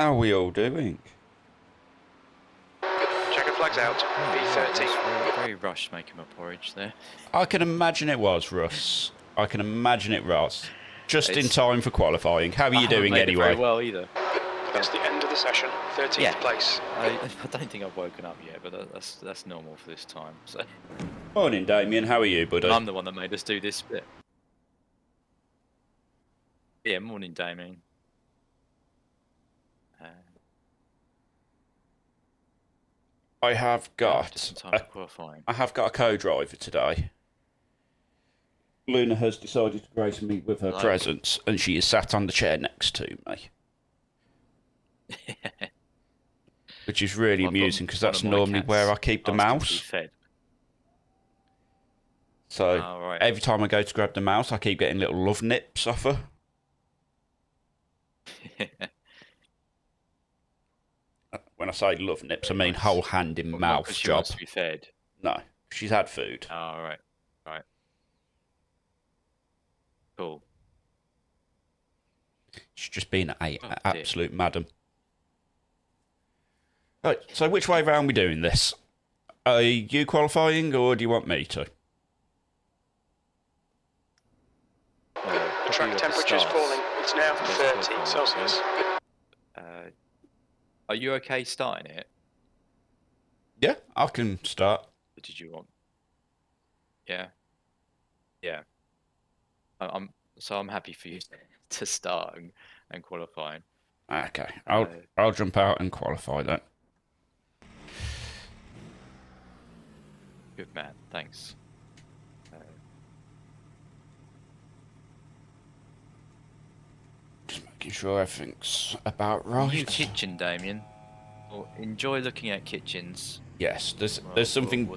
How are we all doing? Checker flags out. B30. Very rushed making my porridge there. I can imagine it was, Russ. I can imagine it was. Just in time for qualifying. How are you doing anyway? Very well either. That's the end of the session. 13th place. I don't think I've woken up yet, but that's normal for this time. So. Morning, Damien. How are you, buddy? I'm the one that made us do this bit. Yeah, morning, Damien. I have got a co-driver today. Luna has decided to grace me with her presence, and she is sat on the chair next to me. Which is really amusing, because that's normally where I keep the mouse. So every time I go to grab the mouse, I keep getting little love nips off her. When I say love nips, I mean whole hand in mouth job. She wants to be fed. No, she's had food. Oh, right. Cool. She's just been an absolute madam. Right, so which way round are we doing this? Are you qualifying, or do you want me to? The track temperature is falling. It's now 30 Celsius. Are you okay starting it? Yeah, I can start. What did you want? Yeah. I'm happy for you to start and qualifying. Okay, I'll jump out and qualify then. Good man, thanks. Just making sure everything's about right. New kitchen, Damien. Well, enjoy looking at kitchens. Yes, there's something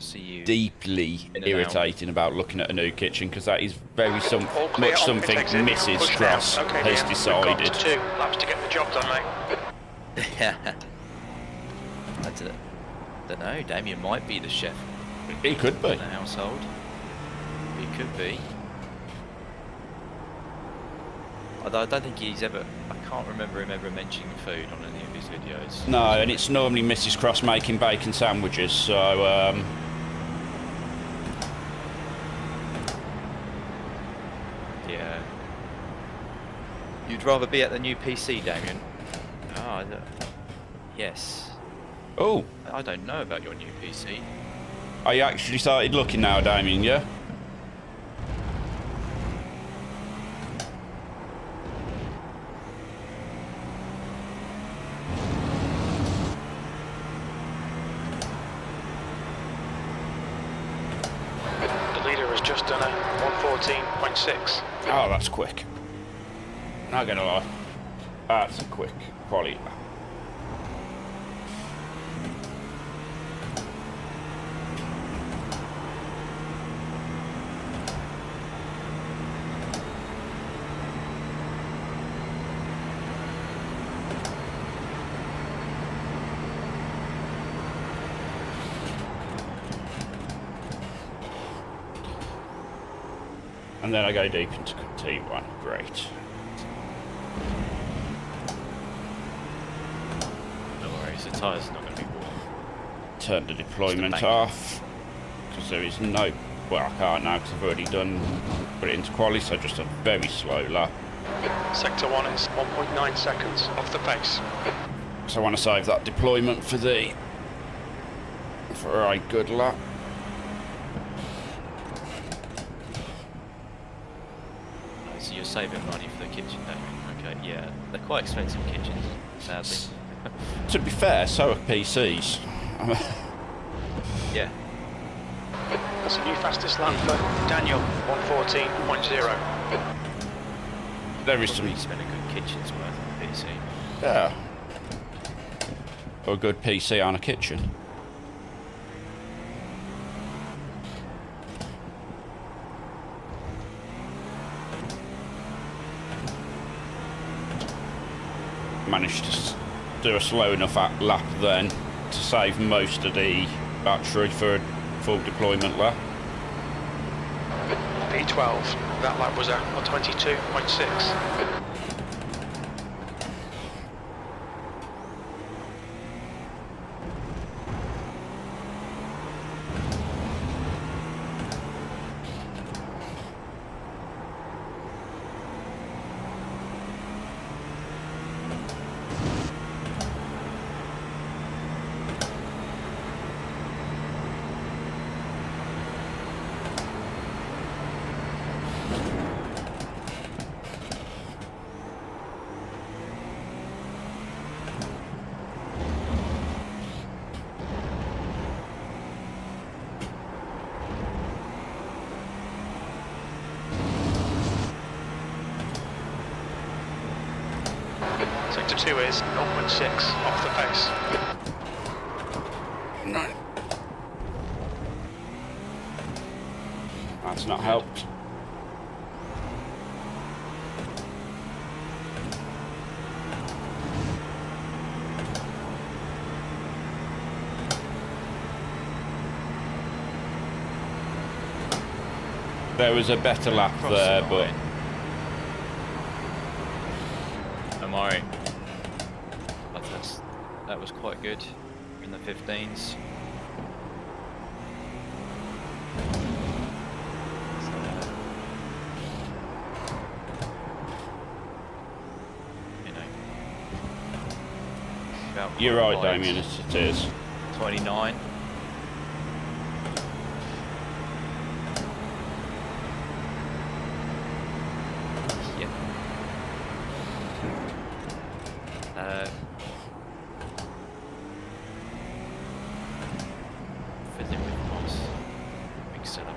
deeply irritating about looking at a new kitchen, because that is very much something Mrs. Cross has decided. We've got 2 laps to get the job done, mate. I don't know. Damien might be the chef. He could be. In the household. He could be. Although I don't think he's ever... I can't remember him ever mentioning food on any of his videos. No, and it's normally Mrs. Cross making bacon sandwiches, so... Yeah. You'd rather be at the new PC, Damien? Oh, yes. Oh. I don't know about your new PC. I actually started looking now, Damien, yeah? The leader has just done a 114.6. Oh, that's quick. Not gonna lie. That's a quick quality lap. And then I go deep into T1. Great. No worries, the tyre's not going to be warm. Turn the deployment off, because there is no... Well, I can't now, because I've already put it into quali, so just a very slow lap. Sector 1 is 1.9 seconds off the pace. So I want to save that deployment for a good lap. So you're saving money for the kitchen, Damien. Okay, yeah. They're quite expensive kitchens, sadly. To be fair, so are PCs. Yeah. That's a new fastest lap for Daniel, 114.0. There is some... You spend a good kitchen's worth on a PC. Yeah. Or a good PC on a kitchen. Managed to do a slow enough lap then to save most of the battery for a full deployment lap. P12, that lap was a 22.6. Sector 2 is 0.6 off the pace. No. That's not helped. There was a better lap there, but... Amari. That was quite good in the 15s. You're right, Damien, it is. 29. Yep. Fiddling with Cross. Big setup.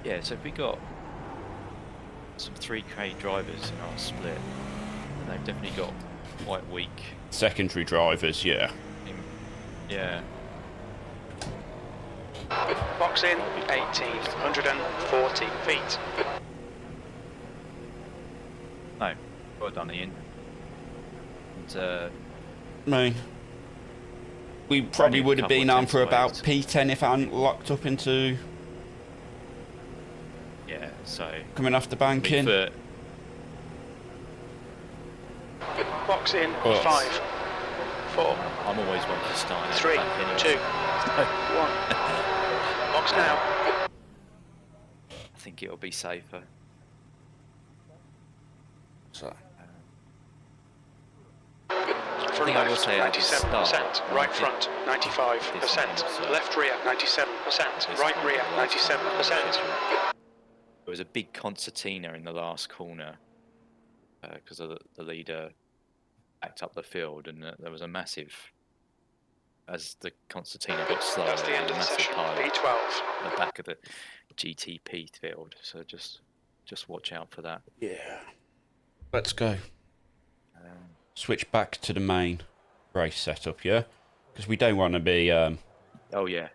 Yeah, so if we got some 3K drivers in our split, and they've definitely got quite weak. Secondary drivers, yeah. Yeah. Box in, 1,840 feet. No, well done, Ian. And, No. We probably would have been on for about tenths P10 if I hadn't locked up into yeah, so coming off the banking. Box in, Oh. 5, 4, I'm always one for starting 3, back anyway. 2, 1. Box now. I think it'll be safer. So. Front I will left, say at the 97%, start, right I did front, 95%, so left rear, 97%, right rear, 97%. There was a big concertina in the last corner because of the leader backed up the field, and there was a massive, as the concertina got slower, That's the there end was a of the massive session, pile at P12. the back of the GTP field, so just watch out for that. Yeah. Let's go. Um, Switch back to the main race setup, yeah? Because we don't want to be oh yeah,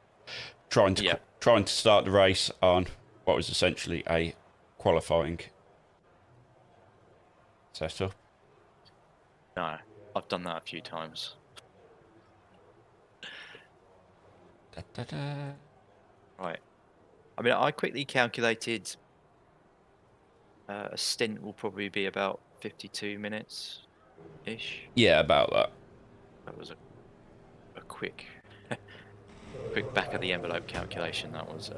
trying to start the race on what was essentially a qualifying setup. no, I've done that a few times. Da, da, da. Right. I mean, I quickly calculated a stint will probably be about 52 minutes-ish. Yeah, about that. That was a quick, quick back of the envelope calculation. That was.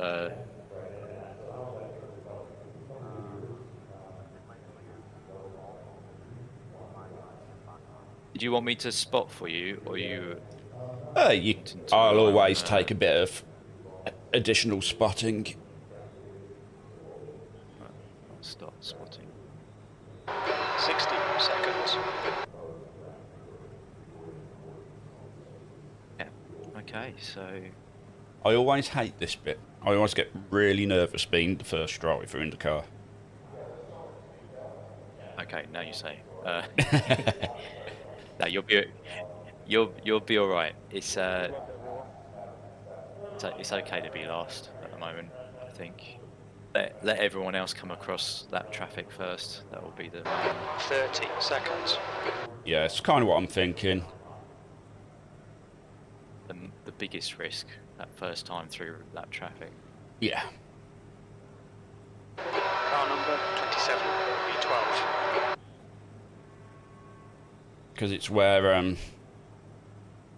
Did you want me to spot for you, or you? I'll always take a bit of additional spotting. I'll start spotting. 60 seconds. Yeah. Okay. So. I always hate this bit. I always get really nervous being the first driver in the car. Okay. Now you say. No, you'll be all right. It's okay to be last at the moment. I think. Let everyone else come across that traffic first. That will be the 30 seconds. Yeah, it's kind of what I'm thinking. the biggest risk that first time through that traffic. Yeah. Car number 27, B12. Because it's where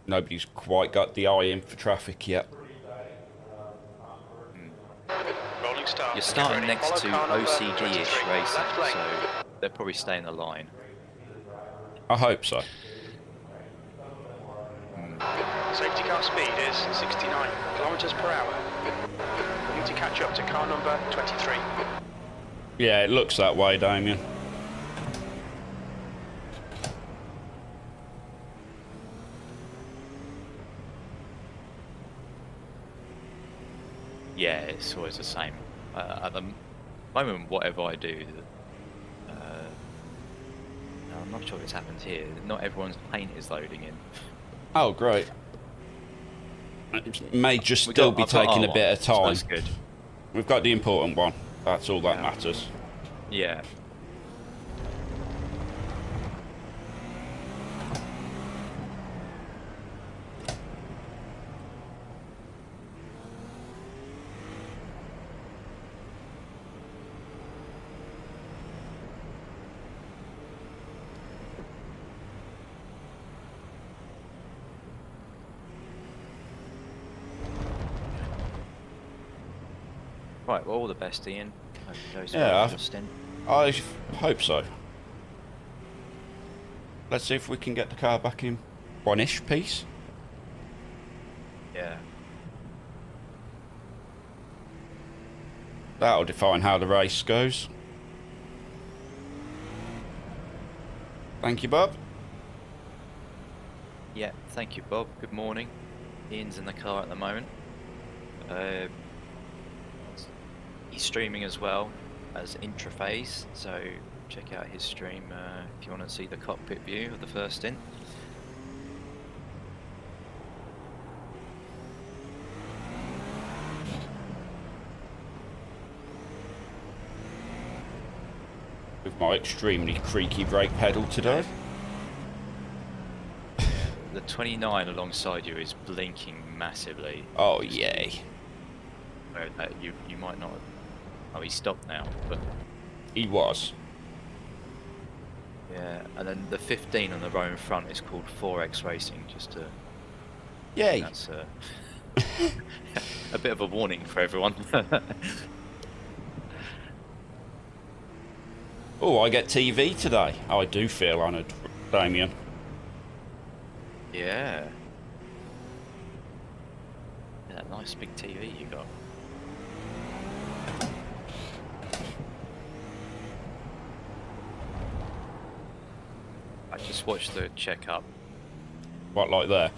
nobody's quite got the eye in for traffic yet. Rolling start. You're starting Ready. next to Follow car number OCD-ish 23. racing, Left lane. so they'll probably stay in the line. I hope so. Safety car speed is 69 kilometers per hour. to catch up to car number 23. Yeah, it looks that way, Damien. Yeah, it's always the same. At the moment, whatever I do, I'm not sure if it's happened here. Not everyone's paint is loading in. Oh, great. It may just still be taking a bit of time. So that's good. We've got the important one. That's all that matters. Yeah. Right, well, all the best, Ian. Hope it goes well for your stint. I hope so. Let's see if we can get the car back in one-ish piece. Yeah. That'll define how the race goes. Thank you, Bob. Yeah, thank you, Bob. Good morning. Ian's in the car at the moment. He's streaming as well as Intraphase, so check out his stream if you want to see the cockpit view of the first stint. With my extremely creaky brake pedal today. The 29 alongside you is blinking massively. Oh, yay. You might not. Oh, he stopped now, but He was. yeah. And then the 15 on the row in front is called 4X Racing. Just to Yay. that's a bit of a warning for everyone. Oh, I get TV today. I do feel honoured, Damien. Yeah. That nice big TV you got. I just watched the checkup. What, like there?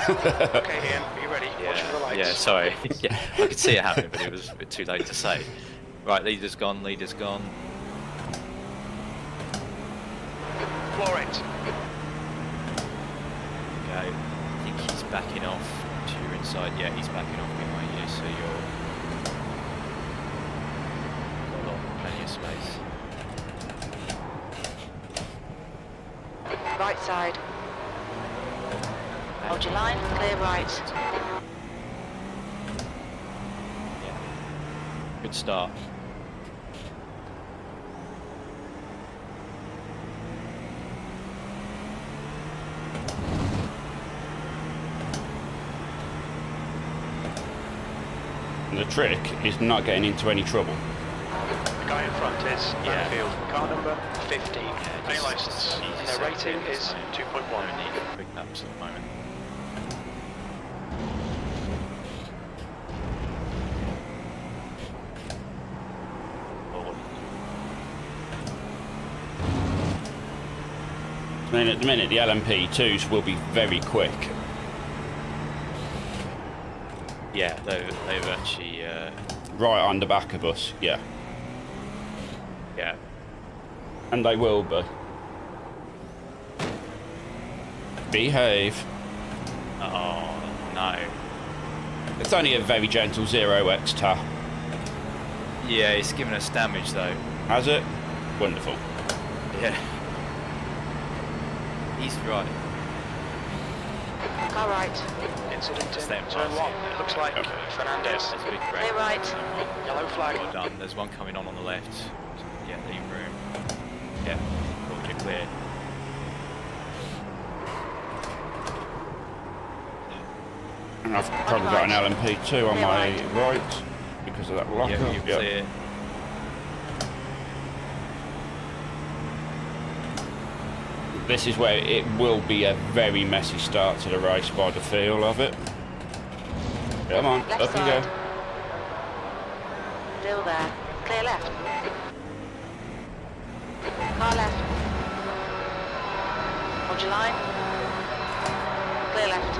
Okay, Ian, are you ready? Watch for the lights. Yeah, sorry. Yeah, I could see it happening, but it was a bit too late to say. Right, leader's gone, leader's gone. Floor it. Go. I think he's backing off to your inside. Yeah, he's backing off behind you, so you're got a lot, plenty of space. Right side. Hold your line, clear right. Yeah. Good start. And The trick is not getting into any trouble. the guy in front is Manfield, car number 15, Yeah, A licence, and their rating is 2.1. No need for quick laps at the moment. I mean, at the minute, the LMP2s will be very quick. Yeah, they've actually, Right on the back of us, yeah. yeah. And they will be. Behave. Oh, no. It's only a very gentle 0x tap. Yeah, it's given us damage though. Has it? Wonderful. Yeah. He's right. Car right. Incident in Stay turn past 1. it. It looks like Fernandez. There's a big Clear right. Yellow flag. Well done. There's one coming on the left. Yeah, leave room. Yeah, cool, you're clear. And I've probably got an LMP2 on my right because of that locker. Yeah, you're clear. This is where it will be a very messy start to the race by the feel of it. Come on, Left up you go. side. Still there. Clear left. Car left. Hold your line. Clear left.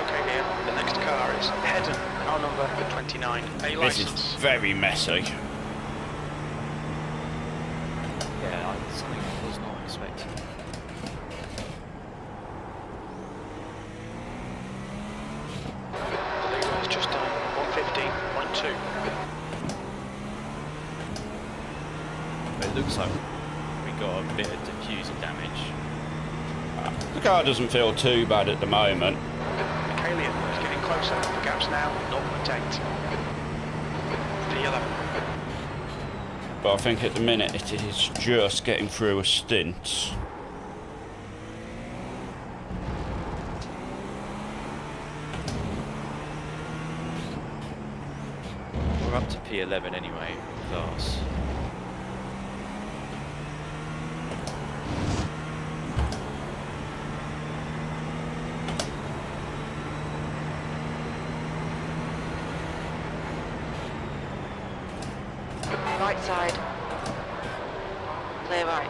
Okay, Neil. The next car is Hedden, car number 29. A This license. is very messy. Yeah, something I was not expecting. The leader has just done 115.2. It looks like we got a bit of diffuser damage. The car doesn't feel too bad at the moment. Michaelian is getting closer. The gap's now 0.8. The yellow. But I think at the minute it is just getting through a stint. We're up to P11 anyway, class. Right side. Clear right.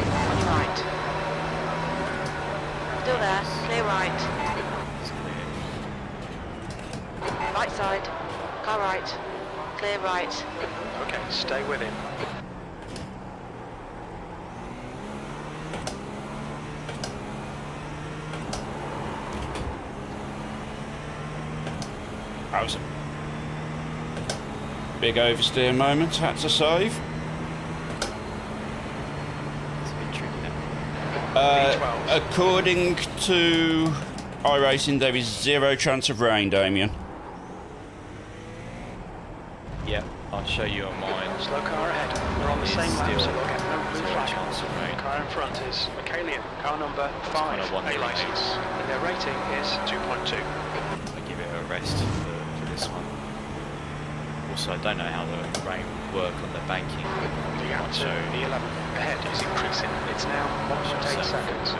On your right. Still there. Clear right. It's clear. Right side. Car right. Clear right. Okay, stay with him. That was a big oversteer moment, had to save. It's a bit tricky now. According to iRacing, there is 0 chance of rain, Damien. Yeah, I'll show you on mine. Slow car ahead. They're on the It's same lap, still so they'll get no blue zero flag. chance of rain. Car in front is Michaelian, car number 5, kind of A wondering, license. And their rating is 2.2. I give it a rest for this one. Also, I don't know how the rain would work on the banking. The gap to So the 11 ahead is increasing. It's now 1.8 seconds.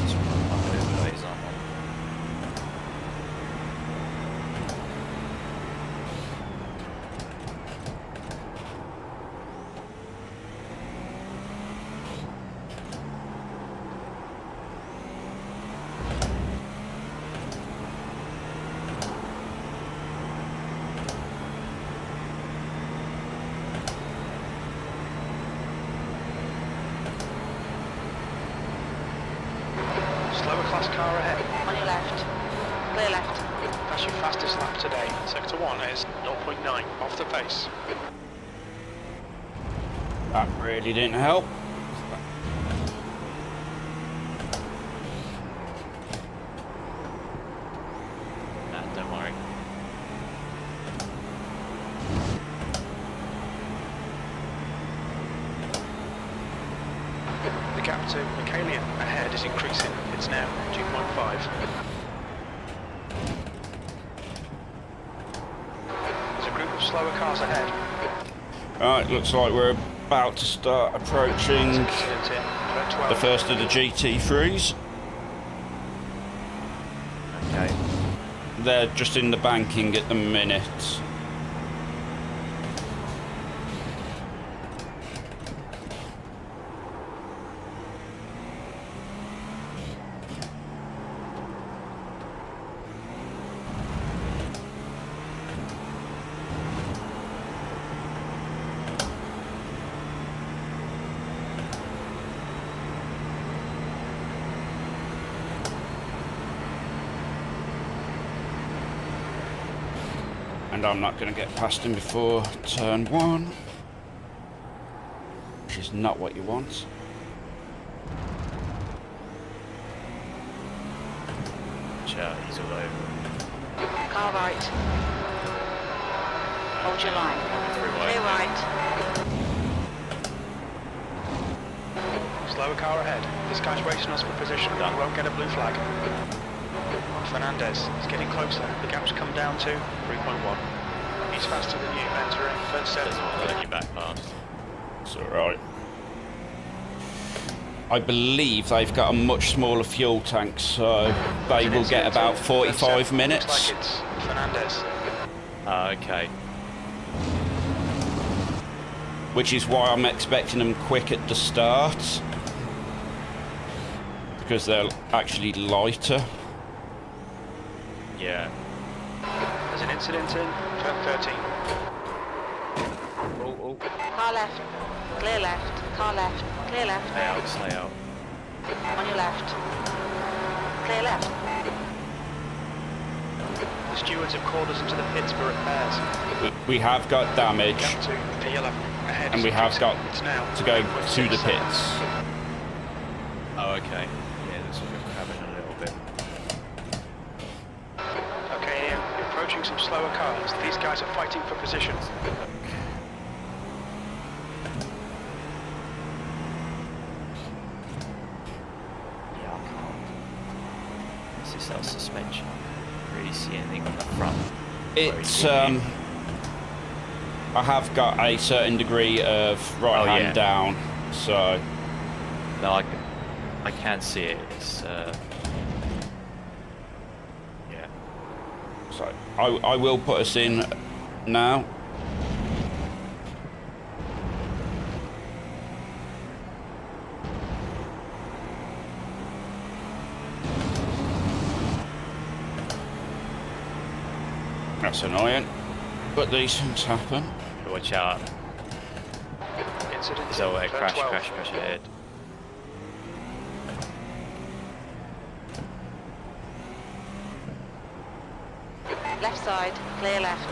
just run my overlays on. Slower class car ahead. On your left. Clear left. That's your fastest lap today. Sector 1 is 0.9 off the pace. That really didn't help. Nah, don't worry. The gap to Michaelian ahead is increasing. It's now 2.5. There's a group of slower cars ahead. Right, looks like we're about to start approaching Incident in turn 12. the first of the GT3s. Okay. They're just in the banking at the minute. And I'm not going to get past him before turn 1, which is not what you want. Watch out, he's all over. Car right. Hold your line. Through Clear over. right. Slower car ahead. This guy's racing us for position. He won't get a blue flag. Fernandez is getting closer. The gap's come down to 3.1. He's faster than you, entering turn 7. Doesn't want to let you back past. It's alright. I believe they've got a much smaller fuel tank, so they will get about 45 minutes. Looks like it's Fernandez. Okay. Which is why I'm expecting them quick at the start. Because they're actually lighter. Yeah. There's an incident in turn 13. Oh, Car left. Clear left. Car left. Clear left. stay out, stay out. On your left. Clear left. The stewards have called us into the pits for repairs. We have got damage, Gap to P11 ahead. and we have got It's now to go to 3.6. the pits. Oh, okay. Yeah, this will be crabbing a little bit. Okay, Ian, you're approaching some slower cars. These guys are fighting for position. Yeah, I can't. This is our suspension. I can't really see anything on the front. It's I have got a certain degree of right hand yeah. down, so No, I can see it. It's yeah. so I will put us in now. That's annoying, but these things happen. Watch out. Incident So in turn crash 12. ahead. Left side. Clear left.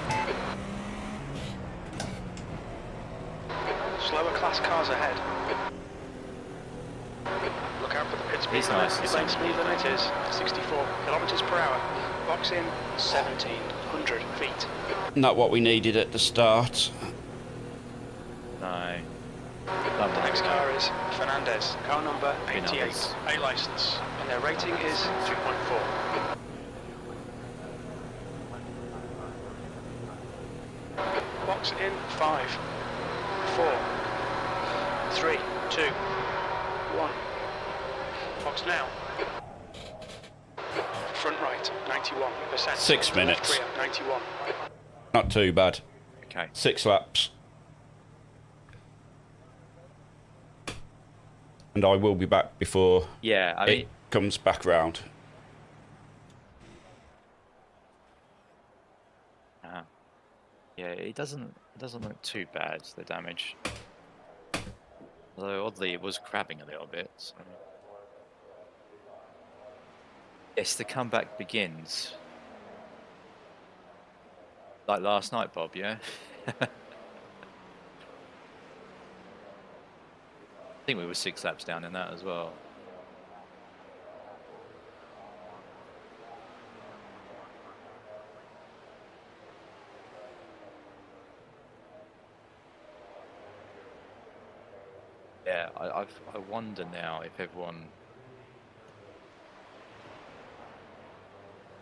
Slower class cars ahead. Look out for the pit speed. He's nice, Pit he's lane nice. speed limit is 64 kilometers per hour. Box in 1,700 feet. Not what we needed at the start. No. The next car is Fernandez, car number 88, Fernandez. A license, and their rating is 2.4. Box in 5, 4, 3, 2, 1. Box now. Front right, 91%. 6 minutes. Left rear, 91. Not too bad. Okay. 6 laps. And I will be back before Yeah, I mean, it comes back round. yeah, it doesn't look too bad, the damage. Although oddly, it was crabbing a little bit. So. Yes, the comeback begins. Like last night, Bob. Yeah. I think we were 6 laps down in that as well. Yeah, I wonder now if everyone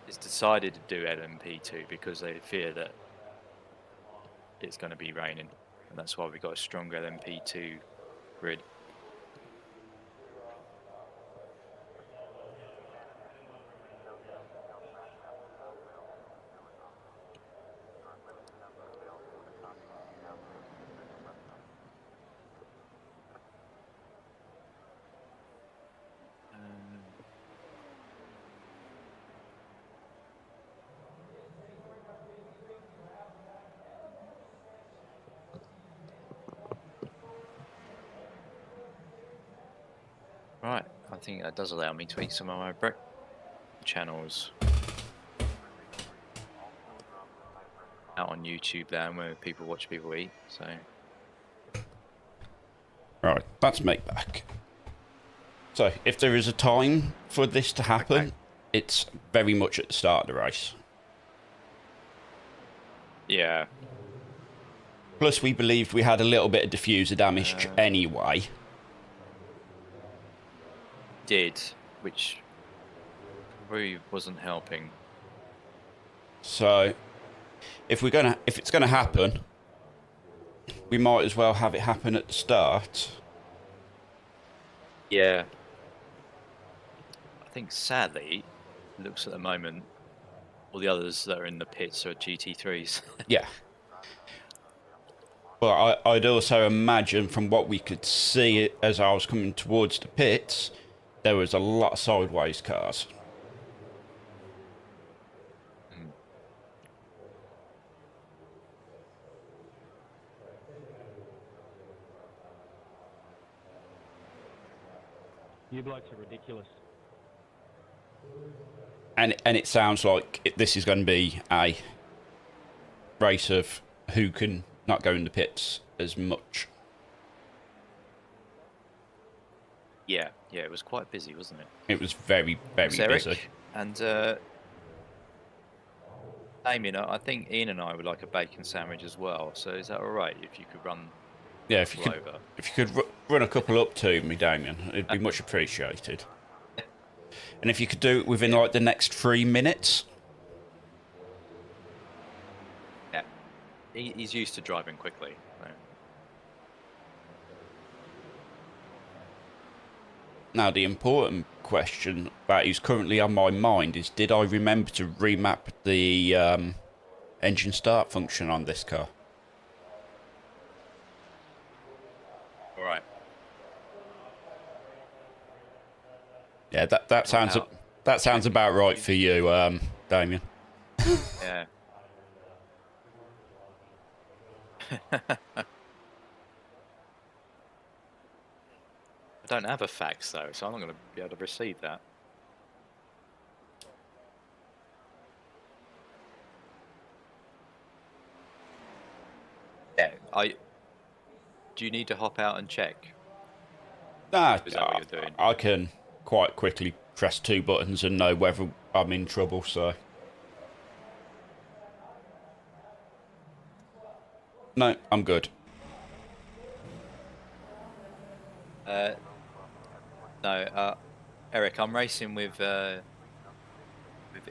has decided to do LMP2 because they fear that it's going to be raining, and that's why we've got a stronger LMP2 grid. Right, I think that does allow me to eat some of my breakfast channels out on YouTube there, where people watch people eat. So Right, let's make back. So, if there is a time for this to happen, Okay. it's very much at the start of the race. yeah, Plus, we believed we had a little bit of diffuser damage anyway. did, which really wasn't helping. So, if it's gonna happen, we might as well have it happen at the start. Yeah. I think sadly, it looks at the moment, all the others that are in the pits are GT3s. Yeah. But I'd also imagine from what we could see as I was coming towards the pits, there was a lot of sideways cars. You blokes are ridiculous. And it sounds like this is going to be a race of who can not go in the pits as much. Yeah, it was quite busy, wasn't it? It was very, very busy. And Damien, I think Ian and I would like a bacon sandwich as well. So is that all right if you could run? Yeah, if you could run a couple up to me, Damien, it'd be much appreciated. And if you could do it within like the next 3 minutes. Yeah, he's used to driving quickly. So. Now, the important question that is currently on my mind is, did I remember to remap the engine start function on this car? All right. Yeah, that sounds about right for you, Damien. Yeah. I don't have a fax though, so I'm not going to be able to receive that. Yeah, do you need to hop out and check? Nah, Is that what you're doing? I can quite quickly press 2 buttons and know whether I'm in trouble, so... No, I'm good. No, Eric, I'm racing with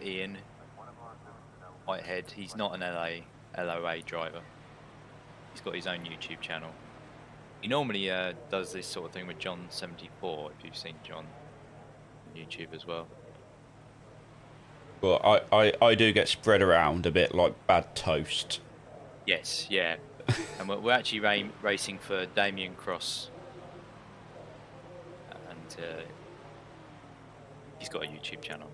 Ian Whitehead. He's not an LOA driver. He's got his own YouTube channel. He normally does this sort of thing with John74, if you've seen John on YouTube as well. Well, I do get spread around a bit like bad toast. Yes, yeah. And we're actually racing for Damien Cross. And he's got a YouTube channel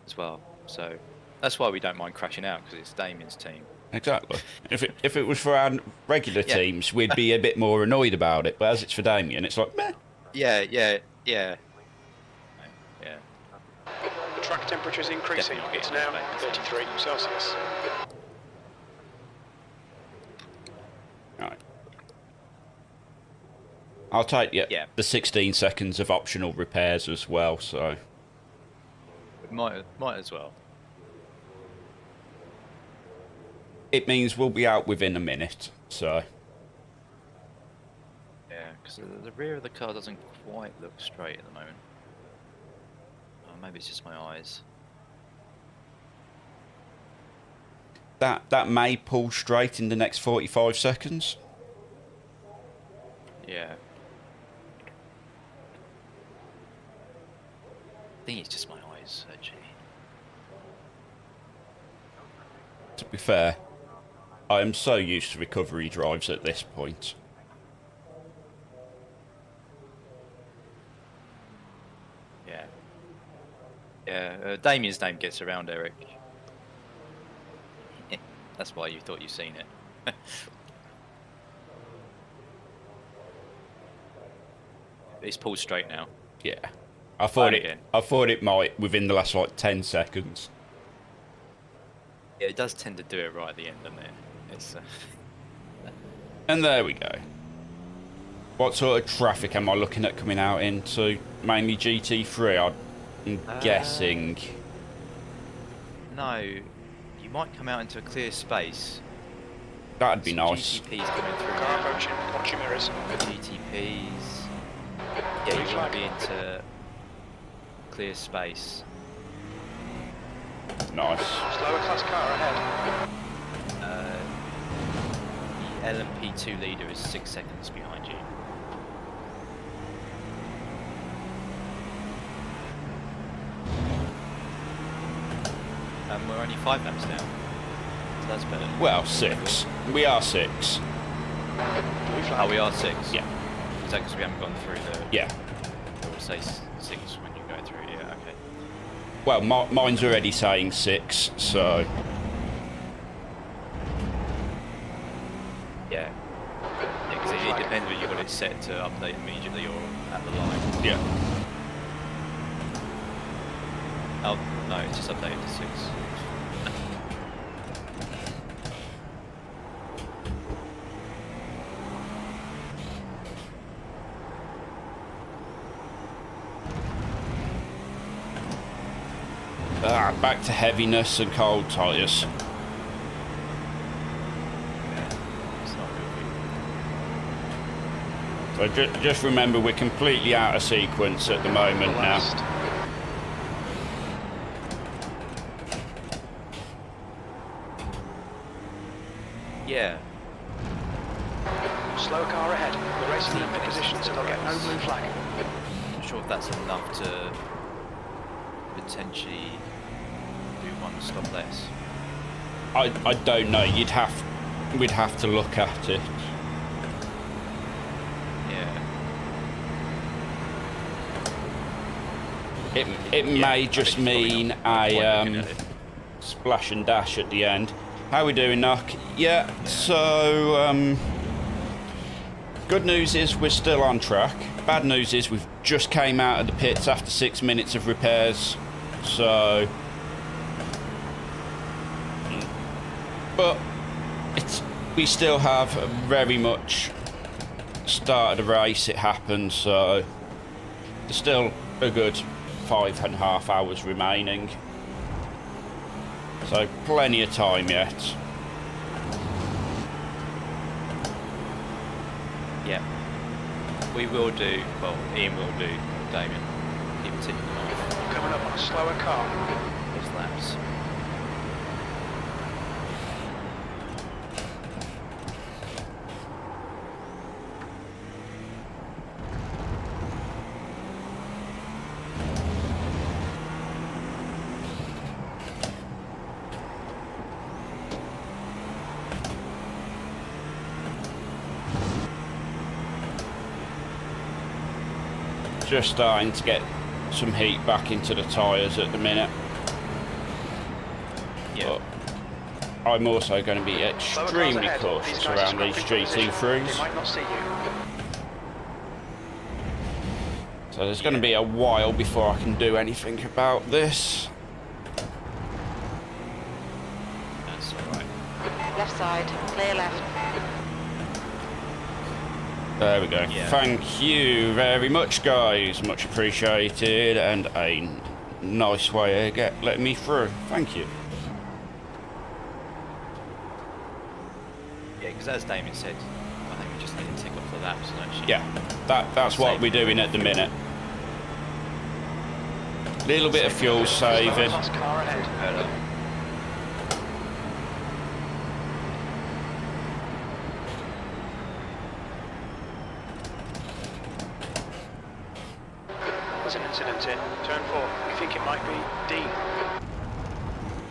as well. So that's why we don't mind crashing out, because it's Damien's team. Exactly. If it was for our regular teams, we'd be a bit more annoyed about it. But as it's for Damien, it's like, meh. Yeah. The track temperature is increasing. It's now 33 Celsius. Right. I'll take the 16 seconds of optional repairs as well, so... Might as well. It means we'll be out within a minute, so... Yeah, because the rear of the car doesn't quite look straight at the moment. Oh, maybe it's just my eyes. That may pull straight in the next 45 seconds. Yeah. I think it's just my eyes, actually. To be fair, I am so used to recovery drives at this point. Yeah. Yeah, Damien's name gets around, Eric. That's why you thought you've seen it. It's pulled straight now. Yeah. I thought it might within the last like 10 seconds. Yeah, it does tend to do it right at the end, doesn't it? It's And there we go. What sort of traffic am I looking at coming out into? Mainly GT3, I'm guessing. No, you might come out into a clear space. That'd be nice. GTPs coming through Car now. approaching, watch your mirrors. GTPs. Yeah, Blue you want flag. to be into clear space. Nice. Slower class car ahead. The LMP2 leader is 6 seconds behind you. And we're only 5 laps down. So that's better. Well, 6. We are 6. Blue flag. Oh, we are 6? Yeah. Is that because we haven't gone through the... Yeah. It will say 6 when you go through, yeah, okay. Well, mine's already saying 6, so... Yeah. Yeah, because it depends when you've got it set to update immediately or at the line. Yeah. Oh, no, it's just updated to 6. Back to heaviness and cold tyres. It's not good for you. So just remember, we're completely out of sequence at the moment now. Last. Yeah. Slower car ahead. We're racing in pit position, so they'll get no blue flag. Not sure if that's enough to potentially do 1 stop less. I don't know. We'd have to look at it. Yeah. It may just I think it's probably mean not point looking a at it. splash and dash at the end. How we doing, Knock? Yeah. So good news is we're still on track. Bad news is we've just came out of the pits after 6 minutes of repairs. So, but we still have very much start of the race. It happened, so there's still a good 5.5 hours remaining. So plenty of time yet. Yeah. We will do, well, Ian will do, Damien. Keep ticking off Coming up on a slower car. those laps. Just starting to get some heat back into the tyres at the minute. Yeah. But I'm also going to be Slower cars extremely ahead. cautious guys around are these scrapping for position. They GT3s. might not see you. So there's going to be a while before I can do anything about this. That's alright. Left side, clear left. There we go. Yeah. Thank you very much, guys. Much appreciated, and a nice way to letting me through. Thank you. Yeah, because as Damien said, I think we just need to tick off the laps, don't you? Yeah, that's what we're doing at the minute. Little bit of fuel saving. Slower class car ahead. There's an incident in turn 4. We think it might be D.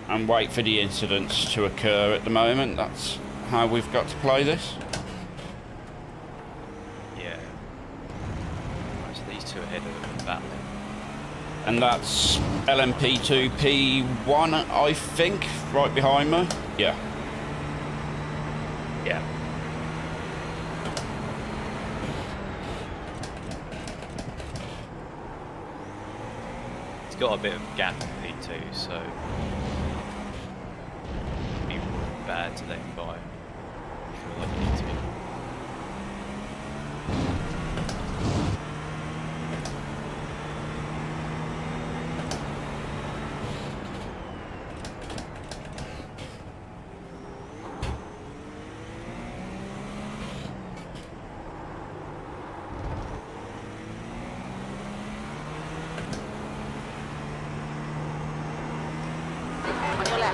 And wait for the incidents to occur at the moment. That's how we've got to play this. Yeah. Right, so these two ahead of that then. And that's LMP2P1, I think, right behind me. Yeah. Yeah. It's got a bit of gap in P2, so it'd be bad to let him by. I feel like you need to be.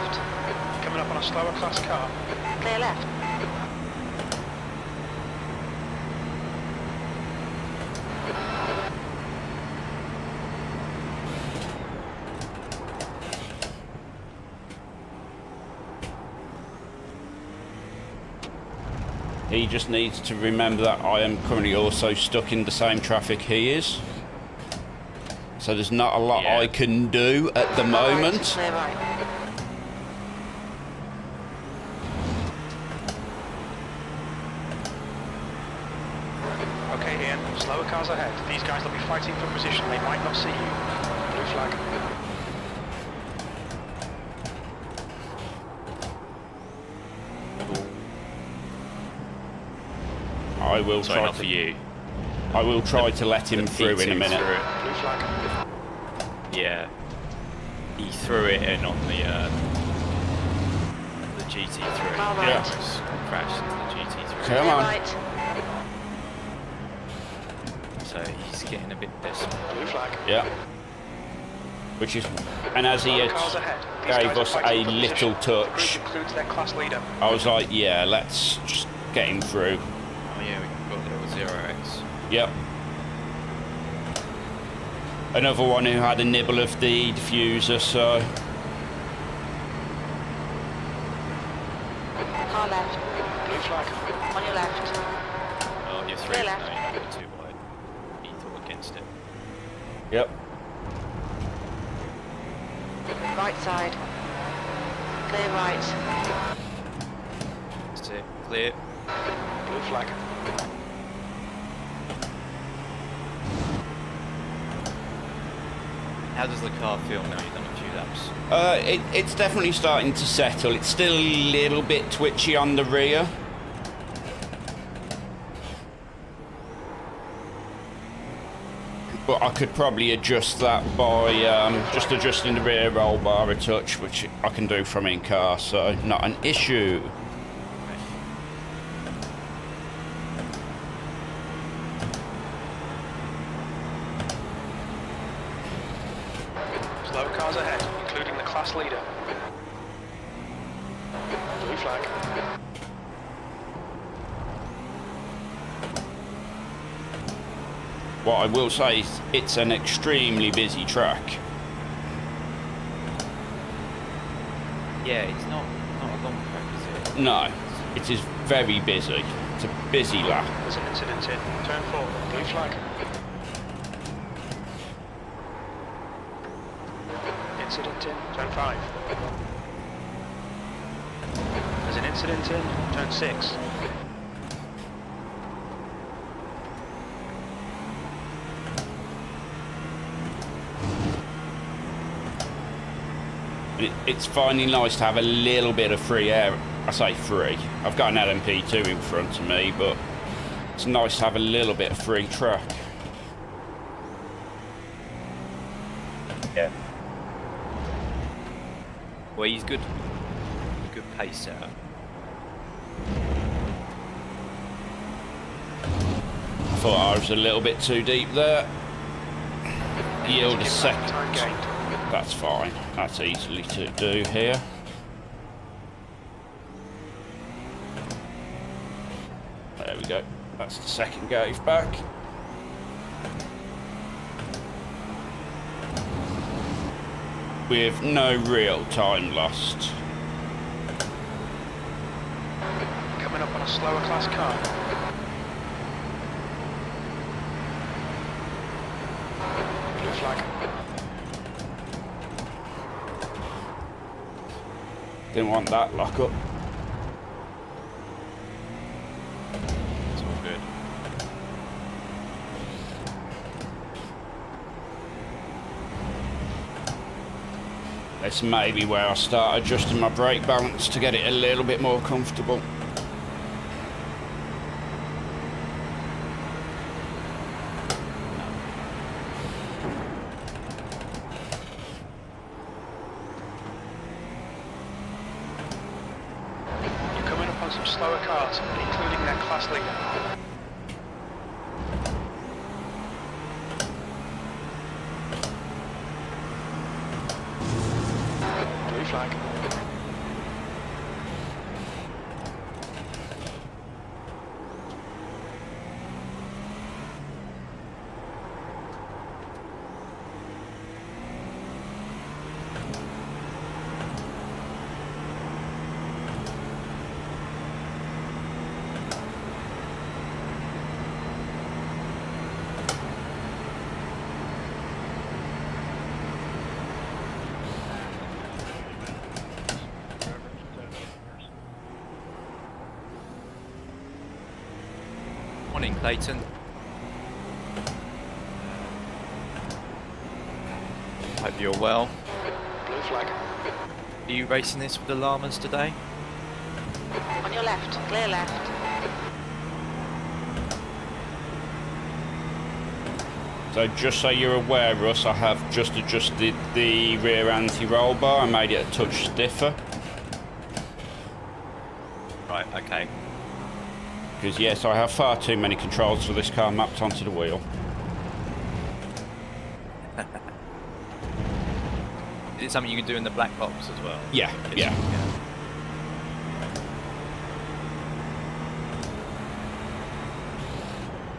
left. Coming up on a slower class car. Clear left. He just needs to remember that I am currently also stuck in the same traffic he is. So there's not a lot I can do at the moment. Clear right. Okay, Ian, slower cars ahead. These guys will be fighting for position. They might not see you. Blue flag. I will Sorry, try not for you. I will try to let him through in a minute. Blue flag. Yeah. He threw it in on the GT3. All right. Just crashed into the GT3. Come Clear on. right. So he's getting a bit desperate. Blue flag. Yeah. Which is, and as he Slower had cars ahead. These gave guys are us fighting a for little position. The group touch, includes their class leader. I was like, yeah, let's just get him through. Oh yeah, we've got the little 0x. Yep. Another one who had a nibble of the diffuser, so Car left. Blue flag. On your left. Oh, you're through. Clear No, left. you're not going too wide. He thought against it. yep. Right side. Clear right. That's it. Clear. Blue flag. How does the car feel now you've done a few laps? It's definitely starting to settle. It's still a little bit twitchy on the rear. But I could probably adjust that by just adjusting the rear roll bar a touch, which I can do from in car, so not an issue. Slower cars ahead, including the class leader. Blue flag. What I will say is it's an extremely busy track. Yeah, it's not a long track, is it? No, it is very busy. It's a busy lap. There's an incident in. Turn 4. Blue flag. Incident in. Turn 5. There's an incident in. Turn 6. It's finally nice to have a little bit of free air. I say free. I've got an LMP2 in front of me, but it's nice to have a little bit of free track. Yeah. Well, he's good. Good pace setter. I thought I was a little bit too deep there. Yield a Give second. back time gained. That's fine. That's easily to do here. There we go. That's the second gauge back. With no real time lost. Coming up on a slower class car. Blue flag. Didn't want that lock up. It's all good. This may be where I start adjusting my brake balance to get it a little bit more comfortable. You're coming up on some slower cars, including their class leader. Blue flag. Clayton? Hope you're well. Blue flag. Are you racing this with the llamas today? On your left, clear left. So just so you're aware, Russ, I have just adjusted the rear anti-roll bar. I made it a touch stiffer. Right, okay. Because yes, I have far too many controls for this car mapped onto the wheel. Is it something you can do in the black box as well? Yeah, yeah.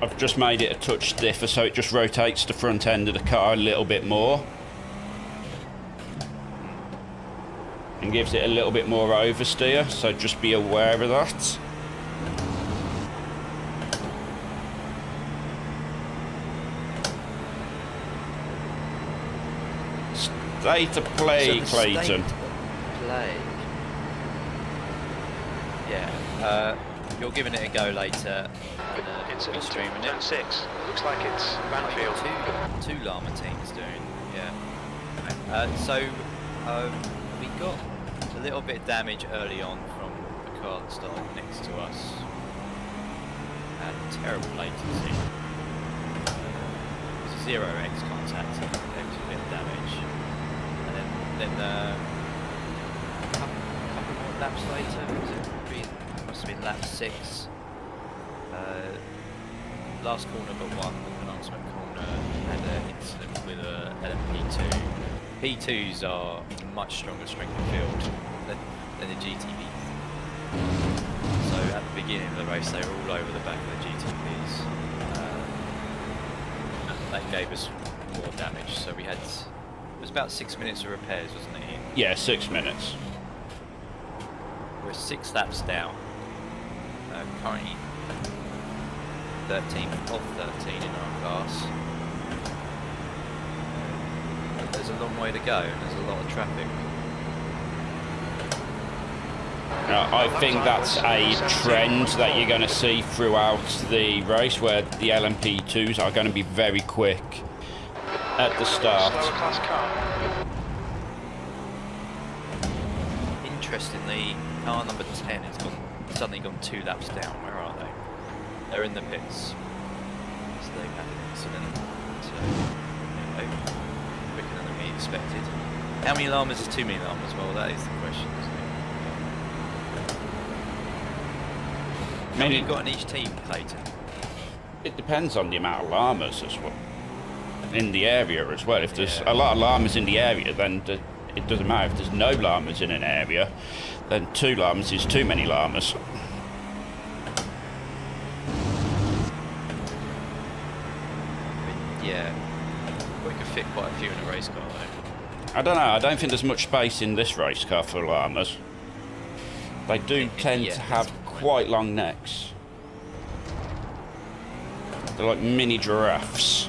I've just made it a touch stiffer so it just rotates the front end of the car a little bit more. And gives it a little bit more oversteer, so just be aware of that. State of play, Clayton. State of play. Yeah, you're giving it a go later. And, It's we're streaming turn it. 6. It looks like it's Banfield. Two llama teams doing, yeah. We got a little bit of damage early on from the car that started next to us. Had terrible latency. It was a 0x contact. There was a bit of damage, and then a couple more laps later, must have been lap 6. Last corner but one, the penultimate corner, had an incident with a LMP2. P2s are much stronger strength of field than the GTB. So at the beginning of the race they were all over the back of the GTBs. That gave us more damage, so we had, it was about 6 minutes of repairs, wasn't it, Ian? Yeah, 6 minutes. We're 6 laps down. Currently 13th of 13 in our class. There's a long way to go and there's a lot of traffic. I think that's a trend that you're going to see throughout the race, where the LMP2s are going to be very quick at the start. Slower class car. Interestingly, car number 10 has suddenly gone 2 laps down. Where are they? They're in the pits. So they've had an incident. So, quicker than we expected. How many llamas is too many llamas? Well, that is the question, isn't it? How many you got in each team, Clayton? It depends on the amount of llamas as well. In the area as well. If there's a lot of llamas in the area, then it doesn't matter. If there's no llamas in an area, then 2 llamas is too many llamas. Yeah, we could fit quite a few in a race car though. I don't know. I don't think there's much space in this race car for llamas. They do tend to have quite long necks. They're like mini giraffes.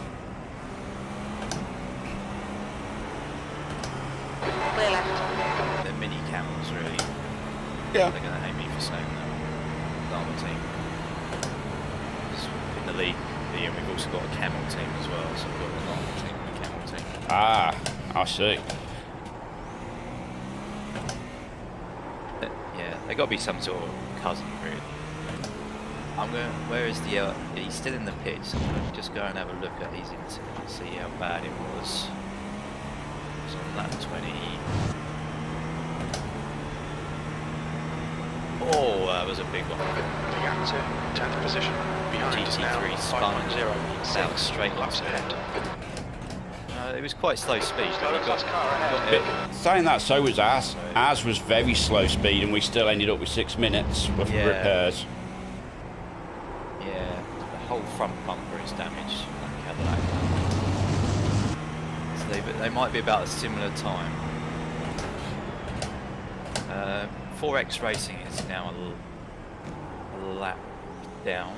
Clear left. They're mini camels, really. Yeah. They're going to hate me for saying that. Llama team. 'Cause in the league, and we've also got a camel team as well, so we've got a llama team and a camel team. Ah, I see. Yeah, they got to be some sort of cousin, really. Where is the, he's still in the pits, so I'm going to just go and have a look at his incident and see how bad it was. It was on lap 20. Oh, that was a big one. The gap to 10th position. Behind is now GT3 spun 5.0. out straight laps onto ahead. it was quite slow speed. Slower class car ahead. But saying that, so was ours. Ours was very slow speed, and we still ended up with 6 minutes worth of repairs. Yeah, the whole front bumper is damaged. That Cadillac. So they might be about a similar time. 4X Racing is now a lap down.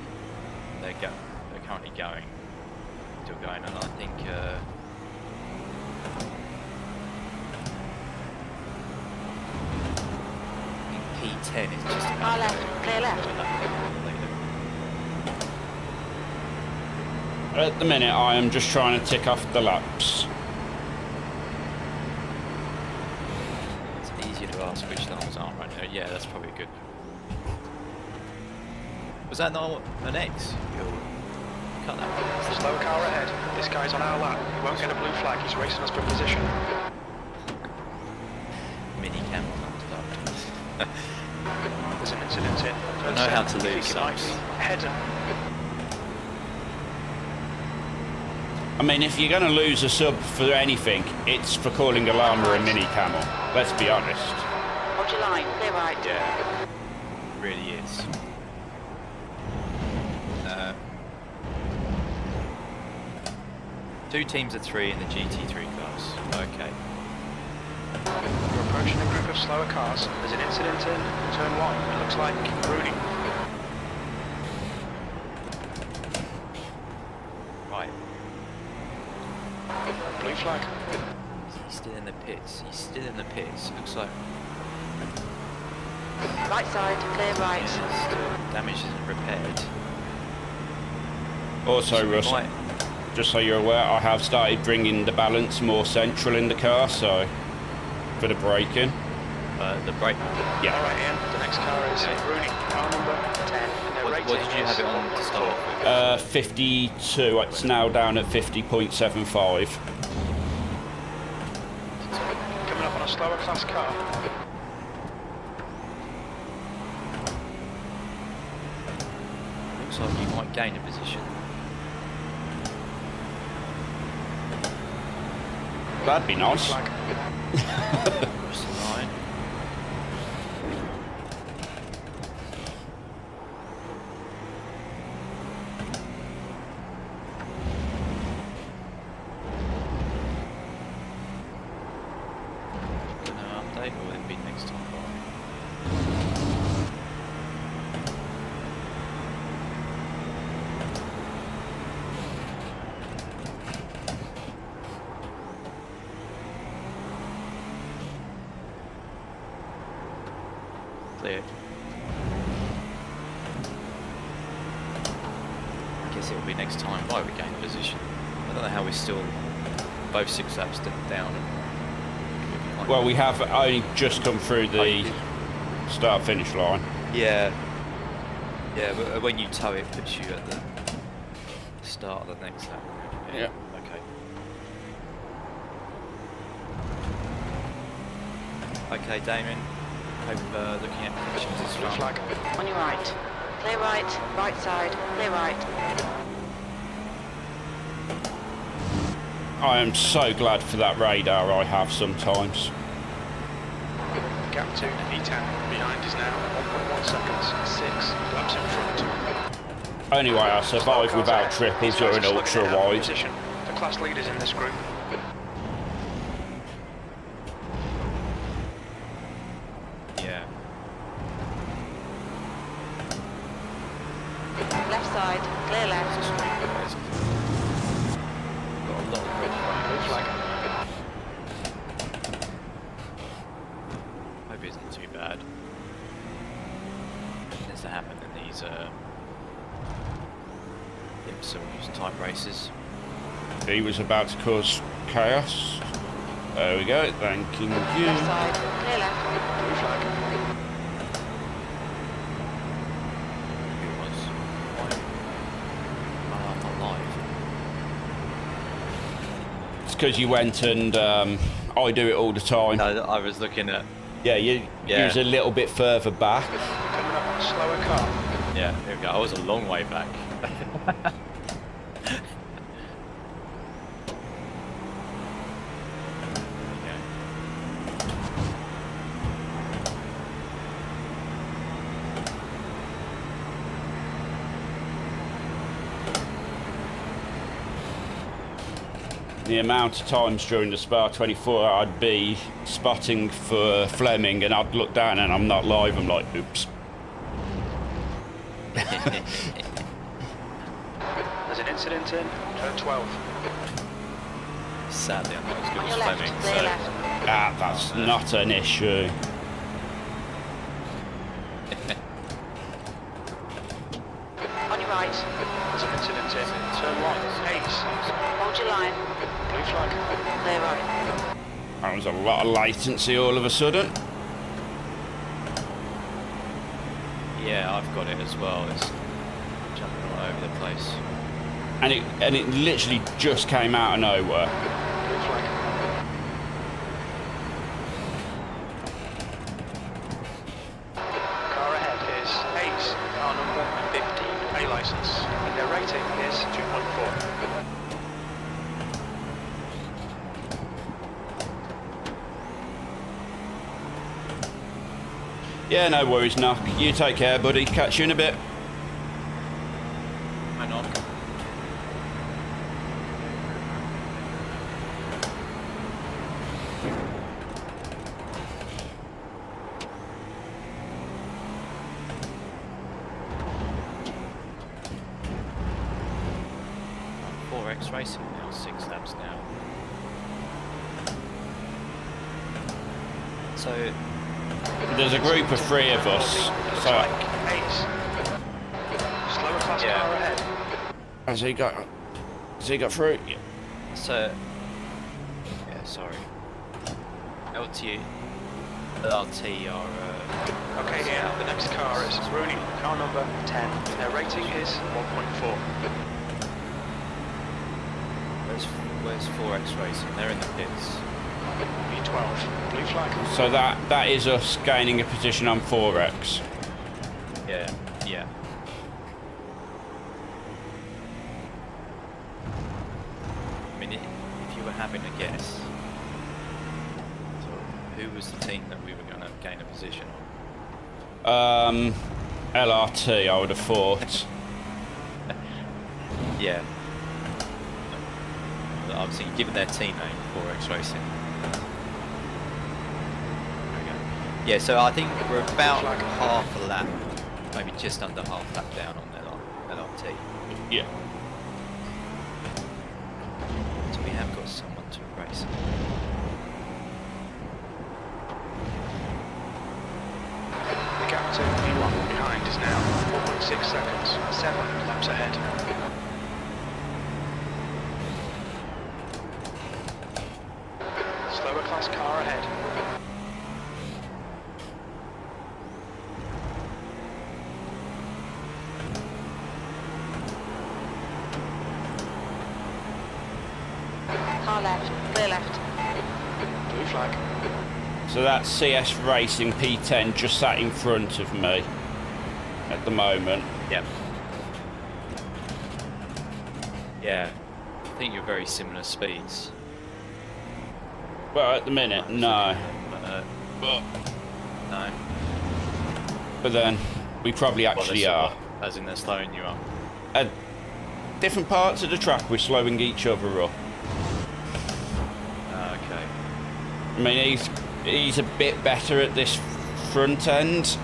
They're currently still going, and I think P10 is just about Far left, clear left. At the minute, I am just trying to tick off the laps. It's easier to ask which lines aren't right now. Yeah, that's probably good. Was that not an X? Cut that. Slow car ahead. This guy's on our lap. He won't get a blue flag. He's racing us for position. Mini camel up. There's an incident in. I know how to lose some. Header. I mean, if you're going to lose a sub for anything, it's for calling a llama a mini camel. Let's be honest. Hold your line, clear right. Yeah, it really is. Two teams of three in the GT3 class. Okay. We're approaching a group of slower cars. There's an incident in turn 1. It looks like Rooney. Right. Blue flag. He's still in the pits. He's still in the pits. Looks like Right side, clear right. still damage isn't repaired. Also, So we Russell, might- just so you're aware, I have started bringing the balance more central in the car, so for the braking. the brake. Yeah. Alright, Ian. The next car is Rooney. Car number 10. What did you have it on to start with? 52. It's now down at 50.75. Coming up on a slower class car. Looks like you might gain a position. That'd be nice. Flag. Across the line. No update, or will it be next time? Clear. I guess it will be next time by we gain position. I don't know how we're still both 6 laps down. Well, we have only just come through the start-finish line. Yeah. Yeah, but when you tow it, puts you at the start of the next lap. Yeah. Okay. Okay, Damien. Hope looking at conditions is Blue fun. flag. On your right. Clear right, right side, clear right. I am so glad for that radar I have sometimes. Gap to E10. Behind is now 1.1 seconds. 6 laps in front. Anyway, I survived without triples or an ultra wide. Position. The class leaders in this group. Yeah. Left side, clear left. Got a lot of red Blue flags. flag. Hope it isn't too bad. Tends to happen in these IMSA type races. He was about to cause chaos. There we go, thank you. Left side, clear left. Blue flag. Who was? Not live. It's because you went and I do it all the time. No, I was looking at. Yeah, you Yeah. use a little bit further back. Coming up on a slower car. Yeah, there we go. I was a long way back. The amount of times during the Spa 24 I'd be spotting for Fleming and I'd look down and I'm not live, I'm like, oops. There's an incident in turn 12. Sadly, I'm not as good On as your left, Fleming, clear so left. Ah, that's not an issue. On your right. There's an incident in turn turn one. Hayes. Hold your line. Blue flag. Clear right. That was a lot of latency all of a sudden. Yeah, I've got it as well. It's jumping all over the place. And it literally just came out of nowhere. Blue flag. Car ahead is Hayes. Car number 15. A license. And their rating is 2.4. Yeah, no worries, Knock. You take care, buddy. Catch you in a bit. Hang on. Racing now, 6 laps now. So There's a group of 3 of us. So Hayes. Slower class car ahead. has he got through? Yeah. So yeah, sorry. LT are Okay, yeah, the next car is Rooney, car number 10. Their rating is 1.4. Where's 4X Racing? They're in the pits. B12, blue flag. So that is us gaining a position on 4X. Yeah, yeah. I mean, if you were having a guess, so who was the team that we were going to gain a position on? LRT, I would have thought. Yeah. Obviously, given their team name, 4X Racing. There we go. Yeah, so I think we're about half a lap, maybe just under half lap down on LRT. Yeah. So we have got someone to race. The gap to P1 behind is now 4.6 seconds, 7 laps ahead. Slower class car ahead. Car left. Clear left. Blue flag. So that's CS Racing P10 just sat in front of me at the moment. Yep. Yeah. I think you're very similar speeds. Well, at the minute, no. No. But then we probably actually are. As in they're slowing you up. At different parts of the track, we're slowing each other up. Okay. I mean, he's a bit better at this front end.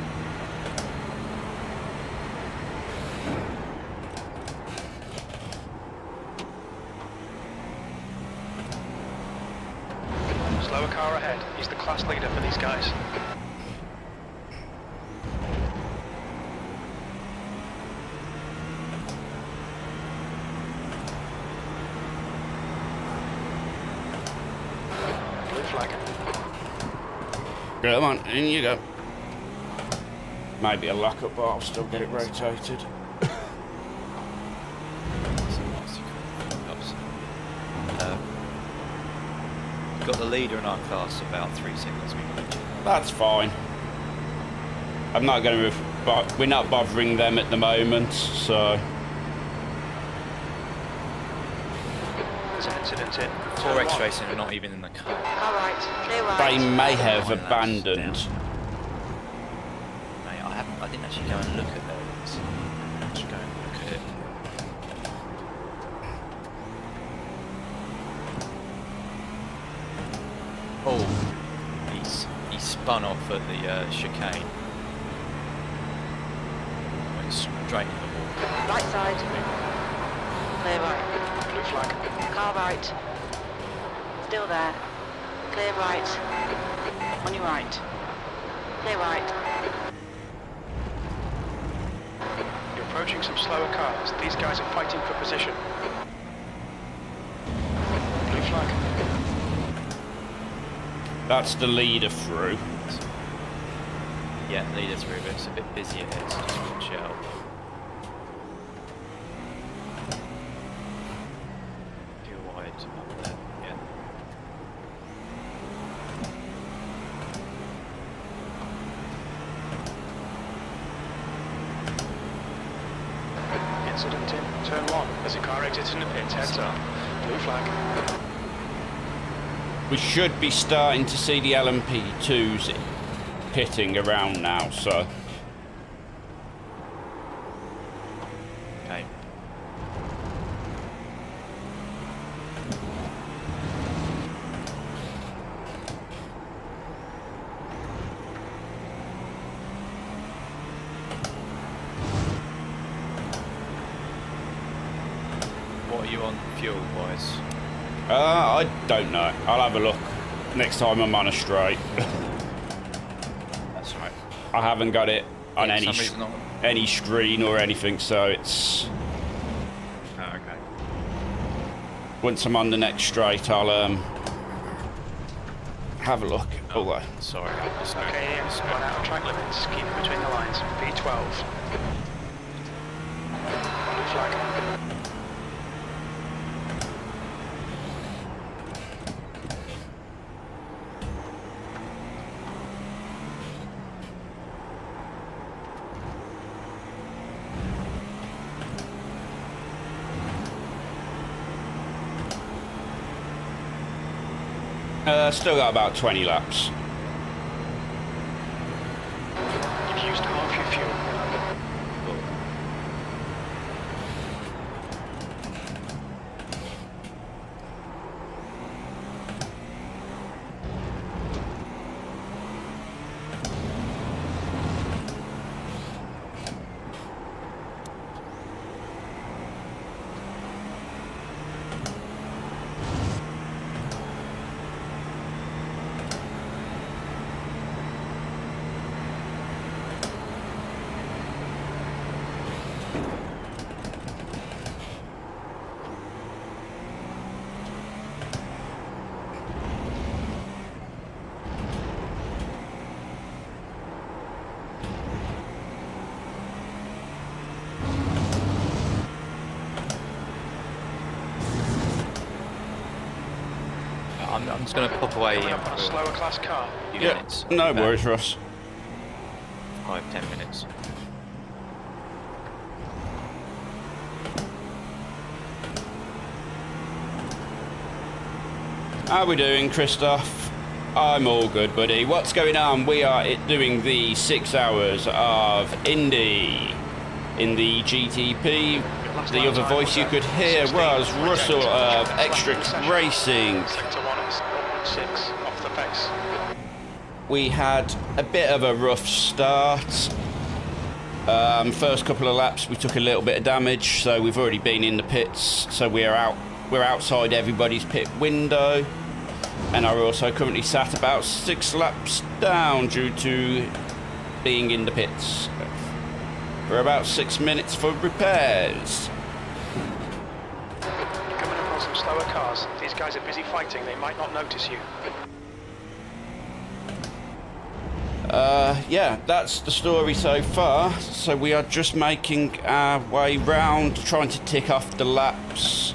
Slower car ahead. He's the class leader for these guys. Blue flag. Come on, in you go. Maybe a lockup, but I'll still get it rotated. Got the leader in our class about 3 seconds behind you. That's fine. I'm not going to. We're not bothering them at the moment, so. There's an incident in. 4X Racing are not even in the car. Car right. Clear right. They may have Nine laps abandoned. down. Mate, I didn't actually go and look at those. Just go and look at it. Oh, he spun off at the chicane. Went straight in the wall. Right side. Clear right. Blue flag. Car right. Still there. Clear right. On your right. Clear right. You're approaching some slower cars. These guys are fighting for position. flag. That's the leader through. Yeah, leader through, but it's a bit busy ahead, so just watch out. You're wide up there, yeah. Incident in turn 1. As a car exits in the pits, heads up. Blue flag. We should be starting to see the LMP2s pitting around now, so... Okay. What are you on fuel-wise? I don't know. I'll have a look next time I'm on a straight. That's right. I haven't got it on Yeah, for some reason not. any screen or anything, so it's... Oh, okay. Once I'm on the next straight, I'll have a look. Oh, Sorry, I'm just Okay, Ian, run out of track limits. Keep it between the lines. V12. Blue flag. still got about 20 laps. You've used half your fuel. I'm just going to pop away Coming up on a for slower class car. a few Yeah, minutes. no About worries, Russ. 5-10 minutes. How we doing, Christoph? I'm all good, buddy. What's going on? We are doing the 6 hours of Indy in the GTP. The other voice you could hear was Russel of Extra Racing. Sector 1 is 0.6 off the pace. We had a bit of a rough start. First couple of laps we took a little bit of damage, so we've already been in the pits, so we're outside everybody's pit window, and are also currently sat about 6 laps down due to being in the pits for about 6 minutes for repairs. You're coming up on some slower cars. These guys are busy fighting. They might not notice you. Yeah, that's the story so far. So we are just making our way round, trying to tick off the laps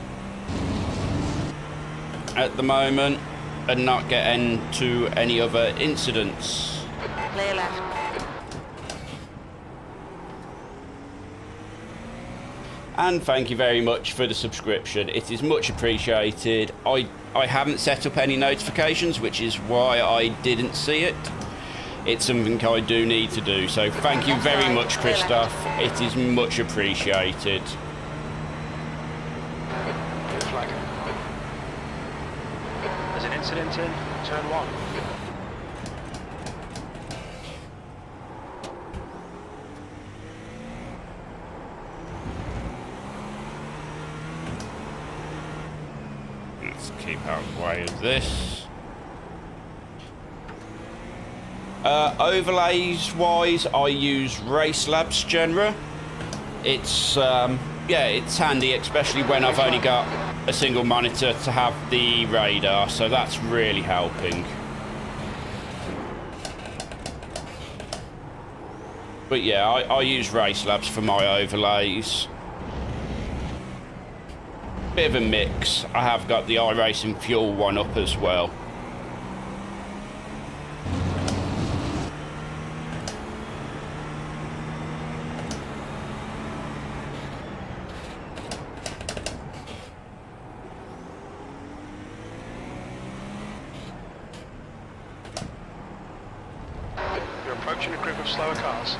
at the moment and not get into any other incidents. Clear left. And thank you very much for the subscription. It is much appreciated. I haven't set up any notifications, which is why I didn't see it. It's something I do need to do, so thank you very much, Christoph. It is much appreciated. Blue flag. There's an incident in turn 1. Let's keep out of the way of this. Overlays wise, I use Race Labs Genera. It's yeah, it's handy, especially when I've only got a single monitor to have the radar, so that's really helping. But yeah, I use Race Labs for my overlays. Bit of a mix. I have got the iRacing Fuel one up as well. You're approaching a group of slower cars.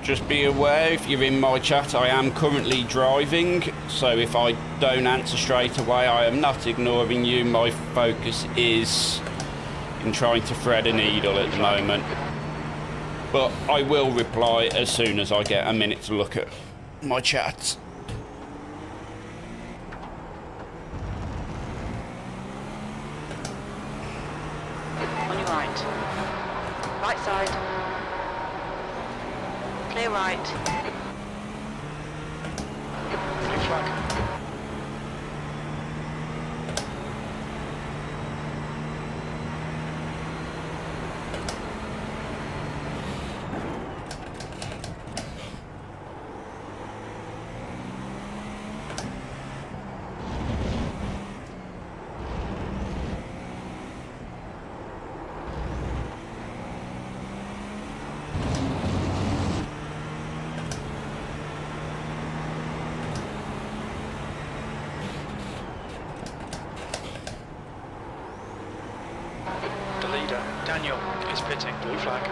Just be aware, if you're in my chat, I am currently driving, so if I don't answer straight away, I am not ignoring you. My focus is in trying to thread a needle at the moment. But I will reply as soon as I get a minute to look at my chat. On your right. Right side. Clear right. Blue flag. The leader, Daniel, is pitting. Blue flag.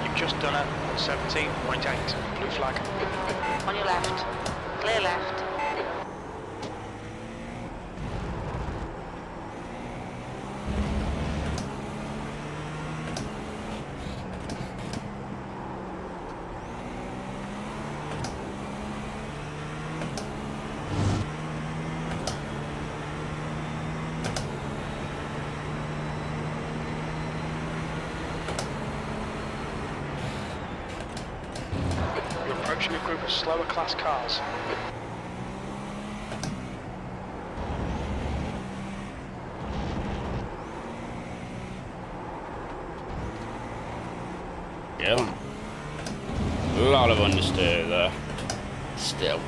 You've just done it on 17.8. Blue flag. On your left. Clear left. You're approaching a group of slower class cars. Yeah. A lot of understeer there. Still.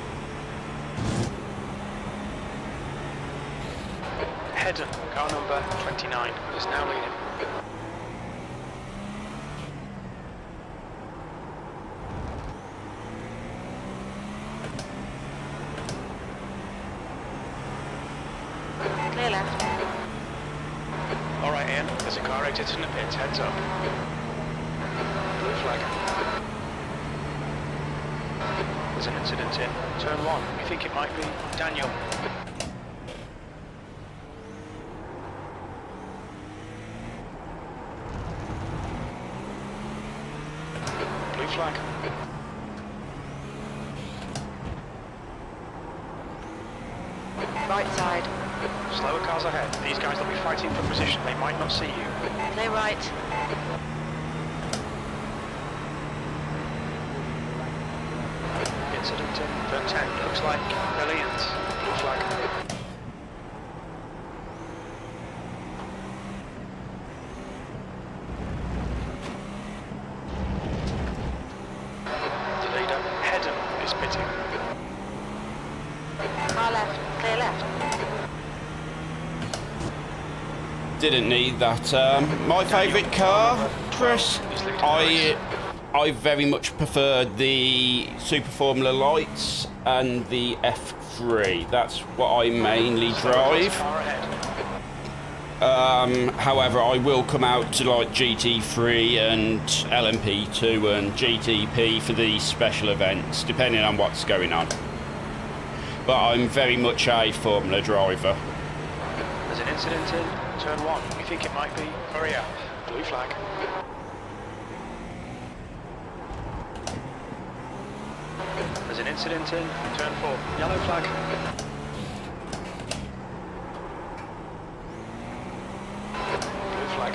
Hedden, car number 29, is now leading. Clear left. Alright Ian, there's a car exiting the pits, heads up. Blue flag. There's an incident in turn 1. We think it might be Daniel. Blue flag. Right side. Slower cars ahead. These guys will be fighting for position. They might not see you. Clear right. Incident in turn 10. Looks like Elliot. Blue flag. The leader, Hedden, is pitting. Car left. Clear left. Didn't need that. My favourite car, Chris, I very much prefer the Super Formula Lights and the F3. That's what I mainly drive. Car ahead. However, I will come out to like GT3 and LMP2 and GTP for these special events, depending on what's going on. But I'm very much a Formula driver. There's an incident in turn 1. We think it might be Maria. Blue flag. There's an incident in turn 4. Yellow flag. Blue flag.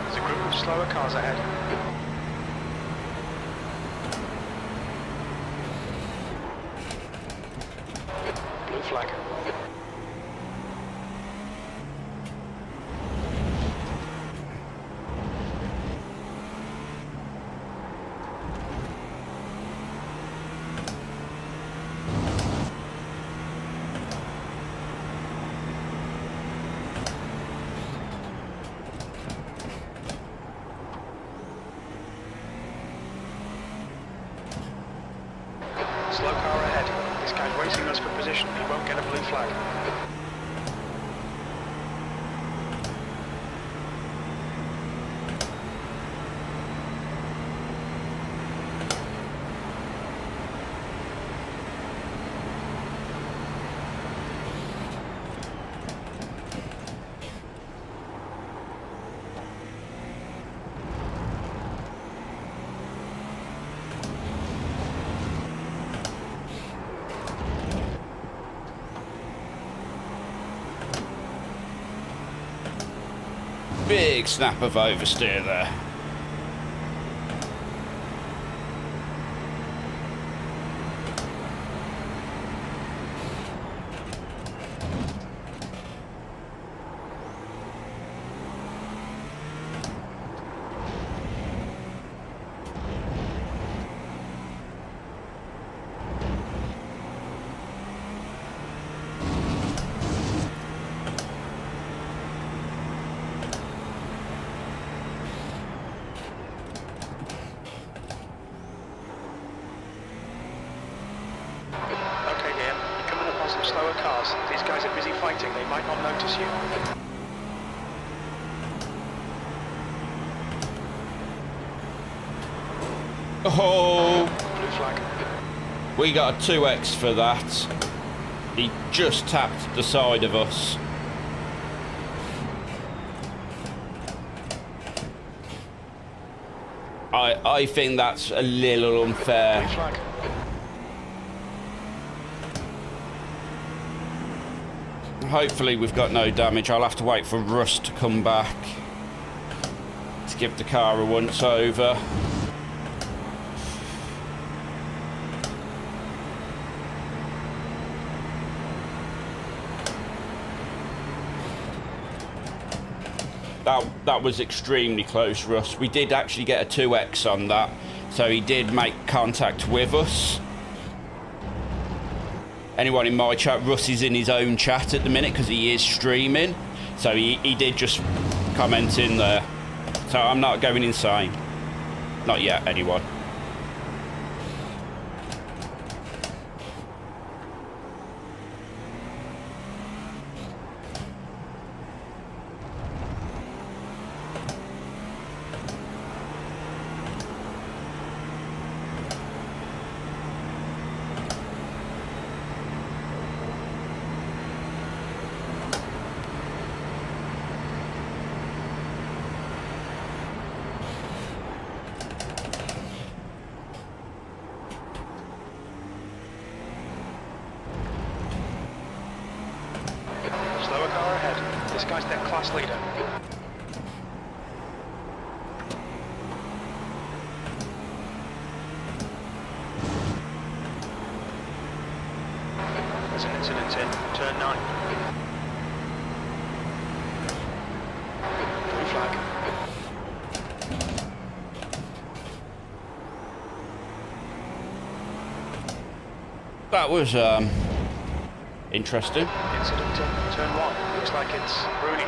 There's a group of slower cars ahead. Blue flag. Slow car ahead. This guy's racing us for position. He won't get a blue flag. Big snap of oversteer there. Slower cars. These guys are busy fighting. They might not notice you. Oh, Blue flag. we got a 2x for that. He just tapped the side of us. I think that's a little unfair. Blue flag. Hopefully we've got no damage. I'll have to wait for Russ to come back to give the car a once over. That was extremely close, Russ. We did actually get a 2x on that, so he did make contact with us. Anyone in my chat, Russ is in his own chat at the minute because he is streaming, so he did just comment in there. So I'm not going insane. Not yet, anyone. Slower car ahead. This guy's their class leader. There's an incident in turn 9. Blue flag. That was interesting. Incident in turn 1. Looks like it's Rooney.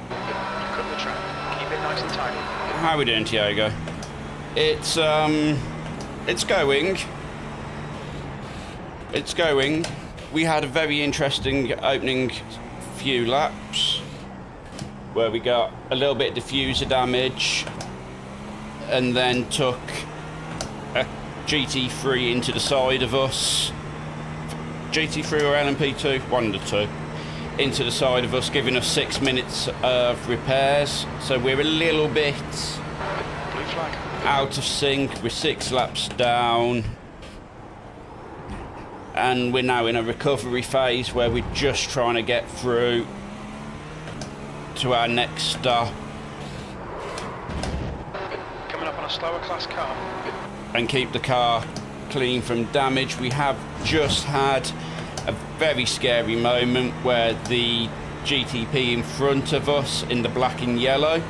You cut the track. Keep it nice and tidy. How are we doing, Tiago? It's going. It's going. We had a very interesting opening few laps where we got a little bit of diffuser damage and then took a GT3 into the side of us. GT3 or LMP2? One of the two. into the side of us, giving us 6 minutes of repairs. So we're a little bit Blue flag. out of sync. We're 6 laps down. And we're now in a recovery phase where we're just trying to get through to our next stop Coming up on a slower class car. and keep the car clean from damage. We have just had a very scary moment where the GTP in front of us in the black and yellow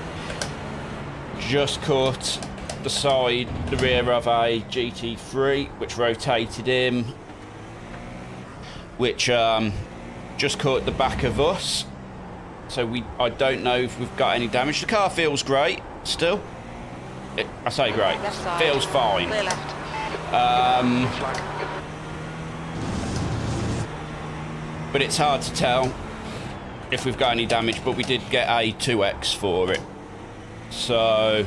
just caught the rear of a GT3, which rotated him, which just caught the back of us. So I don't know if we've got any damage. The car feels great still. I say great. Left side. Feels fine. Clear left. Blue flag. But it's hard to tell if we've got any damage, but we did get a 2X for it. So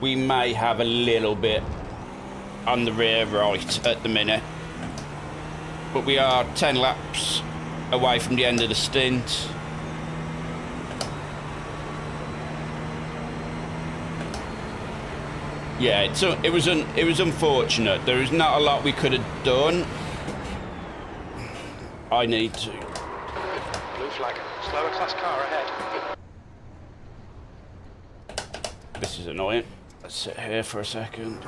we may have a little bit on the rear right at the minute. But we are 10 laps away from the end of the stint. Yeah, it was unfortunate. There was not a lot we could have done. I need to. Blue flag. Slower class car ahead. This is annoying. Let's sit here for a second.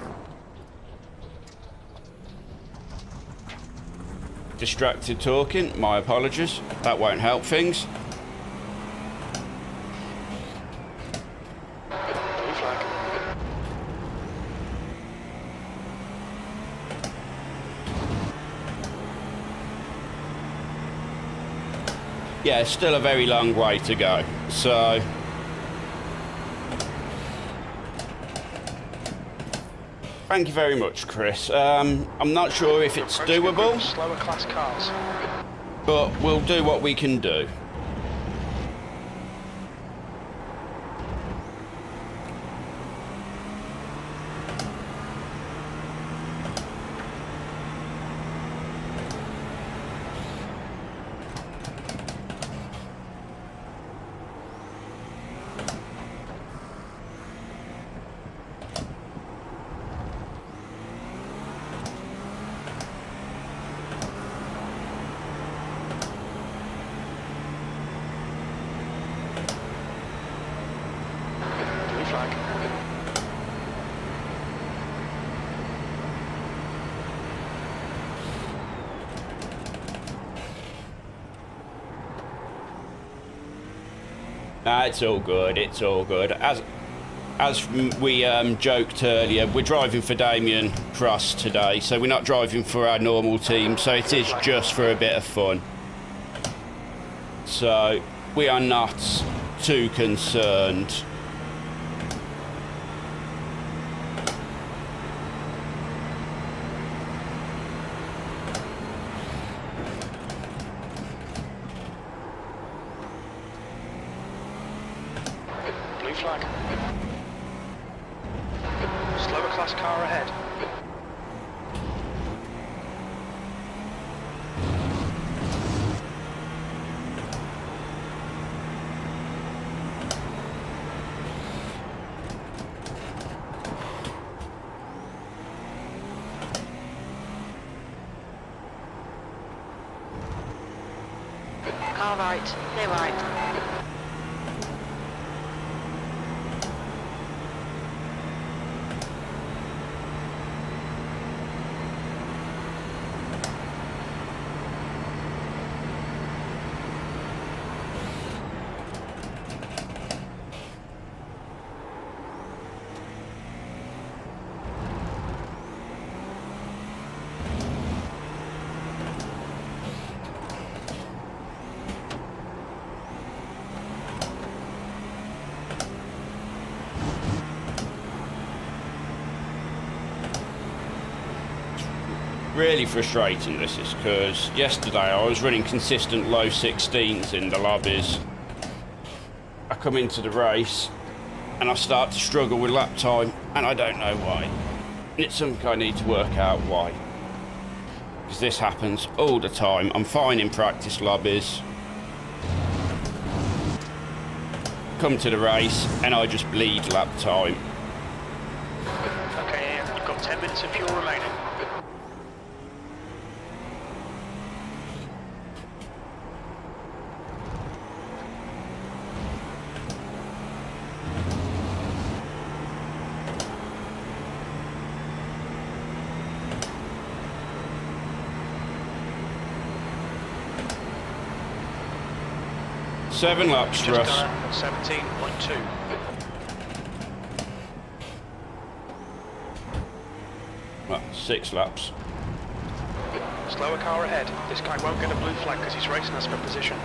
Distracted talking. My apologies. That won't help things. Blue flag. Yeah, still a very long way to go. So thank you very much, Chris. I'm not sure if it's Approaching a group doable, of slower class cars. but we'll do what we can do. Blue flag. Nah, it's all good. It's all good. As we joked earlier, we're driving for Damien Cross today, so we're not driving for our normal team. So it is just for a bit of fun. So we are not too concerned. Blue flag. Slower class car ahead. Car right. Clear right. Really frustrating this is because yesterday I was running consistent low 16s in the lobbies. I come into the race and I start to struggle with lap time and I don't know why. And it's something I need to work out why. Because this happens all the time. I'm fine in practice lobbies, come to the race, and I just bleed lap time. Okay, Ian, you've got 10 minutes of fuel remaining. Seven laps, Just Russ. done 17.2. Well, 6 laps. Slower car ahead. This guy won't get a blue flag because he's racing us for position.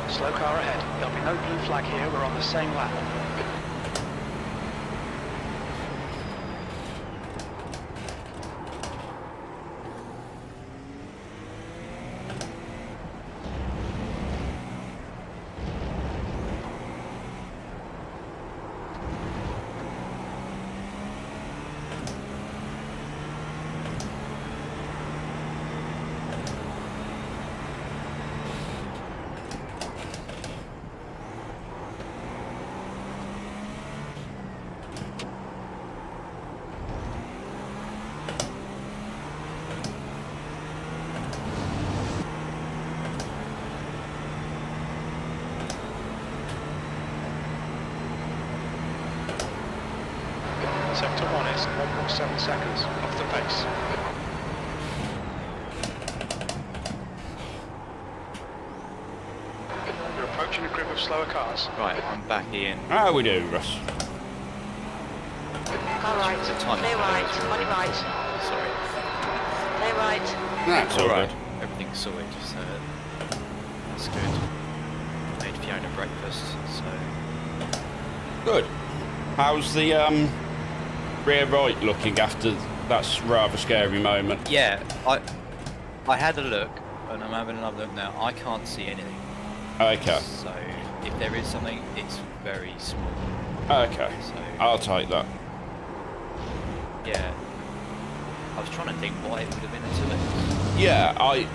Slow car ahead. There'll be no blue flag here. We're on the same lap. Sector 1 is 1.7 seconds off the pace. You're approaching a group of slower cars. Right, I'm back in. How we do, Russ? Car right, The time clear right, body right, Sorry. clear right. That's all Alright, right. everything's sorted, so that's good. Made Fiona breakfast, so Good. How's the rear right looking after that rather scary moment? yeah, I had a look, and I'm having another look now. I can't see anything. Okay. So if there is something, it's very small. Okay. So I'll take that. yeah, I was trying to think why it would have been a 2X. Yeah, I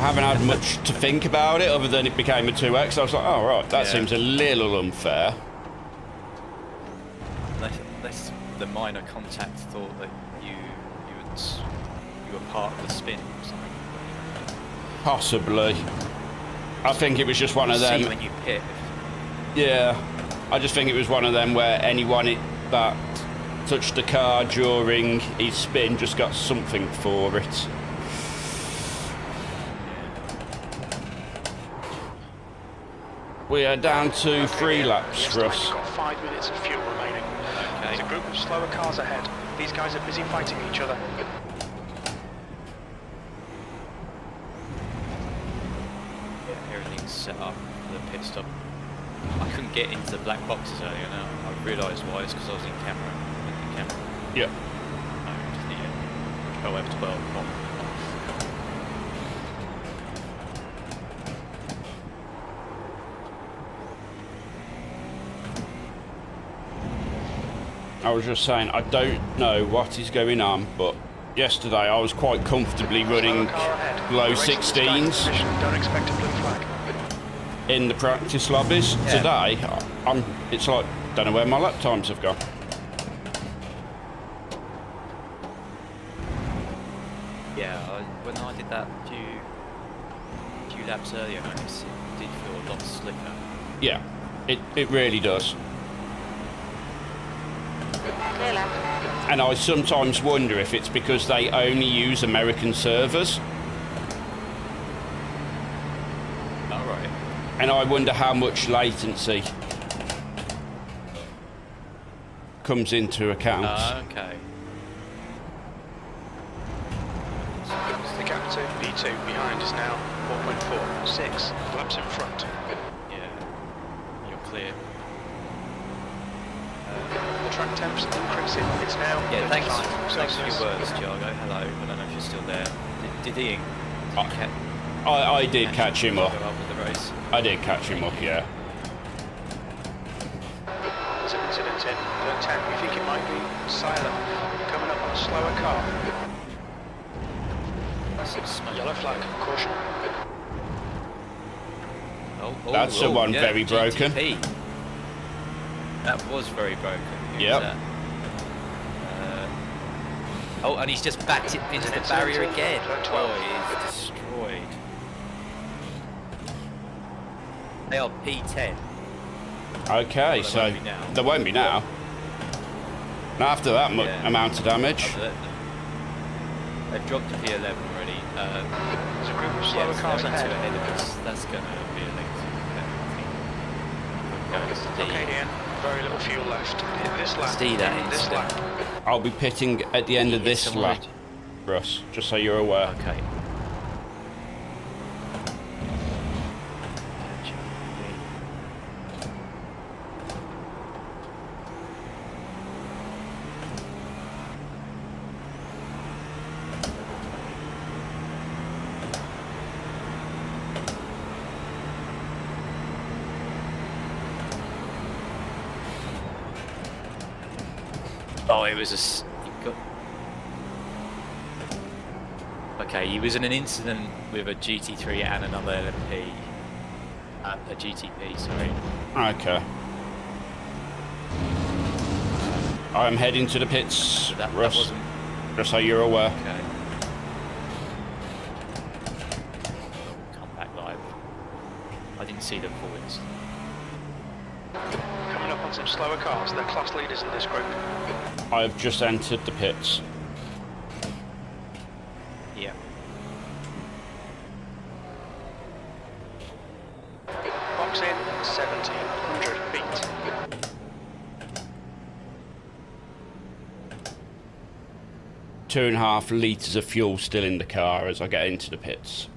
haven't had much to think about it other than it became a 2X. I was like, oh right, that Yeah. seems a little unfair. Unless the minor contact thought that you were part of the spin or something. Possibly. I think it was just one of them. See when you pit. Yeah, I just think it was one of them where anyone that touched the car during his spin just got something for it. We are down to 3 laps, This time Russ. you've got 5 minutes of fuel remaining. There's a group of slower cars ahead. These guys are busy fighting each other. Yeah, everything's set up for the pit stop. I couldn't get into the black boxes earlier now. I realised why. It's because I was in camera. Yeah. No, just the 12 bomb. I was just saying, I don't know what is going on, but yesterday I was quite comfortably running low 16s Don't expect a blue flag. in the practice lobbies. Yeah. Today, it's like, don't know where my lap times have gone. Yeah, when I did that few laps earlier, I noticed it did feel a lot slicker. Yeah, it really does. Clear left. And I sometimes wonder if it's because they only use American servers. Alright. And I wonder how much latency comes into account. Okay. The gap to B2 behind is now 4.46 laps in front. Yeah. You're clear. The track temps increasing. It's now Yeah, 55 thanks for Celsius. your words, Tiago. Hello. I don't know if you're still there. Did Ian? I did catch him up. Go up with the race. I did catch him up, yeah. There's an incident in turn 10. We think it might be silent. Coming up on a slower car. Some smoke. Yellow flag. Caution. That's the one yeah, very broken. GTP. That was very broken. Who Yep. was that? Oh, and he's just backed it into the barrier again. Oh, he's destroyed. They are P10. Okay, Well, so they won't be now. there won't be now. Not after that Yeah. amount of damage. They've dropped to P11 already. There's a group of slower Yeah, cars so they're ahead. only 2 ahead of us. That's going to be a negative. Okay, Ian. Very little fuel left. In this lap. Steve, that in this is- lap. I'll be pitting at the end of this someone. lap, Russ, just so you're aware. Okay. Oh, it was Okay, he was in an incident with a GT3 and another LMP. A GTP, sorry. Okay. I'm heading to the pits, So that Russ, wasn't just so you're aware. okay. Come back live. I didn't see the full incident. Coming up on some slower cars. They're class leaders in this group. I have just entered the pits. Yeah. Box in 1,700 feet. Two and a half litres of fuel still in the car as I get into the pits.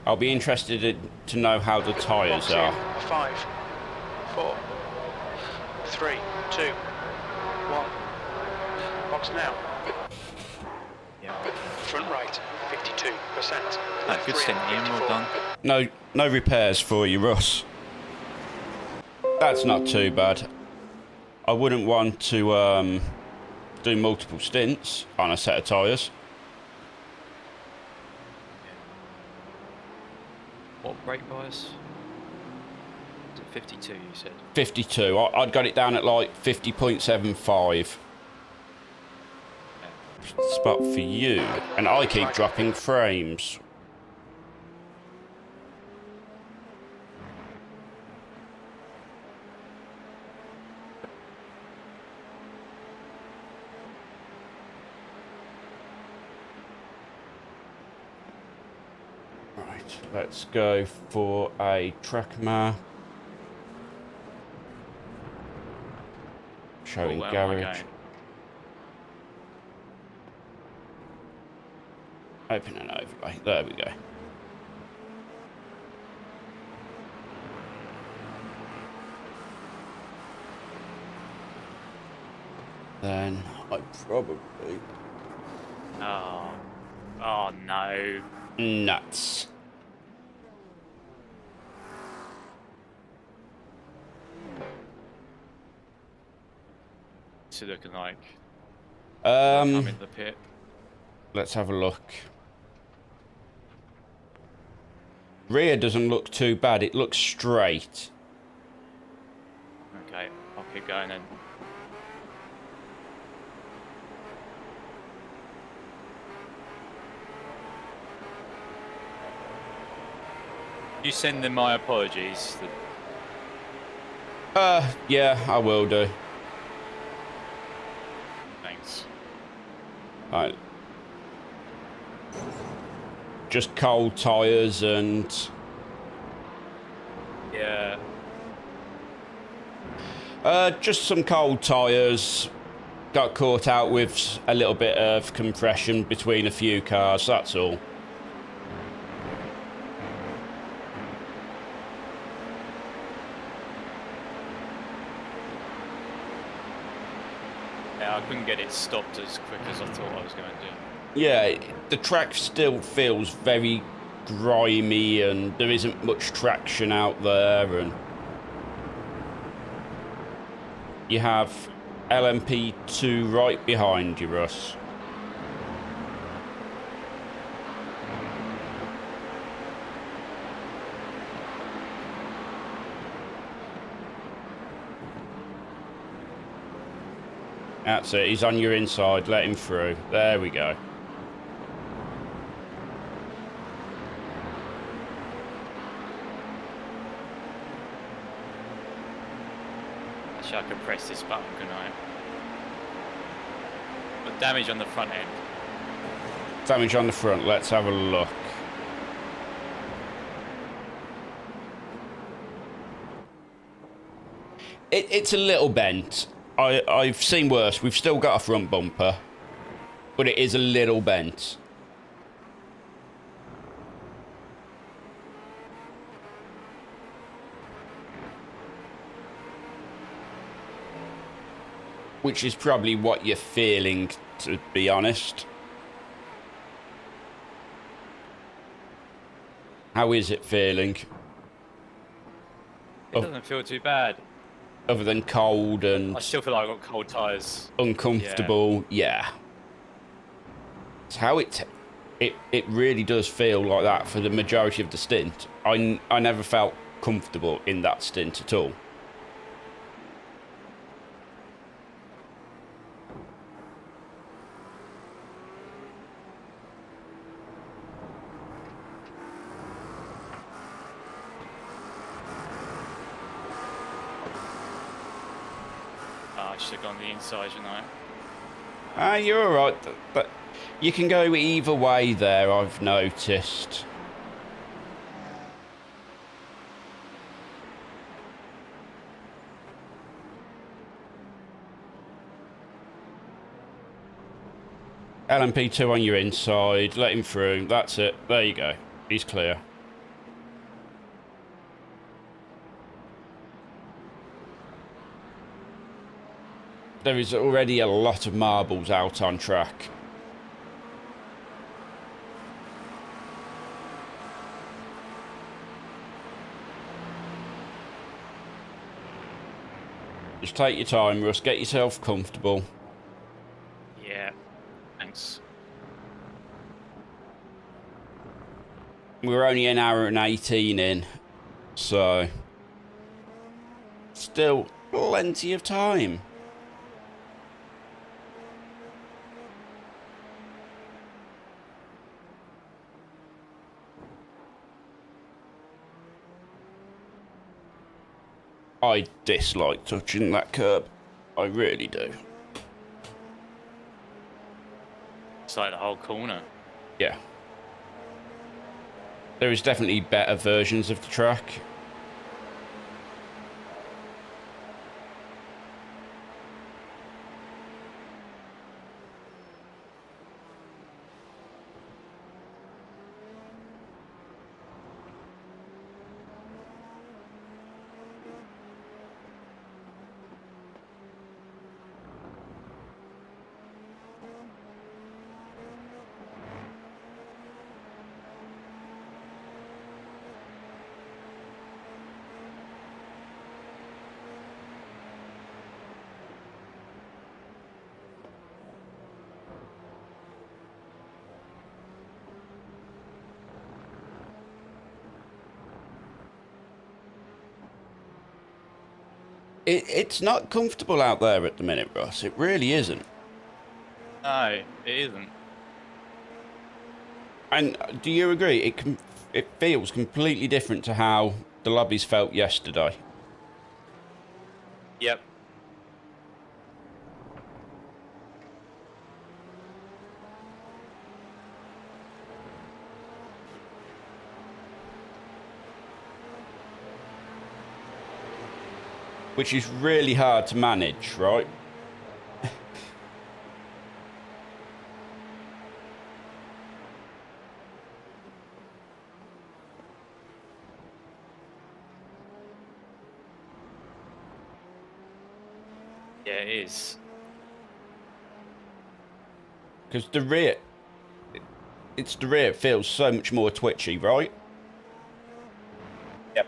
I'll be interested to know how the tyres Box are. in 5, 4, 3, 2, 1. Box now. Yeah. Front right, 52%. Left Good rear, stint, Ian. Well 54. done. No repairs for you, Russ. That's not too bad. I wouldn't want to do multiple stints on a set of tyres. What brake bias? Is it 52, you said? 52. I'd got it down at like 50.75. Spot for you. And I keep dropping frames. Right, let's go for a Trackmar. Showing where am I garage. going? Open and overlay. There we go. Then I probably Oh no. nuts. What's it looking like? I'm in the pit. Let's have a look. Rear doesn't look too bad. It looks straight. Okay, I'll keep going then. You send them my apologies. Yeah, I will do. Thanks. Right. Just cold tyres and... Yeah. Just some cold tyres. Got caught out with a little bit of compression between a few cars, that's all. Yeah, I couldn't get it stopped as quick as I thought I was going to do. Yeah, the track still feels very grimy and there isn't much traction out there, and you have LMP2 right behind you, Russ. That's it, he's on your inside, let him through. There we go. Actually, I could press this button, couldn't I? But damage on the front end. Damage on the front, let's have a look. It's a little bent. I've seen worse. We've still got a front bumper, but it is a little bent. Which is probably what you're feeling, to be honest. How is it feeling? It doesn't feel too bad. Other than cold and... I still feel like I've got cold tyres. Uncomfortable, yeah. It's how it really does feel like that for the majority of the stint. I never felt comfortable in that stint at all. I should have gone the inside, shouldn't I? You're alright, but you can go either way there, I've noticed. LMP2 on your inside, let him through, that's it, there you go, he's clear. There is already a lot of marbles out on track. Just take your time, Russ, get yourself comfortable. Yeah, thanks. We're only an hour and 18 in, so still plenty of time. I dislike touching that curb. I really do. It's like the whole corner. Yeah. There is definitely better versions of the track. It's not comfortable out there at the minute, Russ. It really isn't. No, it isn't. And do you agree? It feels completely different to how the lobbies felt yesterday. Yep. Which is really hard to manage, right? Yeah, it is. Because the rear... It's the rear feels so much more twitchy, right? Yep.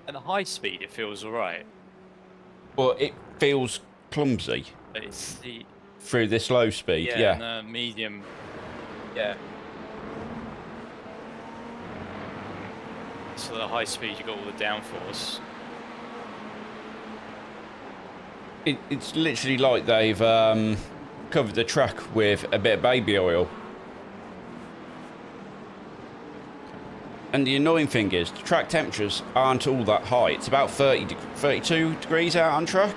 At the high speed, it feels alright. Well, it feels clumsy But it's the through this low speed, yeah. and the medium. Yeah. So the high speed, you got all the downforce. It's literally like they've covered the track with a bit of baby oil. And the annoying thing is, the track temperatures aren't all that high. It's about 32 degrees out on track.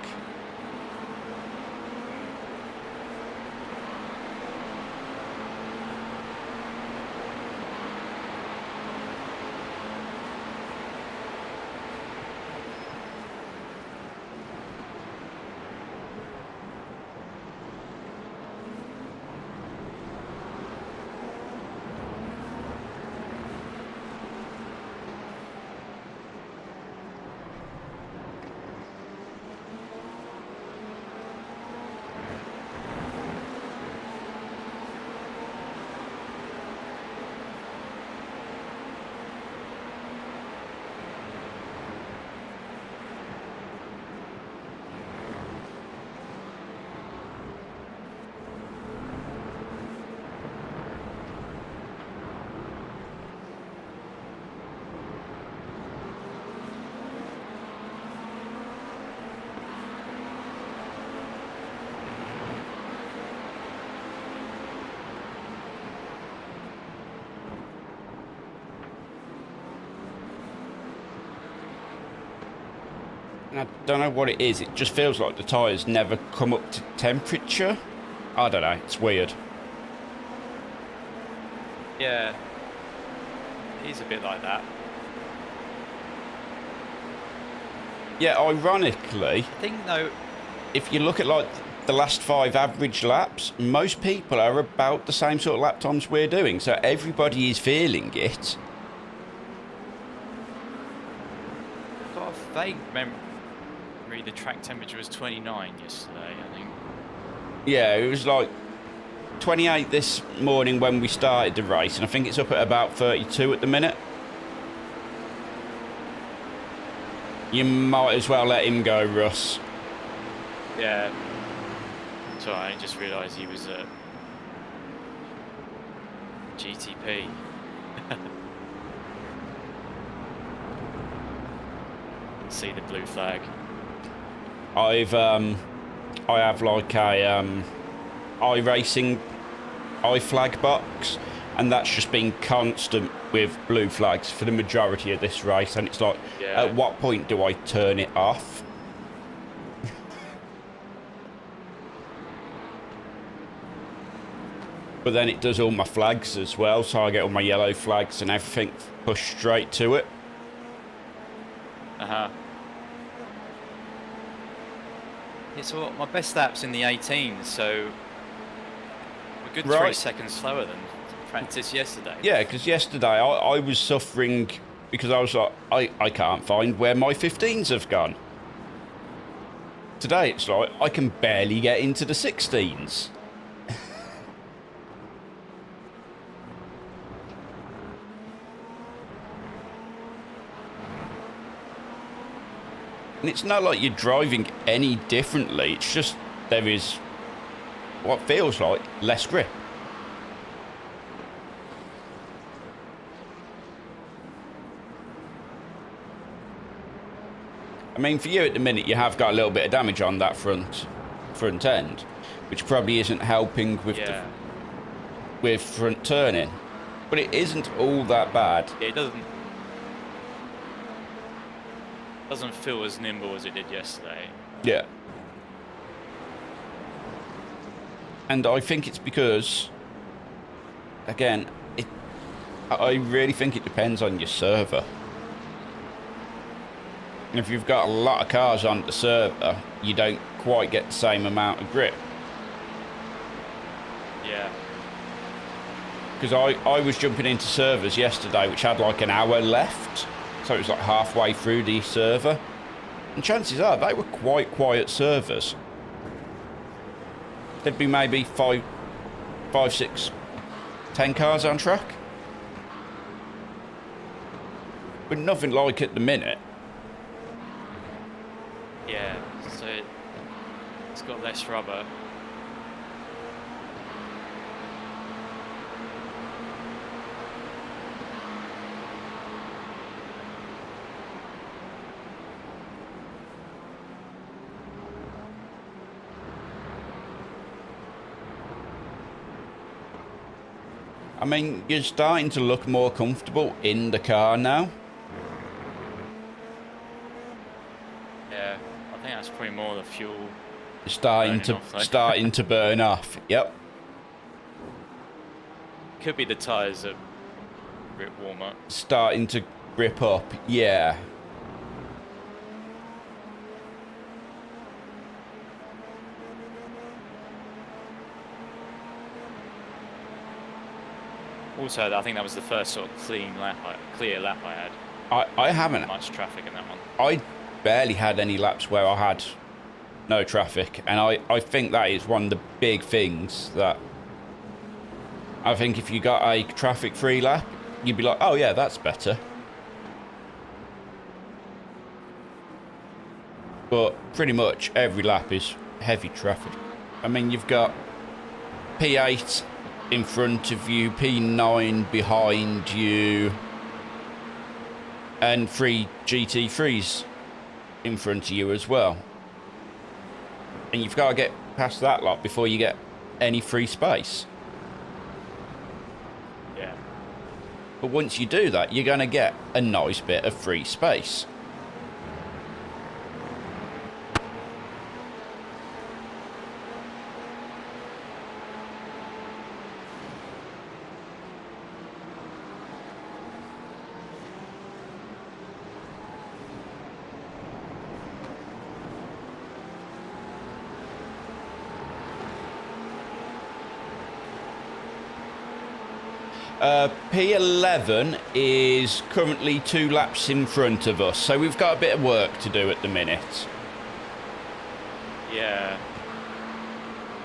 I don't know what it is. It just feels like the tyres never come up to temperature. I don't know. It's weird. Yeah. It is a bit like that. Yeah, ironically, I think though. if you look at like the last 5 average laps, most people are about the same sort of lap times we're doing. So everybody is feeling it. I've got a vague memory the track temperature was 29 yesterday, I think. Yeah, it was like 28 this morning when we started the race, and I think it's up at about 32 at the minute. You might as well let him go, Russ. Yeah. Sorry, I just realised he was a GTP. See the blue flag. I have like a iRacing iFlag box, and that's just been constant with blue flags for the majority of this race, and it's like, Yeah. at what point do I turn it off? But then it does all my flags as well, so I get all my yellow flags and everything pushed straight to it. Uh-huh. Yeah, so my best lap's in the 18s, so we're good 3 Right. seconds slower than practice yesterday. Yeah, because yesterday I was suffering because I was like, I can't find where my 15s have gone. Today it's like, I can barely get into the 16s. And it's not like you're driving any differently, it's just there is what feels like less grip. I mean, for you at the minute, you have got a little bit of damage on that front end, which probably isn't helping with with front turning, but it isn't all that bad. Yeah, it doesn't feel as nimble as it did yesterday. Yeah. And I think it's because, again, I really think it depends on your server. If you've got a lot of cars on the server, you don't quite get the same amount of grip. Yeah. Because I was jumping into servers yesterday which had like an hour left, so it was like halfway through the server, and chances are they were quite quiet servers. There'd be maybe 5, 6, 10 cars on track, but nothing like at the minute. Yeah, so it's got less rubber. I mean, you're starting to look more comfortable in the car now. Yeah, I think that's probably more the fuel. Starting to burn off. Yep. Could be the tyres that grip warmer. Starting to grip up. Yeah. Also, I think that was the first sort of clear lap I had. I haven't. Much traffic in that one. I barely had any laps where I had no traffic, and I think that is one of the big things that I think if you got a traffic-free lap, you'd be like, oh yeah, that's better. But pretty much every lap is heavy traffic. I mean, you've got P8 in front of you, P9 behind you, and 3 GT3s in front of you as well. And you've got to get past that lot before you get any free space. Yeah. But once you do that, you're going to get a nice bit of free space. P11 is currently 2 laps in front of us, so we've got a bit of work to do at the minute. Yeah.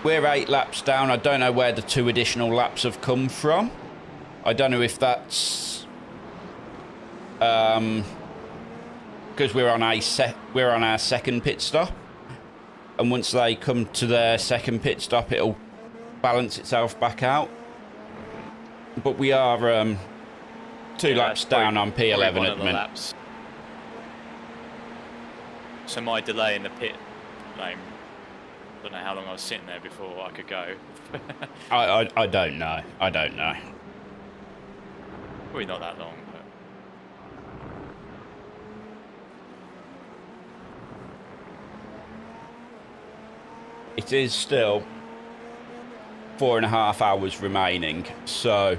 We're 8 laps down. I don't know where the 2 additional laps have come from. I don't know if that's because we're on our second pit stop, and once they come to their second pit stop, it'll balance itself back out. But we are 2 laps down on P11 at the minute. Laps. So my delay in the pit lane, I don't know how long I was sitting there before I could go. I don't know. I don't know. Probably not that long, but it is still 4.5 hours remaining, so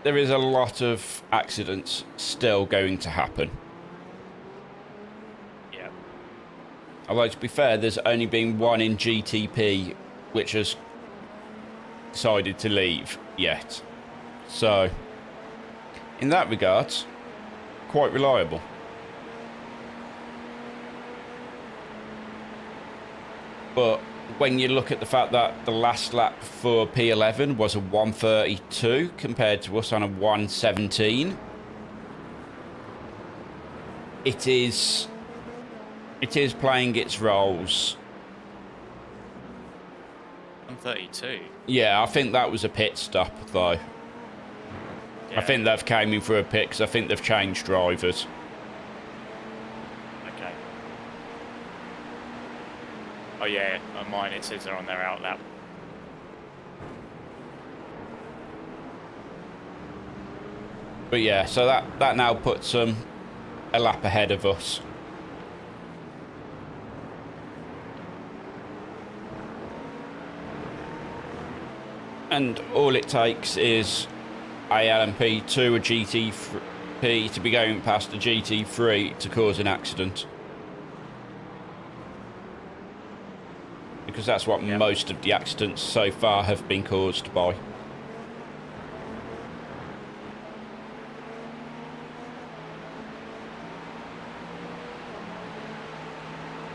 there is a lot of accidents still going to happen. yeah. Although, to be fair, there's only been one in GTP which has decided to leave yet. So, in that regard, quite reliable. But when you look at the fact that the last lap for P11 was a 1:32 compared to us on a 1:17, it is playing its roles 132. Yeah, I think that was a pit stop, though. Yeah. I think they've came in for a pit because I think they've changed drivers. Okay. Oh yeah, on mine it says they're on their out lap. But yeah, so that now puts them a lap ahead of us. And all it takes is a LMP2, a GT3 to be going past a GT3 to cause an accident. Because that's what most of the accidents so far have been caused by.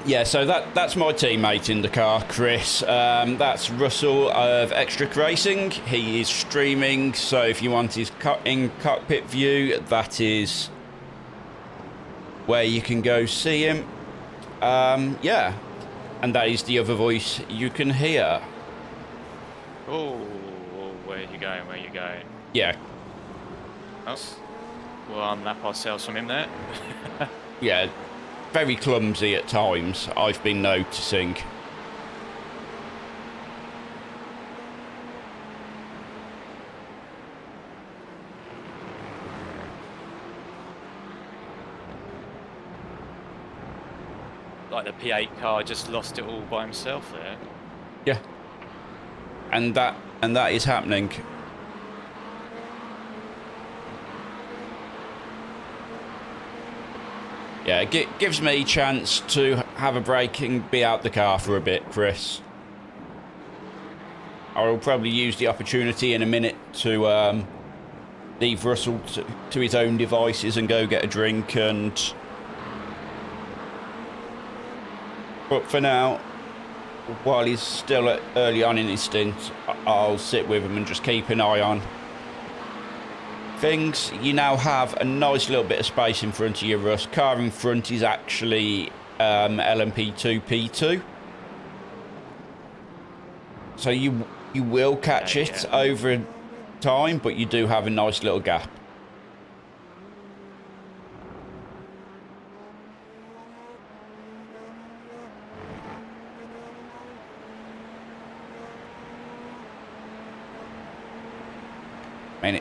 Yeah, so that's my teammate in the car, Chris. That's Russell of Extric Racing. He is streaming, so if you want his in cockpit view, that is where you can go see him. Yeah, and that is the other voice you can hear. Oh, where are you going? Where are you going? Yeah. Oh, we'll unlap ourselves from him there. Yeah. Very clumsy at times, I've been noticing. Like the P8 car just lost it all by himself there. Yeah. And that is happening. Yeah, it gives me a chance to have a break and be out the car for a bit, Chris. I will probably use the opportunity in a minute to leave Russell to his own devices and go get a drink. But for now, while he's still early on in his stint, I'll sit with him and just keep an eye on things. You now have a nice little bit of space in front of you, Russ. Car in front is actually LMP2 P2, so you will catch it over time, but you do have a nice little gap. I mean,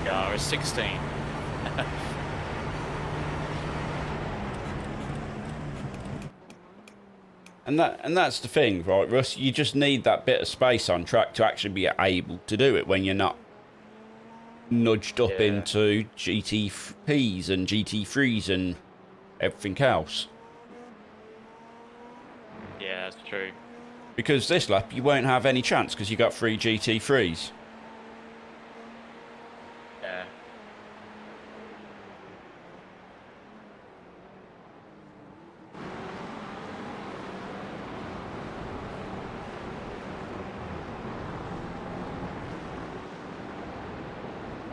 Yeah, 16. And that's the thing, right, Russ? You just need that bit of space on track to actually be able to do it when you're not nudged up into GTPs and GT3s and everything else. Yeah, that's true. Because this lap you won't have any chance because you got 3 GT3s. Yeah.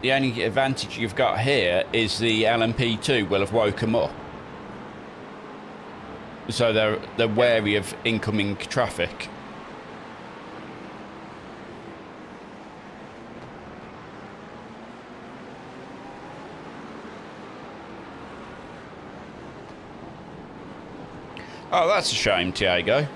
The only advantage you've got here is the LMP2 will have woke them up. So they're wary of incoming traffic. Oh, that's a shame, Tiago.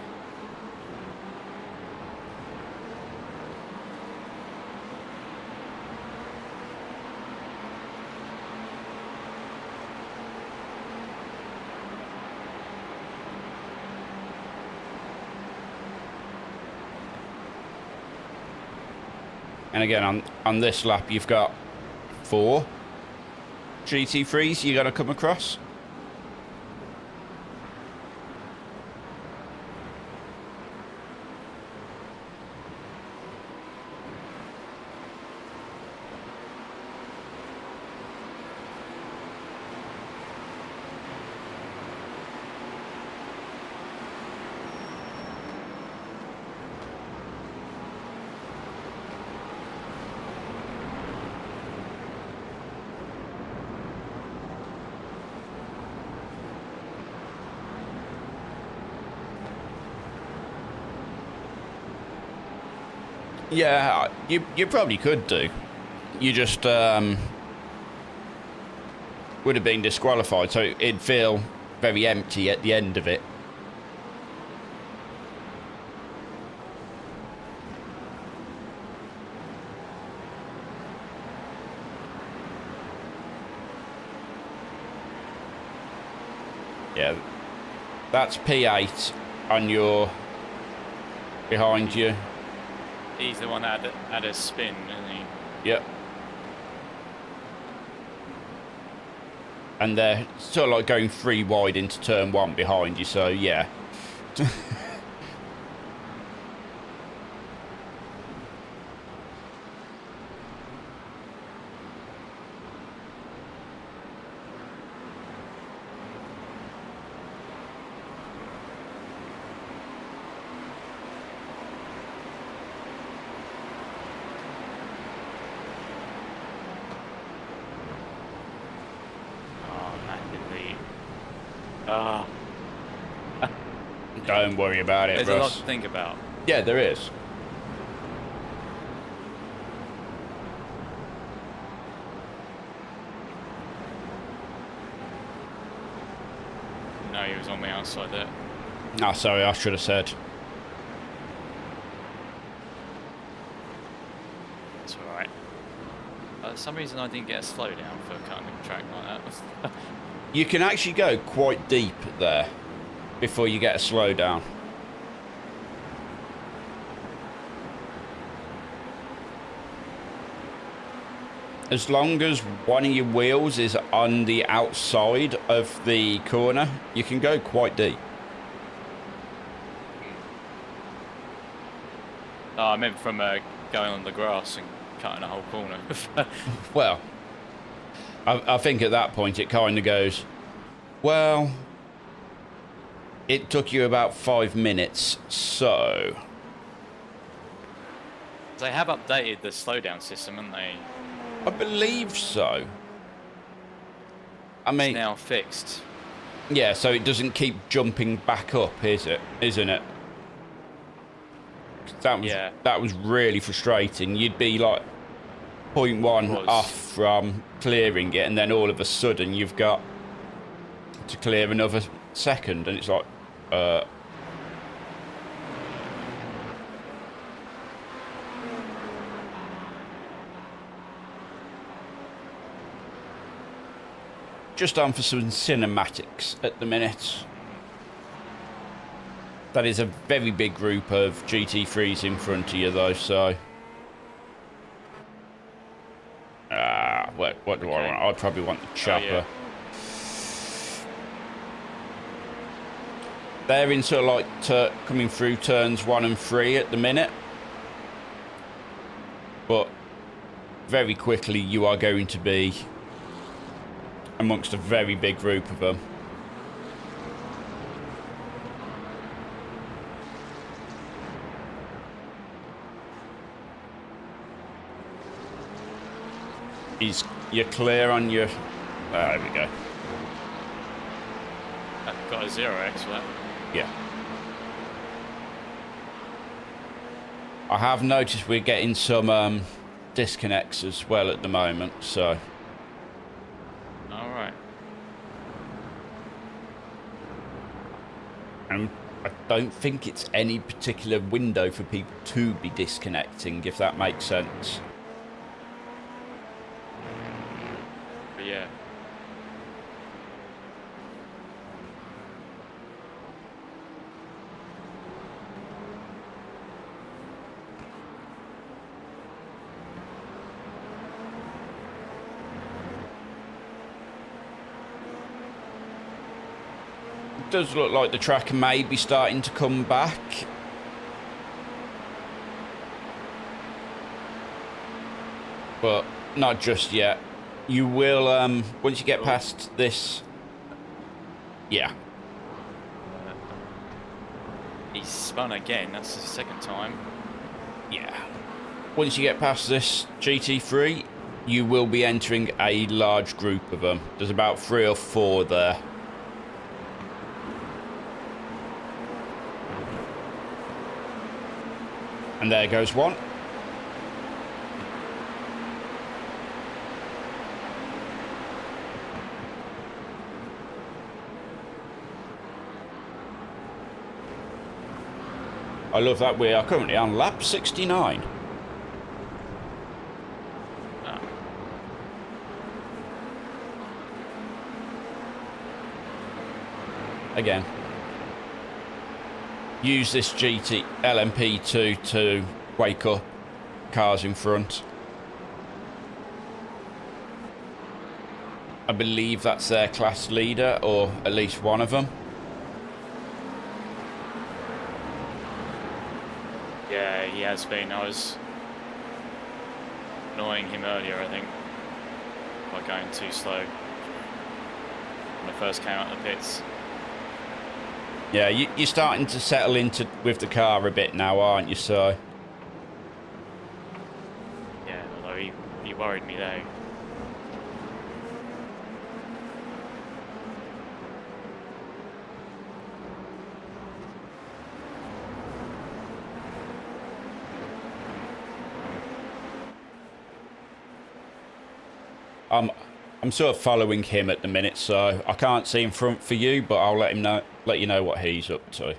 And again, on this lap, you've got 4 GT3s you got to come across. Yeah, you probably could do. You just would have been disqualified, so it'd feel very empty at the end of it. Yeah, that's P8 on your behind you. He's the one that had a spin, isn't he? Yep. And they're sort of like going 3 wide into turn 1 behind you, so yeah. Ah, Don't worry about it, there's a lot Russ. to think about. Yeah, there is. No, he was on the outside there. Ah, sorry, I should have said. That's alright. For some reason I didn't get a slowdown for cutting the track like that. You can actually go quite deep there before you get a slowdown. As long as one of your wheels is on the outside of the corner, you can go quite deep. Oh, I meant from going on the grass and cutting a whole corner. Well, I think at that point it kind of goes, well, it took you about 5 minutes, so... They have updated the slowdown system, haven't they? I believe so. I mean... It's now fixed. Yeah, so it doesn't keep jumping back up, isn't it? That was really frustrating. You'd be like 0.1 off from clearing it, and then all of a sudden you've got to clear another second, and it's like, just on for some cinematics at the minute. That is a very big group of GT3s in front of you, though, so... what do I want? I'd probably want the chopper. Oh, yeah. They're in sort of like coming through turns 1 and 3 at the minute. But very quickly you are going to be amongst a very big group of them. You're clear on your... there we go. I've got a 0x for that. Yeah. I have noticed we're getting some disconnects as well at the moment, so... Alright. And I don't think it's any particular window for people to be disconnecting, if that makes sense. But yeah. does look like the track may be starting to come back. But not just yet. You will, once you get past this... Yeah. He's spun again. That's the second time. Yeah. Once you get past this GT3, you will be entering a large group of them. There's about 3 or 4 there. And there goes one. I love that we are currently on lap 69. Again, use this GT LMP2 to wake up cars in front. I believe that's their class leader, or at least one of them. Yeah, he has been. I was annoying him earlier, I think, by going too slow when I first came out of the pits. Yeah, you're starting to settle into with the car a bit now, aren't you, Si? Yeah, although he worried me though. I'm sort of following him at the minute, so I can't see in front for you, but I'll let you know what he's up to.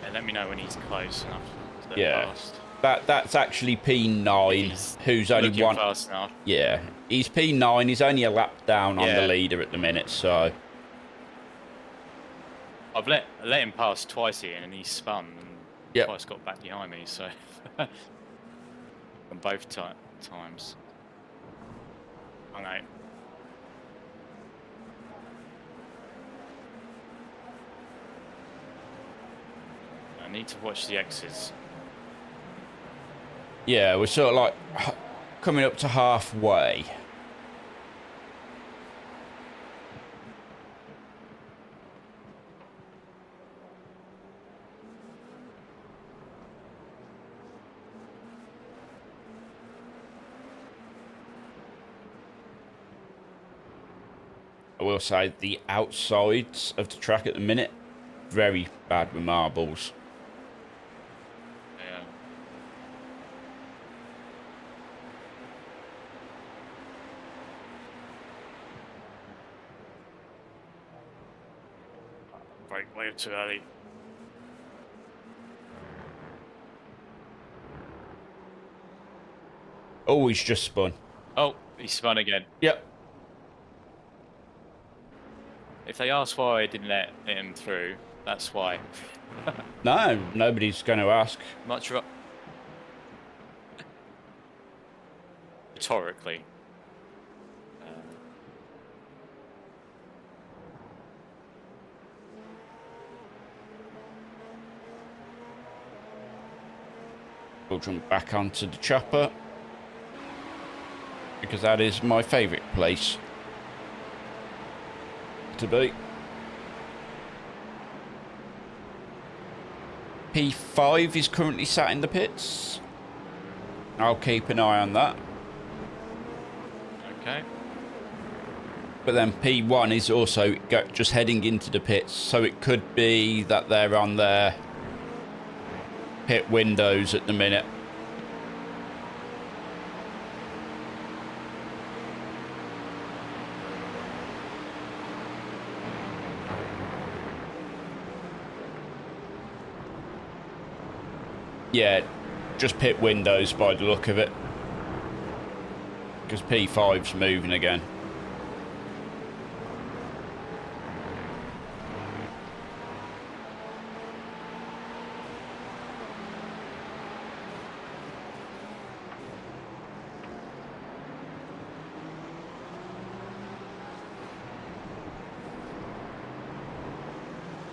Yeah, let me know when he's close enough to the Yeah. fast. That's actually P9, who's only Looking one. fast enough. Yeah, he's P9. He's only a lap down on the Yeah. leader at the minute, so I've let him pass twice here, and he spun and Yep. twice got back behind me. So on both times. Oh no. I need to watch the exits. yeah, we're sort of like coming up to halfway. I will say the outsides of the track at the minute, very bad with marbles. Yeah. Brake way too early. Oh, he's just spun. Oh, he spun again. Yep. If they ask why I didn't let him through, that's why. No, nobody's going to ask. Much rhetorically. We'll jump back onto the chopper, because that is my favourite place to be. P5 is currently sat in the pits. I'll keep an eye on that. Okay. But then P1 is also just heading into the pits, so it could be that they're on their pit windows at the minute. Yeah, just pit windows by the look of it. Because P5's moving again.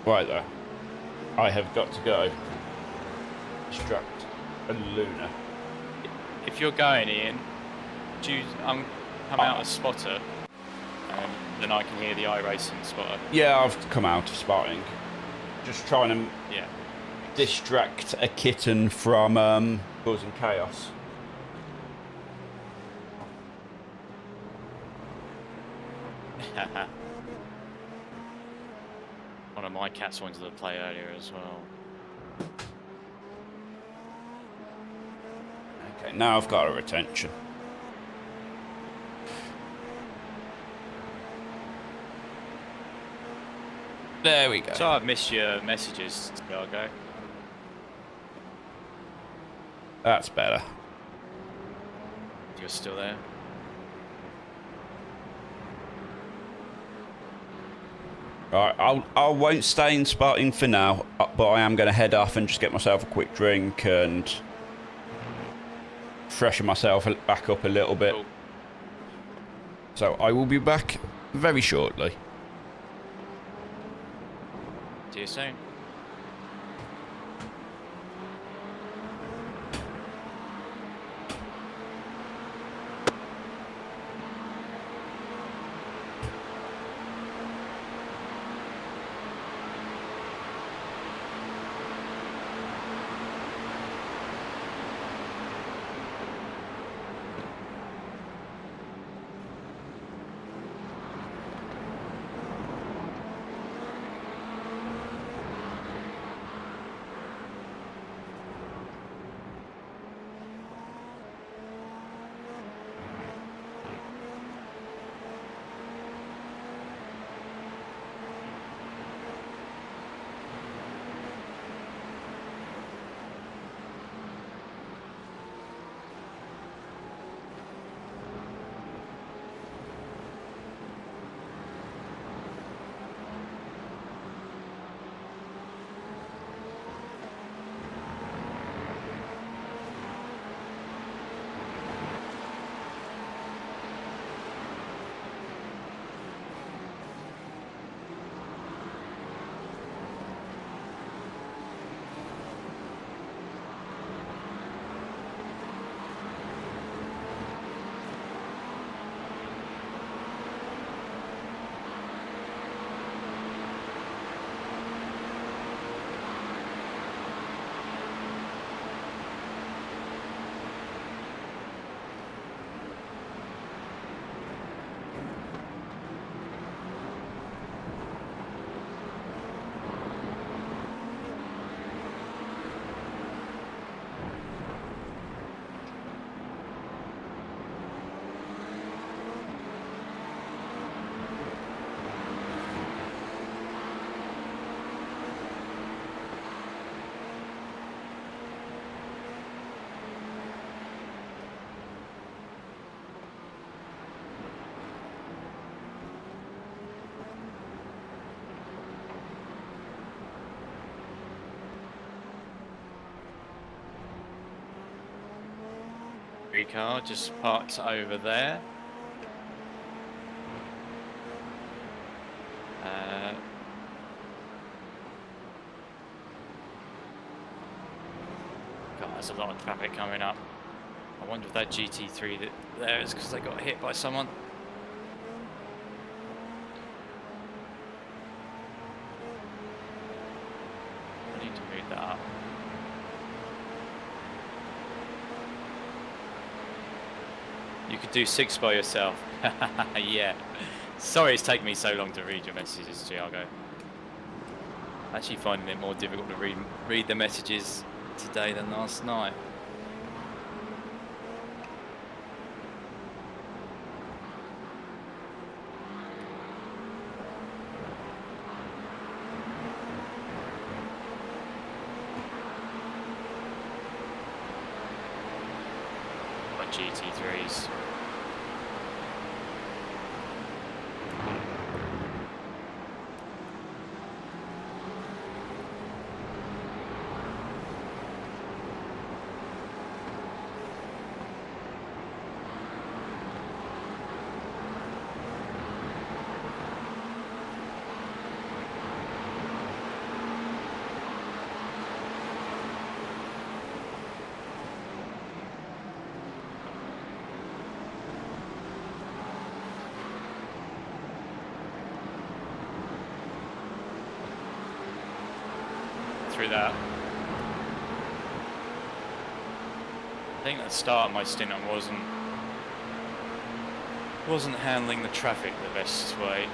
Right there. I have got to go. Distract a Luna. If you're going, Ian, I'm out as spotter, and then I can hear the iRacing spotter. Yeah, I've come out of spotting. Just trying to Yeah. distract a kitten from causing chaos. One of my cats wanted to play earlier as well. Okay, now I've got her attention. There we go. So I've missed your messages, Tiago. That's better. You're still there? Right, I won't stay in spotting for now, but I am going to head off and just get myself a quick drink and freshen myself back up a little bit. Cool. So I will be back very shortly. See you soon. Car just parked over there. God, there's a lot of traffic coming up. I wonder if that GT3 there is because they got hit by someone. I need to move that up. You could do 6 by yourself. Yeah. Sorry it's taken me so long to read your messages, Tiago. Actually finding it more difficult to read the messages today than last night. GT3s. through that. I think at the start of my stint I wasn't handling the traffic the best way.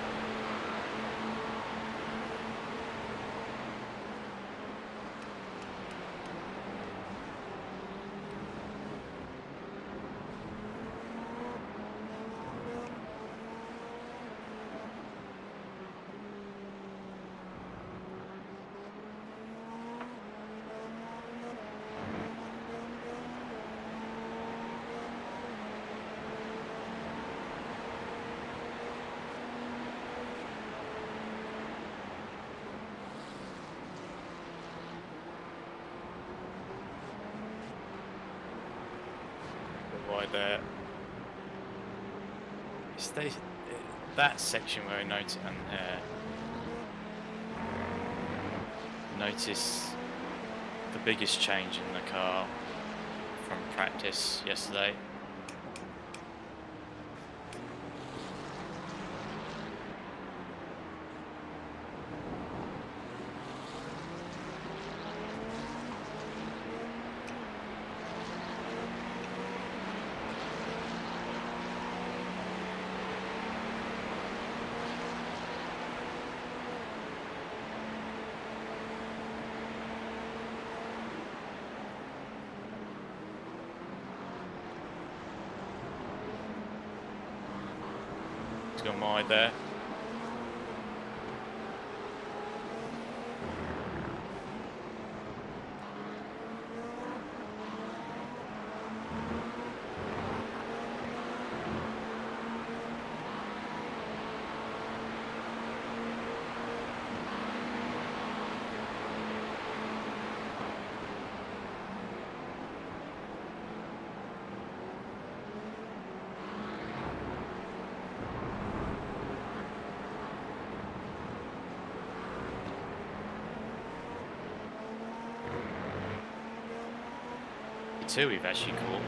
Wide there. That section where I noticed notice the biggest change in the car from practice yesterday. Gone wide there. Two we've actually caught.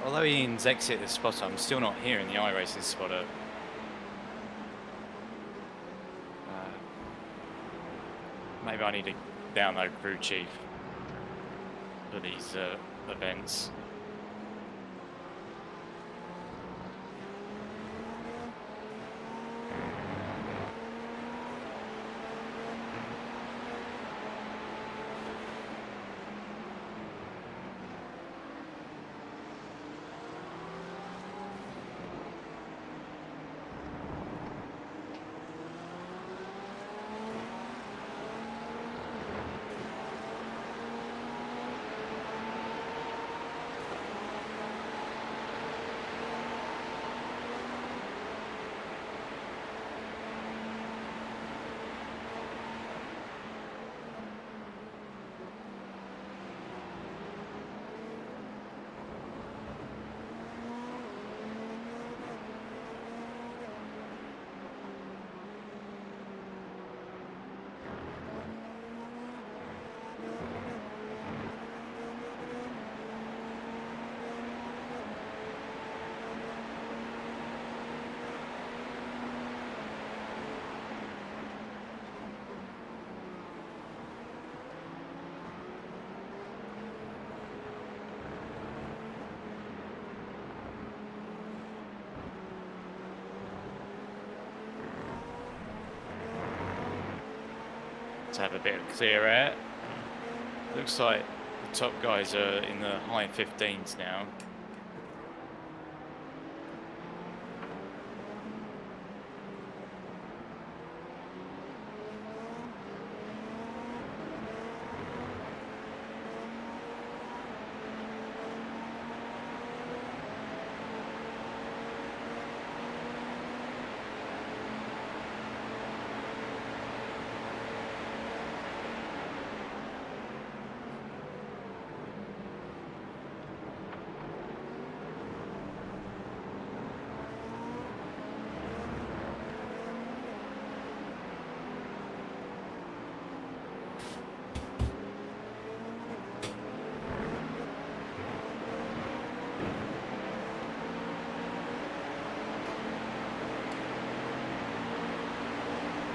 Although Ian's exited the spotter, I'm still not hearing the iRacing spotter. Maybe I need to download Crew Chief for these events. To have a bit of clear air. Looks like the top guys are in the high 15s now.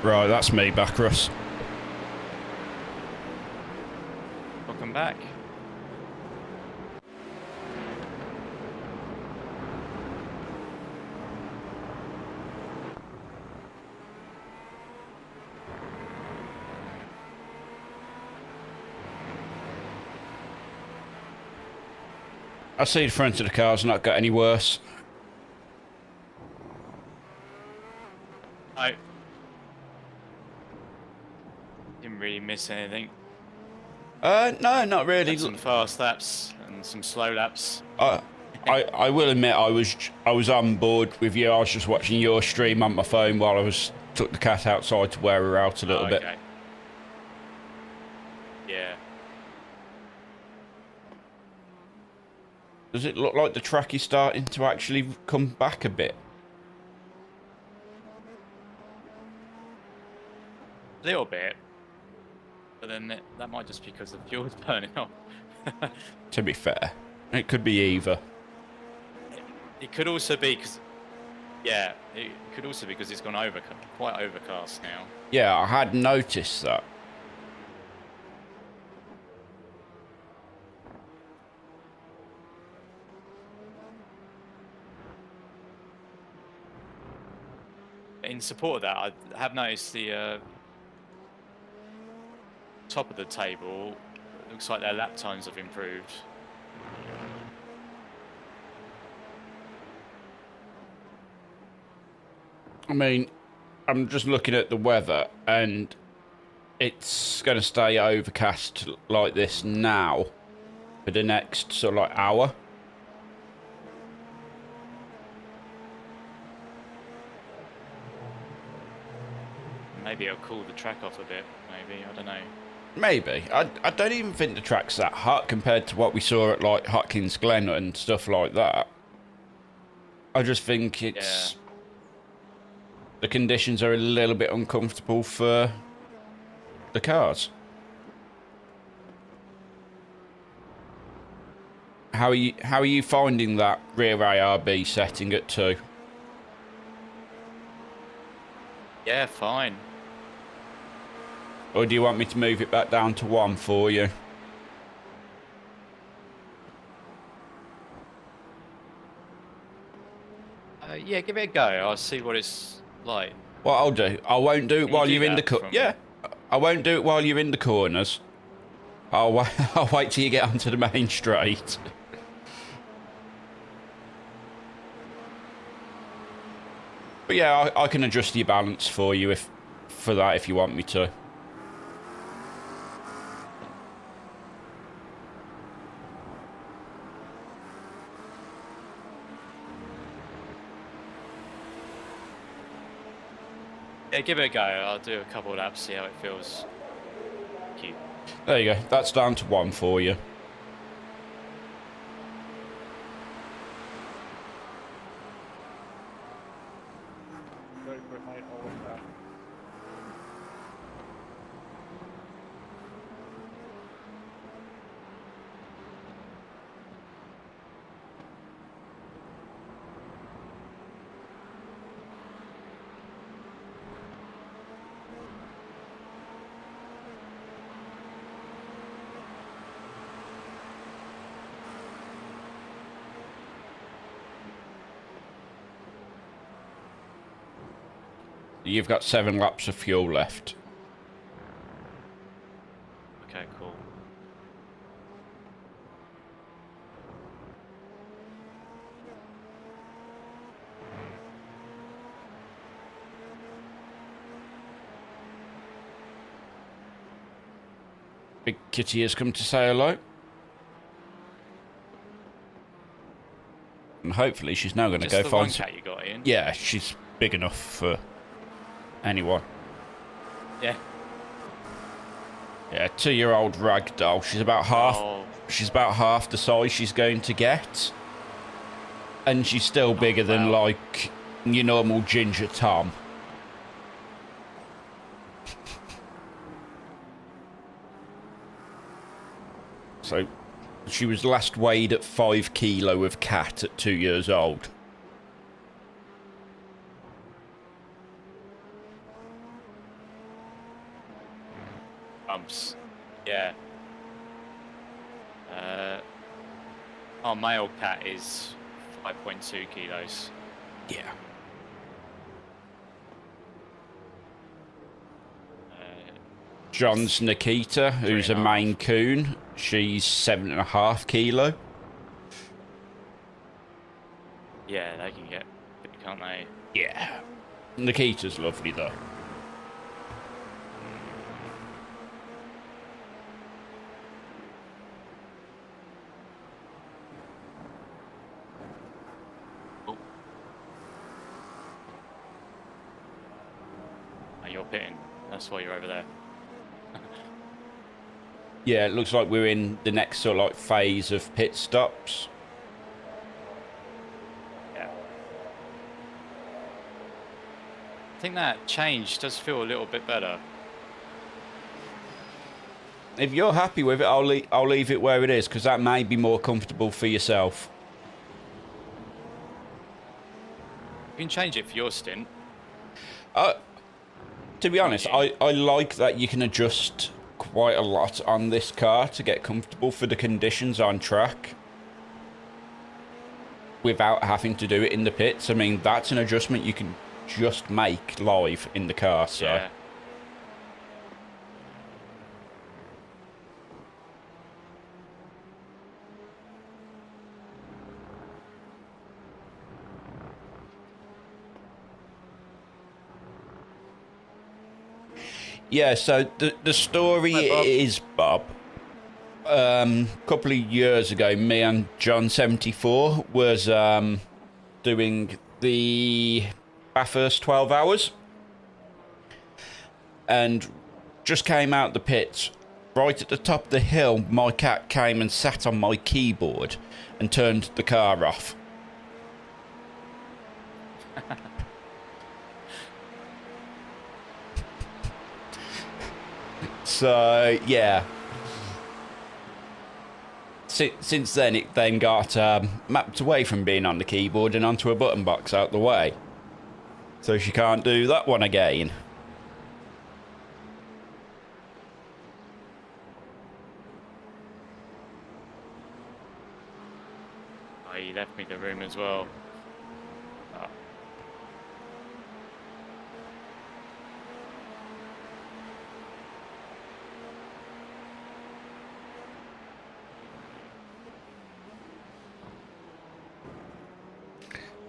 Right, that's me back, Russ. Welcome back. I see the front of the car's not got any worse. I didn't really miss anything. No, not really. Had some fast laps and some slow laps. I will admit I was on board with you. I was just watching your stream on my phone while I took the cat outside to wear her out a little bit. Yeah. Does it look like the track is starting to actually come back a bit? A little bit. But then that might just be because the fuel's burning off. To be fair, it could be either. It could also be because, yeah, it could also be because it's gone quite overcast now. Yeah, I had noticed that. In support of that, I have noticed the top of the table. Looks like their lap times have improved. I mean, I'm just looking at the weather and it's going to stay overcast like this now for the next sort of like hour. Maybe it'll cool the track off a bit, maybe, I don't know. Maybe. I don't even think the track's that hot compared to what we saw at like Hopkins Glen and stuff like that. I just think it's... Yeah. The conditions are a little bit uncomfortable for the cars. How are you finding that rear ARB setting at 2? Yeah, fine. Or do you want me to move it back down to 1 for you? Yeah, give it a go. I'll see what it's like. What I'll do, I won't do it while you're in the Yeah, I won't do it while you're in the corners. I'll wait till you get onto the main straight. But yeah, I can adjust your balance for you if you want me to. Yeah, give it a go. I'll do a couple of laps, see how it feels. Cute. There you go. That's down to 1 for you. You've got 7 laps of fuel left. Okay, cool. Big Kitty has come to say hello. And hopefully she's now going to go the find one some... cat you got in? Yeah, she's big enough for anyone. Yeah. Yeah, 2-year-old ragdoll. She's about half. Oh. She's about half the size she's going to get, and she's still bigger than wow. like your normal ginger Tom. So, she was last weighed at 5 kilo of cat at 2 years old. bumps. Yeah. Our male cat is 5.2 kilos. Yeah. John's Nikita, who's a 3.5. Maine Coon. She's 7.5 kilo. Yeah, they can get big, can't they? Yeah. Nikita's lovely though. Oh. Oh, you're pitting. That's why you're over there. Yeah, it looks like we're in the next sort of like phase of pit stops. Yeah. I think that change does feel a little bit better. If you're happy with it, I'll leave it where it is, because that may be more comfortable for yourself. You can change it for your stint. To be honest, I like that you can adjust quite a lot on this car to get comfortable for the conditions on track without having to do it in the pits. I mean, that's an adjustment you can just make live in the car, so... Yeah. Yeah, so the story is, Bob, a couple of years ago, me and John74 was doing the Bathurst 12 hours and just came out the pits. Right at the top of the hill, my cat came and sat on my keyboard and turned the car off. So, yeah. Since then, it then got mapped away from being on the keyboard and onto a button box out the way. So she can't do that one again. Oh, he left me the room as well. Oh.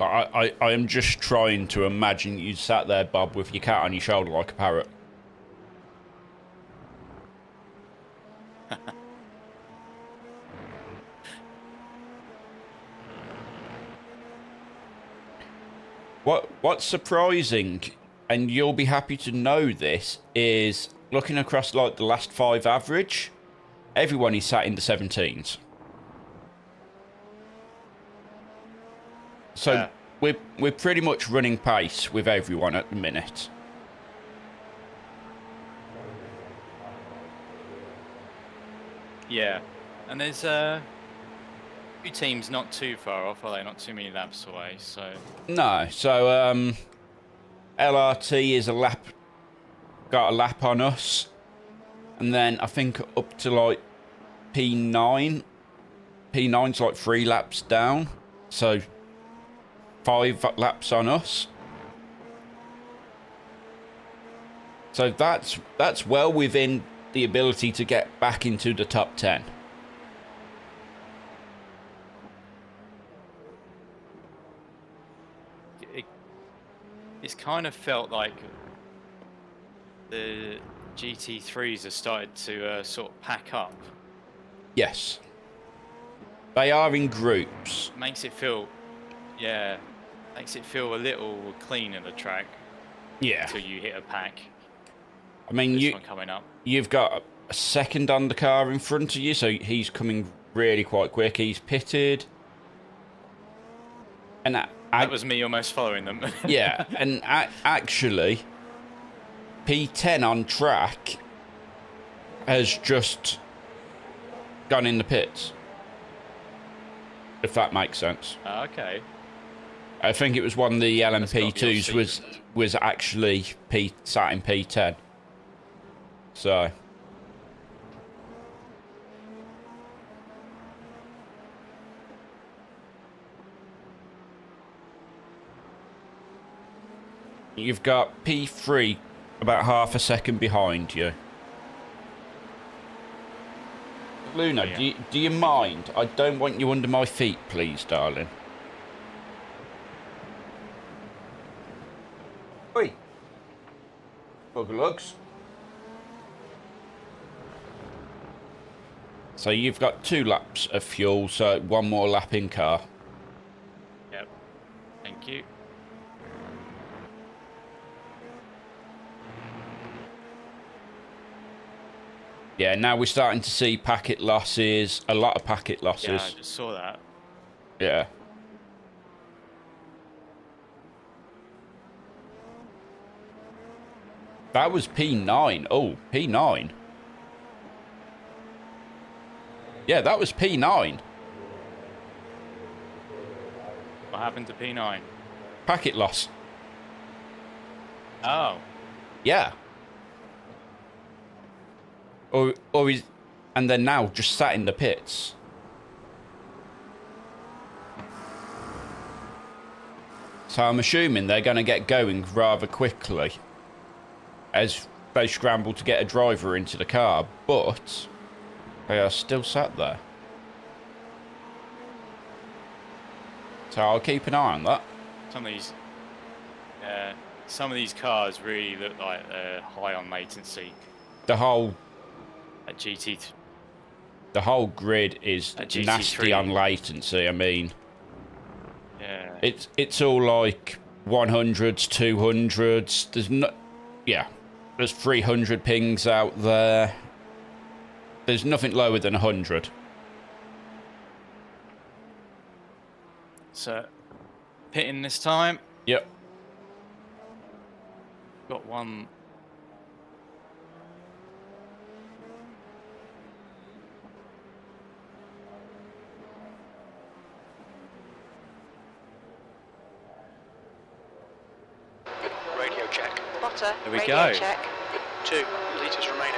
I am just trying to imagine you sat there, Bob, with your cat on your shoulder like a parrot. What's surprising, and you'll be happy to know this, is looking across like the last 5 average, everyone is sat in the 17s. So Yeah. we're pretty much running pace with everyone at the minute. Yeah, and there's few teams not too far off, are they? Not too many laps away, so... No, so LRT is got a lap on us, and then I think up to like P9's like 3 laps down, so 5 laps on us. So that's well within the ability to get back into the top 10. It's kind of felt like the GT3s have started to sort of pack up. Yes. They are in groups. Makes it feel, yeah, makes it feel a little cleaner, the track. Yeah. Until you hit a pack. I mean, This one coming up. You've got a second on the car in front of you, so he's coming really quite quick. He's pitted. And that was me almost following them. Yeah, and actually, P10 on track has just gone in the pits. If that makes sense. Okay. I think it was one of the LMP2s That's was actually sat in P10. So, You've got P3 about half a second behind you. Luna, Yeah. do you mind? I don't want you under my feet, please, darling. Oi. Bugger lugs. So you've got 2 laps of fuel, so 1 more lap in car. Yep. Thank you. Yeah, now we're starting to see packet losses, a lot of packet Yeah, I losses. just saw that. Yeah. That was P9. Oh, P9. Yeah, that was P9. What happened to P9? Packet loss. Oh. Yeah. Or he's, and then now just sat in the pits. So I'm assuming they're going to get going rather quickly as they scramble to get a driver into the car, but they are still sat there. So I'll keep an eye on that. Some of these cars really look like they're high on latency. The whole grid is At GT3. nasty on latency. I mean, Yeah. it's all like 100s, 200s. There's 300 pings out there. There's nothing lower than 100. So, pitting this time. Yep. Got one. Radio check. Spotter, There we radio go. check. 2 litres remaining.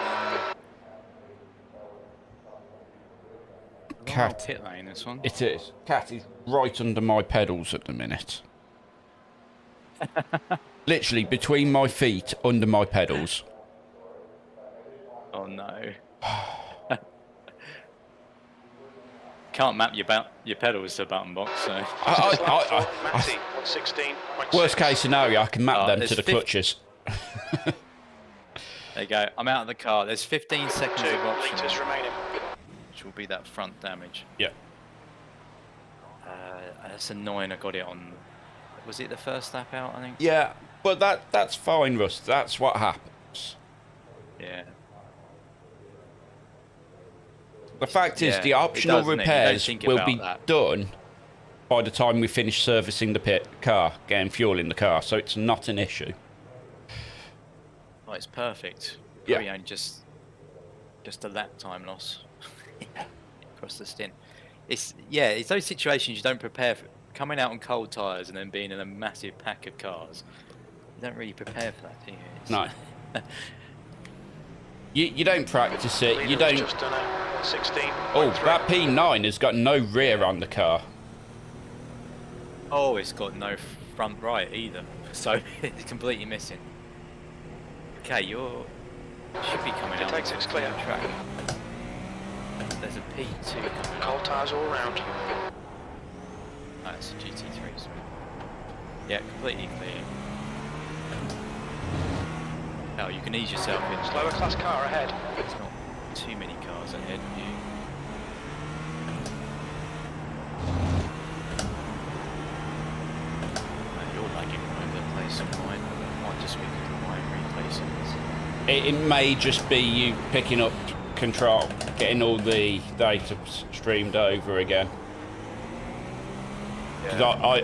Cat. Pit lane, this one. It is. Cat is right under my pedals at the minute. Literally between my feet, under my pedals. Oh no. Can't map your pedals to button box, so. Maxi, 116.6. Worst case scenario, I can map them there's to the clutches. There you go. I'm out of the car. There's 15 seconds 2 of option, litres remaining. which will be that front damage. Yeah. That's annoying. I got it on. Was it the first lap out? I think. Yeah, but that's fine, Russ. That's what happens. Yeah. The fact is, Yeah, the it optional does, doesn't it? You don't repairs think will about be that. done by the time we finish servicing the car, getting fuel in the car, so it's not an issue. Oh, it's perfect. Yeah. Probably only just a lap time loss across the stint. It's those situations you don't prepare for. Coming out on cold tyres and then being in a massive pack of cars, you don't really prepare for that, do you? No. You don't practice it. You don't. Just done a 16. Oh, that P9 has got no rear on the car. Oh, it's got no front right either, so it's completely missing. Okay, you should be coming out Takes it's onto clear. the track. There's a P2 coming up. Cold tyres all round. Oh, it's a GT3, sorry. Yeah, completely clear. Oh, you can ease yourself in. Slower class car ahead. There's not too many cars ahead of you. You're lagging all over the place on mine. Might just be because of my replacements. It may just be you picking up control, getting all the data streamed over again. 'Cause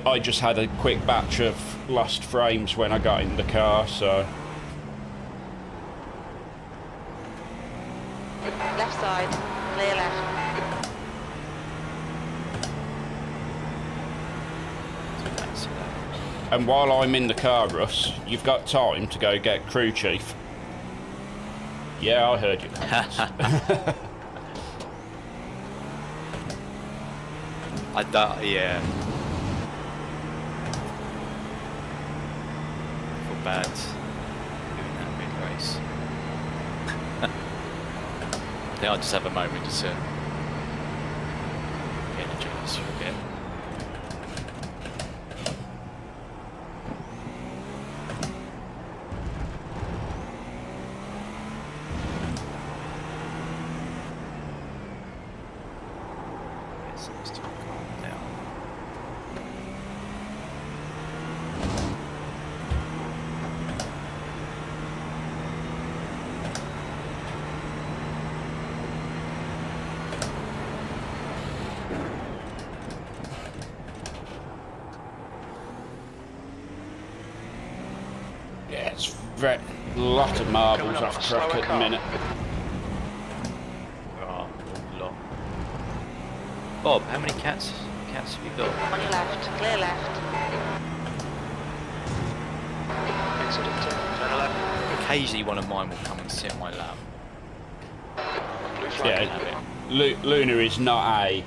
I just had a quick batch of lost frames when I got in the car, so. Left side, clear left. That's that. And while I'm in the car, Russ, you've got time to go get crew chief. Yeah, I heard you. Yeah. bad doing that mid-race. I think I'll just have a moment just to energise for a bit. Yes, let's just calm down. Yeah, it's a lot of marbles off track at the minute. Oh, a lot. Bob, how many cats have you got? On your left, clear left. Incident turn 11. Occasionally one of mine will come and sit on my lap. Blue flag. Yeah, Luna is not a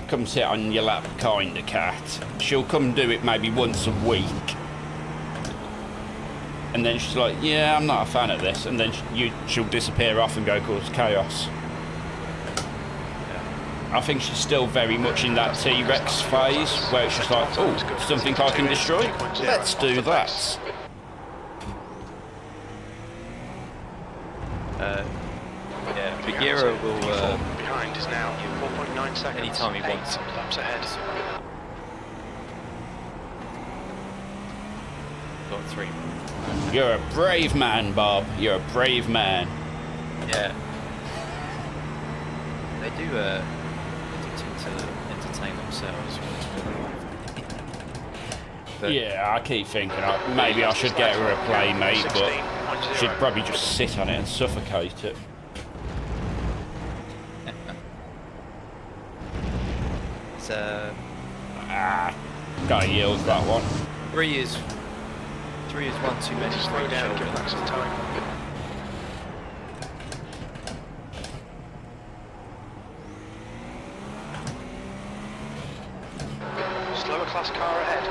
come sit on your lap kind of cat. She'll come do it maybe once a week, and then she's like, yeah, I'm not a fan of this, and then she'll disappear off and go cause chaos. I think she's still very much in that T-Rex phase where it's just like, oh, something I can destroy? Let's do that. Yeah, Bagheera will, behind is now 4.9 seconds. anytime he wants. Laps ahead. Got 3. You're a brave man, Bob. You're a brave man. Yeah. They do tend to entertain themselves. But Yeah, I keep thinking maybe I should get her a playmate, but she'd probably just sit on it and suffocate it. it's Gotta yield that one. 3 is one too many for Slow each down, give shoulder. back some time. Slower class car ahead.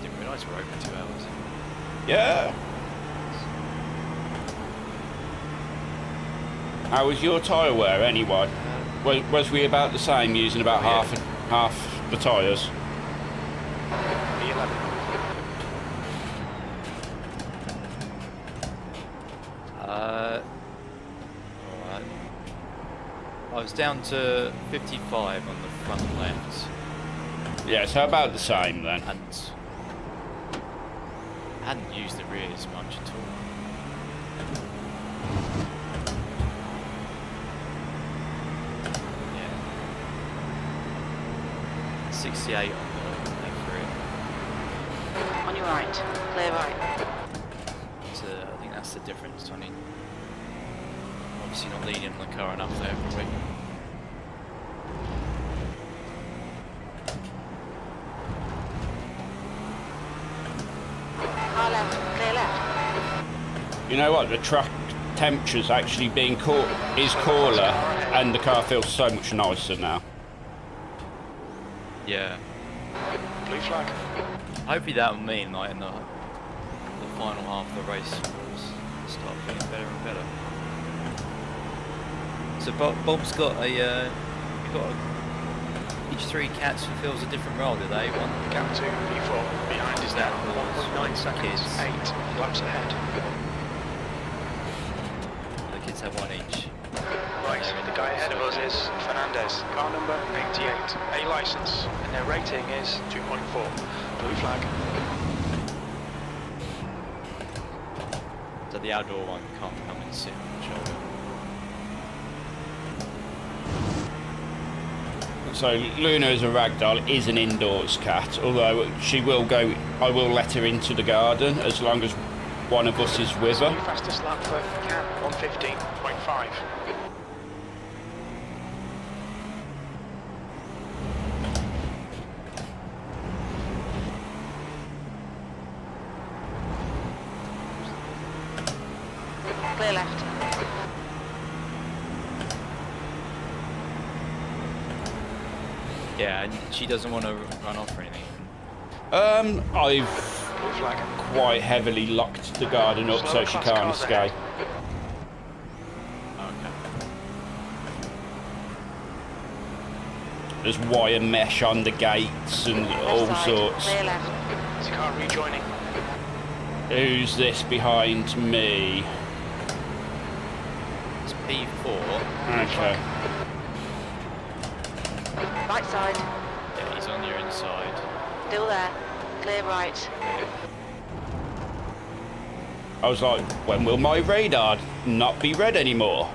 Didn't realise we're over 2 hours. Yeah. How was your tyre wear anyway? Was we about the same, using about half the tyres? B11. Alright. I was down to 55 on the front left, Yeah, so about the same then. and I hadn't used the rears much at all. Yeah. 68 on the left rear. On your right, clear right. So I think that's the difference. I mean, obviously not leading the car enough there, probably. Car left, clear left. You know what? The track temperature's actually being is cooler, and the car feels so much nicer now. Yeah. Blue flag. Hopefully that will mean like in the final half of the race we'll start feeling better and better. So Bob's got each 3 cats fulfills a different role, do they? One Gap to P4. Behind is now 1.9 seconds. 8 laps ahead. the kids have one each. Right, the guy ahead of us is Fernandez, car number 88, A license, and their rating is 2.4. Blue flag. So the outdoor one can't come and sit on the shoulder. So Luna as a ragdoll is an indoors cat, although she will go. I will let her into the garden as long as one of us is with her. New fastest lap for Cat 115.5. Clear left. Yeah, and she doesn't want to run off or anything. I've Blue flag. quite heavily locked the garden up so she can't escape. Okay. There's wire mesh on the gates and all Left side, sorts. clear left. There's a car rejoining. Who's this behind me? It's P4. Okay. Right side, Yeah, he's on your inside. still there. Clear right. I was like, when will my radar not be red anymore?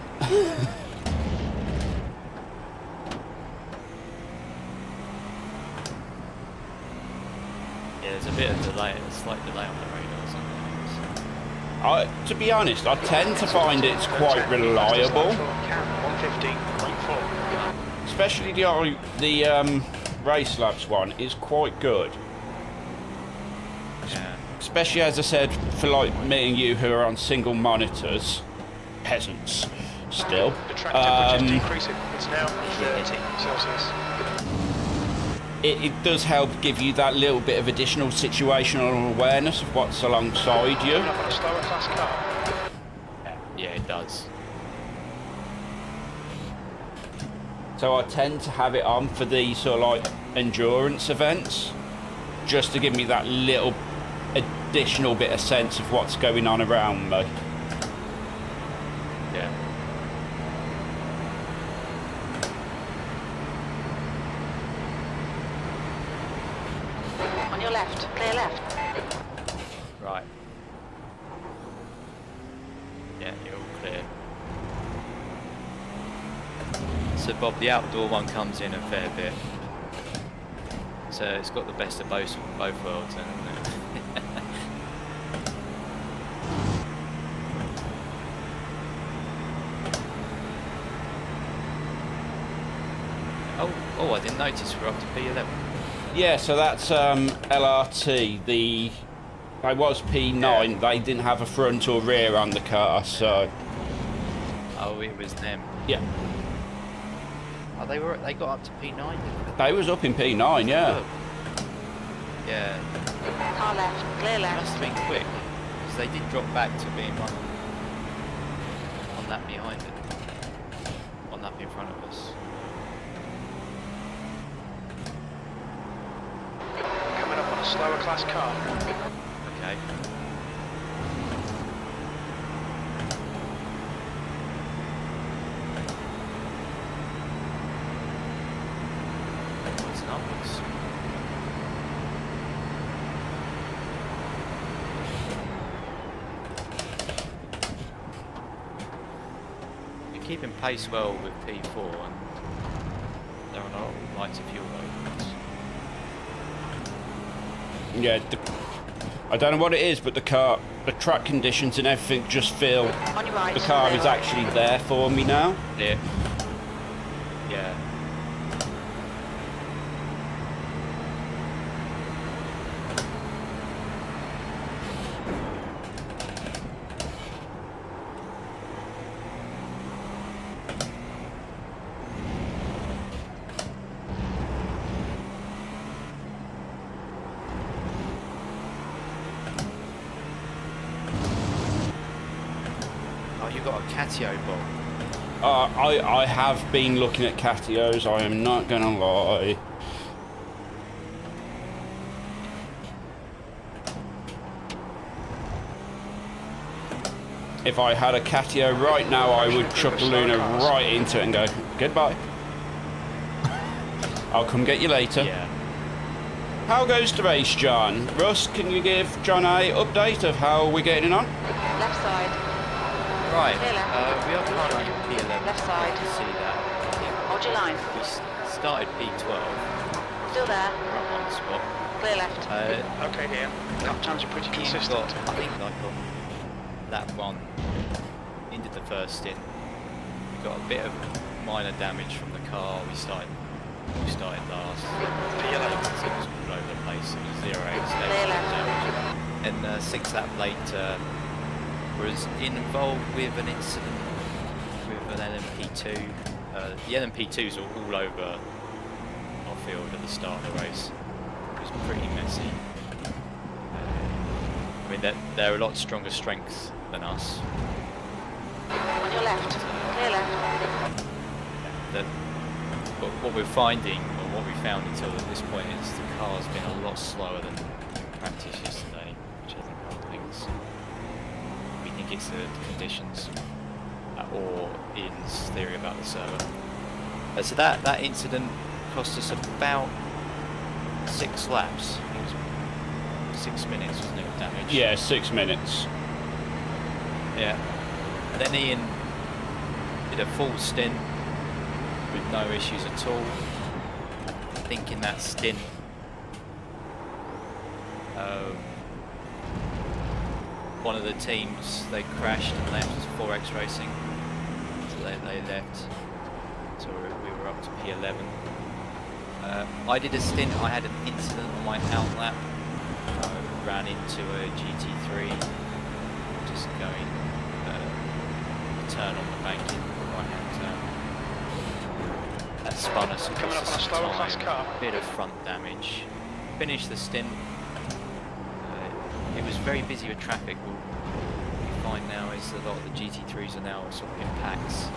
Yeah, there's a bit of delay, a slight delay on the radar sometimes. To be honest, I tend to find it's quite reliable, 115.4. especially the Race Labs one is quite good. Yeah. Especially as I said, for like me and you who are on single monitors, peasants still. The track temperature is decreasing. It's now 30 Celsius. It does help give you that little bit of additional situational awareness of what's alongside you. Coming up on a slower class car. Yeah, it does. So I tend to have it on for these sort of like endurance events, just to give me that little additional bit of sense of what's going on around me. Yeah. On your left, clear left. Right. Yeah, you're all clear. So Bob, the outdoor one comes in a fair bit. So it's got the best of both worlds, hasn't it? Oh, I didn't notice we're up to P11. Yeah, so that's LRT. They was P9. Yeah. They didn't have a front or rear on the car, so Oh, it was them. yeah, Oh, they got up to P9. they was up in P9. Yeah. Good. Yeah, Car left, clear it left. must have been quick because they did drop back to being on that behind it, on that in front of us. Coming up on a slower class car. Okay. What's numbers? You're keeping pace well with P4 and they're on a lighter fuel load. Yeah. I don't know what it is, but the track conditions and everything just feel On your right, the car clear is right. actually there for me now. Yeah. Yeah. Oh, you got a Catio ball. I have been looking at Catios, I am not gonna lie. If I had a Catio right now, I would chuck the Luna right into it and go, goodbye. I'll come get you later. Yeah. How goes the race, John? Russ, can you give John a update of how we're getting on? Left side, Right. Clear left. We are currently at P11. Left side. To see that. hold your line. We started P12. Still there, We're up on the spot. clear left. Okay, here. Lap times are pretty You've consistent. got, I think like on lap one, into the first stint, we got a bit of minor damage from the car. We started last. P11. It was all over the place. It was 0 Clear left. damage. And 6 lap later, was involved with an incident with an LMP2. The LMP2s are all over our field at the start of the race. It was pretty messy. I mean, they're a lot stronger strength than us. On your left. Clear left. But what we're finding, or what we found until this point, is the car's been a lot slower than practice yesterday, which I think are things. We think it's the conditions, or Ian's theory about the server. So that incident cost us about 6 laps. I think it was 6 minutes, wasn't it, of damage? Yeah, 6 minutes. Yeah. And then Ian did a full stint with no issues at all. I think in that stint, one of the teams, they crashed and left. It was 4X Racing, so they left. So we were up to P11. I did a stint. I had an incident on my out lap. I ran into a GT3, just going turn on the bank in the right hand turn. That spun us, Coming up on a slower class car. bit of front damage. Finished the stint. It was very busy with traffic. What we find now is a lot of the GT3s are now sort of in packs.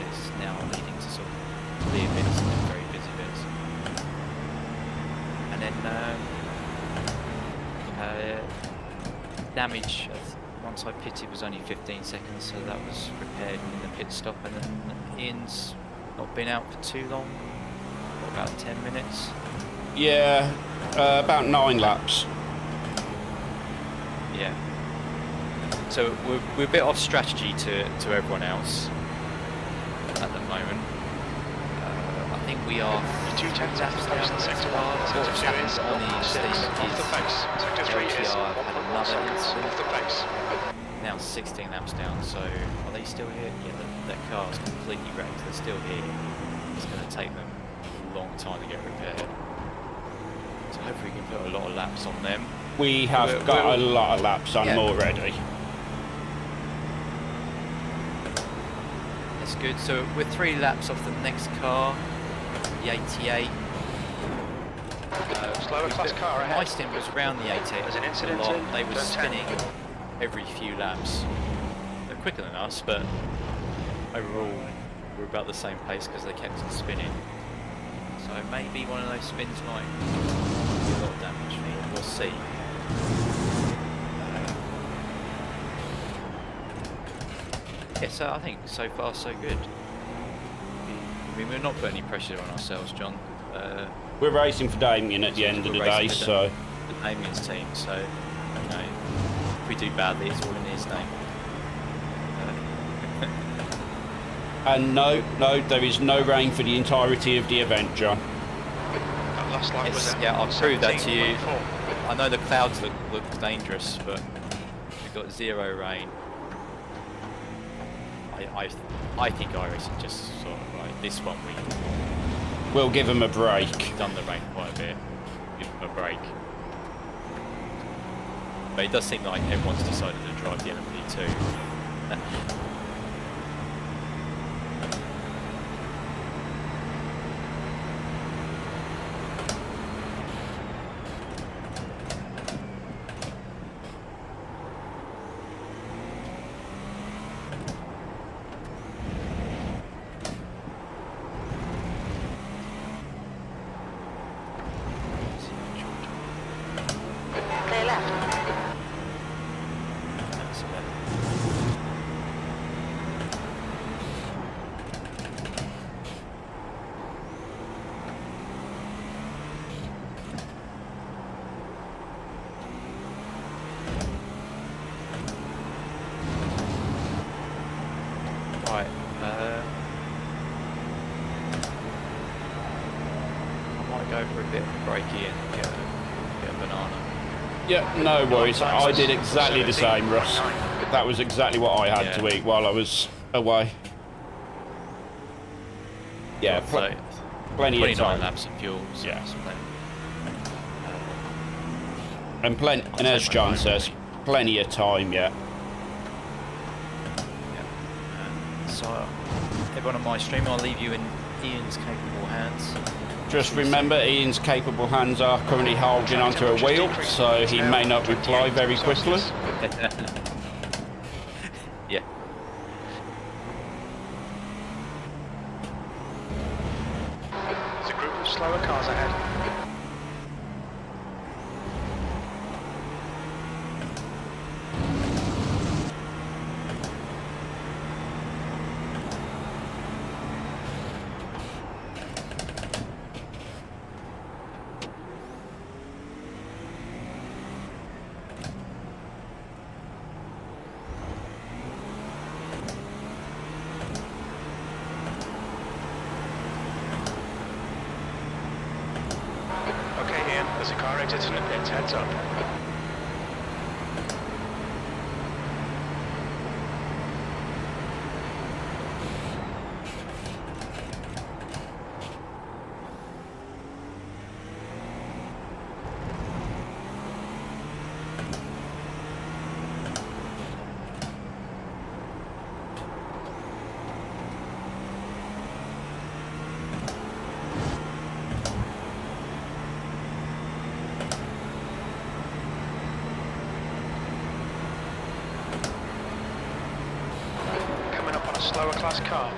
It's now leading to sort of clear bits and then very busy bits. And then damage, once I pitted, was only 15 seconds, so that was repaired in the pit stop. And then Ian's not been out for too long, about 10 minutes. Yeah, about 9 laps. Yeah. So we're a bit off strategy to everyone else at the moment. I think we are 2 tenths laps off the down pace in sector 1. What's Sector 2 happened is on the 1.6 stage off the pace. Sector 3 is LTR had 1.1 another seconds incident. off the pace. Now 16 laps down, so are they still here? Yeah, that car's completely wrecked. They're still here. It's going to take them a long time to get repaired. So hopefully we can put a lot of laps on them. We have got a lot of laps on them already. That's good. So we're 3 laps off the next car, the 88. Slower class car ahead. My stint was around the 88. There's an incident a lot. in They were turn 10. spinning every few laps. They're quicker than us, but overall we're about the same pace because they kept on spinning. So maybe one of those spins might do a lot of damage. We'll see. Yeah, so I think so far so good. I mean, we're not putting any pressure on ourselves, John. We're racing for Damien at the end of the day, so... The Damien's team, so, you know, if we do badly, it's all in his name. And no, there is no rain for the entirety of the event, John. That last lap was Yeah, I'll prove that to you. 17.4. I know the clouds look dangerous, but we've got 0 rain. I think iRacing just sort of, right, this one We'll give them a break. we've done the rain quite a bit. Give them a break. But it does seem like everyone's decided to drive the LMP2. Clear left. That's about it. Right, I might go for a bit of a break in and get a banana. Yeah, no worries. I did exactly the same, Russ. That was exactly what I had to eat while I was away. Yeah, So, plenty of 29 time. laps of fuel. So Yeah. that's plenty. And as John says, plenty of time, yeah. So, everyone on my stream, I'll leave you in Ian's capable hands. Just remember, Ian's capable hands are currently holding onto a wheel, so he may not reply very quickly. Yeah. There's a group of slower cars ahead. Okay, Ian, there's a car exiting the pits, heads up. Coming up on a slower class car.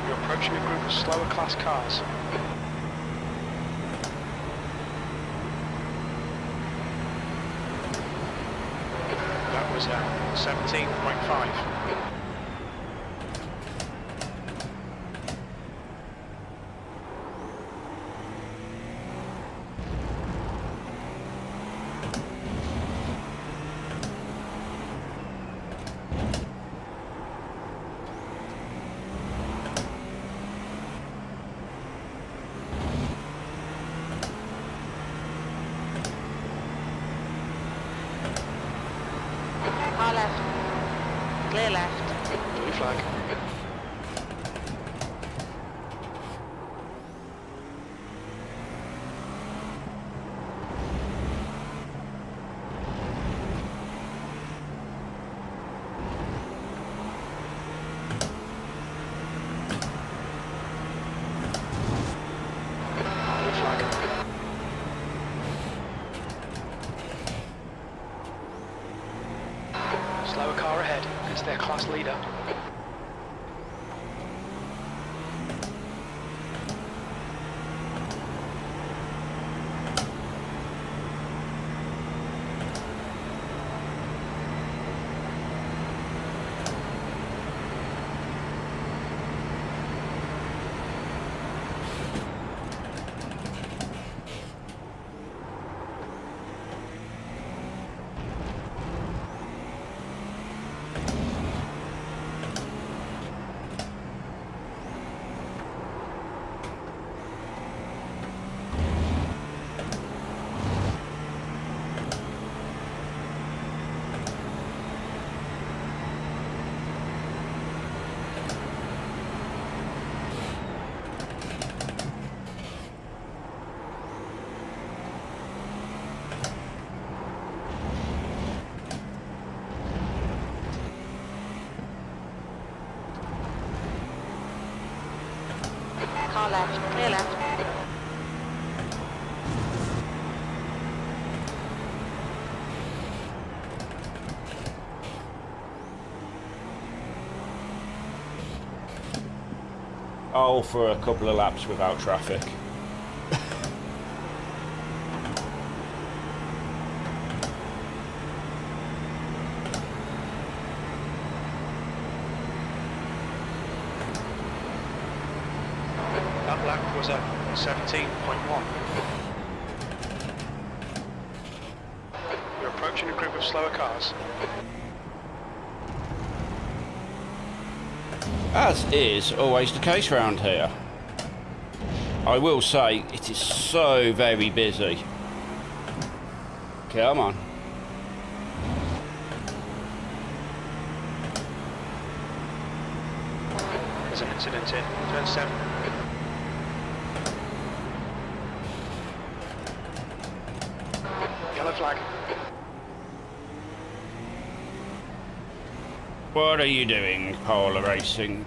You're approaching a group of slower class cars. That was 17.5. Car left. Clear left. Blue flag. Blue flag. Slower car ahead. It's their class leader. Car left. Clear left. Oh, for a couple of laps without traffic. That lap was 17.1. You're approaching a group of slower cars. as is always the case around here. I will say it is so very busy. Come on. There's an incident in turn 7. Yellow flag. What are you doing, Polar Racing?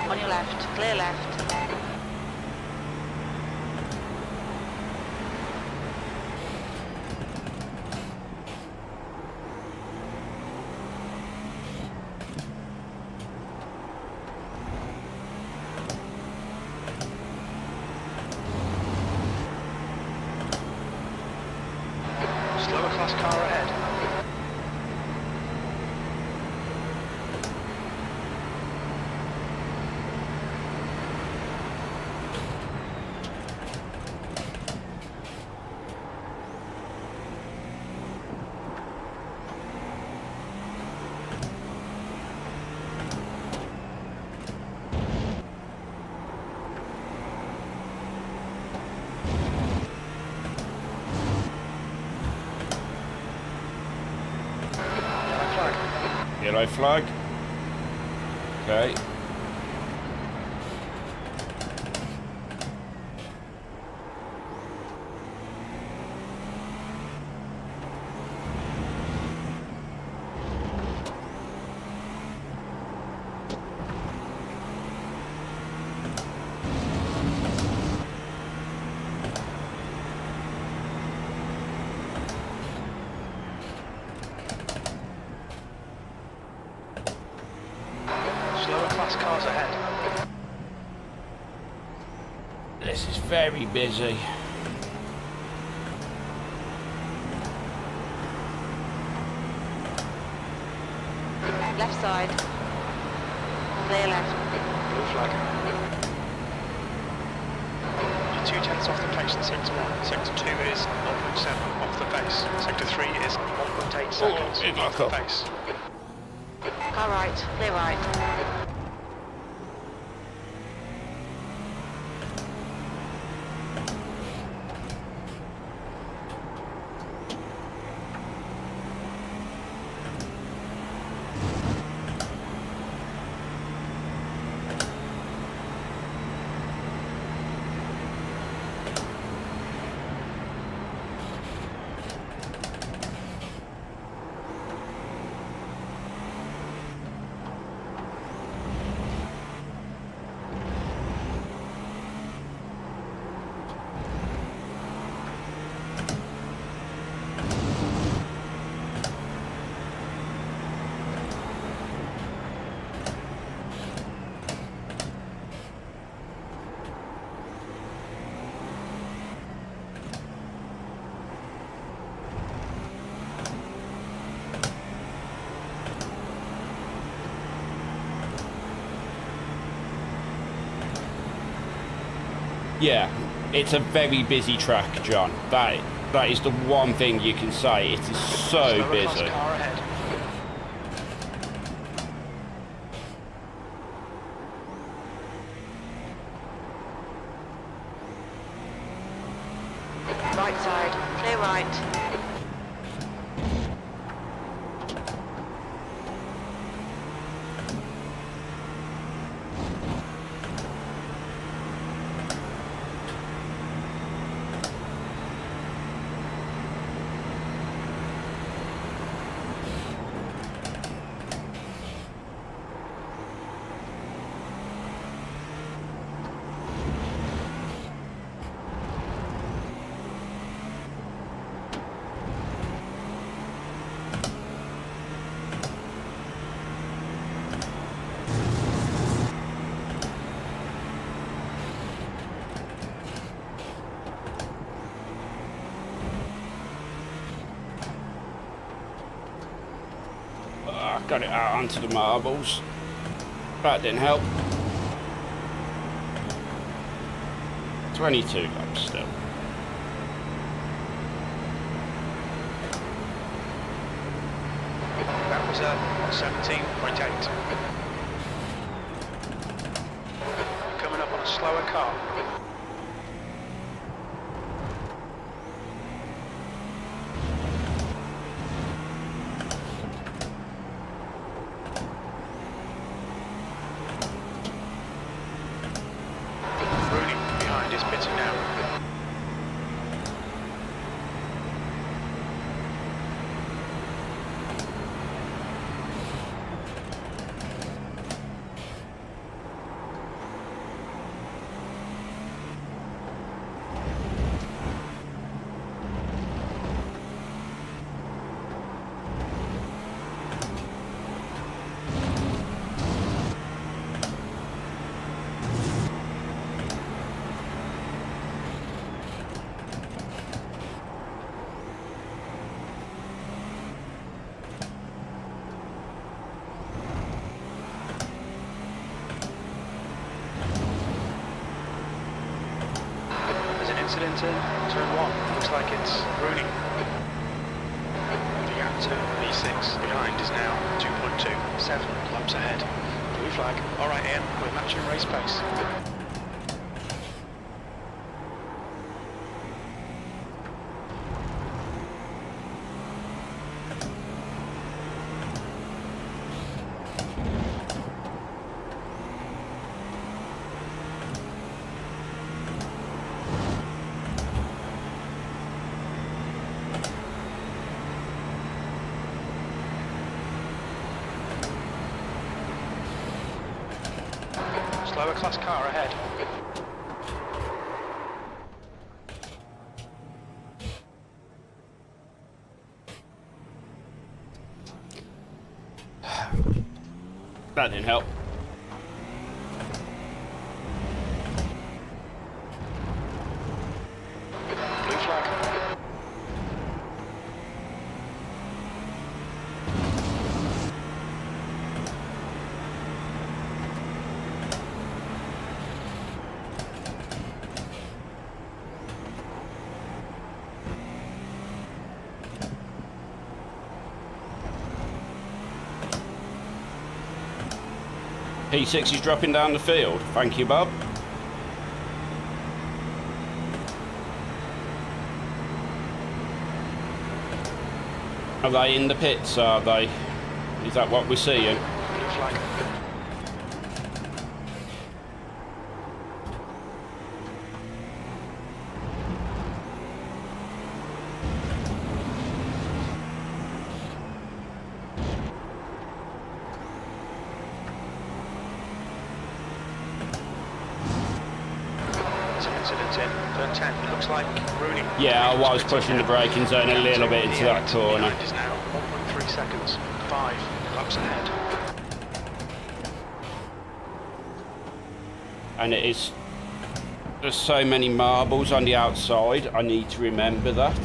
On your left, clear left. Slower class car ahead. Yellow flag. Okay. Slower class cars ahead. This is very busy. Left side. Clear left. Blue flag. You're 2/10 off the pace in sector 1. Sector 2 is 0.7 off the pace. Sector 3 is 1.8 seconds big off the lockup. pace. Car right, clear right. Yeah, it's a very busy track, John. That is the one thing you can say. It is so Slower busy. class car ahead. Right side, clear right. Got it out onto the marbles. That didn't help. 22 laps still. reserve on 17.8. Coming up on a slower car. Rooney behind is pitting now. Incident in turn 1. Looks like it's Rooney. The gap to V6 behind is now 2.27 laps ahead. Blue flag. Alright Ian, we're matching race pace. Slower class car ahead. That didn't help. Blue flag. P6 is dropping down the field. Thank you, Bob. Are they in the pits, are they? Is that what we're seeing? Blue flag. Incident in turn 10. It looks like Rooney. Yeah, I was pushing the braking zone a little bit into that corner. Behind is now 1.3 seconds. 5 laps ahead. And it is... There's so many marbles on the outside, I need to remember that.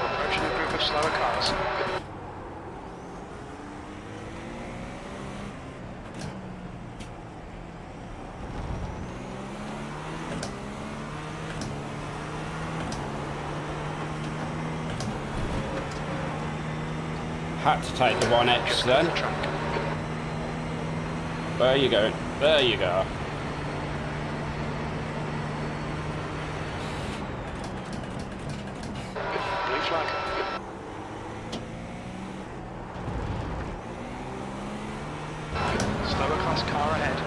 Approaching a group of slower cars. Had to take the 1X then. There you go. There you go. Blue flag. Slower class car ahead.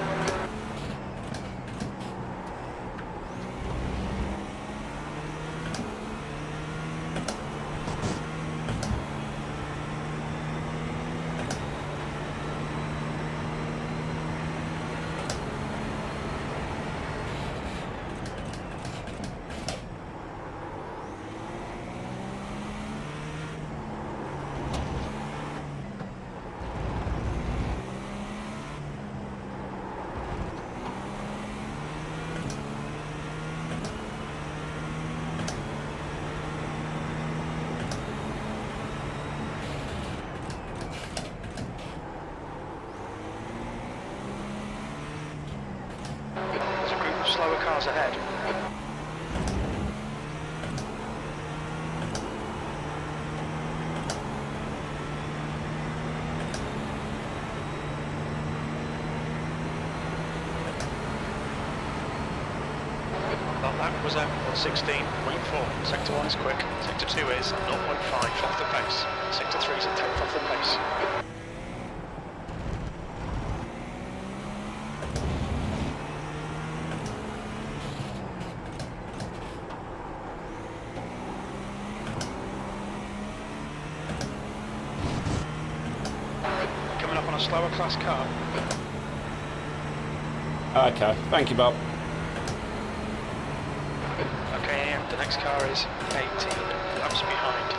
Lap was 1:16.4. Sector 1 is quick. Sector 2 is 0.5 off the pace. Sector 3 is a 10th off the pace. Coming up on a slower class car. Okay, thank you, Bob. Okay, Ian, the next car is 18 laps behind.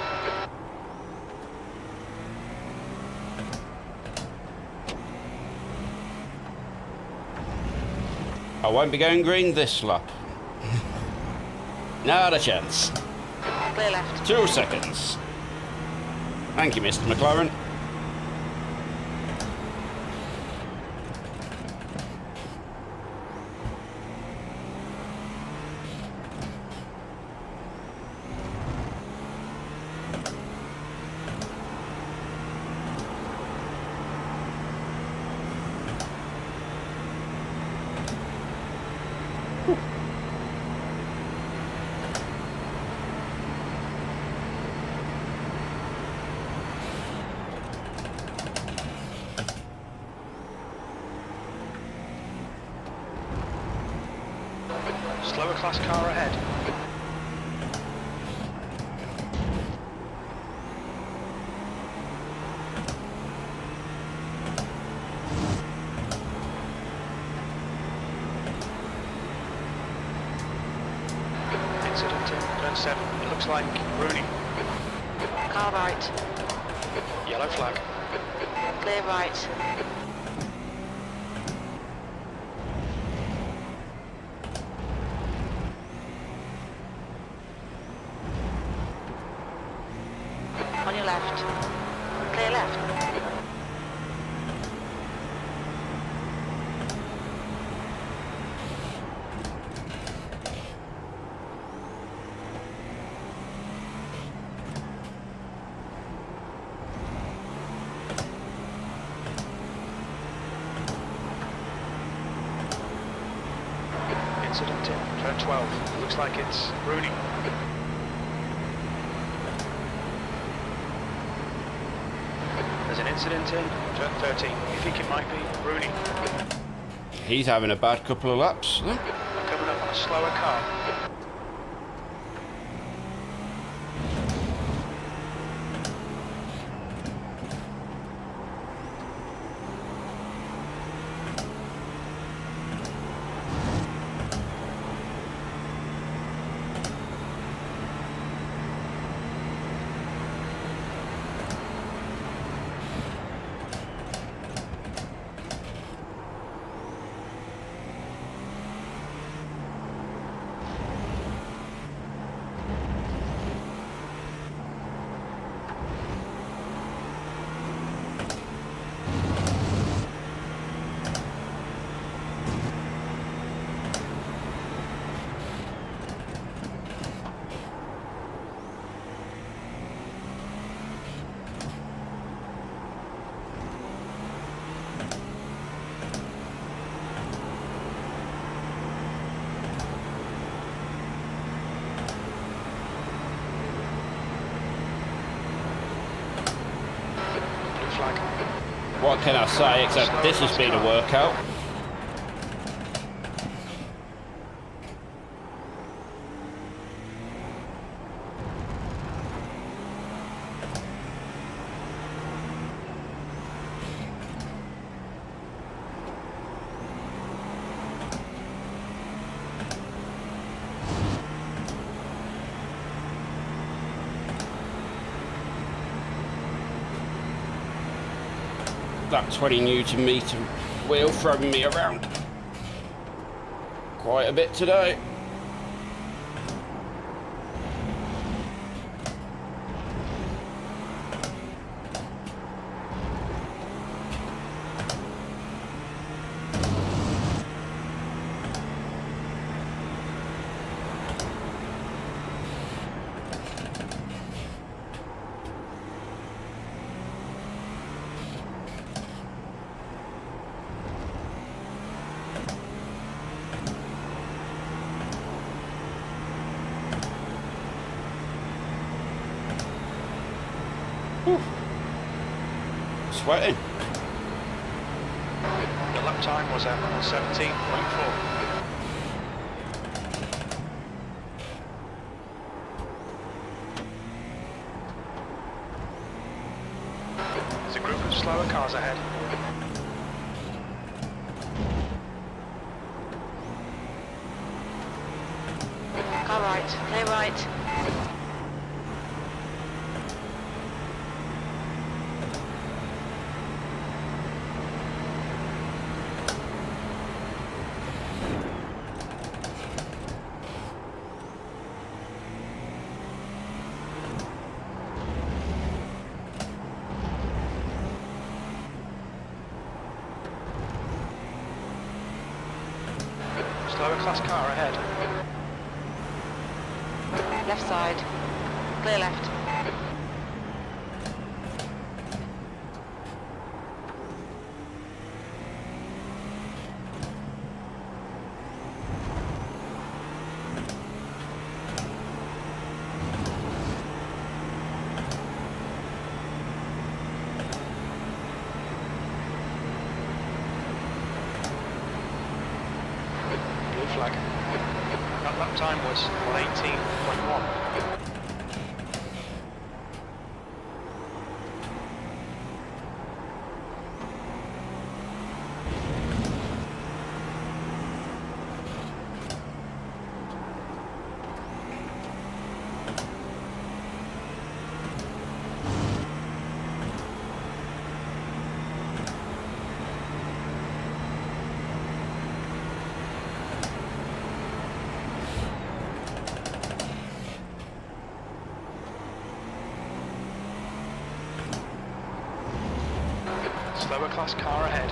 I won't be going green this lap. Not a chance. Clear left. 2 seconds. Thank you, Mr. McLaren. Slower class car ahead. Incident in turn 7. It looks like Rooney. Car right. Yellow flag. Clear right. On your left. Clear left. Incident in turn 12. It looks like it's Rooney. There's an incident in turn 13. You think it might be Rooney? He's having a bad couple of laps. Huh? Coming up on a slower car. Flag. What can I say except this has been a workout? That 20 Newton meter wheel throwing me around quite a bit today. Whew. Sweating. The lap time was 17.4. There's a group of slower cars ahead. Car right, clear right. Slower class car ahead. Left side, clear left. Blue flag. That lap time was 1:18.1. Slower class car ahead.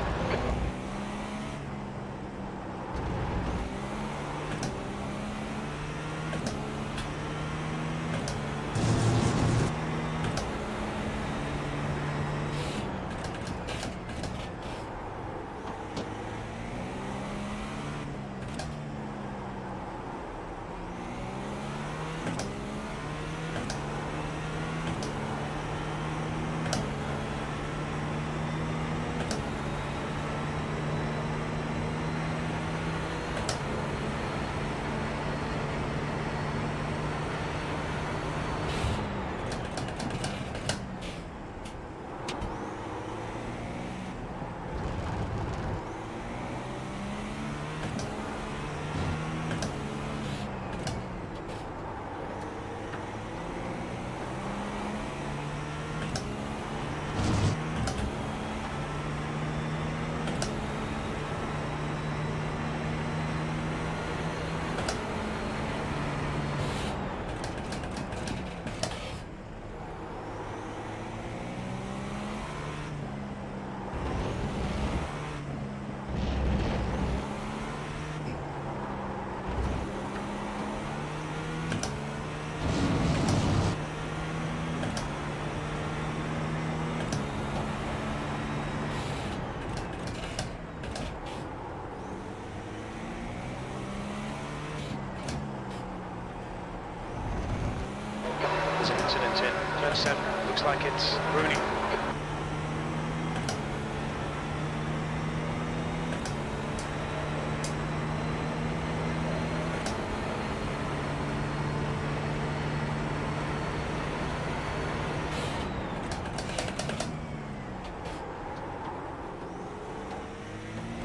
There's an incident in turn 7. Looks like it's Rooney.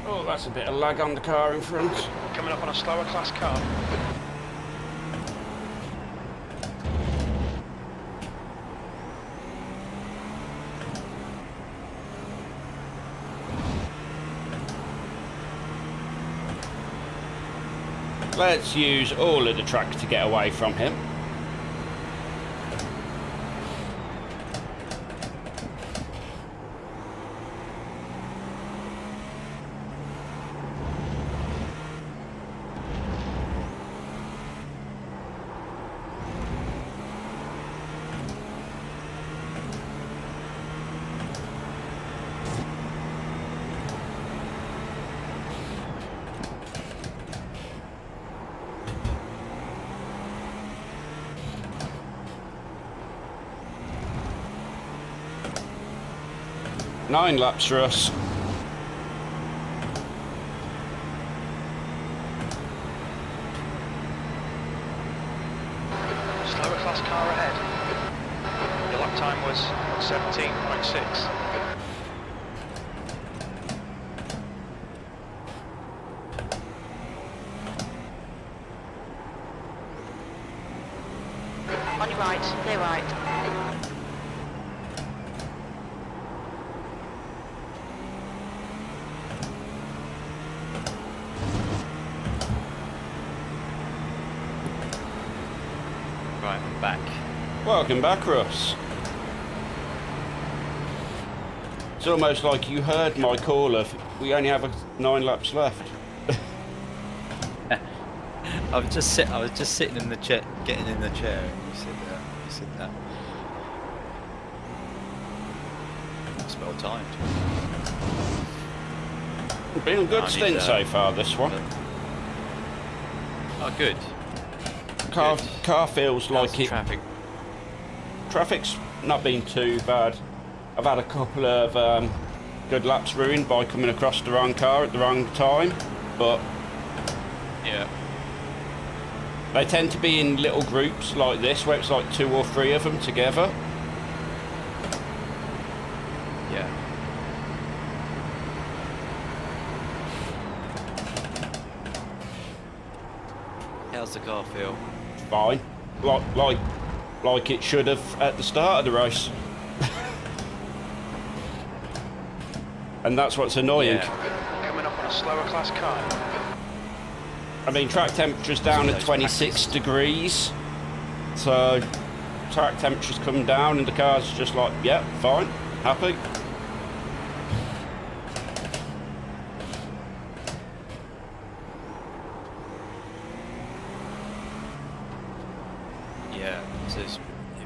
Oh, that's a bit of lag on the car in front. Coming up on a slower class car. Let's use all of the track to get away from him. 9 laps, Russ. Slower class car ahead. Your lap time was 17.6. On your right, clear right. Right, I'm back. Welcome back, Russ. It's almost like you heard my call of we only have 9 laps left. I was just sitting in the chair, getting in the chair, and you said that. You said that. It's well timed. Been a good I need, stint so far, this one. Oh, good. Car feels How's like the it. Traffic's not been too bad. I've had a couple of good laps ruined by coming across the wrong car at the wrong time, but Yeah. they tend to be in little groups like this, where it's like 2 or 3 of them together. Yeah. How's the car feel? Fine, like it should have at the start of the race. And that's what's annoying. Yeah. Coming up on a slower class car. I mean, track temperature's down at 26 degrees, so track temperature's come down and the car's just like, yeah, fine, happy. Yeah. So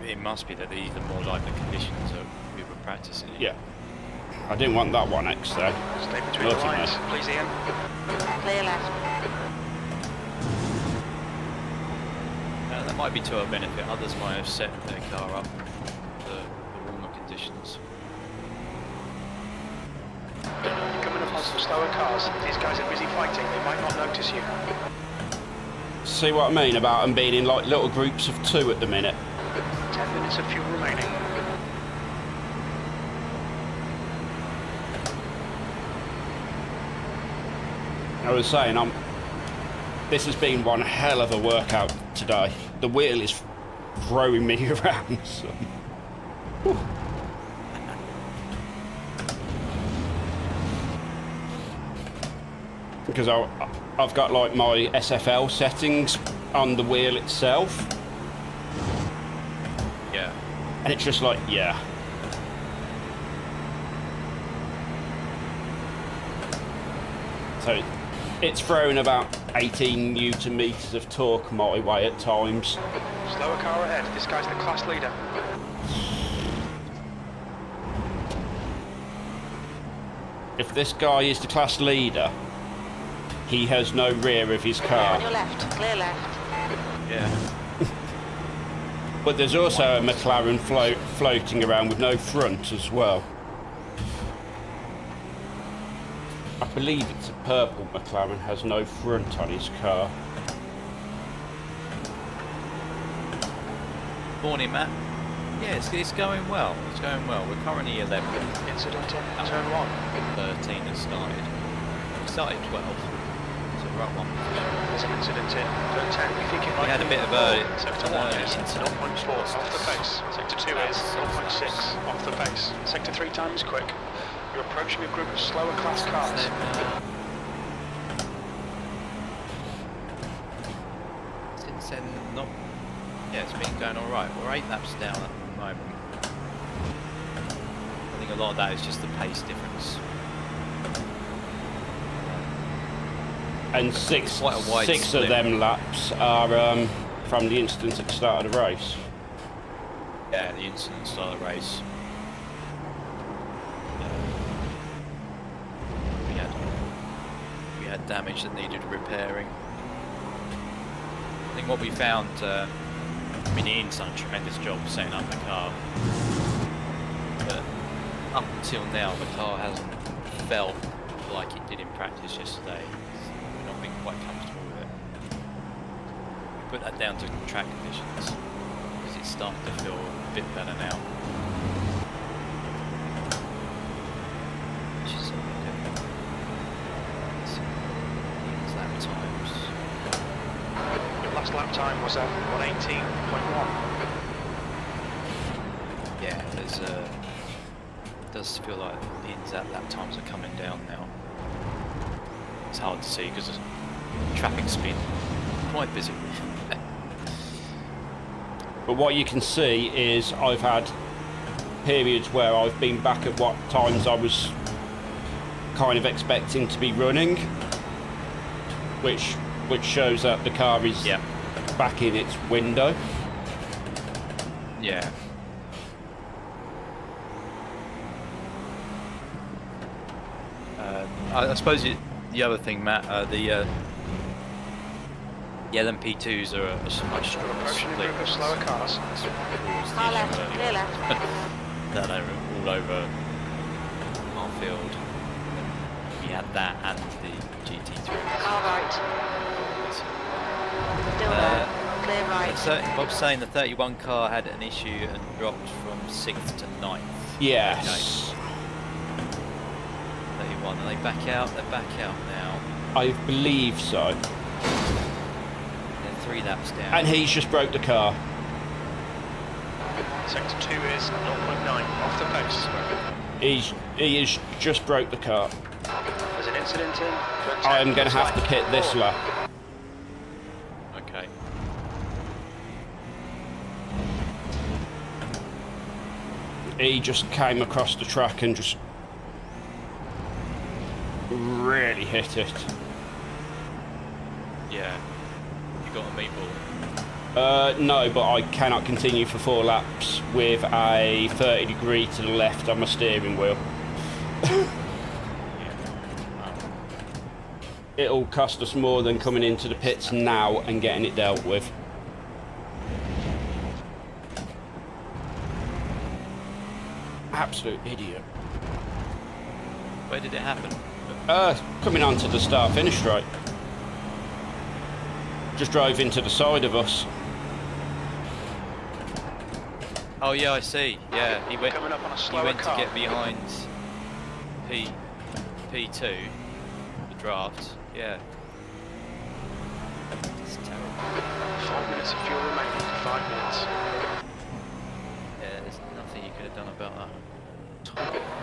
it must be that these are more like the conditions that we were practicing in. Yeah. I didn't want that 1X though. Stay between the Naughty, lines, mate. please, Ian. Clear left. That might be to our benefit. Others might have set their car up for the warmer conditions. You're coming up on some slower cars. These guys are busy fighting. They might not notice you. See what I mean about them being in like little groups of 2 at the minute? 10 minutes of fuel remaining. I was saying, this has been one hell of a workout today. The wheel is throwing me around. So. Whew. Because I've got like my SFL settings on the wheel itself, Yeah. and it's just like, yeah. So it's throwing about 18 Newton meters of torque my way at times. Slower car ahead. This guy's the class leader. If this guy is the class leader, he has no rear of his Clear on your car. left, clear left. Yeah. But there's also a McLaren floating around with no front as well. I believe it's a purple McLaren, has no front on his car. Morning, Matt. Yeah, it's going well. It's going well. We're currently 11. Incident on turn 1. 13 has started. We started 12. So we're up 1 position. There's an incident in turn 10. We think it might had a be bit of a- Sector an 1 early is incident. 0.4 off the pace. Sector 2 is 0.6 off the pace. Sector 3 times quick. You're approaching a group of slower class cars. Since then, not. Yeah, it's been going all right. We're 8 laps down at the moment. I think a lot of that is just the pace difference. And six Quite a wide of split. them laps are from the incident at the start of the race. Yeah, the incident start of the race. We had damage that needed repairing. I think what we found, I mean, Ian's done a tremendous job setting up the car. But up until now, the car hasn't felt like it did in practice yesterday. We've not been quite comfortable with it. We put that down to track conditions because it's starting to feel a bit better now. Which is okay. It's lap times. Your last lap time was at 118.1. Yeah, there's it does feel like the exact lap times are coming down now. It's hard to see because the traffic's been quite busy. But what you can see is I've had periods where I've been back at what times I was kind of expecting to be running, which shows that the car is back in its window. Yeah. I suppose the other thing, Matt, the LMP2s are a much stronger Approaching a split. group of slower cars. Car left, clear left. That they were all over our field. We had that and the GT3. Car right. Still there. Clear right. Bob's saying the 31 car had an issue and dropped from 6th to 9th. Yes. 31. Are they back out? They're back out now. I believe so. They're 3 laps down. And he's just broke the car. Sector 2 is 0.9 off the pace. He has just broke the car. There's an incident in. I am going to have to pit this lap. Okay. He just came across the track and just really hit it. Yeah. You got a meatball. No, but I cannot continue for 4 laps with a 30 degree to the left on my steering wheel. It'll cost us more than coming into the pits now and getting it dealt with. Absolute idiot. Where did it happen? Coming onto the start-finish straight. Just drove into the side of us. Oh yeah, I see. Yeah, he went. Coming up on a He slower went car. to get behind P2, the draft. Yeah. It's terrible. 4 minutes of fuel remaining. 5 minutes. Yeah, there's nothing you could have done about that.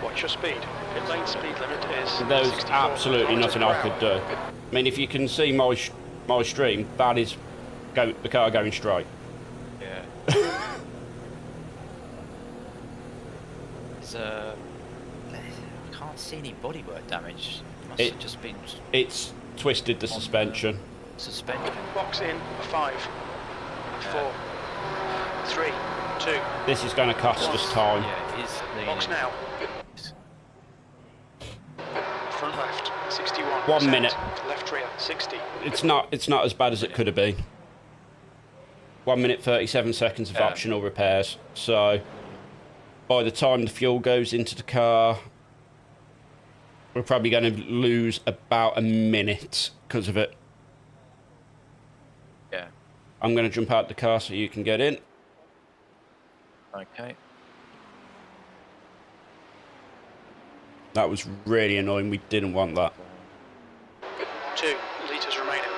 Watch your speed. Pit lane speed limit is. There's 64 absolutely nothing I could km/h. do. I mean, if you can see my stream, that is the car going straight. Yeah. There's I can't see any bodywork damage. Must have just been It's twisted the suspension. suspension. Box in. 5, 4, 3, 2. This is going to cost us time. Yeah, it is Box leaning. now. Front left. 61. 1 minute. Left rear. 60. It's not as bad as it could have been. 1 minute 37 seconds of Yeah. optional repairs. So by the time the fuel goes into the car, we're probably going to lose about a minute because of it. Yeah. I'm going to jump out the car so you can get in. Okay. That was really annoying. We didn't want that. 2 litres remaining.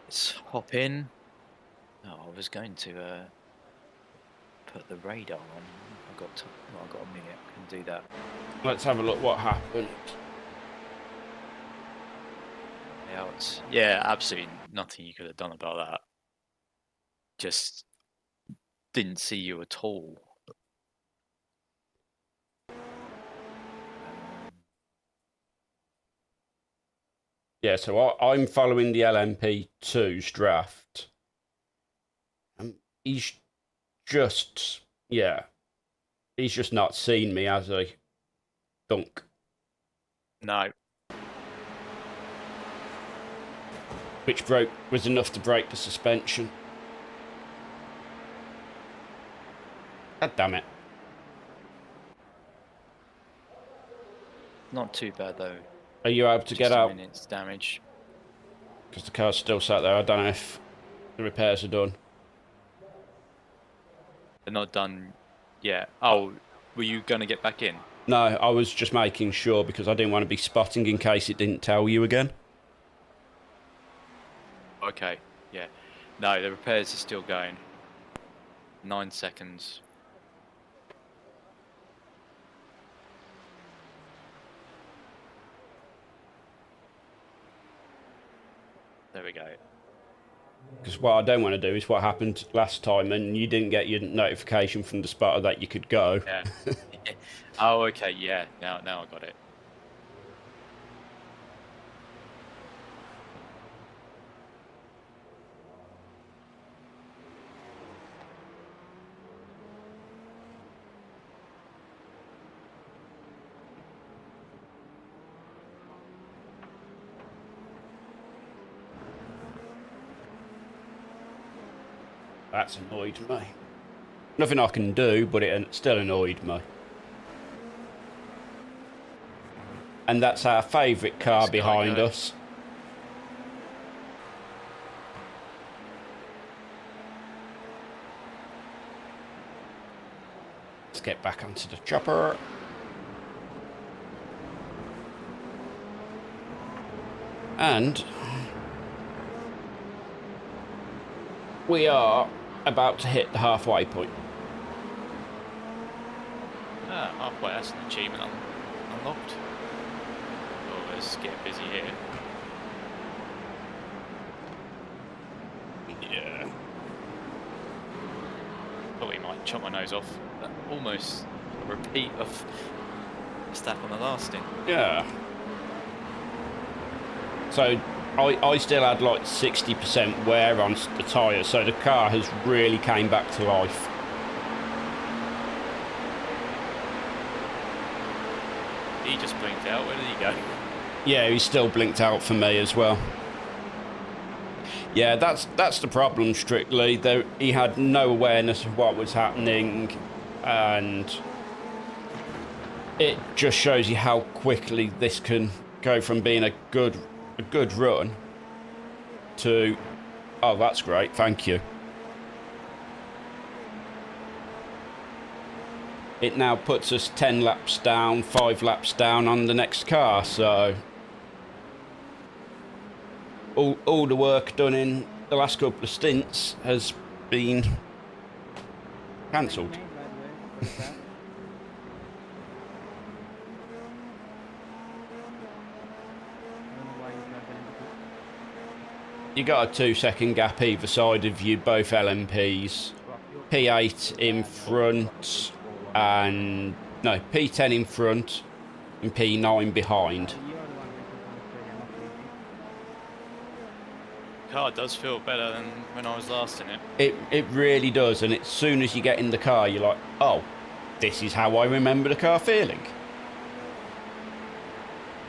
Let's hop in. Oh, I was going to put the radar on. I've got a minute. I can do that. Let's have a look what happened. Yeah, absolutely nothing you could have done about that. Just didn't see you at all. Yeah, so I'm following the LMP2's draft. He's just not seen me as a dunk. No. Which was enough to break the suspension. God damn it. Not too bad though. Are you able to Just get a out? minute's damage. Because the car's still sat there. I don't know if the repairs are done. They're not done yet. Oh, were you going to get back in? No, I was just making sure because I didn't want to be spotting in case it didn't tell you again. Okay, yeah. No, the repairs are still going. 9 seconds. There we go. Because what I don't want to do is what happened last time and you didn't get your notification from the spotter that you could go. Yeah. Oh, okay, yeah. Now I got it. That's annoyed me. Nothing I can do, but it still annoyed me. And that's our favourite car behind us. Let's get back onto the chopper. And we are about to hit the halfway point. Ah, halfway, that's an achievement unlocked. Oh, let's get busy here. Yeah. Probably might chop my nose off. Almost a repeat of the stuff on the last stint. Yeah. So I still had like 60% wear on the tyre, so the car has really came back to life. He just blinked out. Where did he go? Yeah, he still blinked out for me as well. Yeah, that's the problem, strictly. He had no awareness of what was happening, and it just shows you how quickly this can go from being a good run to, oh, that's great, thank you. It now puts us 10 laps down, 5 laps down on the next car, so all the work done in the last couple of stints has been cancelled. You got a 2-second gap either side of you, both LMPs. P8 in front and no, P10 in front and P9 behind. The car does feel better than when I was last in it. It really does, and as soon as you get in the car, you're like, oh, this is how I remember the car feeling.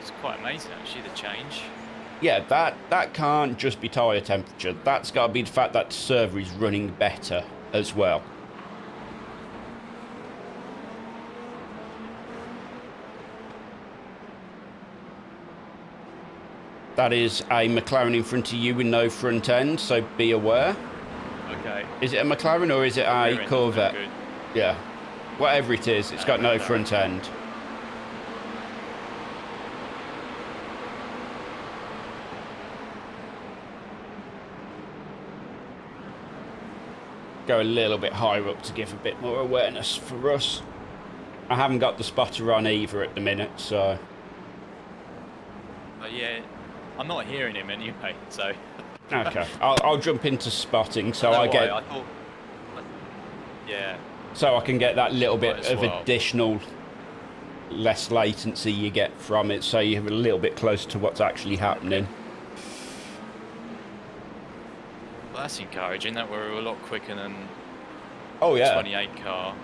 It's quite amazing actually, the change. Yeah, that can't just be tyre temperature. That's got to be the fact that the server is running better as well. That is a McLaren in front of you with no front end, so be aware. Okay. Is it a McLaren or is it a Corvette? Good. Yeah. Whatever it is, it's got no front end. Go a little bit higher up to give a bit more awareness for us. I haven't got the spotter on either at the minute, so... Yeah, I'm not hearing him anyway, so... Okay, I'll jump into spotting so I get... I thought... Yeah. So I can get that little bit Might as of well. additional less latency you get from it, so you're a little bit closer to what's actually happening. Well, that's encouraging that we're a lot quicker than Oh yeah. 28 car.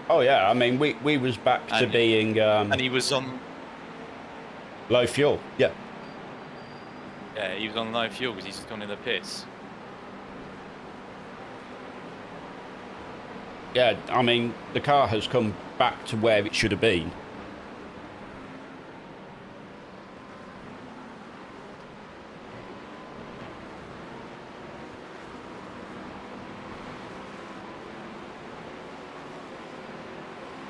Oh yeah, I mean we was back to And- being And he was on... low fuel. Yeah. Yeah, he was on low fuel because he's just gone in the pits. Yeah, I mean, the car has come back to where it should have been.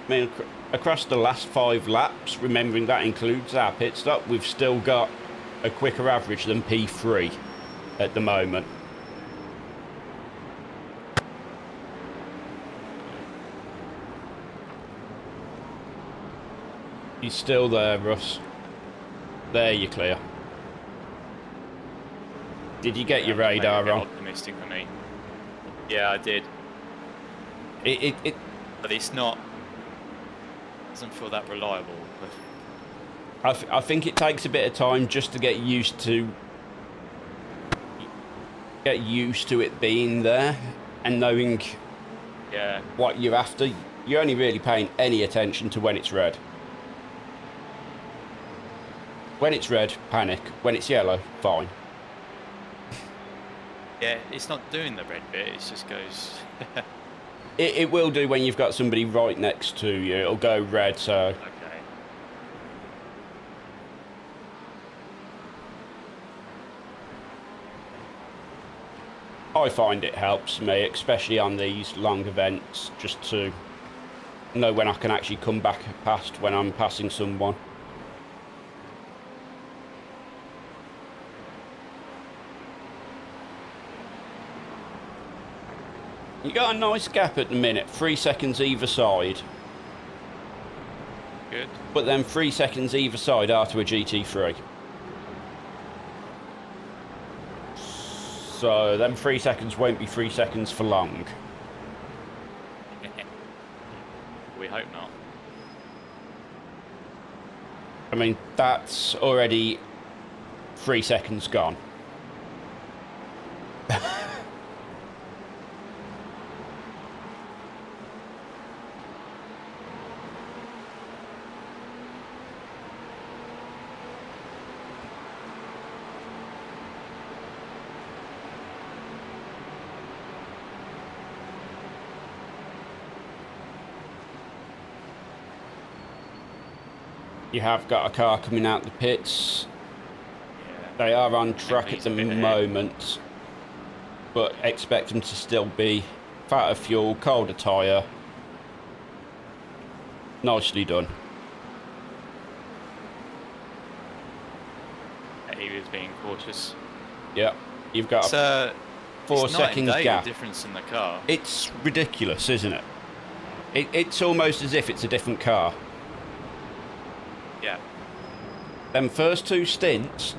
I mean, across the last 5 laps, remembering that includes our pit stop, we've still got a quicker average than P3 at the moment. He's still there, Russ. There, you're clear. Did you get your radar on? Optimistic for me. Yeah, I did. But it's not. Doesn't feel that reliable. I think it takes a bit of time just to get used to it being there and knowing what you're after. You're only really paying any attention to when it's red. When it's red, panic. When it's yellow, fine. Yeah, it's not doing the red bit. It just goes. It will do when you've got somebody right next to you. It'll go red, so... Okay. I find it helps me, especially on these long events, just to know when I can actually come back past when I'm passing someone. You got a nice gap at the minute, 3 seconds either side. Good. But then 3 seconds either side are to a GT3. So then 3 seconds won't be 3 seconds for long. We hope not. I mean, that's already 3 seconds gone. You have got a car coming out the pits. Yeah. They are on track at the a bit ahead. moment, but expect them to still be fatter fuel, colder tyre. Nicely done. He was being cautious. Yeah, you've got It's, a 4 it's night and seconds day, gap. the difference in the car. It's ridiculous, isn't it? It's almost as if it's a different car. Yeah. Them first 2 stints,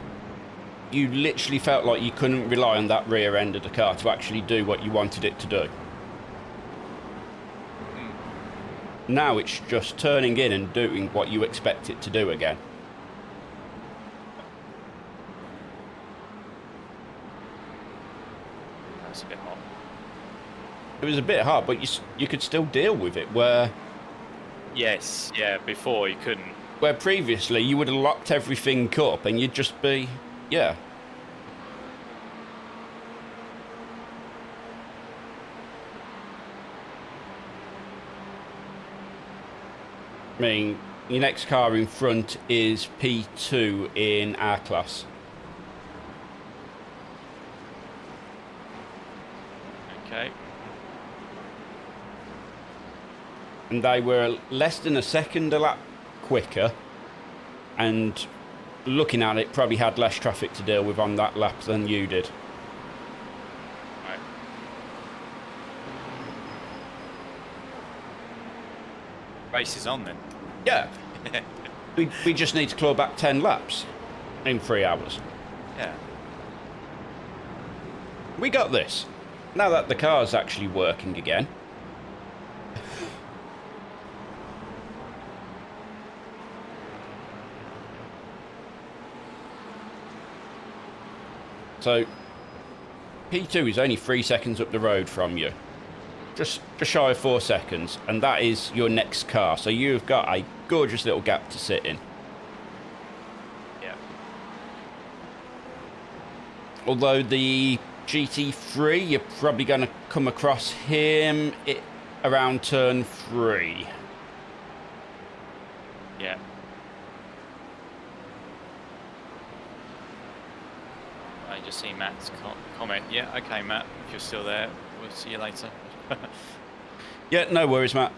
you literally felt like you couldn't rely on that rear end of the car to actually do what you wanted it to do. Now it's just turning in and doing what you expect it to do again. That's a bit hot. It was a bit hard, but you could still deal with it, where Yes, yeah, before you couldn't. previously you would have locked everything up and you'd just be, yeah. I mean, your next car in front is P2 in our class. Okay. And they were less than a second a lap quicker, and looking at it, probably had less traffic to deal with on that lap than you did. Right. Race is on then. Yeah. we just need to claw back 10 laps in 3 hours. Yeah. We got this. Now that the car's actually working again. So, P2 is only 3 seconds up the road from you. Just shy of 4 seconds, and that is your next car. So you've got a gorgeous little gap to sit in. Yeah. Although the GT3, you're probably going to come across him. around turn 3. Yeah. I just see Matt's comment. Yeah, okay, Matt, if you're still there, we'll see you later. Yeah, no worries, Matt.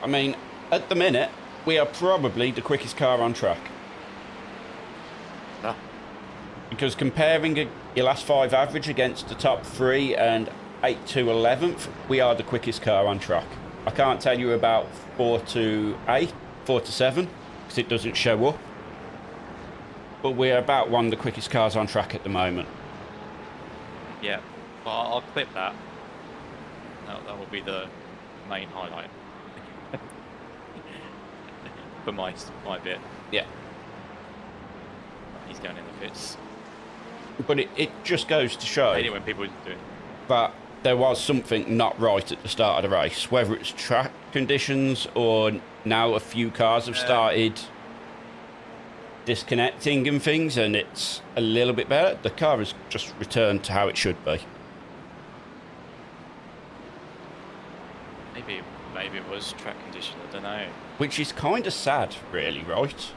I mean, at the minute, we are probably the quickest car on track. Ah. Because comparing your last 5 average against the top 3 and 8 to 11th, we are the quickest car on track. I can't tell you about 4 to 8, 4 to 7, because it doesn't show up. But we're about one of the quickest cars on track at the moment. Yeah, well, I'll clip that. That will be the main highlight. For my bit. Yeah. He's going in the pits. But it just goes to show Anyway, when people do it. that there was something not right at the start of the race, whether it's track conditions or now a few cars have started disconnecting and things, and it's a little bit better. The car has just returned to how it should be. Maybe it was track condition, I don't know. Which is kind of sad, really, right?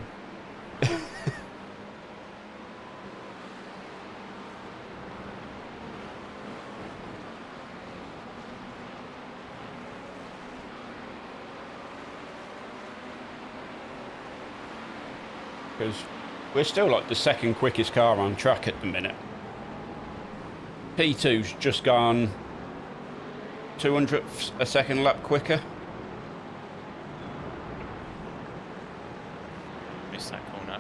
Because we're still like the second quickest car on track at the minute. P2's just gone 200ths a second lap quicker. Missed that corner.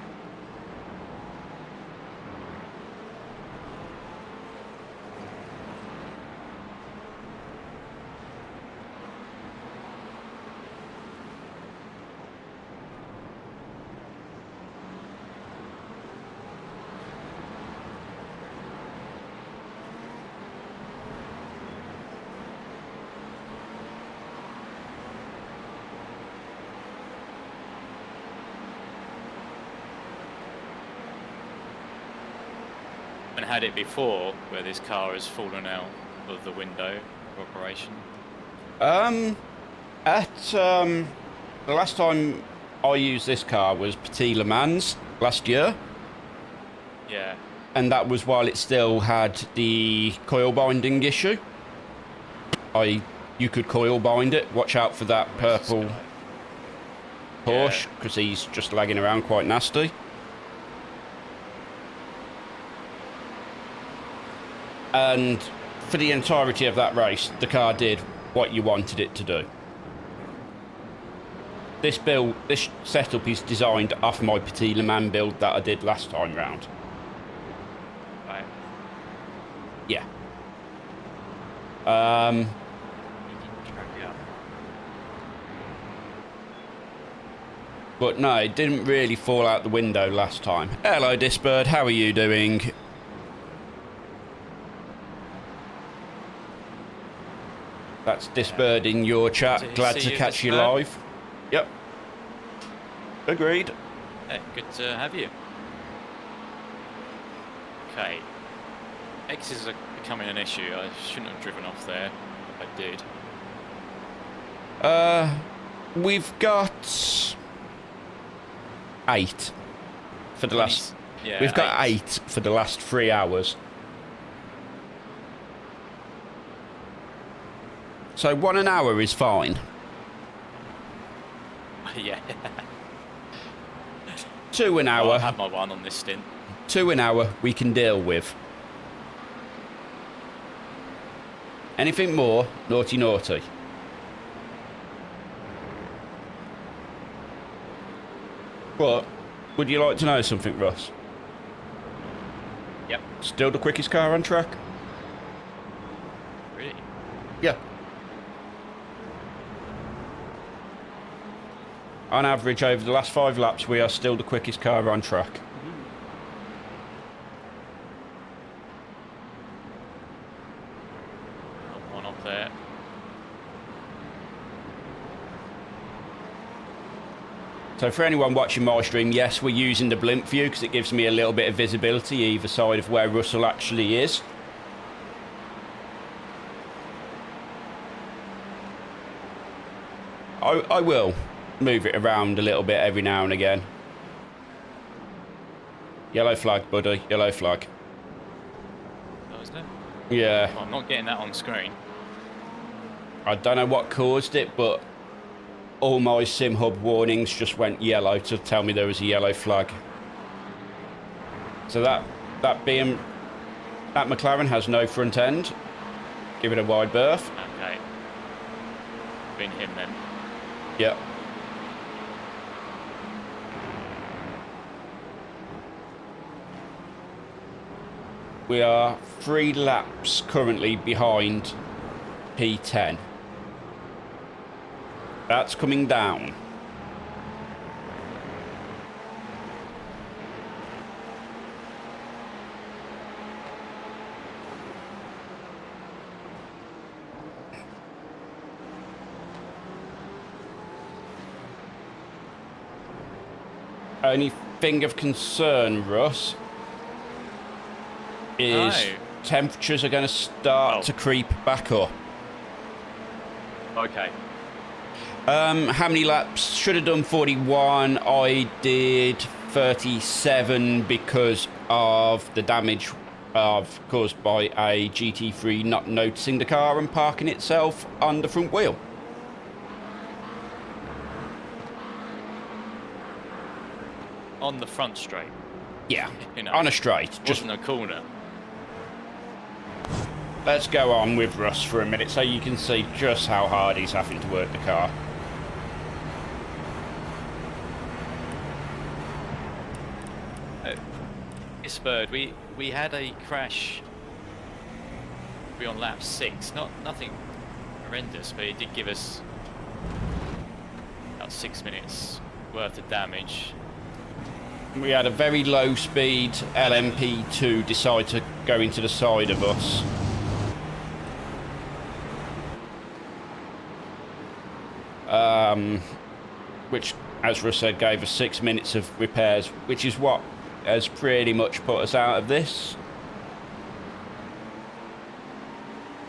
And had it before where this car has fallen out of the window of operation? The last time I used this car was Petit Le Mans last year, Yeah. and that was while it still had the coil binding issue. You could coil bind it. Watch out for that purple Porsche, because he's just lagging around quite nasty. And for the entirety of that race, the car did what you wanted it to do. This setup is designed off my Petit Le Mans build that I did last time round. Right. Yeah. Yeah. But no, it didn't really fall out the window last time. Hello, Disbird. How are you doing? That's Disbird in your chat. Glad to catch you live. Yep. Agreed. Hey, good to have you. Okay. X's are becoming an issue. I shouldn't have driven off there. I did. We've got 8 for the last. Yeah, we've got 8 for the last 3 hours. So 1 an hour is fine. Yeah. 2 an hour. Well, I had my 1 on this stint. 2 an hour we can deal with. Anything more, naughty naughty. But would you like to know something, Russ? Yep. Still the quickest car on track? Really? Yeah. On average, over the last 5 laps, we are still the quickest car on track. Got 1 up there. So for anyone watching my stream, yes, we're using the blimp view because it gives me a little bit of visibility either side of where Russell actually is. I will move it around a little bit every now and again. Yellow flag, buddy. Yellow flag. Oh, isn't it? Yeah. Oh, I'm not getting that on screen. I don't know what caused it, but all my sim hub warnings just went yellow to tell me there was a yellow flag. So that McLaren has no front end. Give it a wide berth. Okay. Been him then. Yep. We are 3 laps currently behind P10. That's coming down. Only thing of concern, Russ, is temperatures are going to start to creep back up. Okay. How many laps? Should have done 41. I did 37 because of the damage caused by a GT3 not noticing the car and parking itself on the front wheel. On the front straight. Yeah, You know, on a straight. Just wasn't a corner. let's go on with Russ for a minute so you can see just how hard he's having to work the car. Spurred. We had a crash. We on lap 6. Nothing horrendous, but it did give us about 6 minutes worth of damage. We had a very low speed LMP2 decide to go into the side of us. Which, as Russ said, gave us 6 minutes of repairs, which is what has pretty much put us out of this.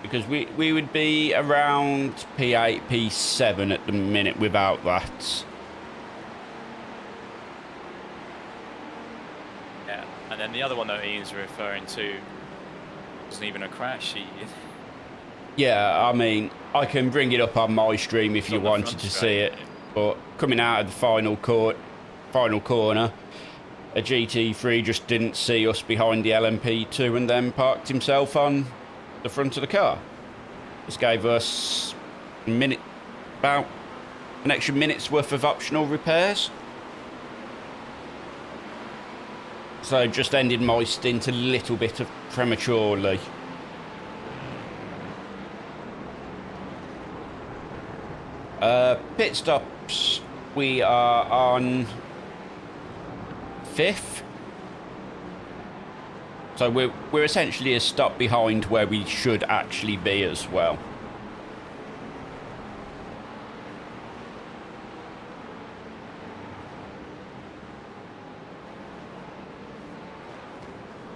Because we would be around P8, P7 at the minute without that. Yeah, and then the other one that Ian's referring to wasn't even a crash. Yeah, I mean, I can bring it up on my stream if you on the wanted front to see straight. it. But coming out of the final corner, a GT3 just didn't see us behind the LMP2 and then parked himself on the front of the car. This gave us about an extra minute's worth of optional repairs. So just ended my stint a little bit of prematurely. Pit stops, we are on 5th. So we're essentially a stop behind where we should actually be as well.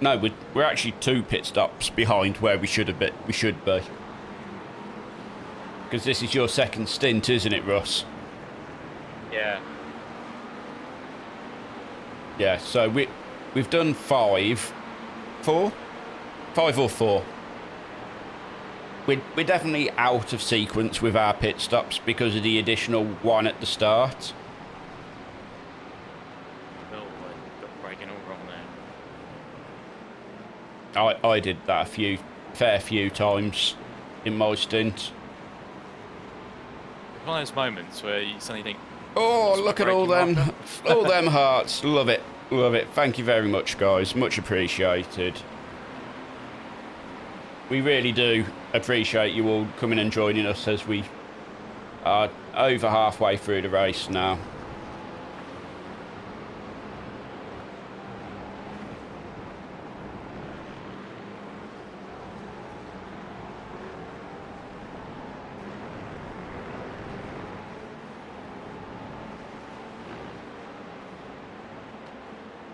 No, we're actually 2 pit stops behind where we should be. Because this is your second stint, isn't it, Russ? Yeah. Yeah, so we've done 5 or 4. We're definitely out of sequence with our pit stops because of the additional 1 at the start. Oh, I got braking all wrong there. I did that a fair few times in my stint. One of those moments where you suddenly think, Oh, "What's my look at all braking them, marker?" all them hearts. Love it, love it. Thank you very much, guys. Much appreciated. We really do appreciate you all coming and joining us as we are over halfway through the race now.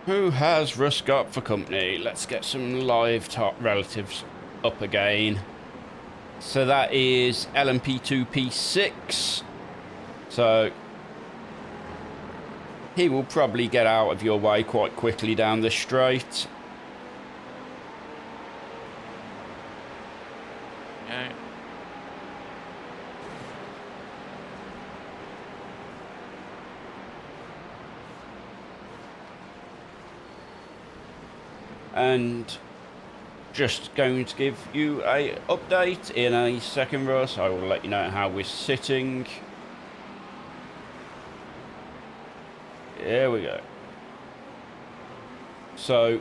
Who has Russ got for company? Let's get some live top relatives up again. So that is LMP2P6. So he will probably get out of your way quite quickly down the straight. Okay. And just going to give you a update in a second, Russ. I will let you know how we're sitting. Here we go. So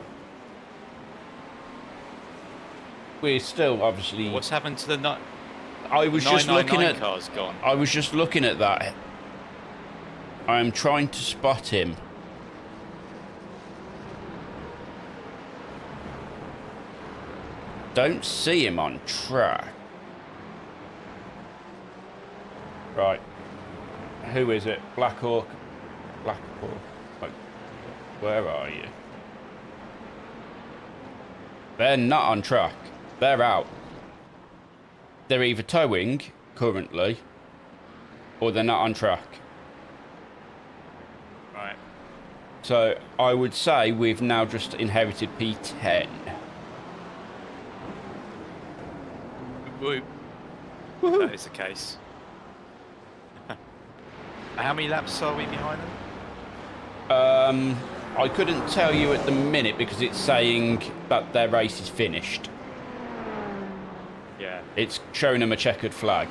we're still obviously. What's happened to the I was just looking at. Car's gone. I was just looking at that. I'm trying to spot him. Don't see him on track. Right. Who is it? Blackhawk. Blackhawk. Where are you? They're not on track. They're out. They're either towing currently, or they're not on track. Right. So I would say we've now just inherited P10. Woo. That is the case. How many laps are we behind them? I couldn't tell you at the minute because it's saying that their race is finished. Yeah. It's showing them a checkered flag.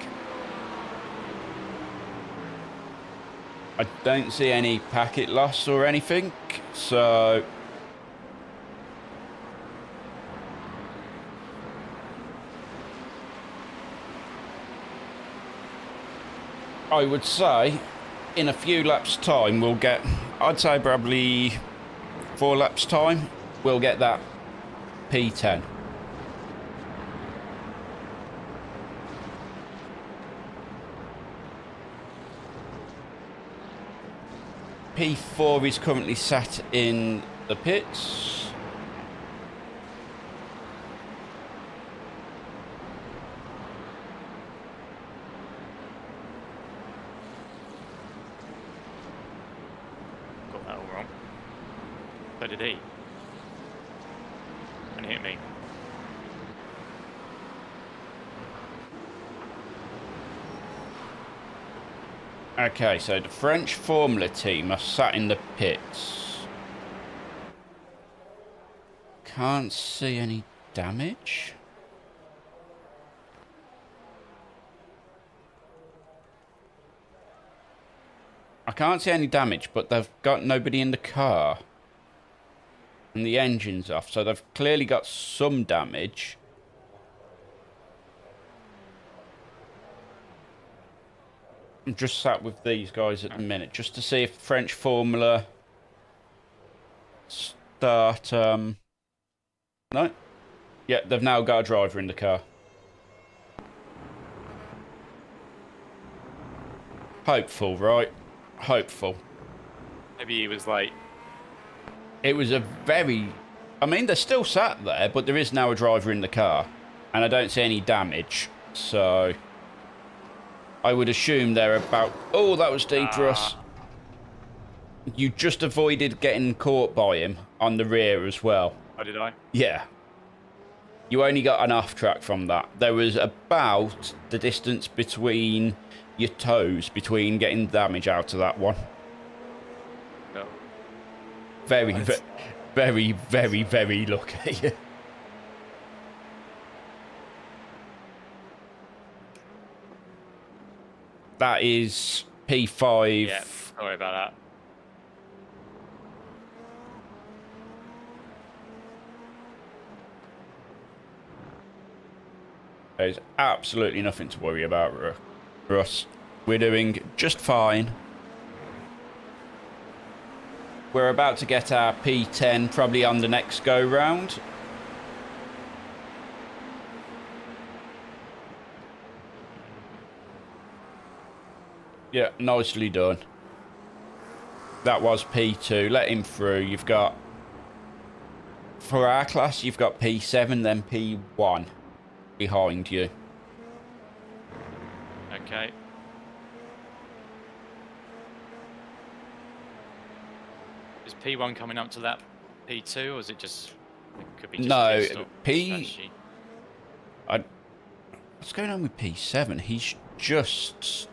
I don't see any packet loss or anything, so I would say in a few laps time we'll get, I'd say probably 4 laps time, we'll get that P10. P4 is currently sat in the pits. Got that all wrong. So did he. And hit me. Okay, so the French Formula team are sat in the pits. Can't see any damage. I can't see any damage, but they've got nobody in the car. And the engine's off, so they've clearly got some damage. I'm just sat with these guys at the minute, just to see if French Formula start. No. Yeah, they've now got a driver in the car. Hopeful, right? Hopeful. Maybe he was late. It was a very... I mean, they're still sat there, but there is now a driver in the car. And I don't see any damage, so... I would assume they're about... Oh, that was deep for us. You just avoided getting caught by him on the rear as well. Oh, did I? Yeah. You only got an off track from that. There was about the distance between your toes between getting damage out of that one. No. Very, What? very, very, very lucky. That is P5. Yeah, sorry about that. There's absolutely nothing to worry about, Russ. We're doing just fine. We're about to get our P10 probably on the next go round. Yeah, nicely done. That was P2. Let him through. You've got for our class, you've got P7, then P1 behind you. Okay. Is P1 coming up to that P2, or is it just? It could be just No, pit stop strategy. What's going on with P7? He's just...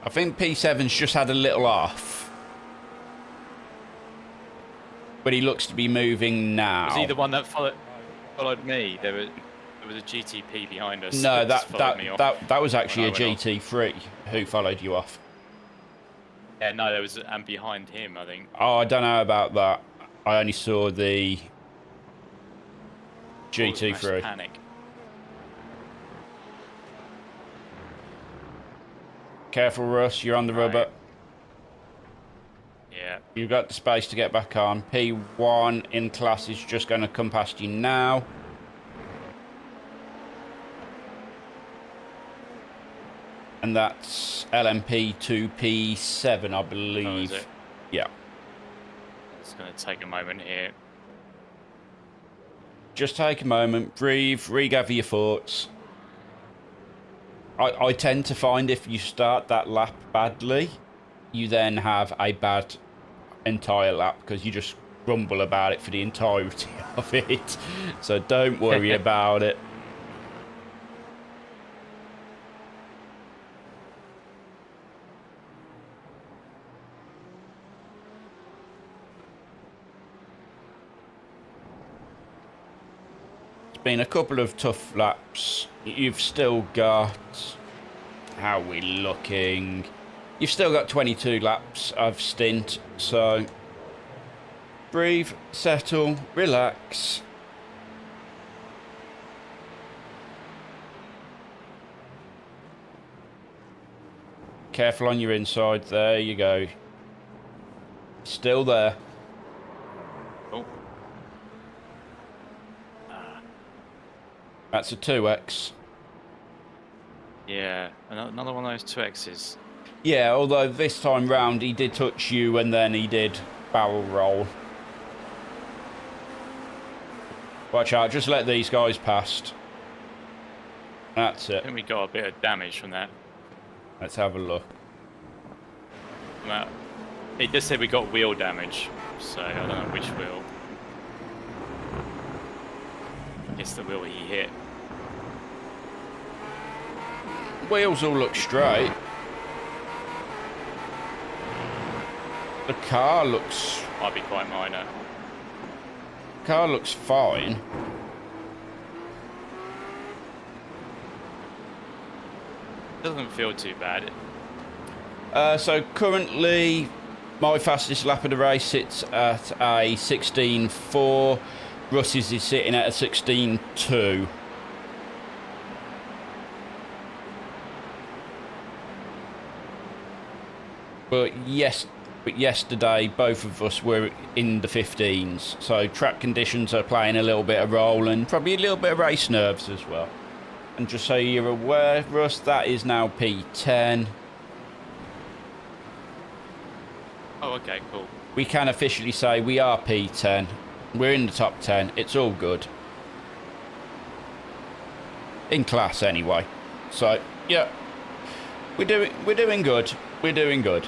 I think P7's just had a little off. But he looks to be moving now. Was he the one that followed me? There was a GTP behind us. No, that followed me off that was actually a when I went off. GT3 who followed you off. Yeah, no, there was, and behind him, I think. Oh, I don't know about that. I only saw the GT3. Panic. Careful, Russ, you're on the rubber. Yeah. You've got the space to get back on. P1 in class is just going to come past you now. And that's LMP to P7, I believe. Oh, is it? Yeah. It's going to take a moment here. Just take a moment, breathe, regather your thoughts. I tend to find if you start that lap badly, you then have a bad entire lap because you just grumble about it for the entirety of it. So don't worry about it. It's been a couple of tough laps. You've still got... How are we looking? You've still got 22 laps of stint, so breathe, settle, relax. Careful on your inside, there you go. Still there. Oh. That's a 2x. Yeah, another one of those 2Xs. Yeah, although this time round he did touch you and then he did barrel roll. Watch out, just let these guys past. That's I it. think we got a bit of damage from that. Let's have a look. Well, it just said we got wheel damage, so I don't know which wheel. It's the wheel he hit. Wheels all look straight. The car looks... Might be quite minor. Car looks fine. Doesn't feel too bad. So currently, my fastest lap of the race sits at a 16.4. Russ's is sitting at a 16.2. But yesterday, both of us were in the 15s. So track conditions are playing a little bit of role and probably a little bit of race nerves as well. And just so you're aware, Russ, that is now P10. Oh, okay, cool. We can officially say we are P10. We're in the top 10. It's all good. In class, anyway. So, yeah. We're doing good. We're doing good.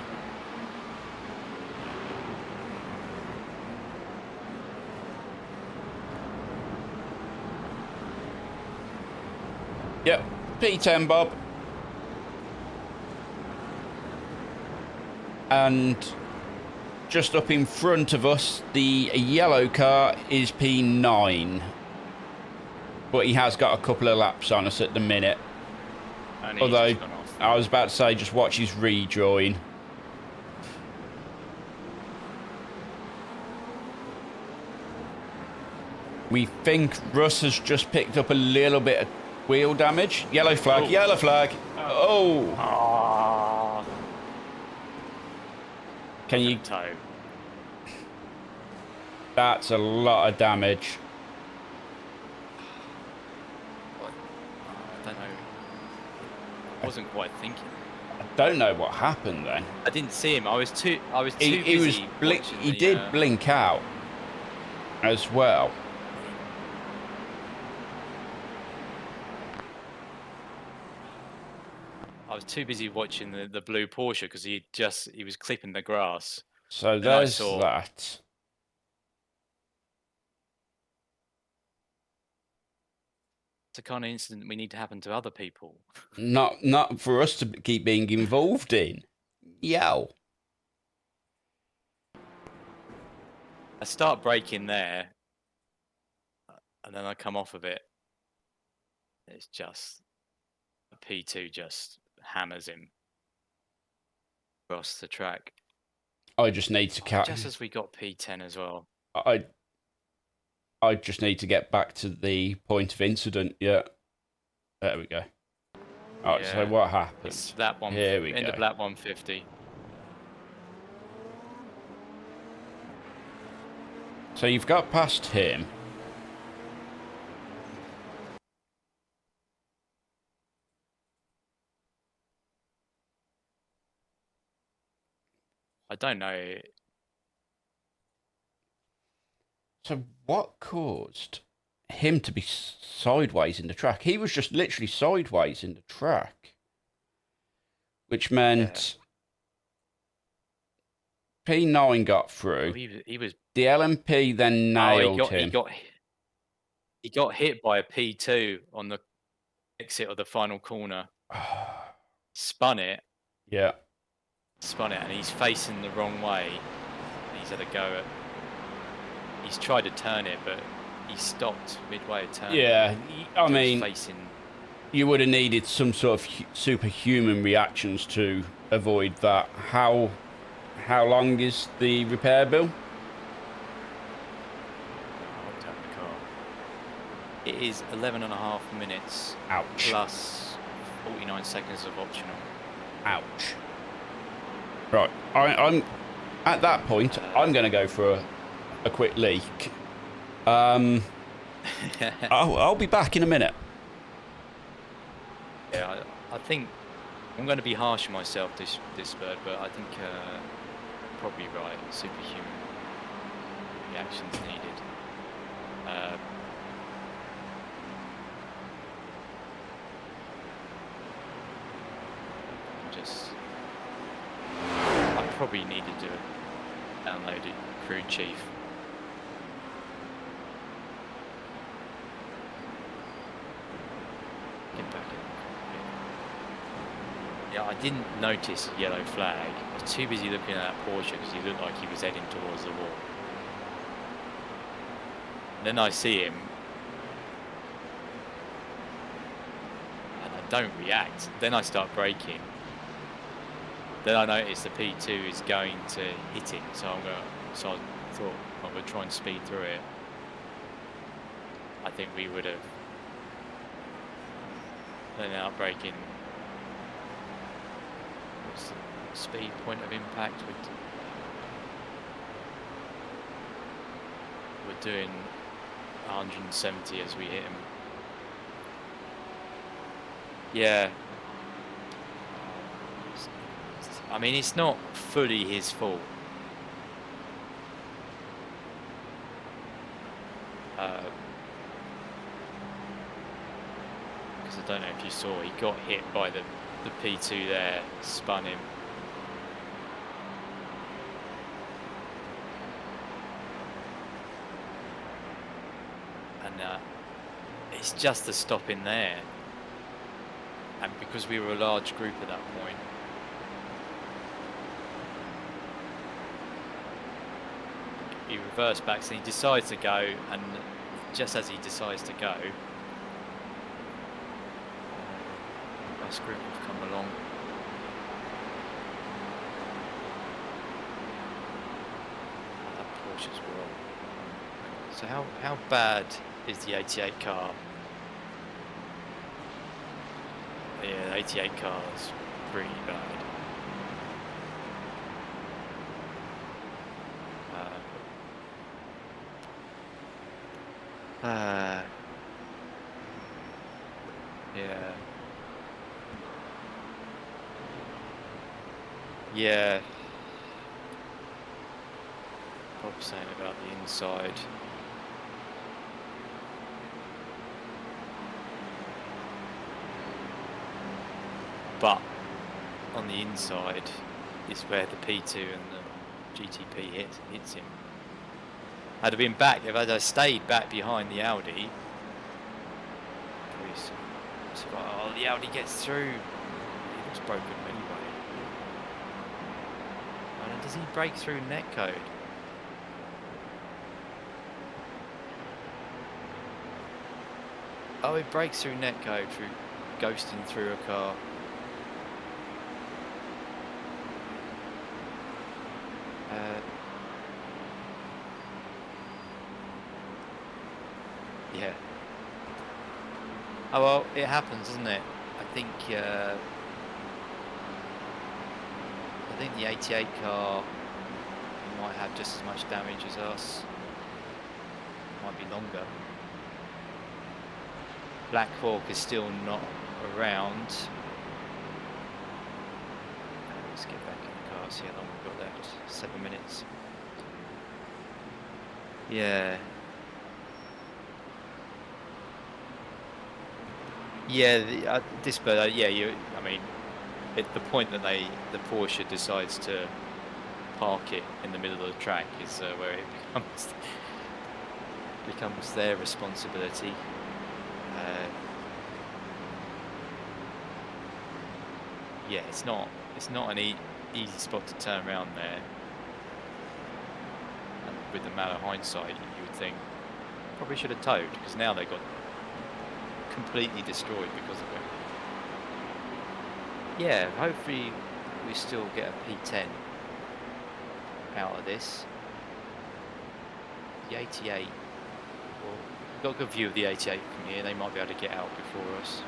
Yep, P10, Bob. And just up in front of us, the yellow car is P9. But he has got a couple of laps on us at the minute. And he's Although, just gone off. I was about to say, just watch his rejoin. We think Russ has just picked up a little bit of wheel damage. Yellow flag, Oh. yellow flag. Oh. Ah, Can you... toe. That's a lot of damage. I don't know. I wasn't quite thinking. I don't know what happened then. I didn't see him. I was too He busy. was watching he the, did blink out. as well. I was too busy watching the blue Porsche because he was clipping the grass. So Then I there's saw- that. It's the kind of incident we need to happen to other people. Not for us to keep being involved in. Yo. I start braking there, and then I come off of it. It's just P2 just hammers him across the track. I just need to catch. Just as we got P10 as well. I just need to get back to the point of incident. Yeah. There we go. Alright, so what happened? It's lap one. Here we end go. of lap 150. So you've got past him. I don't know. So what caused him to be sideways in the track? He was just literally sideways in the track, which meant P9 got through. Well, he was. The LMP then nailed him. He got hit by a P2 on the exit of the final corner. Spun it, Yeah. and he's facing the wrong way. He's had a go at. He's tried to turn it, but he stopped midway of turn. Yeah, I mean, facing. you would have needed some sort of superhuman reactions to avoid that. How long is the repair bill? It is 11.5 minutes. Ouch. Plus 49 seconds of optional. Ouch. Right, I'm at that point. I'm going to go for a quick leak. I'll be back in a minute. Yeah, I think I'm going to be harsh on myself this spurt, but I think probably right. Superhuman reactions needed. I probably needed to download it, Crew Chief. Get back in. Yeah, I didn't notice a yellow flag. I was too busy looking at that Porsche because he looked like he was heading towards the wall. Then I see him, and I don't react. Then I start braking. Then I notice the P2 is going to hit it, so I thought I would try and speed through it. I think we would have then out braking. What's the speed point of impact? We're doing 170 as we hit him. Yeah. I mean, it's not fully his fault. Because I don't know if you saw, he got hit by the P2 there, spun him. And it's just the stop in there. And because we were a large group at that point, he reversed back, so he decides to go, and just as he decides to go, the rest group have come along. That Porsche's well. So how bad is the 88 car? Yeah, the 88 car is pretty bad. Yeah. Yeah. Bob saying about the inside. but on the inside is where the P2 and the GTP hits him. Had I been back, if I'd have stayed back behind the Audi, oh, the Audi gets through. He looks broken anyway. And does he break through netcode? Oh, he breaks through netcode through ghosting through a car. Yeah. Oh well, it happens, doesn't it? I think the 88 car might have just as much damage as us. Might be longer. Black Hawk is still not around. Let's get back in the car, see how long we've got left. 7 minutes. Yeah. Yeah, this bird. Yeah, I mean, at the point that the Porsche decides to park it in the middle of the track is where it becomes their responsibility. Yeah, it's not an easy spot to turn around there. And with the amount of hindsight, you would think probably should have towed, because now they got completely destroyed because of it. Yeah, hopefully we still get a P10 out of this. The 88, well, we've got a good view of the 88 from here. They might be able to get out before us.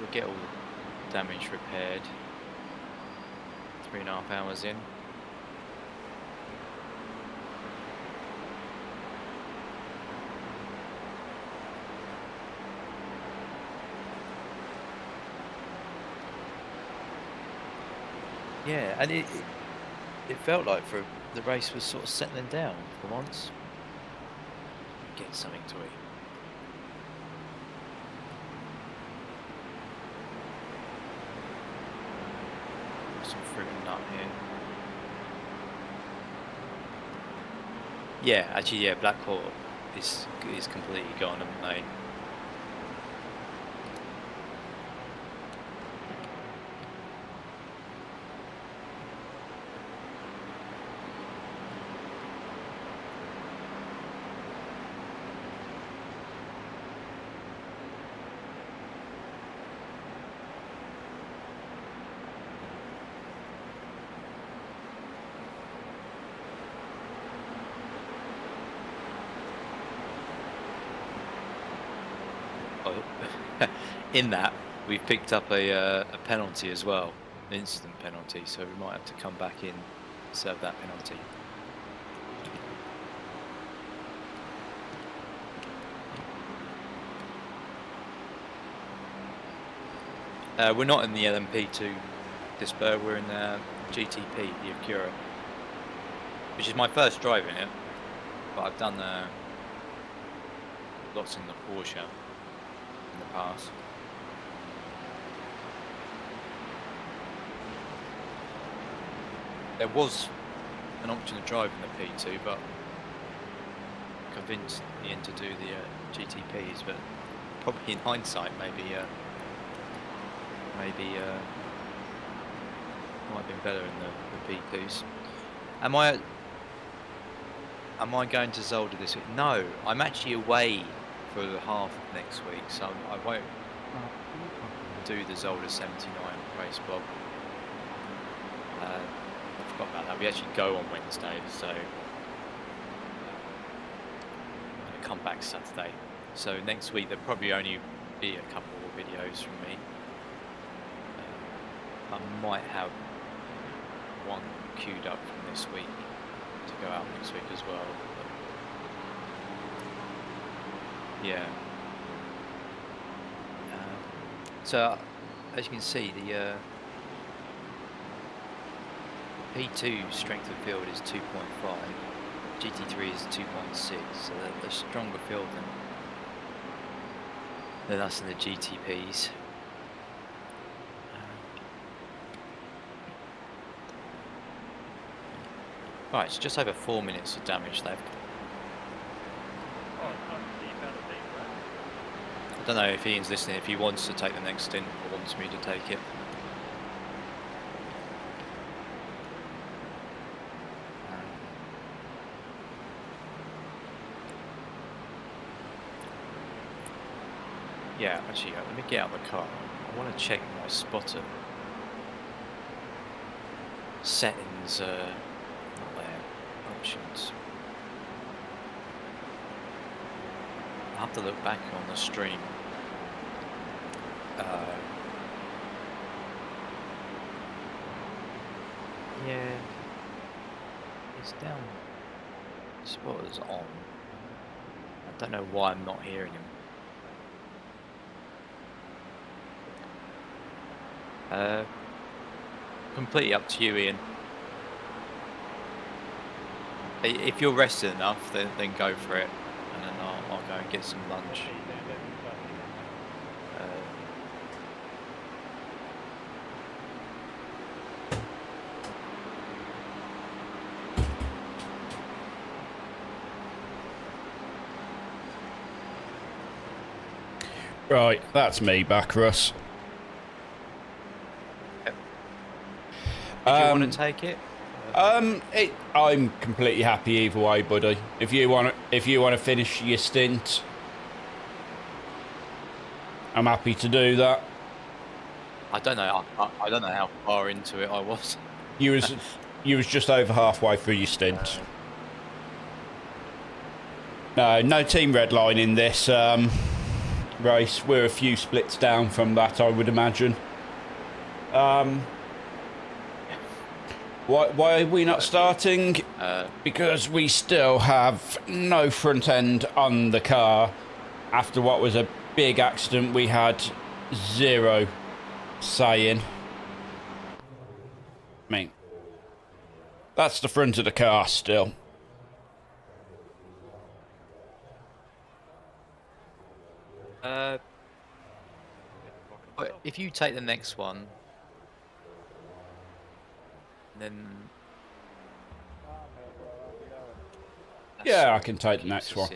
We'll get all the damage repaired. 3.5 hours in. Yeah, and it felt like the race was sort of settling down for once. Get something to eat. Some fruit and nut here. Yeah, actually, yeah, Black Hawk is completely gone, haven't they? In that, we've picked up a penalty as well, an incident penalty, so we might have to come back in and serve that penalty. We're not in the LMP2 Disper, we're in the GTP, the Acura, which is my first drive in it, but I've done lots in the Porsche in the past. There was an option to drive in the P2, but convinced Ian to do the GTPs, but probably in hindsight maybe might have been better in the P2s. Am I going to Zolder this week? No, I'm actually away for the half of next week, so I won't do the Zolder 79 race, Bob. I forgot about that. We actually go on Wednesday, so I'm going to come back Saturday. So next week there'll probably only be a couple of videos from me. I might have one queued up from this week to go out next week as well. But yeah. So as you can see, the P2 strength of field is 2.5, GT3 is 2.6, so they're stronger field Then us in the GTPs. Right, it's just over 4 minutes of damage left. I don't know if Ian's listening, if he wants to take the next stint or wants me to take it. Yeah, actually, let me get out of the car. I want to check my spotter settings. Not there. Options. I'll have to look back on the stream. Yeah, it's down. Spotter's on. I don't know why I'm not hearing him. Completely up to you, Ian. If you're rested enough, then go for it, and then I'll go and get some lunch. Right, that's me back, Russ. Do you want to take it? I'm completely happy either way, buddy. If you want to finish your stint, I'm happy to do that. I don't know. I don't know how far into it I was. You was just over halfway through your stint. No team red line in this race. We're a few splits down from that, I would imagine. Why are we not starting? Because we still have no front end on the car. After what was a big accident, we had zero say in. I mean, that's the front of the car still. But if you take the next one, then Yeah, I can take the next one.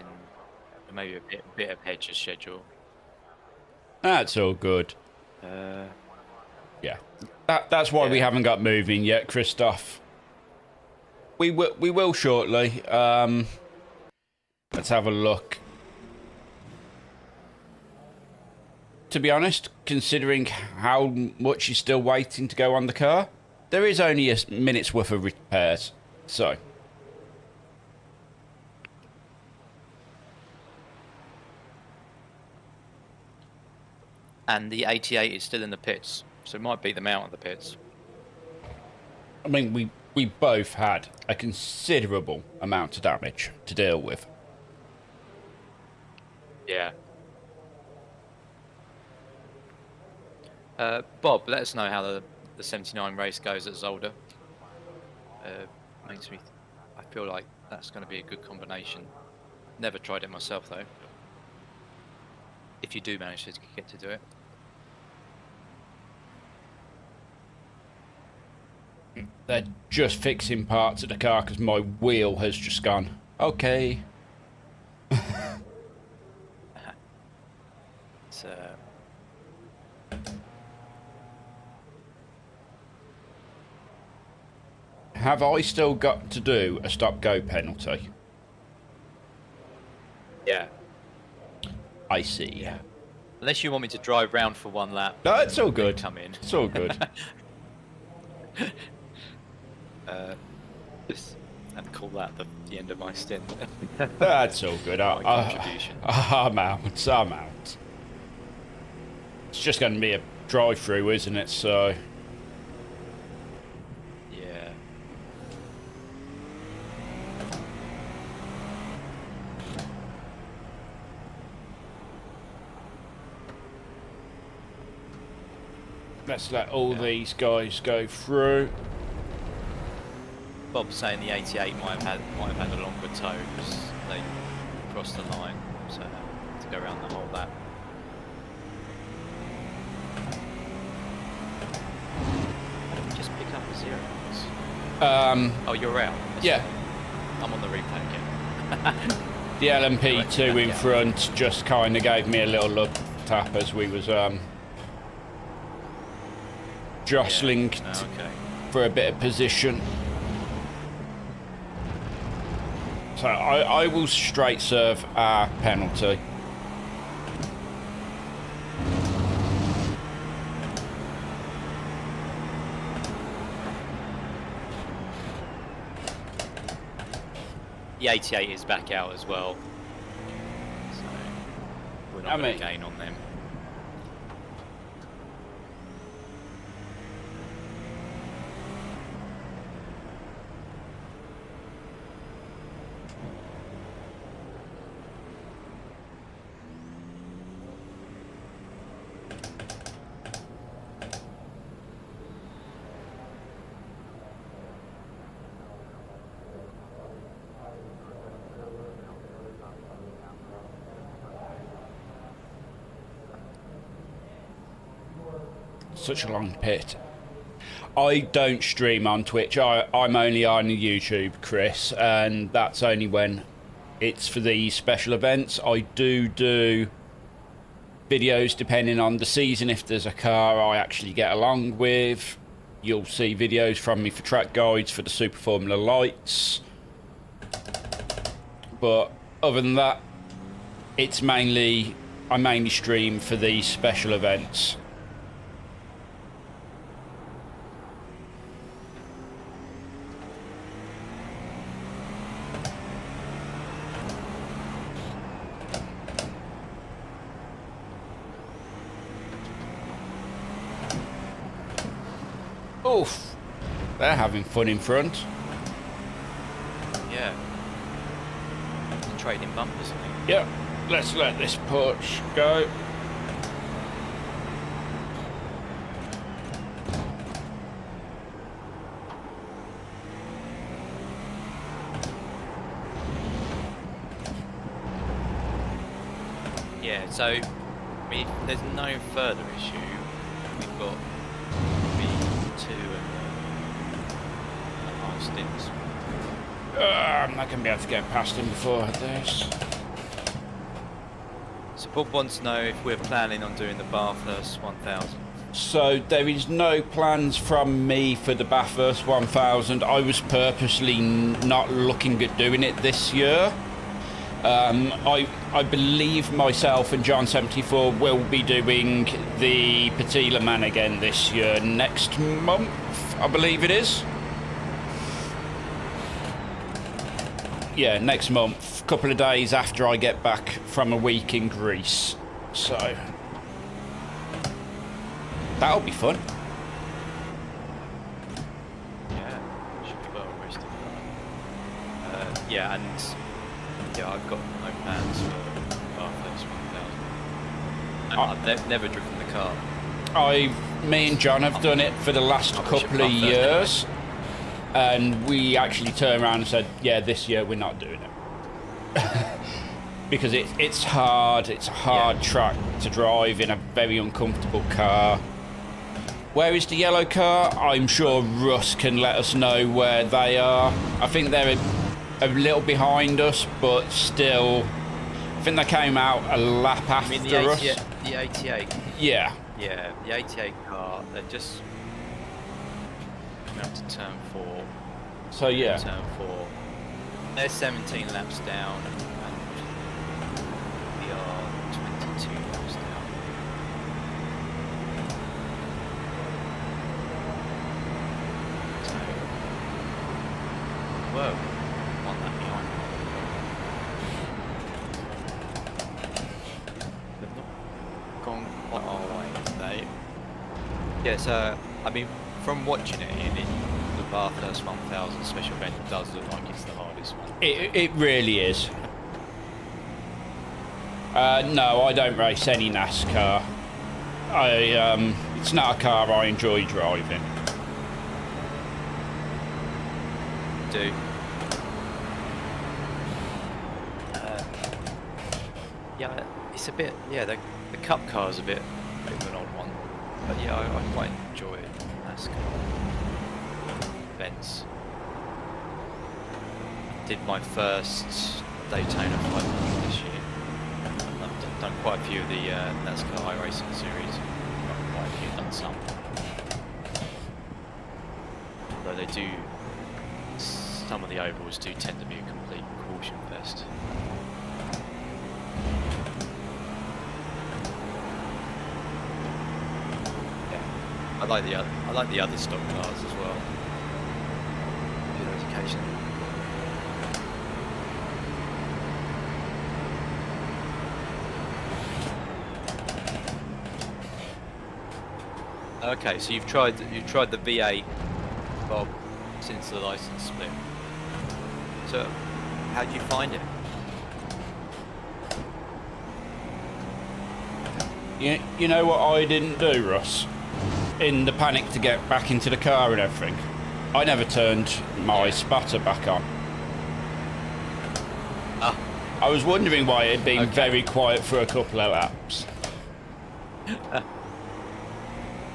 Maybe a bit ahead of schedule. That's all good. Yeah, that's why we haven't got moving yet, Christoph. We will shortly. Let's have a look. To be honest, considering how much is still waiting to go on the car, there is only a minute's worth of repairs, so. And the 88 is still in the pits, so it might beat them out of the pits. I mean, we both had a considerable amount of damage to deal with. Yeah. Bob, let us know how the 79 race goes at Zolder. Makes me. I feel like that's going to be a good combination. Never tried it myself though. If you do manage to get to do it. They're just fixing parts of the car because my wheel has just gone. Okay. It's, Have I still got to do a stop-go penalty? yeah. I see. Yeah. Unless you want me to drive round for one lap. No, it's all good. Come in. It's all good. And call that the end of my stint. That's all good. My contribution. I'm out. I'm out. It's just going to be a drive-through, isn't it? So. Yeah. Let's let all these guys go through. Bob's saying the 88 might have had a longer tow because they crossed the line, so to go around the whole lap. Oh, you're out? Yeah. I'm on the replay again. The LMP2 in Yeah. front just kind of gave me a little love tap as we was jostling Oh, okay. for a bit of position. So I will straight serve our penalty. The 88 is back out as well. So we're not going to gain on them. Such a long pit. I don't stream on Twitch. I'm only on YouTube, Chris, and that's only when it's for these special events. I do videos depending on the season. If there's a car I actually get along with, you'll see videos from me for track guides for the Super Formula Lights. But other than that, I mainly stream for these special events. Oof, they're having fun in front. Yeah. Trading bumpers, I think. Yep, let's let this push go. Yeah, so I mean, there's no further issue. We've got B2 and half stints. I'm not going to be able to get past him before this. So Bob wants to know if we're planning on doing the Bathurst 1000. So there is no plans from me for the Bathurst 1000. I was purposely not looking at doing it this year. I believe myself and John 74 will be doing the Patila Man again this year, next month, I believe it is. Yeah, next month, a couple of days after I get back from a week in Greece. So that'll be fun. Yeah, should be well rested. Yeah, and yeah, I've got no plans for Bathurst 1000. I've never driven the car. Me and John have done it for the last couple of years, and we actually turned around and said, yeah, this year we're not doing it. Because it's hard, it's a hard track to drive in a very uncomfortable car. Where is the yellow car? I'm sure Russ can let us know where they are. I think they're a little behind us, but still, I think they came out a lap after us. The 88? Yeah. Yeah, the 88 car, they're just coming up to turn 4. So yeah. Turn 4. They're 17 laps down, and we are 22 laps down. So, whoa, on that behind. They've not gone quite our way today. Yeah, so, I mean, from watching it, the Bathurst 1000 special event does look like it's the hardest one. It really is. No, I don't race any NASCAR. It's not a car I enjoy driving. Do. Yeah, it's a bit. Yeah, the Cup car's a bit of an odd one, but yeah, I quite enjoy NASCAR events. did my first Daytona 500 this year. I've done quite a few of the NASCAR iRacing series. Quite a few, done some. Although they do, some of the ovals do tend to be a complete caution fest. Yeah, I like the other stock cars as well. Do those occasionally. Okay, so you've tried the V8, Bob, since the license split. So, how do you find it? You know what I didn't do, Russ? In the panic to get back into the car and everything, I never turned my spotter back on. Ah. I was wondering why it had been very quiet for a couple of laps.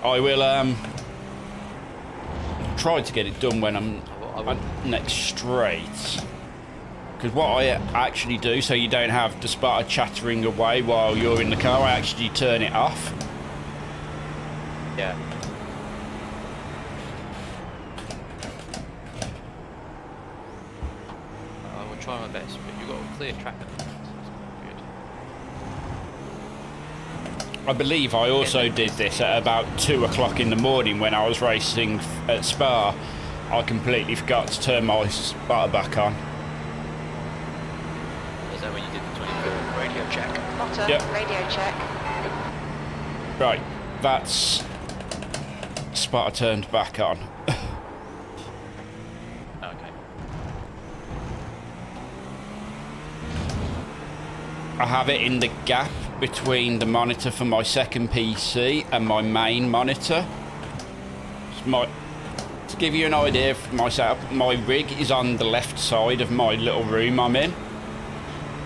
I will try to get it done when I'm next straight. Because what I actually do, so you don't have the spotter chattering away while you're in the car, I actually turn it off. Yeah. I will try my best, but you've got a clear track of it. I believe I also did this at about 2 o'clock in the morning when I was racing at Spa. I completely forgot to turn my spotter back on. Was that when you did the 24? Radio check. Spotter, Yep. radio check. Right, that's spotter turned back on. Okay. I have it in the gap between the monitor for my second PC and my main monitor. To give you an idea of my setup, my rig is on the left side of my little room I'm in.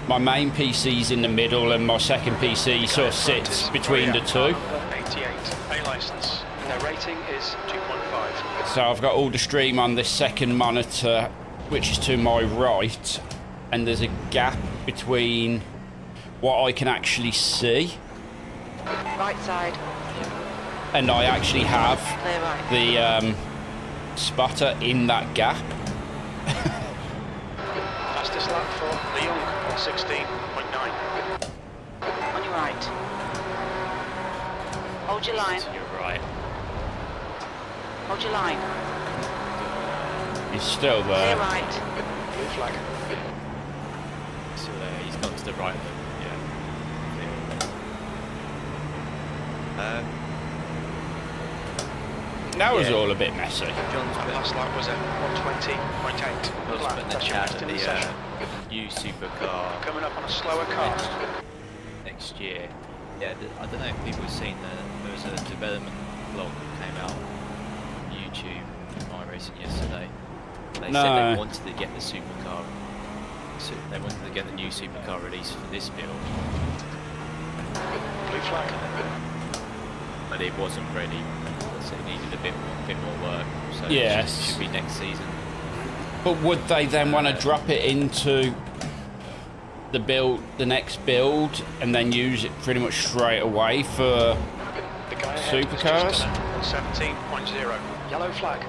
My main PC's in the middle and my second PC sort of sits between the two. 88, A license. Their rating is 2.5. So I've got all the stream on this second monitor, which is to my right, and there's a gap between what I can actually see, Right side. and I actually have Clear right. the spotter in that gap. Fastest lap for the Young, 16.9. On your right. Hold your line. You're right. Hold your line. He's still Clear there. right. Blue flag. So he's gone to the right then. Yeah. That was Yeah. all a bit messy. John's That last lap was at 120.8. Good lap. putting the That's your chat best at in the the session. new supercar Coming up on a slower car. next year. Yeah, I don't know if people have seen there was a development vlog that came out on YouTube, iRacing yesterday. They No. said they wanted to get the supercar. So they wanted to get the new supercar released for this build, Blue flag. but it wasn't ready. So it needed a bit more work. So Yes. it should be next season. But would they then want to drop it into the next build, and then use it pretty much straight away for The guy ahead is supercars? just on 17.0. Yellow flag.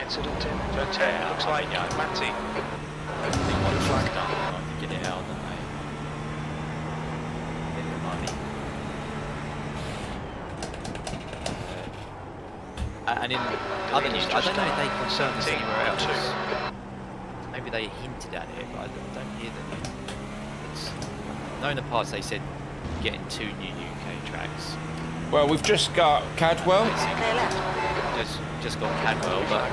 Incident in turn 10. Looks like Matty. Blue flag. Done, get it out, don't they? Get the money. And in other news, I don't know if they confirmed this anywhere else. Maybe they hinted at it, but I don't hear them. No, in the past they said getting 2 new UK tracks. Well, we've just got Cadwell. Clear left. Just got Cadwell, but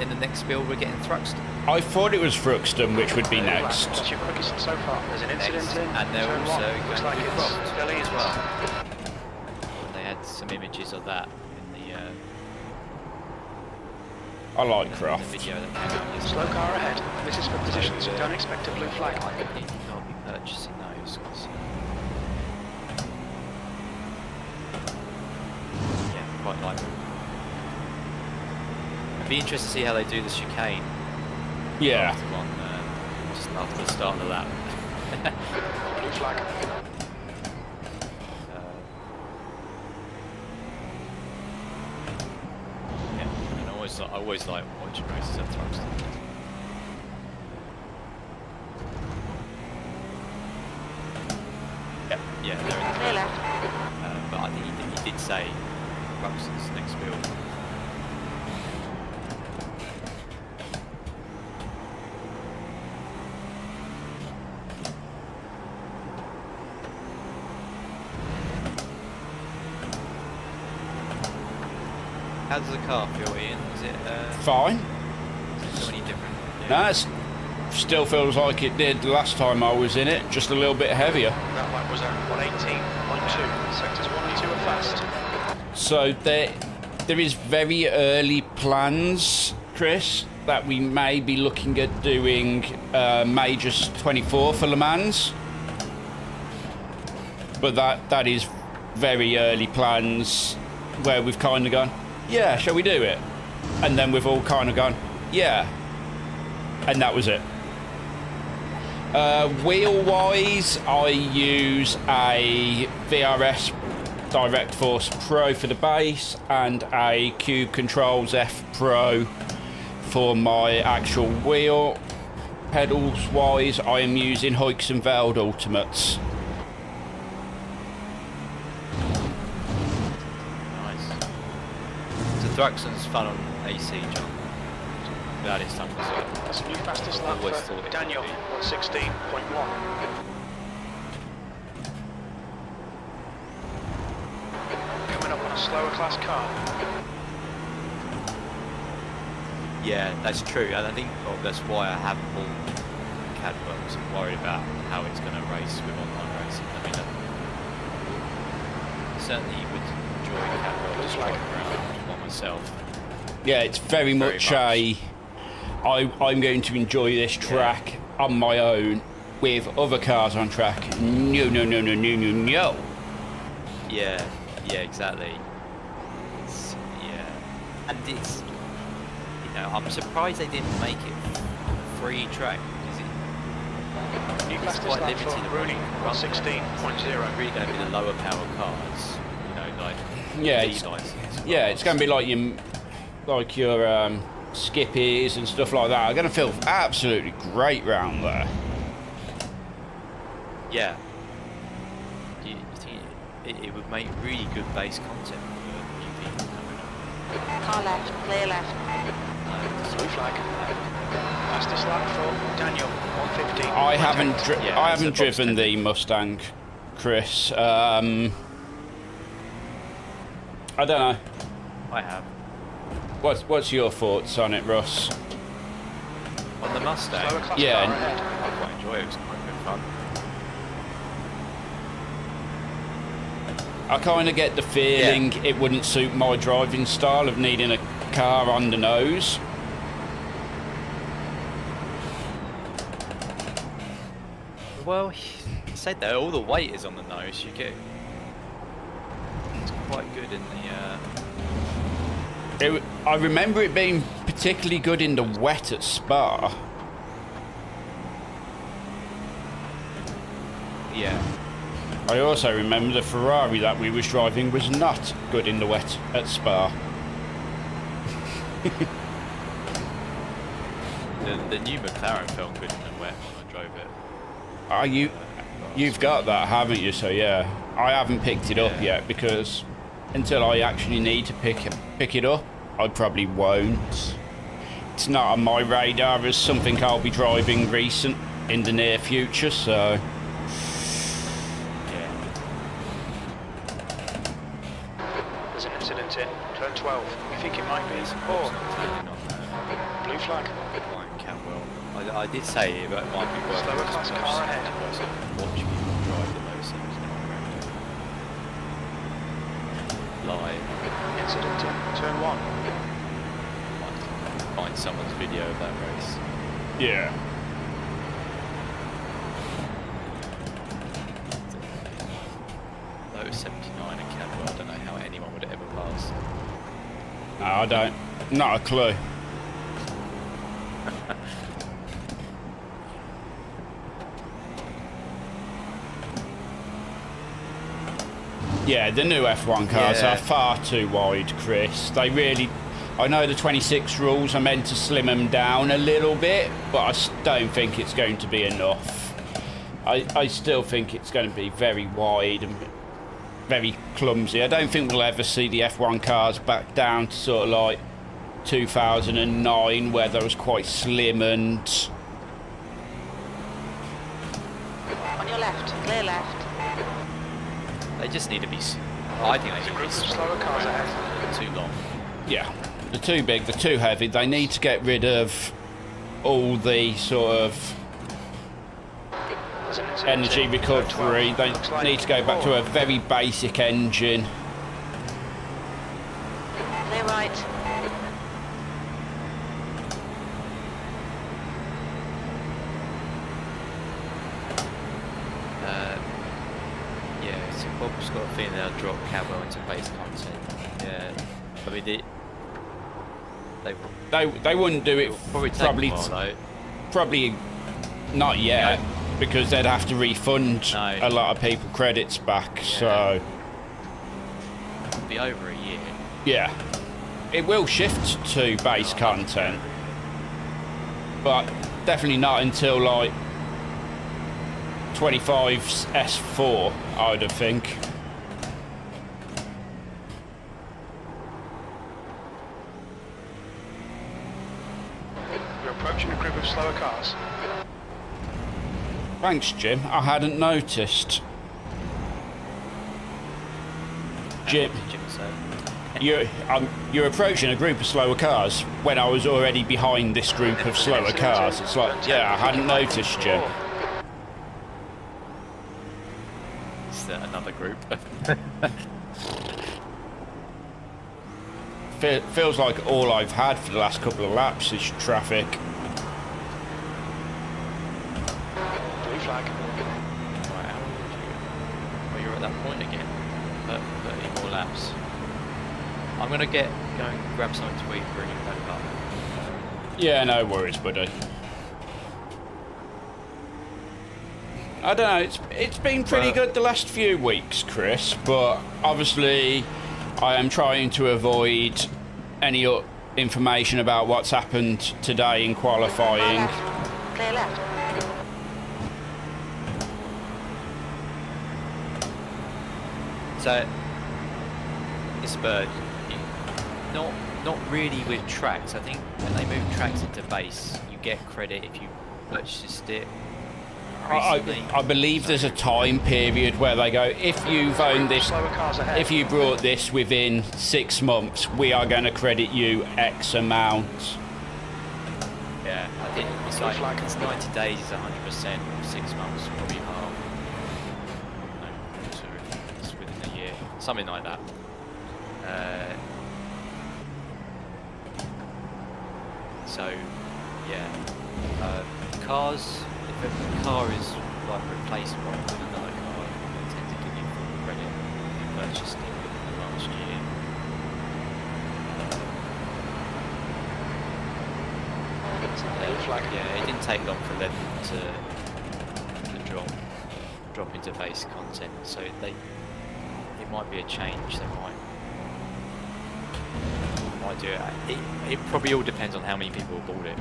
in the next build we're getting Thruxton. I thought it was Thruxton, which would be next. That's your quickest so far. There's an incident Next, in and they're turn also 1. Looks going like to it's Croft Billy as as well. well. They had some images of that in the I like the Croft. video that came out yesterday. Slow car ahead. This is for positions. Don't expect a blue flag. I think I'll be purchasing those. 'Cause, yeah, quite like them. It'd be interesting to see how they do the chicane. Yeah. After on just after the start of the lap. Blue flag. Yeah, and I always like watching races at Thruxton. Yeah, they're in the Clear left. but I think he did say Russell's next field. How does the car feel, Ian? Is it Fine. so any different? No, it still feels like it did the last time I was in it, just a little bit heavier. That lap was at 118.2. Sectors 1 and 2 are fast. So there is very early plans, Chris, that we may be looking at doing Majors 24 for Le Mans. But that is very early plans where we've kind of gone, yeah, shall we do it? And then we've all kind of gone, yeah. And that was it. Wheel-wise, I use a VRS Direct Force Pro for the base and a Cube Controls F Pro for my actual wheel. Pedals-wise, I am using Hoyks and Veld Ultimates. Thruxton's fun on AC, John. That is something. That's a new fastest lap Always for thought it Daniel, would be. 116.1. Coming up on a slower class car. Yeah, that's true, and I think that's why I haven't bought Cadwell, because I'm worried about how it's going to race with online racing. I mean, certainly would enjoy Cadwell just driving around by myself. Yeah, it's very much I'm going to enjoy this track on my own with other cars on track. No. Yeah, exactly. And it's, I'm surprised they didn't make it free track, because New it's fastest quite lap limited. for Rooney, 116.0. Really going to be the lower power cars, like Yeah, D it's, license. yeah, it's going to be like your skippies and stuff like that. Are going to feel absolutely great round there. Yeah. You think it would make really good base content for new people coming up. Car left. Clear left. Blue flag. Fastest lap for Daniel, 115. I haven't Yeah, I it's a haven't box driven tender. the Mustang, Chris. I don't know. I have. What's your thoughts on it, Russ? On the Mustang, Slower class Yeah. car ahead. I quite enjoy it. It was quite good fun. I kind of get the feeling it wouldn't suit my driving style of needing a car on the nose. Well, you said that all the weight is on the nose. You get it's quite good in the. I remember it being particularly good in the wet at Spa. Yeah. I also remember the Ferrari that we was driving was not good in the wet at Spa. The new McLaren felt good in the wet when I drove it. You've got that, haven't you? So yeah, I haven't picked it up Yeah. yet because until I actually need to pick it up, I probably won't. It's not on my radar as something I'll be driving recent in the near future. So Yeah. There's an incident in turn 12. You think it might be? Or blue flag. I did say it, but it might be worth Slower class car ahead. watching people drive the those things live. Incident in turn 1. Might find someone's video of that race. yeah, Lotus 79 and Cadwell, I don't know how anyone would ever pass. no, I don't. Not a clue. Yeah, the new F1 cars Yeah. are far too wide, Chris. They really... I know the 26 rules are meant to slim them down a little bit, but I don't think it's going to be enough. I still think it's going to be very wide and very clumsy. I don't think we'll ever see the F1 cars back down to sort of like 2009, where they was quite slim and... On your left, clear left. They just need to be. I think they There's a need to group be of slower cars ahead. too long. Yeah, they're too big, they're too heavy. They need to get rid of all the sort of There's an incident energy in recovery. They Looks like need to go back to four. a very basic engine. Clear right. Yeah, so Bob's got a feeling they'll drop Cadwell into base content. Yeah, I mean They wouldn't do it it'll probably take probably a while though. probably not yet, because they'd have to refund No. a lot of people credits back. So It'll be over a year. yeah, it will shift to base content, but definitely not until like 25's S4, I would think. You're approaching a group of slower cars. Thanks, Jim. I hadn't noticed. Jim, What did Jim say? you're approaching a group of slower cars when I was already behind this group of slower cars. It's like, yeah, I hadn't noticed, Jim. It's another group. Feels like all I've had for the last couple of laps is traffic. Blue flag. Right, well, you're at that point again. 30 more laps. I'm gonna go and grab something to eat, bring it back up. Yeah, no worries, buddy. I don't know, it's been pretty Well- good the last few weeks, Chris, but obviously I am trying to avoid any information about what's happened today in Far qualifying. left. Clear left. So, it's Bird. Not really with tracks. I think when they move tracks into base, you get credit if you purchased it recently. I believe there's a time period where they go, if you've owned this, Slower cars ahead. if you brought this within 6 months, we are going to credit you X amount. Yeah, I think it's like it's 90 days is 100%, 6 months probably half. No, so it's within a year, something like that. So, yeah, cars. If a car is like replaceable with another car, they tend to give you full credit if you purchased it within the last year. Blue flag. Yeah, it didn't take long for them to drop into base content, so it might be a change. They might do it. It probably all depends on how many people have bought it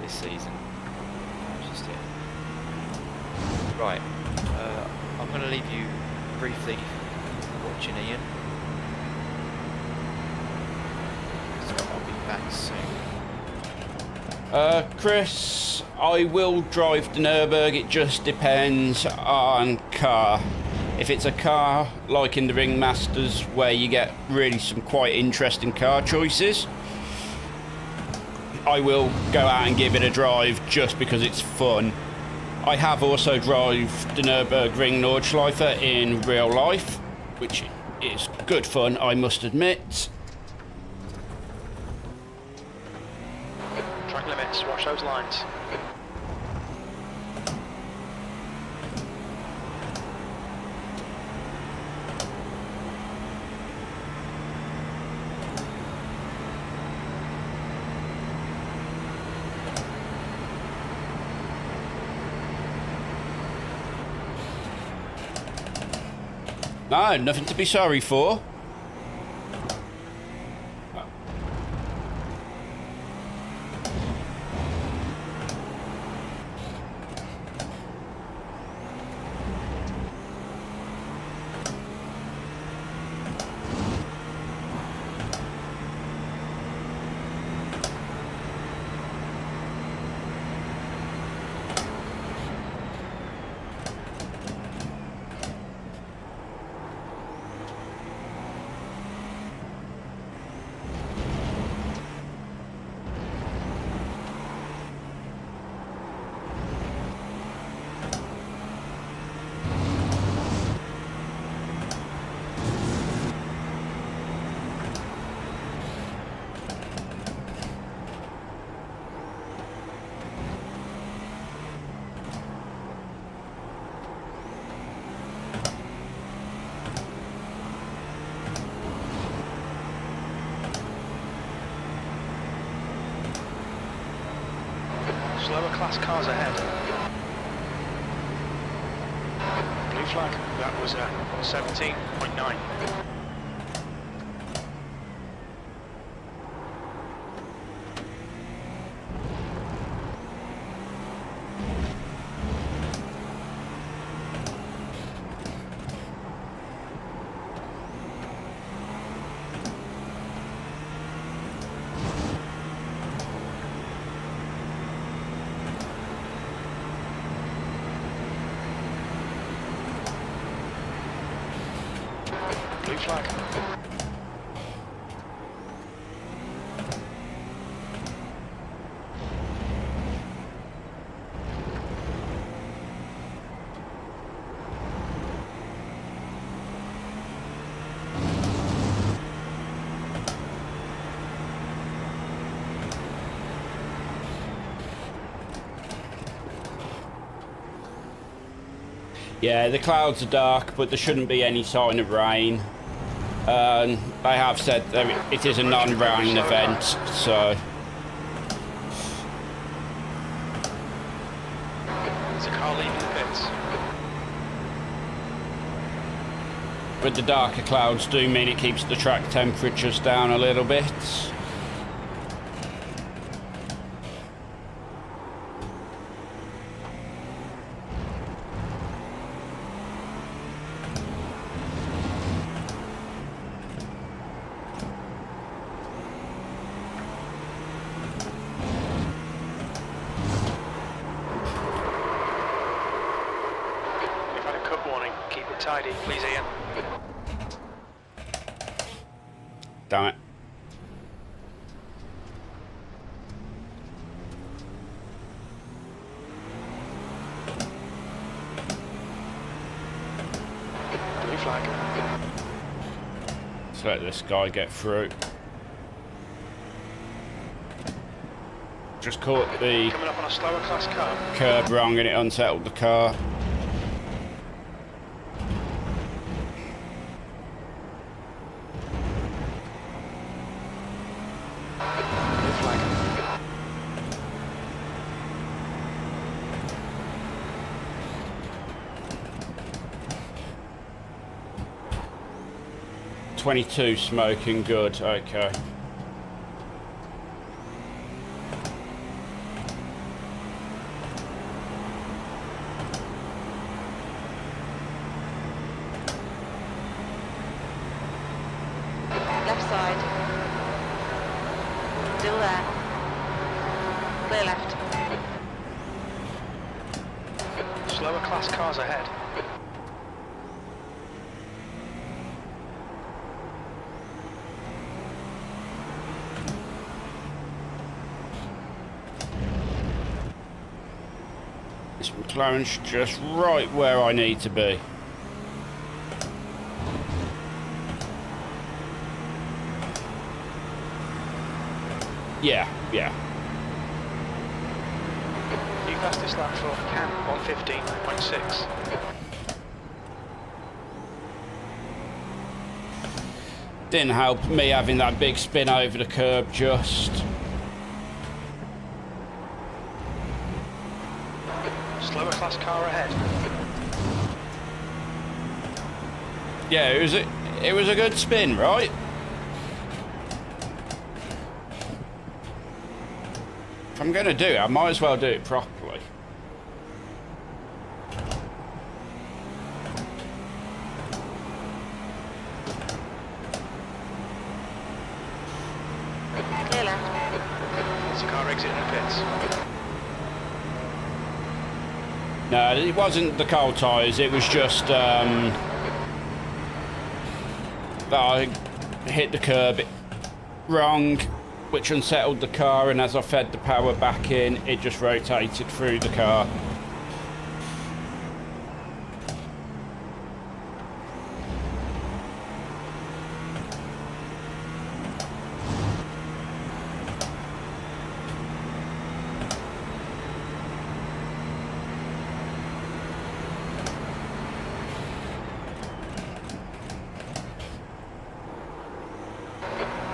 this season. Just it. Right, I'm going to leave you briefly watching Ian. So I'll be back soon. Chris, I will drive the Nürburgring. It just depends on car. If it's a car like in the Ringmasters where you get really some quite interesting car choices, I will go out and give it a drive just because it's fun. I have also driven the Nürburgring Nordschleife in real life, which is good fun, I must admit. Track limits, watch those lines. No, nothing to be sorry for. Slower class cars ahead. Blue flag, that was 17.9. Blue flag. Yeah, the clouds are dark, but there shouldn't be any sign of rain. They have said that it is a non-rain event, so... There's a car leaving the pits. But the darker clouds do mean it keeps the track temperatures down a little bit. Tidy, please, Ian. Damn it. Blue flag. Let's let this guy get through. Just caught the Coming up on a slower class car. curb wrong and it unsettled the car. Blue flag. .22 smoking good, okay. Left side. Still there. Clear left. Slower class cars ahead. This McLaren's just right where I need to be. Yeah. New fastest lap for Cam 1:15.6. Didn't help me having that big spin over the curb just. Slower class car ahead. Yeah, it was a good spin, right? If I'm going to do it, I might as well do it properly. Clear left. There's a car exiting the pits. No, it wasn't the cold tyres, it was just that I hit the curb wrong, which unsettled the car, and as I fed the power back in, it just rotated through the car.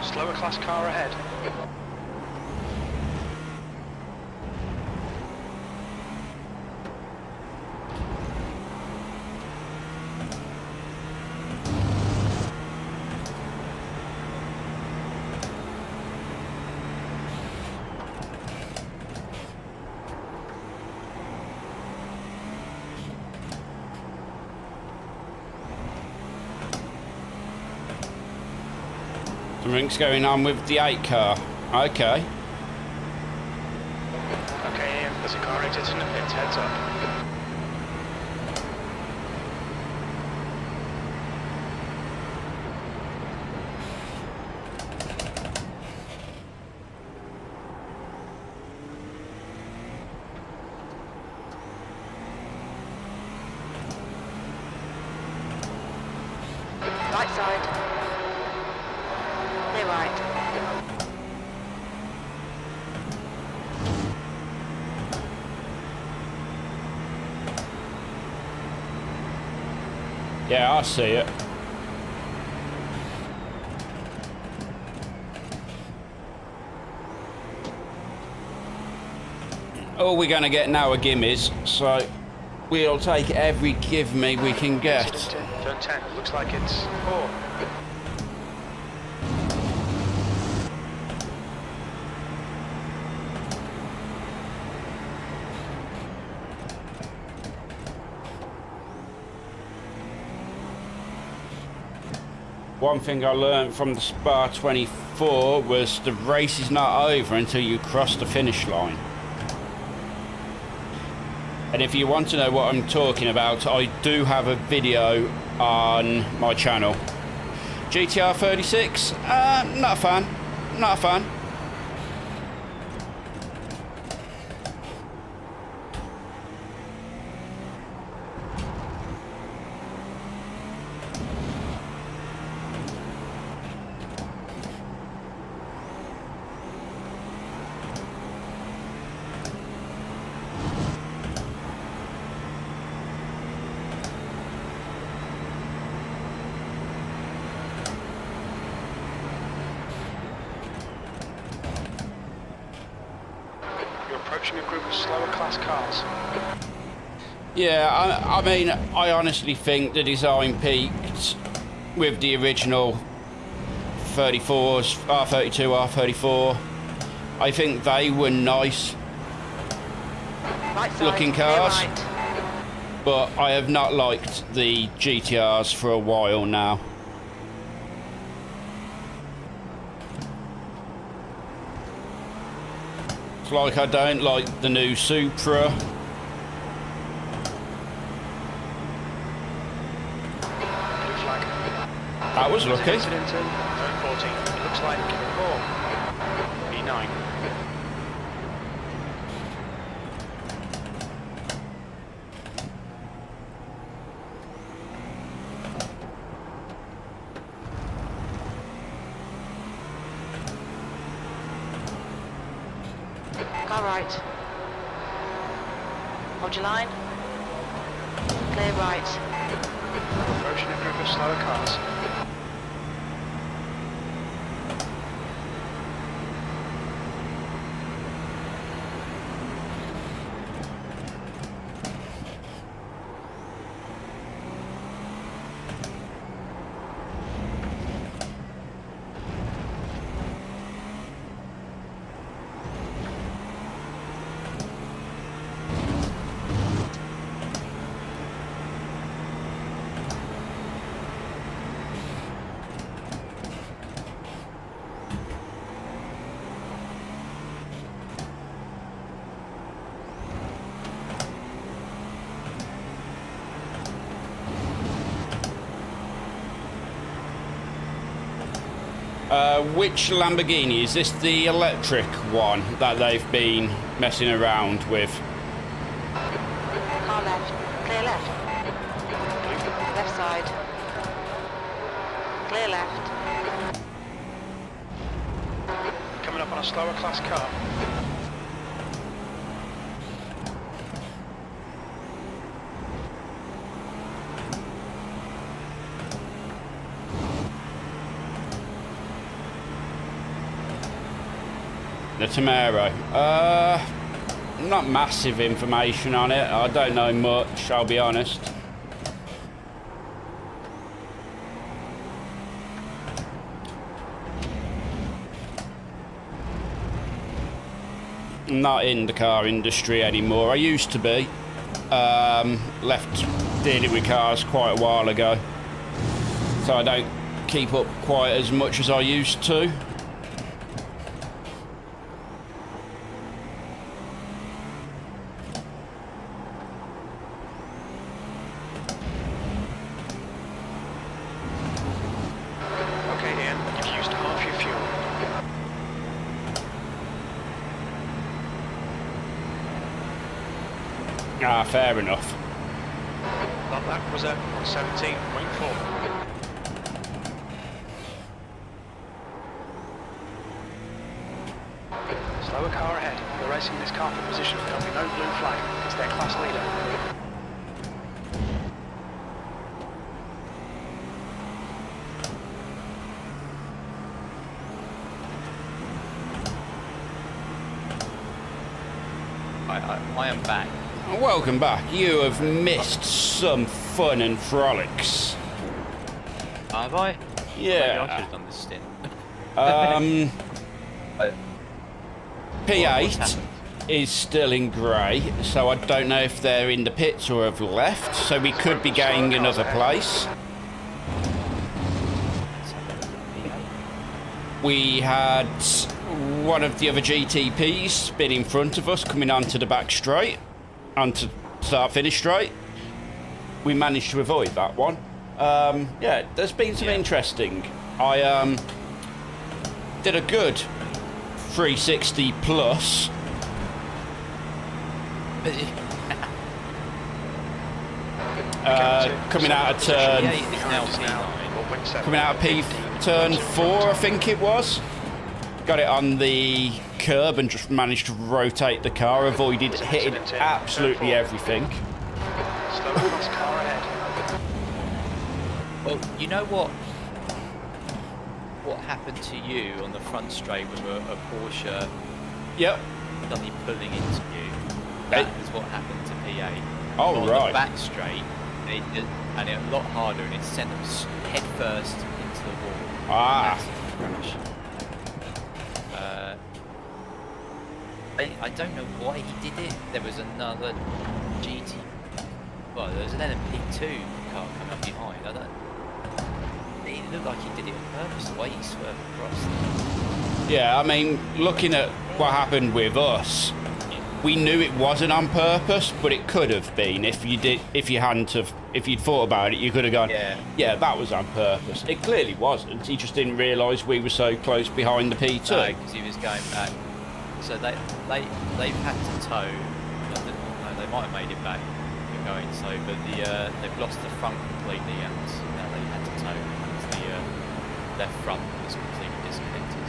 Slower class car ahead. Something's going on with the 8 car. Okay. Okay, Ian, there's a car exiting the pits, heads up. Right side. Clear right. Yeah, I see it. All we're going to get now are gimmies, so we'll take every give me we can get. Incident in turn 10. Looks like it's 4. One thing I learned from the Spa 24 was the race is not over until you cross the finish line. And if you want to know what I'm talking about, I do have a video on my channel. GTR 36, not a fan, not a fan. Approaching a group of slower class cars. Yeah, I mean, I honestly think the design peaked with the original 34s, R32, R34. I think they were nice Right side. looking Clear cars, right. but I have not liked the GTRs for a while now. It's like I don't like the new Supra. Blue flag. That was lucky. Incident in turn 14. It looks like 4. B9. Car right. Hold your line. Clear right. Approaching a group of slower cars. Which Lamborghini? Is this the electric one that they've been messing around with? Car left. Clear left. Left side. Clear left. Coming up on a slower class car. The Tamaro. Not massive information on it. I don't know much, I'll be honest. I'm not in the car industry anymore. I used to be. Left dealing with cars quite a while ago. So I don't keep up quite as much as I used to. Ah, fair enough. That was at 17.4. Slower car ahead. You're racing this car for position. There'll be no blue flag. It's their class leader. I am back. Welcome back. You have missed some fun and frolics. Have I? Yeah. Maybe I should have done this stint. P8 is still in grey, so I don't know if they're in the pits or have left, so we could be gaining another place. We had one of the other GTPs spin in front of us coming onto the back straight, onto start-finish straight. We managed to avoid that one. Yeah, there's been some interesting. I did a good 360 plus. Coming out of turn, coming out of turn 4, I think it was. Got it on the curb and just managed to rotate the car, avoided hitting absolutely everything. Well, you know what? What happened to you on the front straight with a Porsche? Yep. Suddenly pulling into you. That is what happened to P8. Oh, on right. the back straight, it a lot harder, and it sent them head first into the wall. Ah. Crash. I don't know why he did it. There was another GT. Well, there was an LMP2 car coming up behind. It looked like he did it on purpose, the way he swerved across. Yeah, I mean, looking at what happened with us, we knew it wasn't on purpose, but it could have been. If you'd thought about it, you could have gone, yeah, that was on purpose. It clearly wasn't. He just didn't realise we were so close behind the P2. No, because he was going back. So they've had to tow. No, they might have made it back. Going so, but they've lost the front completely, and now they had to tow because the left front was completely disconnected.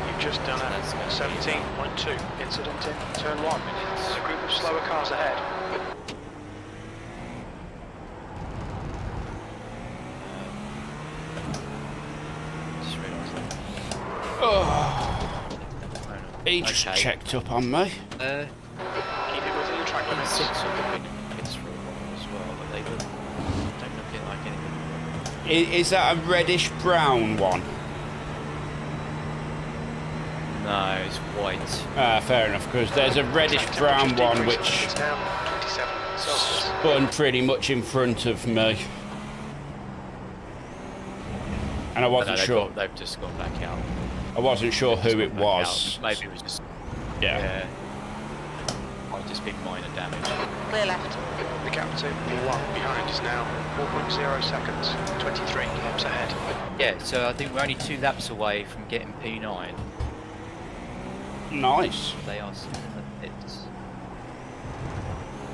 You've just done a 17.2 incident in turn 1. There's a group of slower cars ahead. Just realised that. He just checked up on me. Keep it within the track limits. Six of them been in pits for a while as well, but they don't look like anything. Is that a reddish brown one? No, it's white. Fair enough, because there's a reddish brown one which It's now 27 Celsius. spun pretty much in front of me. And I wasn't sure. They've just gone back out. I wasn't sure who it was. Maybe it was just Yeah. might just be minor damage. Clear left. The gap to P1 behind is now 4.0 seconds, 23 laps ahead. Yeah, so I think we're only 2 laps away from getting P9. Nice. They are still in the pits.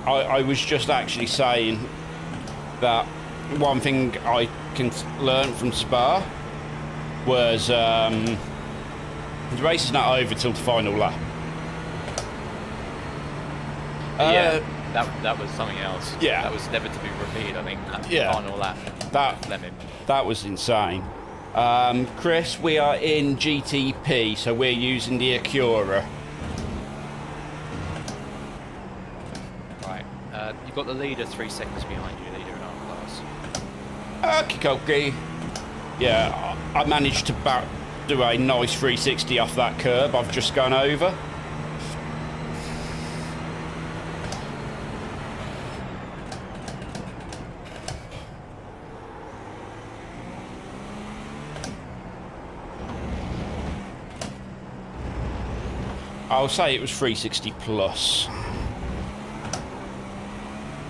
I was just actually saying that one thing I can learn from Spa was the race is not over till the final lap. Yeah, that was something else. Yeah. That was never to be repeated, I think. That Yeah. final lap. Lemon. That was insane. Chris, we are in GTP, so we're using the Acura. Right. You've got the leader 3 seconds behind you, leader in our class. Okie Yeah, I managed to do a nice 360 off that curb I've just gone over. I'll say it was 360 plus.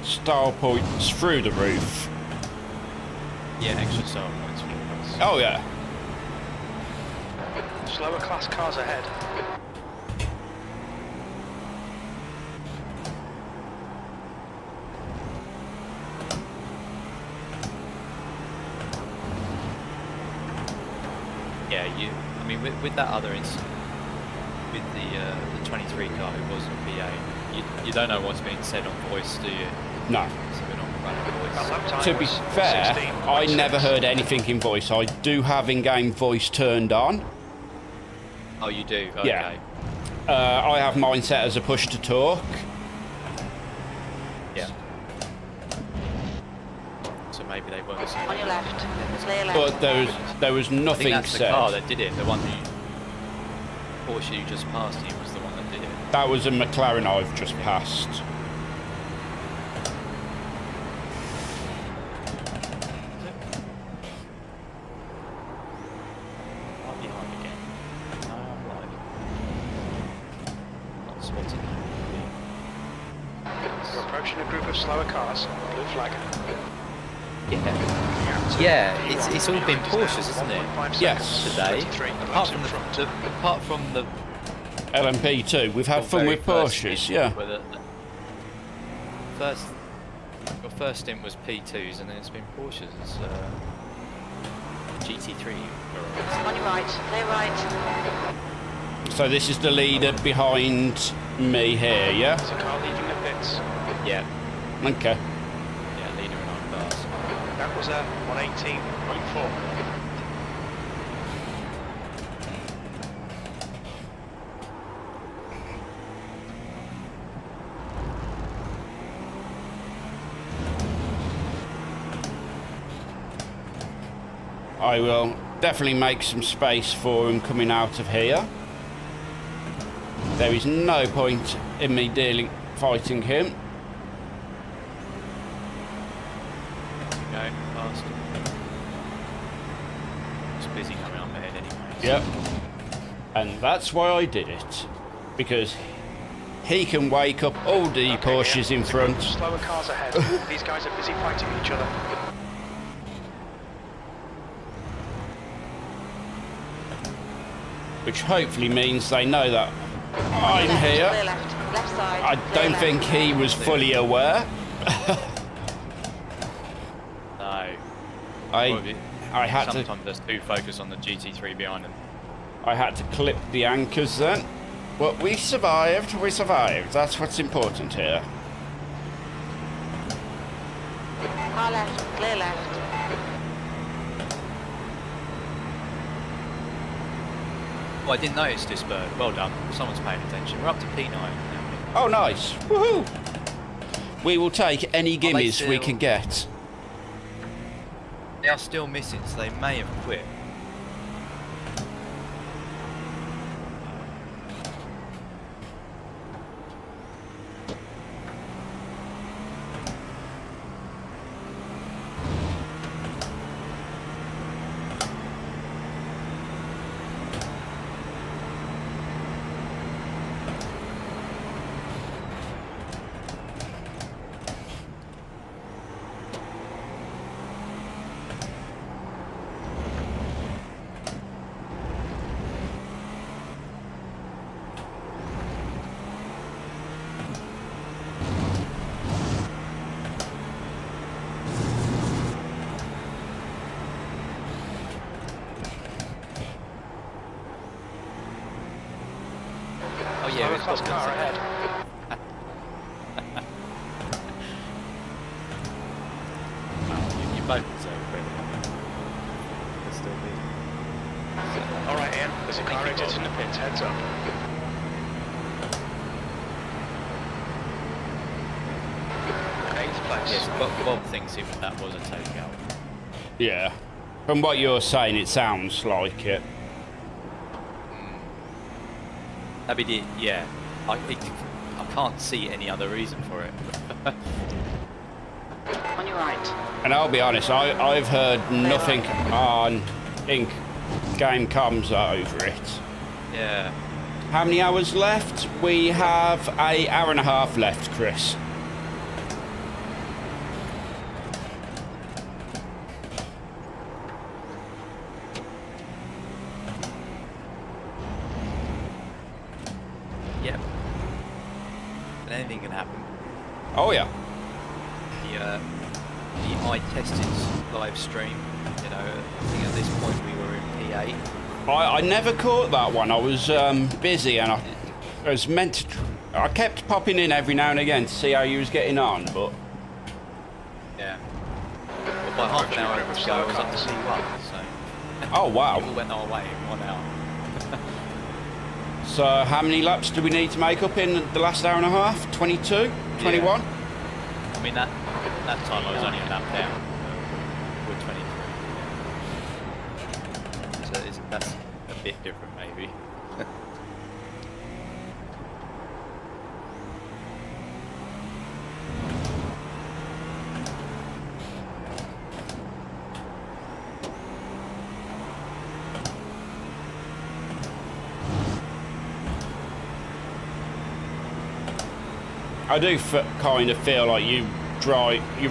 Style points through the roof. Yeah, extra style points for us. Oh yeah. Slower class cars ahead. Yeah, I mean, with that other incident, with the 23 car who wasn't PA, you don't know what's being said on voice, do you? No. So we're not running That voice. lap time To be was fair, 16.6. I never heard anything in voice. I do have in-game voice turned on. Oh, you do? Okay. Yeah. I have mine set as a push to talk. Yeah. So maybe they weren't saying On your that. left. Clear left. But there was I think nothing that's the said. car that did it. The one who Porsche you just passed you was the one that did it. That was a McLaren I've just passed. I'm behind again. No, I'm live. Not spotted. We're approaching a group of slower cars. Blue flag. Yeah. Yeah, it's all been Porsches, isn't it? 1.5 Yes. seconds, Today, 23 apart laps from in the, front. apart from the LMP too. We've had fun very with first Porsches, stint, yeah. where your first stint was P2s, and then it's been Porsches. GT3. On your right. Clear right. So this is the leader behind me here, yeah? There's a car leaving the pits. Yeah, Okay. yeah, leader in our class. That was a 118.4. I will definitely make some space for him coming out of here. There is no point in me fighting him. Go fast. It's busy coming up ahead anyway. Yep. And that's why I did it. Because he can wake up all the Okay, Porsches yeah. in front. Slower cars ahead. These guys are busy fighting each other. Which hopefully means they know that I'm Left, here. Clear left. Left side. I clear don't left. think he was fully aware. No. I had to Sometimes there's too focused on the GT3 behind them. clip the anchors then. But we survived, That's what's important here. Car left. Clear left. Oh, I didn't notice this bird. Well done. Someone's paying attention. We're up to P9 now. Oh nice. Woohoo! We will take any they gimmies we still- can get. They are still missing, so they may have quit. yeah, Lower it's class got car this. ahead. You both deserve credit. It's still me. All right, Ian. There's a car exiting the pits. Heads up. Eighth place. Yes, Bob thinks that was a takeout. Yeah. From what you're saying, it sounds like it. I mean, yeah. I can't see any other reason for it. On your right. And I'll be honest, I've heard nothing on Inc. Game comes over it. Yeah. How many hours left? We have an hour and a half left, Chris. Yep. And anything can happen. Oh yeah. The I tested live stream. You know, I think at this point we were in P8. I never caught that one. I was busy and I was meant to... I kept popping in every now and again to see how you was getting on, but... Yeah. Well, by half an hour ago I was up to C1, so... Oh, wow. It all went our way in 1 hour. So how many laps do we need to make up in the last hour and a half? 22? 21? Yeah. I mean, that time I was only a lap down. We're 23. So that's a bit different, maybe. I do kind of feel like you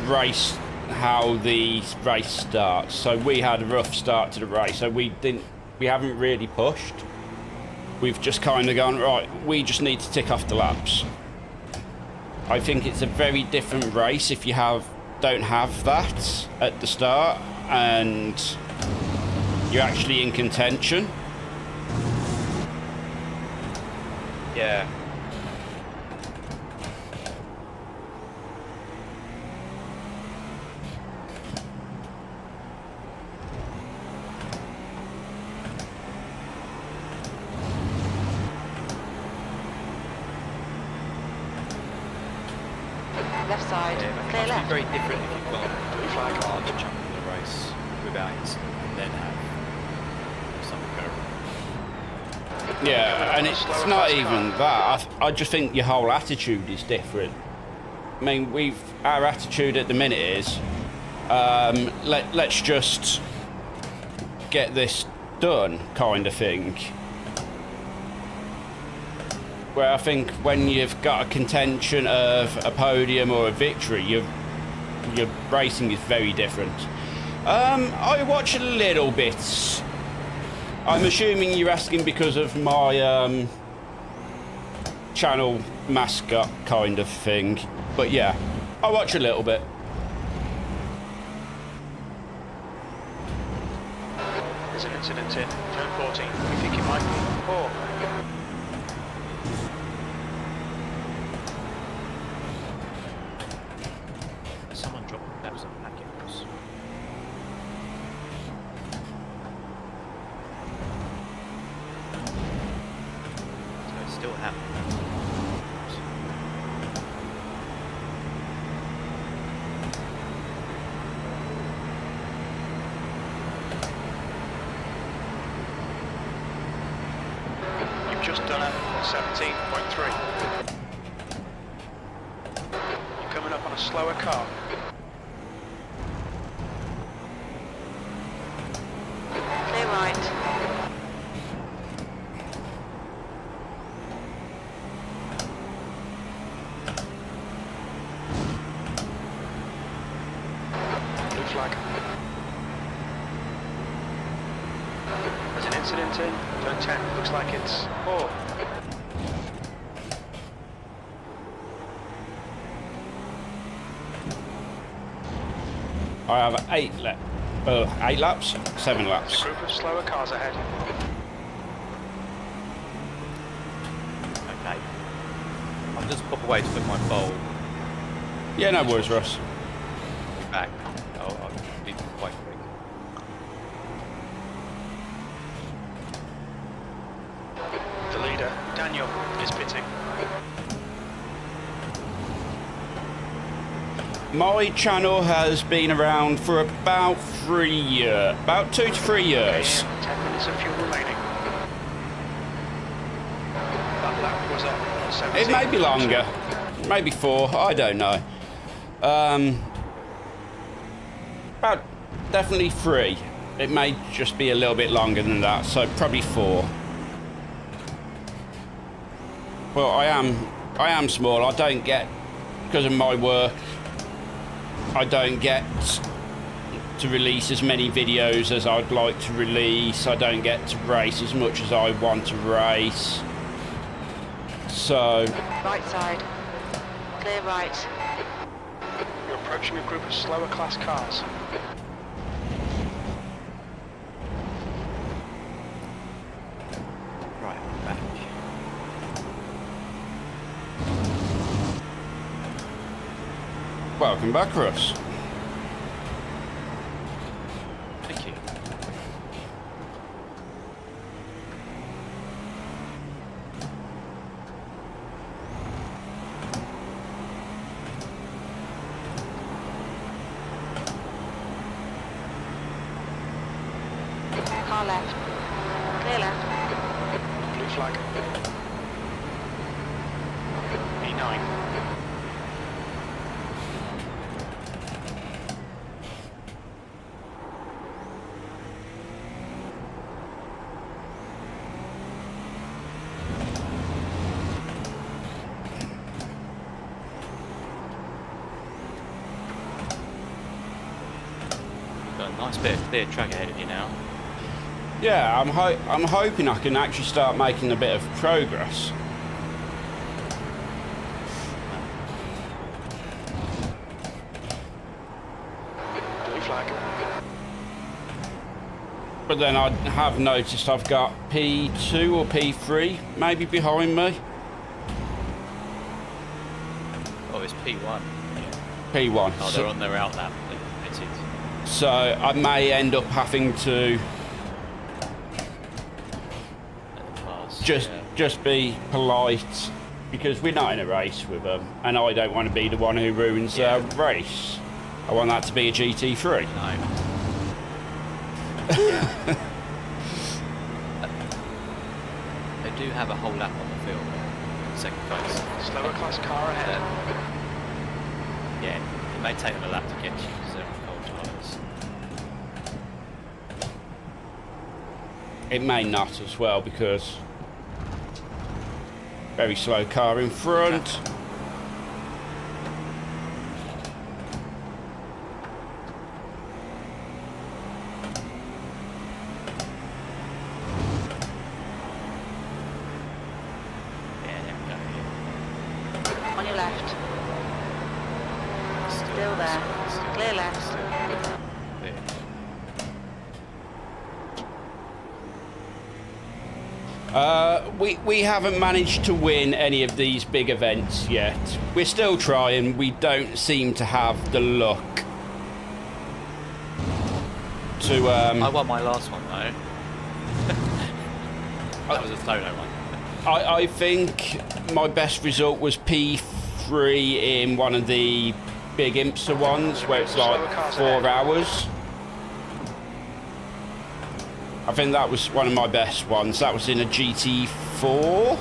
race how the race starts. So we had a rough start to the race, so we haven't really pushed. We've just kind of gone, right, we just need to tick off the laps. I think it's a very different race if you don't have that at the start and you're actually in contention. Yeah. Left side. Yeah, it Clear must be left. very different if you've got blue flag large chunk of the race without it and then have something go wrong. Yeah, and it's not even that. I just think your whole attitude is different. I mean, our attitude at the minute is, let's just get this done, kind of thing. Where I think when you've got a contention of a podium or a victory, your racing is very different. I watch a little bit. I'm assuming you're asking because of my channel mascot kind of thing. But yeah, I watch a little bit. There's an incident in turn 14. We think it might be 4. Someone dropped that was a packet. So it's still happening. You've just done a 17.3. You're coming up on a slower car. Clear right. Blue flag. There's an incident in turn 10. Looks like it's 4. I have 8 laps, 7 There's laps. a group of slower cars ahead. Okay. I'll just pop away to put my bowl Yeah, no worries, Russ. back. I'll be quite quick. The leader, Daniel, is pitting. My channel has been around for about 2 to 3 years. 10 minutes of fuel remaining. That lap was on 17. It may be longer, maybe 4, I don't know. About definitely 3. It may just be a little bit longer than that, so probably 4. Well, I am small. I don't get, because of my work, I don't get to release as many videos as I'd like to release. I don't get to race as much as I want to race. So... Right side. Clear right. You're approaching a group of slower class cars. Right, back. Welcome back, Russ. Thank you. Car left. Clear left. Blue flag. E9. Got a nice bit of clear track ahead of you now. Yeah, I'm hoping I can actually start making a bit of progress. Blue flag. But then I have noticed I've got P2 or P3 maybe behind me. Oh, it's P1. P1. Oh, they're on their out lap. They're pitted. So I may end up having to just be polite, because we're not in a race with them, and I don't want to be the one who ruins their race. I want that to be a GT3. No. They do have a whole lap on the field. Second place. Slower class car ahead. Yeah, it may take them a lap to get you because they're on cold tyres. It may not as well, because very slow car in front. Yeah, there we go. Yeah. On your left. Still there. Clear left. Clear. We haven't managed to win any of these big events yet. We're still trying. We don't seem to have the luck to... I won my last one though. That was a solo one. I think my best result was P3 in one of the big IMSA ones, where it's like 4 hours. I think that was one of my best ones. That was in a GT4.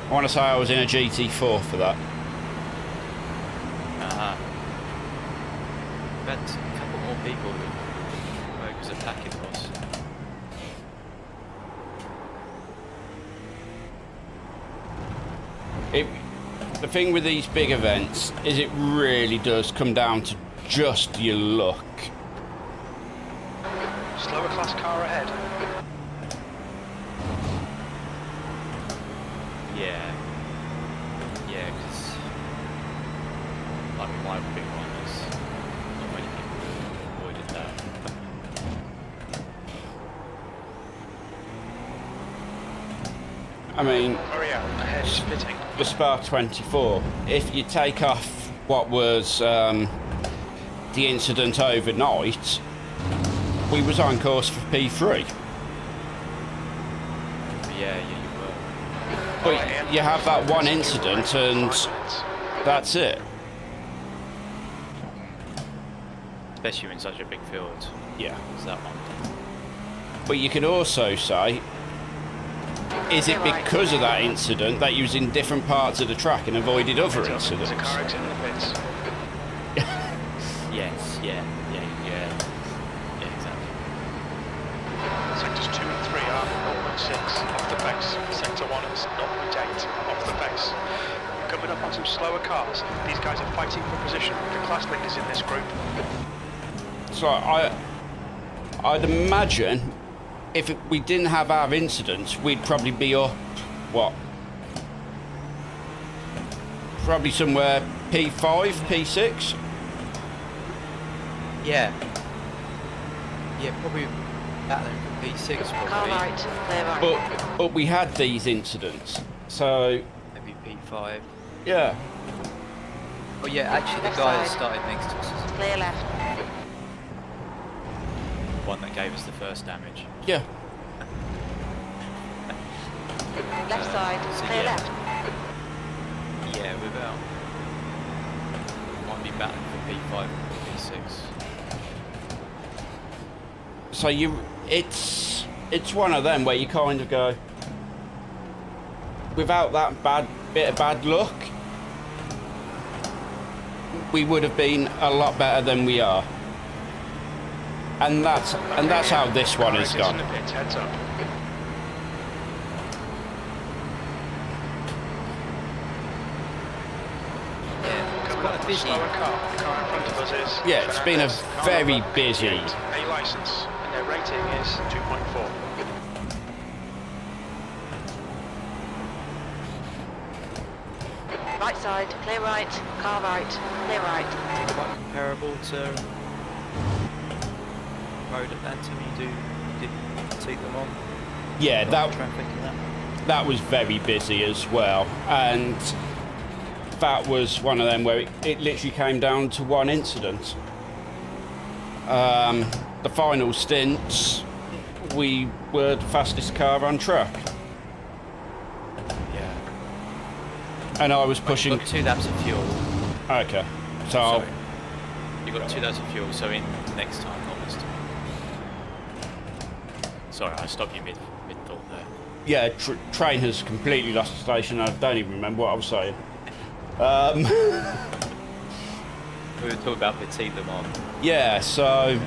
I want to say I was in a GT4 for that. But a couple more people who was attacking us. The thing with these big events is it really does come down to just your luck. Slower class car ahead. Yeah. Yeah, because like my big one is not many people avoided that. I mean, Hurry out, ahead is pitting. the Spa 24, if you take off what was the incident overnight, we was on course for P3. Yeah, you were. But you have that one incident and that's it. Especially in such a big field. Yeah. It's that one. But you could also say, is it because of that incident that you was in different parts of the track and avoided other incidents? There's a car exit in the pits. Yes, yeah, exactly. Sectors 2 and 3 are 0.6 off the pace. Sector 1 is 0.8 off the pace. Coming up on some slower cars. These guys are fighting for position. The class leaders in this group. So I'd imagine if we didn't have our incidents, we'd probably be up, what? Probably somewhere P5, P6? Yeah. Yeah, probably battling for P6 Car probably. right, clear right. But we had these incidents, so Maybe P5. yeah. Oh yeah, actually the Left guy that side. started next to us is Clear left. the one that gave us the first damage. Yeah. Left side, so clear yeah. left. Yeah, without. Might be battling for P5 or P6. So it's one of them where you kind of go, without that bit of bad luck, we would have been a lot better than we are. And that's how this one has gone. Heads up. Yeah, it's Coming quite up a on a busy. slower car. The car in front of us is. Yeah, it's been a Fernandez. Car very number busy. 88, A license, and their rating is 2.4. Right side, clear right. Car right, clear right. Quite comparable to Road Atlanta. You did take them on. Yeah, Traffic and that. that was very busy as well, and that was one of them where it literally came down to one incident. The final stints, we were the fastest car on track, Yeah. and I was You pushing. got 2 laps of fuel. Okay, so Sorry. You got 2 laps of fuel, so in next time, not this time. Sorry, I stopped you mid thought there. yeah, train has completely lost the station. I don't even remember what I was saying. We were talking about Petit Le Mans. Yeah, so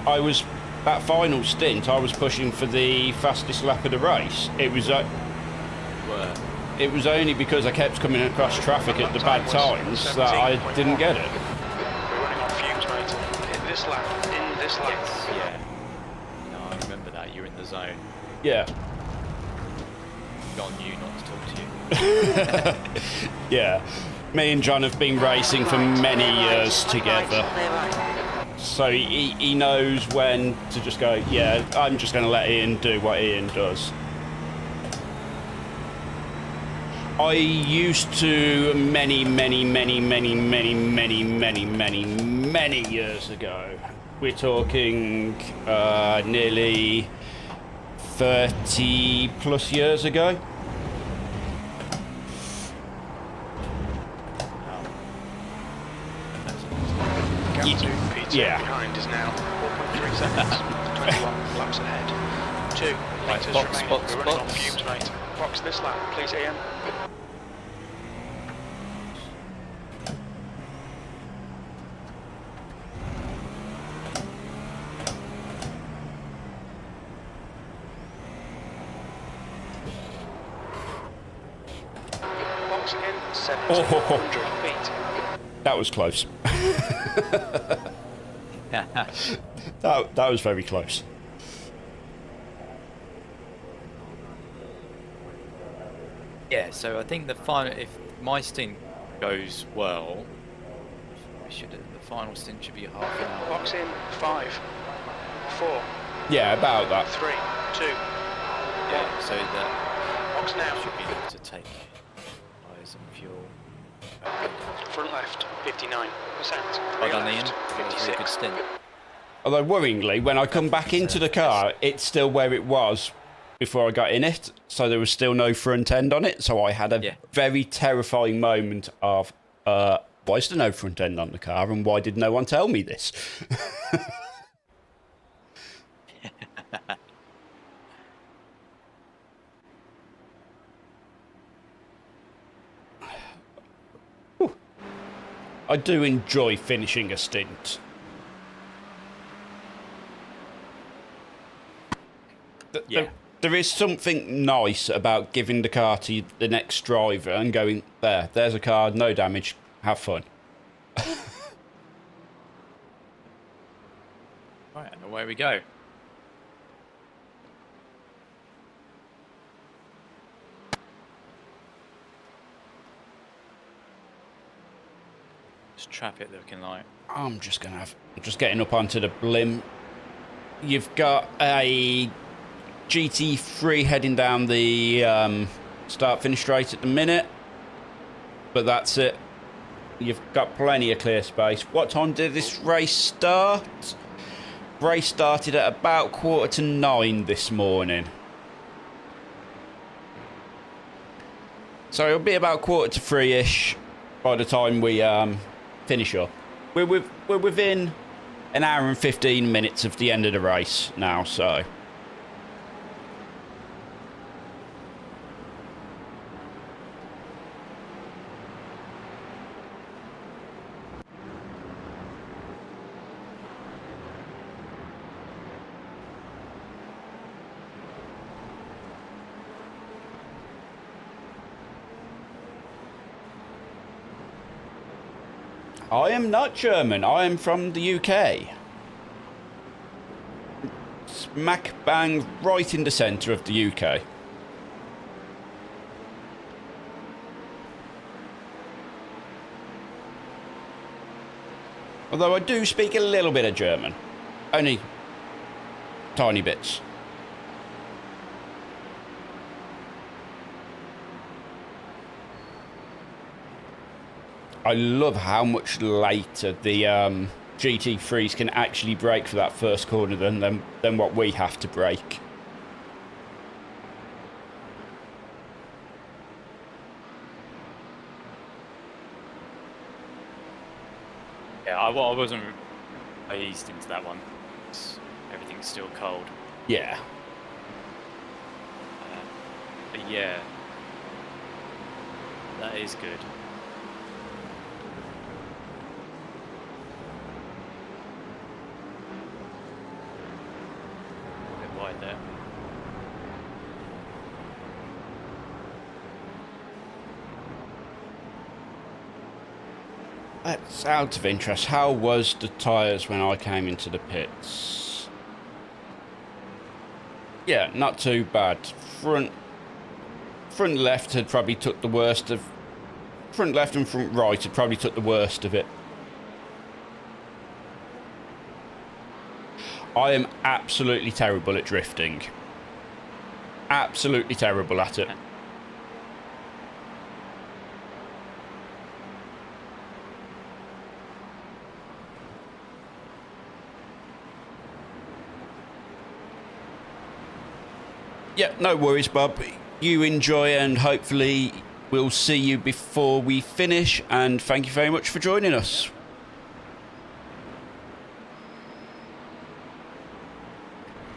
I was that final stint. I was pushing for the fastest lap of the race. It was Were. only because I kept coming across traffic at the bad times that I didn't get it. We're running on fumes, mate. In this lap. Yeah. No, I remember that. You were in the zone. Yeah, John knew not to talk to you. yeah. Me and John have been racing for many years together, Clear right. so he knows when to just go. Yeah, I'm just going to let Ian do what Ian does. I used to many years ago. We're talking nearly 30 plus years ago. Gap Ye- to P2 yeah. behind is now 4.3 seconds. 21 laps ahead. 2 Right, litres box, remaining. box, We're running on box. fumes, mate. Box this lap, please, Ian. Box in 700 feet. That was close. That was very close. Yeah, so I think the final, if my stint goes well, the final stint should be half an hour. Box in 5, 4, Yeah, about that. 3, 2. Yeah, so that box now. Should be able to take tyres and fuel. Front left, 59%. Well done, Rear Ian. left, That was a really good 56. stint. Although worryingly, when I come back into the car, it's still where it was before I got in it. So there was still no front end on it. So I had a very terrifying moment of, why is there no front end on the car and why did no one tell me this? I do enjoy finishing a stint. There is something nice about giving the car to the next driver and going, there's a car, no damage, have fun. Right, and away we go. What's traffic looking like? I'm just getting up onto the blim. You've got a GT3 heading down the start-finish straight at the minute, but that's it. You've got plenty of clear space. What time did this race start? Race started at about 9:15 this morning. So it'll be about 2:45-ish by the time we finish up. We're within an hour and 15 minutes of the end of the race now, so. I am not German, I am from the UK. Smack bang right in the centre of the UK. Although I do speak a little bit of German. Only tiny bits. I love how much later the GT3s can actually brake for that first corner than what we have to brake. Yeah, I wasn't eased into that one. Everything's still cold. Yeah. But yeah, that is good. Wide there. That's out of interest. How was the tyres when I came into the pits? Yeah, not too bad. Front left had probably took the worst of. Front left and front right had probably took the worst of it. I am absolutely terrible at drifting. Absolutely terrible at it. Yeah, no worries, Bob. You enjoy and hopefully we'll see you before we finish, and thank you very much for joining us.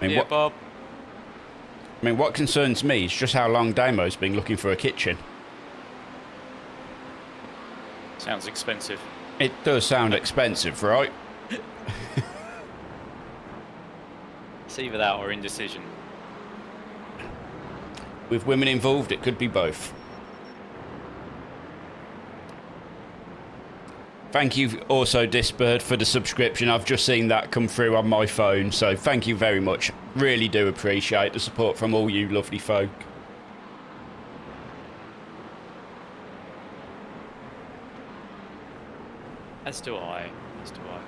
Yeah, Bob. I mean, what concerns me is just how long Damo's been looking for a kitchen. Sounds expensive. It does sound expensive, right? It's either that or indecision. With women involved, it could be both. Thank you also, Disbird, for the subscription. I've just seen that come through on my phone, so thank you very much. Really do appreciate the support from all you lovely folk. As do I. As do I.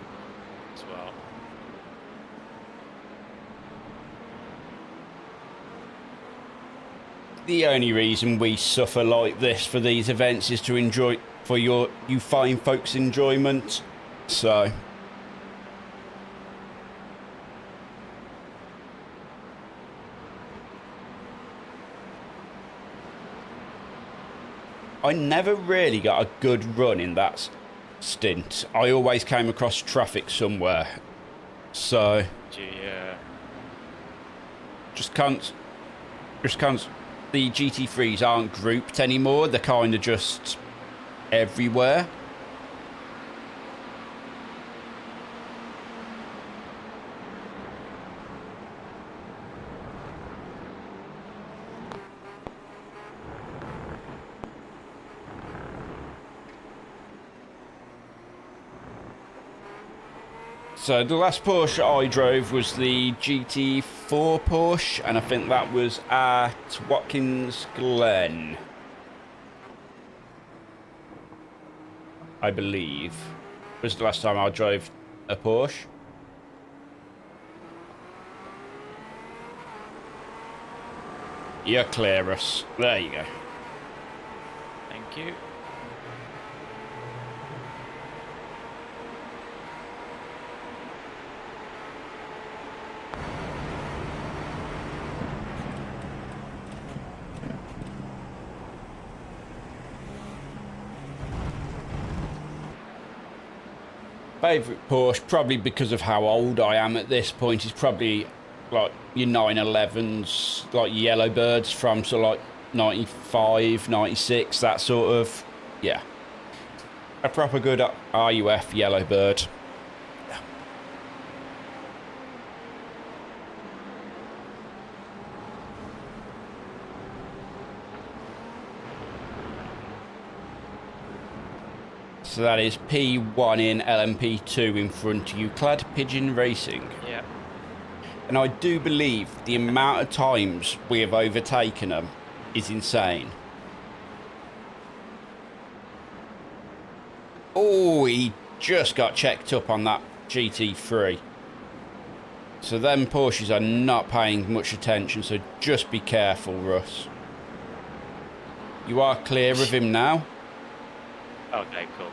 As well. the only reason we suffer like this for these events is to enjoy, for you fine folks' enjoyment. So I never really got a good run in that stint. I always came across traffic somewhere. So Yeah. just can't the GT3s aren't grouped anymore. They're kind of just everywhere. So the last Porsche I drove was the GT4 Porsche, and I think that was at Watkins Glen, I believe. Was the last time I drove a Porsche. You're clear, Russ. There you go. Thank you. Favourite Porsche, probably because of how old I am at this point, is probably like your 911s, like your Yellowbirds from sort of like 95, 96, that sort of, yeah. A proper good RUF Yellowbird. So that is P1 in, LMP2 in front of you, Clad Pigeon Racing. Yeah. And I do believe the amount of times we have overtaken them is insane. Oh, he just got checked up on that GT3. So them Porsches are not paying much attention, so just be careful, Russ. You are clear of him now. Okay, cool.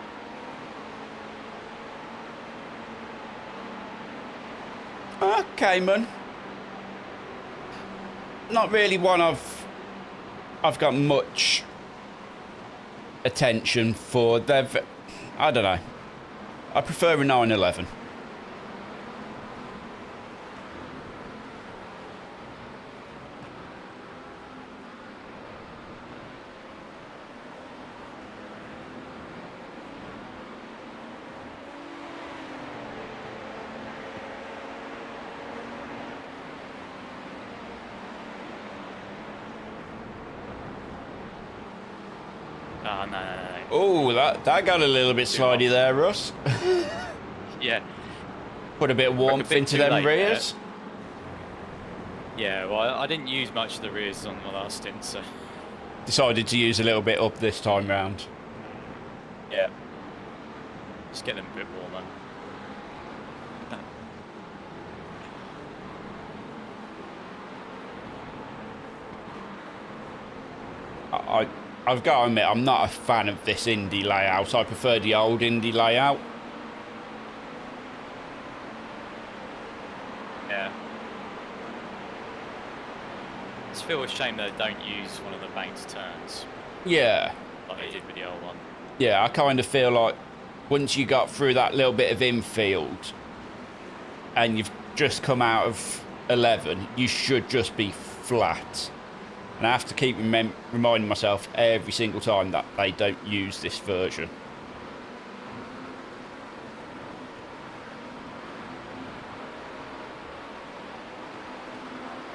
Okay, man. Not really one I've got much attention for. I don't know. I prefer a 911. Oh, no. Oh, that got a little bit slidey there, Russ. Yeah. Put a bit of warmth into them rears. Yeah, well, I didn't use much of the rears on my last stint, so... Decided to use a little bit up this time round. Yeah. Just get them a bit warmer. I've got to admit, I'm not a fan of this Indy layout. I prefer the old Indy layout. Yeah. I just feel a shame they don't use one of the banked turns Yeah. like they did with the old one. Yeah, I kind of feel like once you got through that little bit of infield and you've just come out of 11, you should just be flat. And I have to keep reminding myself every single time that they don't use this version.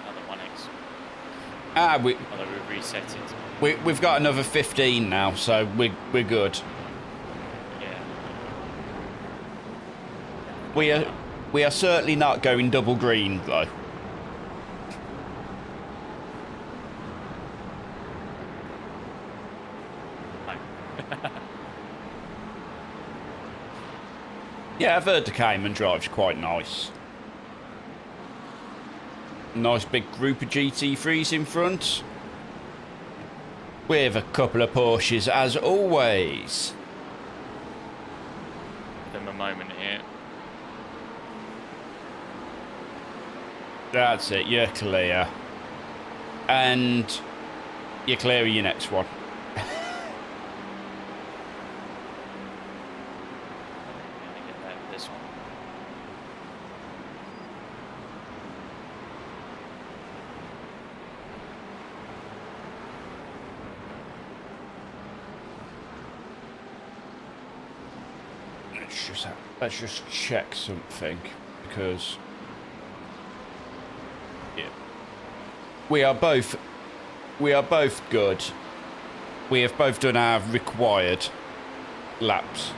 Another 1x. Although we've reset it. We've got another 15 now, so we're good. Yeah. We are certainly not going double green though. Yeah, I've heard the Cayman drive's quite nice. Nice big group of GT3s in front. with a couple of Porsches as always. Give them a moment here. That's it, you're clear. And you're clear of your next one. Gonna get that with this one. Let's just check something, because yeah, we are both good. We have both done our required laps.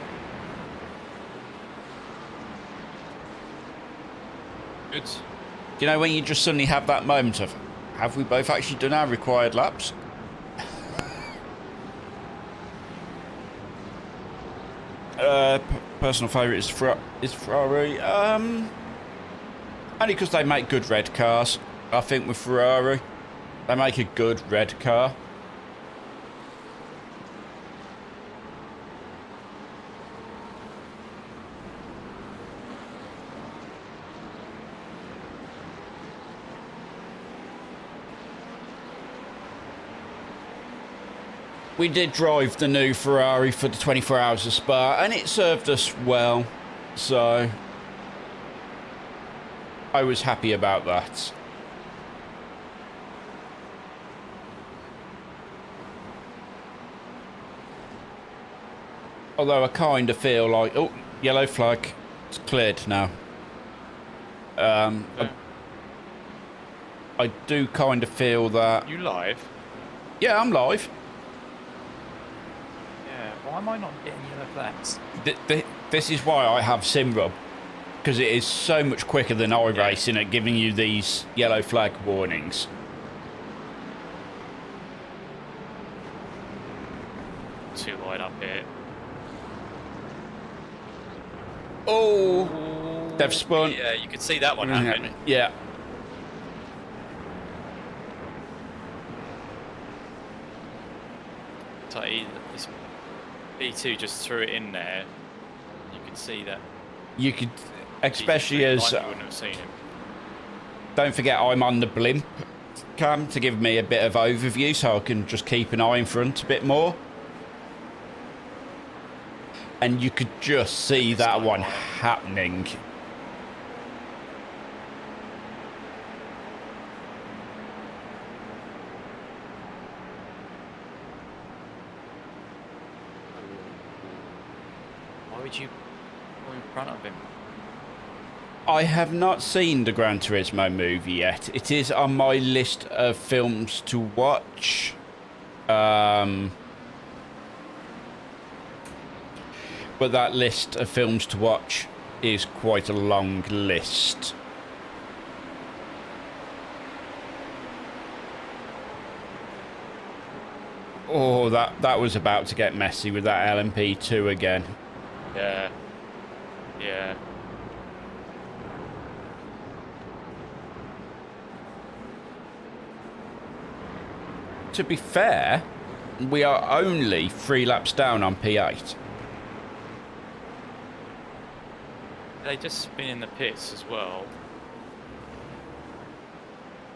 Good. You know, when you just suddenly have that moment of, have we both actually done our required laps? Personal favourite is Ferrari. Only because they make good red cars. I think with Ferrari, they make a good red car. We did drive the new Ferrari for the 24 hours of Spa, and it served us well, so I was happy about that. Although I kind of feel like, oh, yellow flag, it's cleared now. I do kind of feel that. You live? Yeah, I'm live. Why am I not getting yellow flags? This is why I have SimRub, because it is so much quicker than iRacing at giving you these yellow flag warnings. Too wide up here. Oh, they've spun. Yeah, you could see that one happen. Yeah. This B2 just threw it in there. You could see that. You could, especially as. You wouldn't have seen him. Don't forget, I'm on the blimp cam to give me a bit of overview, so I can just keep an eye in front a bit more. And you could just see that one happening. Why would you go in front of him? I have not seen the Gran Turismo movie yet. It is on my list of films to watch. But that list of films to watch is quite a long list. Oh, that was about to get messy with that LMP2 again. Yeah. Yeah. To be fair, we are only 3 laps down on P8. They just been in the pits as well.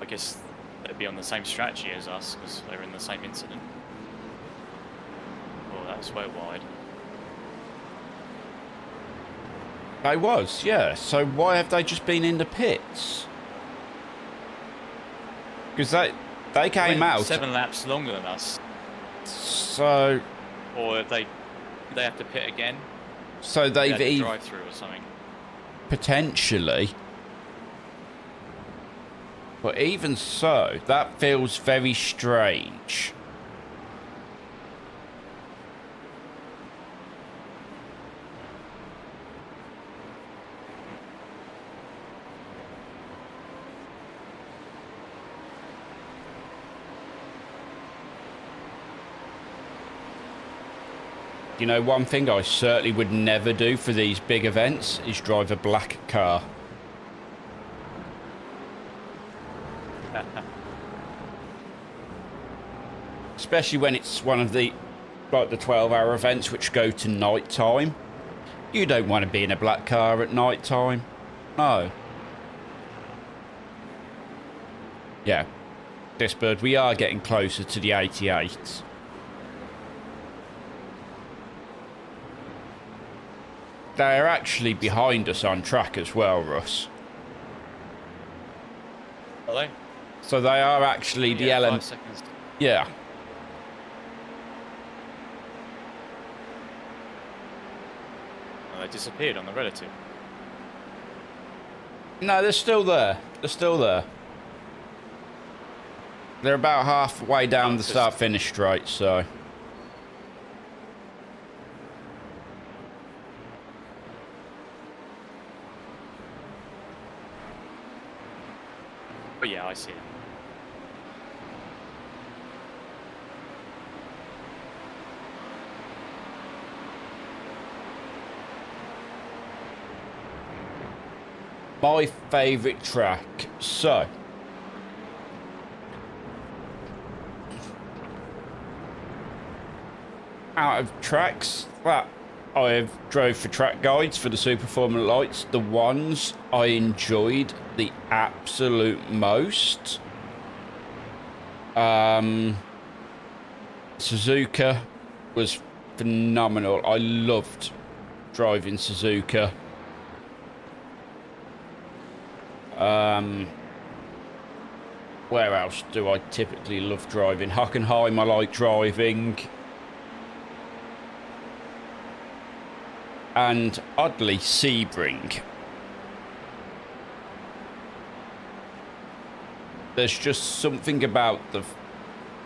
I guess they'd be on the same strategy as us because they were in the same incident. Oh, that's way wide. They was, yeah. So why have they just been in the pits? Because they came out 7 laps longer than us. So, Or if they have to pit again. so They they've had to either drive through or something. potentially. But even so, that feels very strange. You know, one thing I certainly would never do for these big events is drive a black car. especially when it's one of the 12-hour events which go to night time. You don't want to be in a black car at night time. No. Yeah. This bird, we are getting closer to the 88. They're actually behind us on track as well, Russ. Are they? So they are actually the 5 seconds. Yeah. They disappeared on the relative. No, they're still there. They're still there. They're about halfway down the start-finish straight, so... But yeah, I see it. My favourite track. So... out of tracks that I've drove for track guides for the Super Formula Lights, the ones I enjoyed the absolute most, Suzuka was phenomenal. I loved driving Suzuka. Where else do I typically love driving? Hockenheim I like driving. And oddly, Sebring. There's just something about the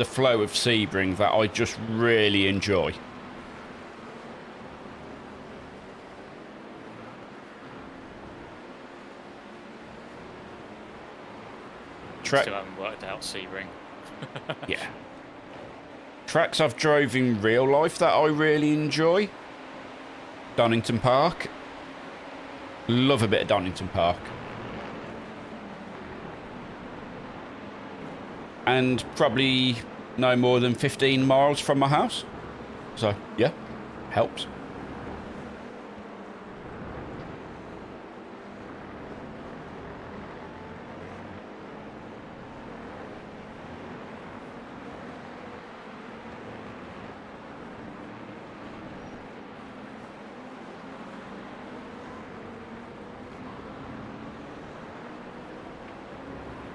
flow of Sebring that I just really enjoy. Still haven't worked out Sebring. Yeah. Tracks I've drove in real life that I really enjoy. Donington Park. Love a bit of Donington Park. And probably no more than 15 miles from my house. So, yeah, helps.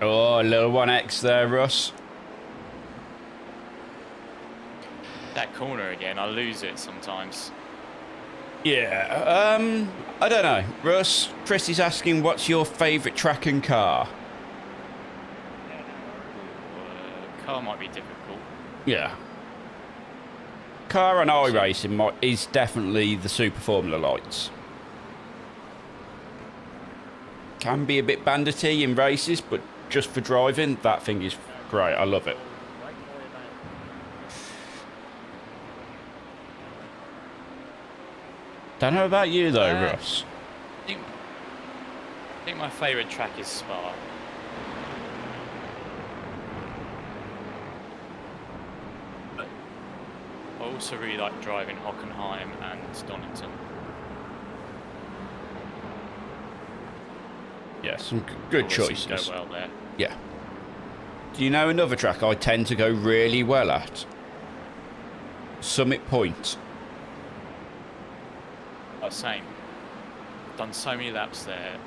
Oh, a little 1X there, Russ. That corner again, I lose it sometimes. Yeah, I don't know. Russ, Chris is asking, what's your favourite track and car? Car might be difficult. Yeah. Car and iRacing is definitely the Super Formula Lights. Can be a bit bandity in races, but just for driving, that thing is great. I love it. Don't know about you though, Russ. I think my favourite track is Spa. But I also really like driving Hockenheim and Donington. Yeah, some good Always choices. Go well there. Yeah. Do you know another track I tend to go really well at? Summit Point. Oh, same. Done so many laps there.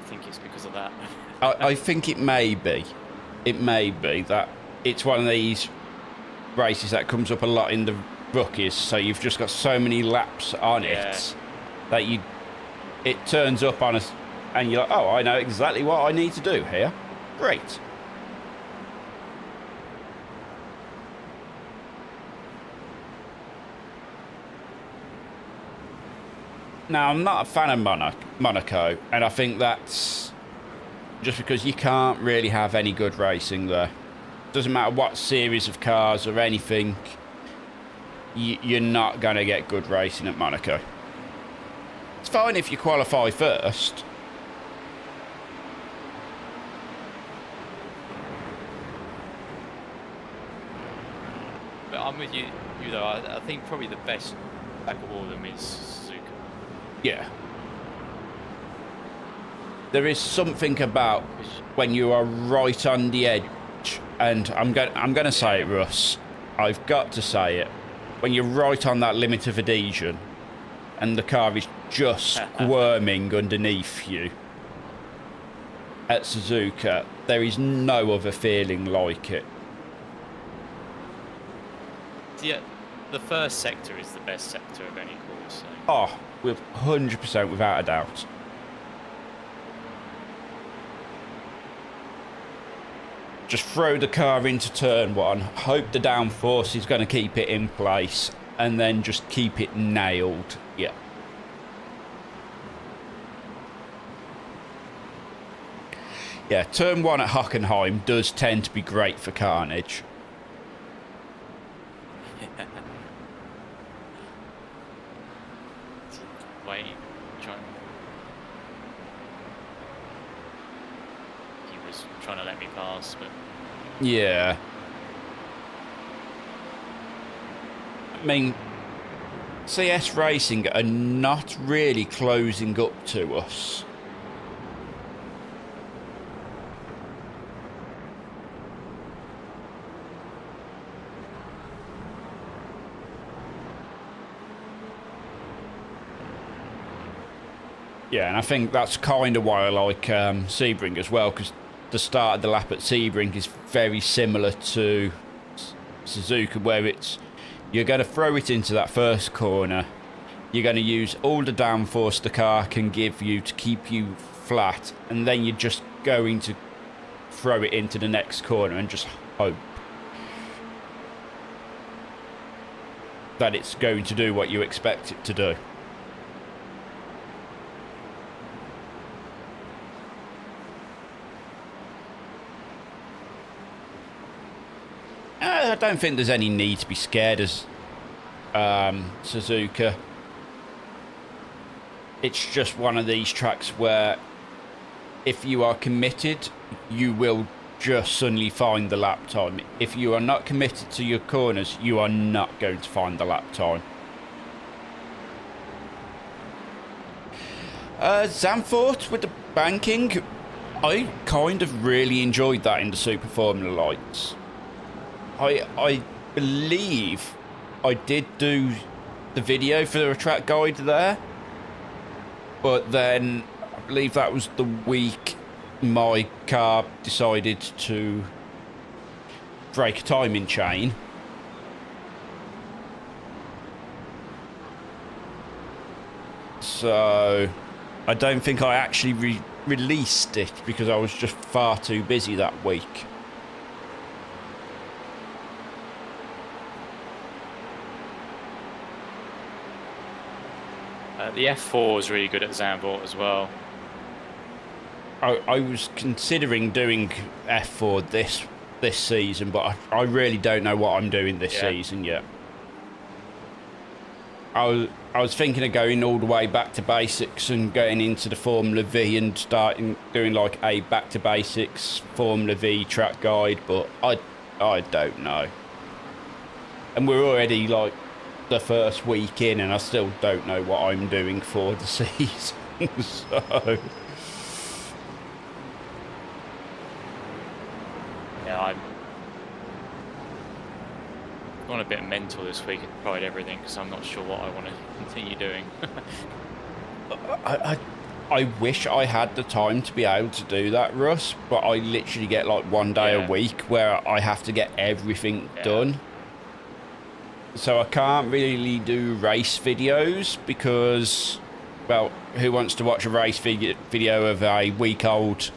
I think it's because of that. I think it may be. It may be that it's one of these races that comes up a lot in the rookies, so you've just got so many laps on it that it turns up on us and you're like, oh, I know exactly what I need to do here. Great. Now, I'm not a fan of Monaco, and I think that's just because you can't really have any good racing there. Doesn't matter what series of cars or anything, you're not going to get good racing at Monaco. It's fine if you qualify first. I'm with you. You know, I think probably the best back of all of them is Suzuka. Yeah. There is something about when you are right on the edge, and I'm going to say it, Russ. I've got to say it. When you're right on that limit of adhesion, and the car is just squirming underneath you at Suzuka, there is no other feeling like it. Yeah, the first sector is the best sector of any course. So. Oh, with 100% without a doubt. Just throw the car into turn one, hope the downforce is going to keep it in place, and then just keep it nailed. Yeah. Yeah, turn one at Hockenheim does tend to be great for carnage. Wait, he was trying to let me pass, but Yeah. I mean, CS Racing are not really closing up to us. Yeah, and I think that's kind of why I like Sebring as well, because the start of the lap at Sebring is very similar to Suzuka, where it's you're going to throw it into that first corner, you're going to use all the downforce the car can give you to keep you flat, and then you're just going to throw it into the next corner and just hope that it's going to do what you expect it to do. I don't think there's any need to be scared as Suzuka. It's just one of these tracks where if you are committed, you will just suddenly find the lap time. If you are not committed to your corners, you are not going to find the lap time. Zandvoort with the banking, I kind of really enjoyed that in the Super Formula Lights. I believe I did do the video for the track guide there, but then I believe that was the week my car decided to break a timing chain. So I don't think I actually released it because I was just far too busy that week. the F4 is really good at Zandvoort as well. I was considering doing F4 this season, but I really don't know what I'm doing this season yet. I was thinking of going all the way back to basics and getting into the Formula V and starting doing like a back to basics Formula V track guide, but I don't know. And we're already like the first week in and I still don't know what I'm doing for the season. So yeah, I've gone a bit mental this week and tried everything because I'm not sure what I want to continue doing. I wish I had the time to be able to do that, Russ, but I literally get like one day a week where I have to get everything done. So I can't really do race videos because, well, who wants to watch a race video of a week old?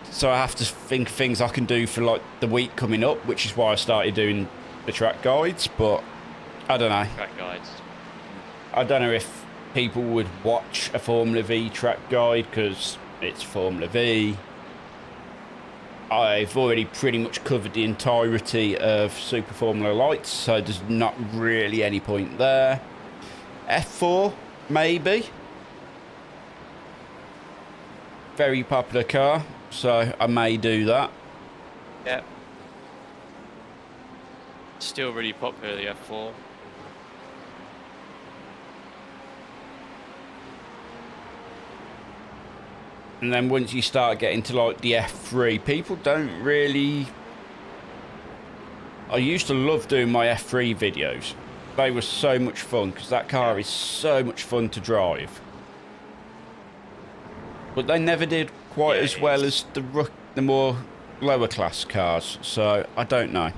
So I have to think of things I can do for like the week coming up, which is why I started doing the track guides, but I don't know. Track guides. I don't know if people would watch a Formula V track guide because it's Formula V. I've already pretty much covered the entirety of Super Formula Lights, so there's not really any point there. F4, maybe. Very popular car, so I may do that. Yeah. Still really popular, the F4. And then once you start getting to like the F3, people don't really... I used to love doing my F3 videos. They were so much fun because that car is so much fun to drive. But they never did quite as well as the more lower class cars, so I don't know.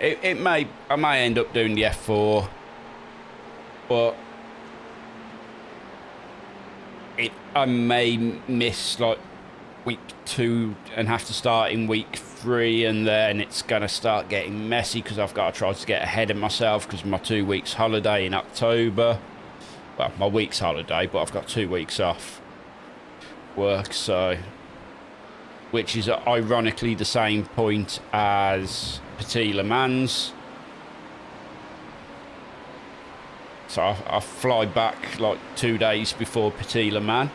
I may end up doing the F4, but I may miss like week 2 and have to start in week 3, and then it's gonna start getting messy because I've got to try to get ahead of myself because my 2 weeks holiday in October. Well, my week's holiday, but I've got 2 weeks off work, so which is ironically the same point as Petit Le Mans. So I fly back like 2 days before Petit Le Mans.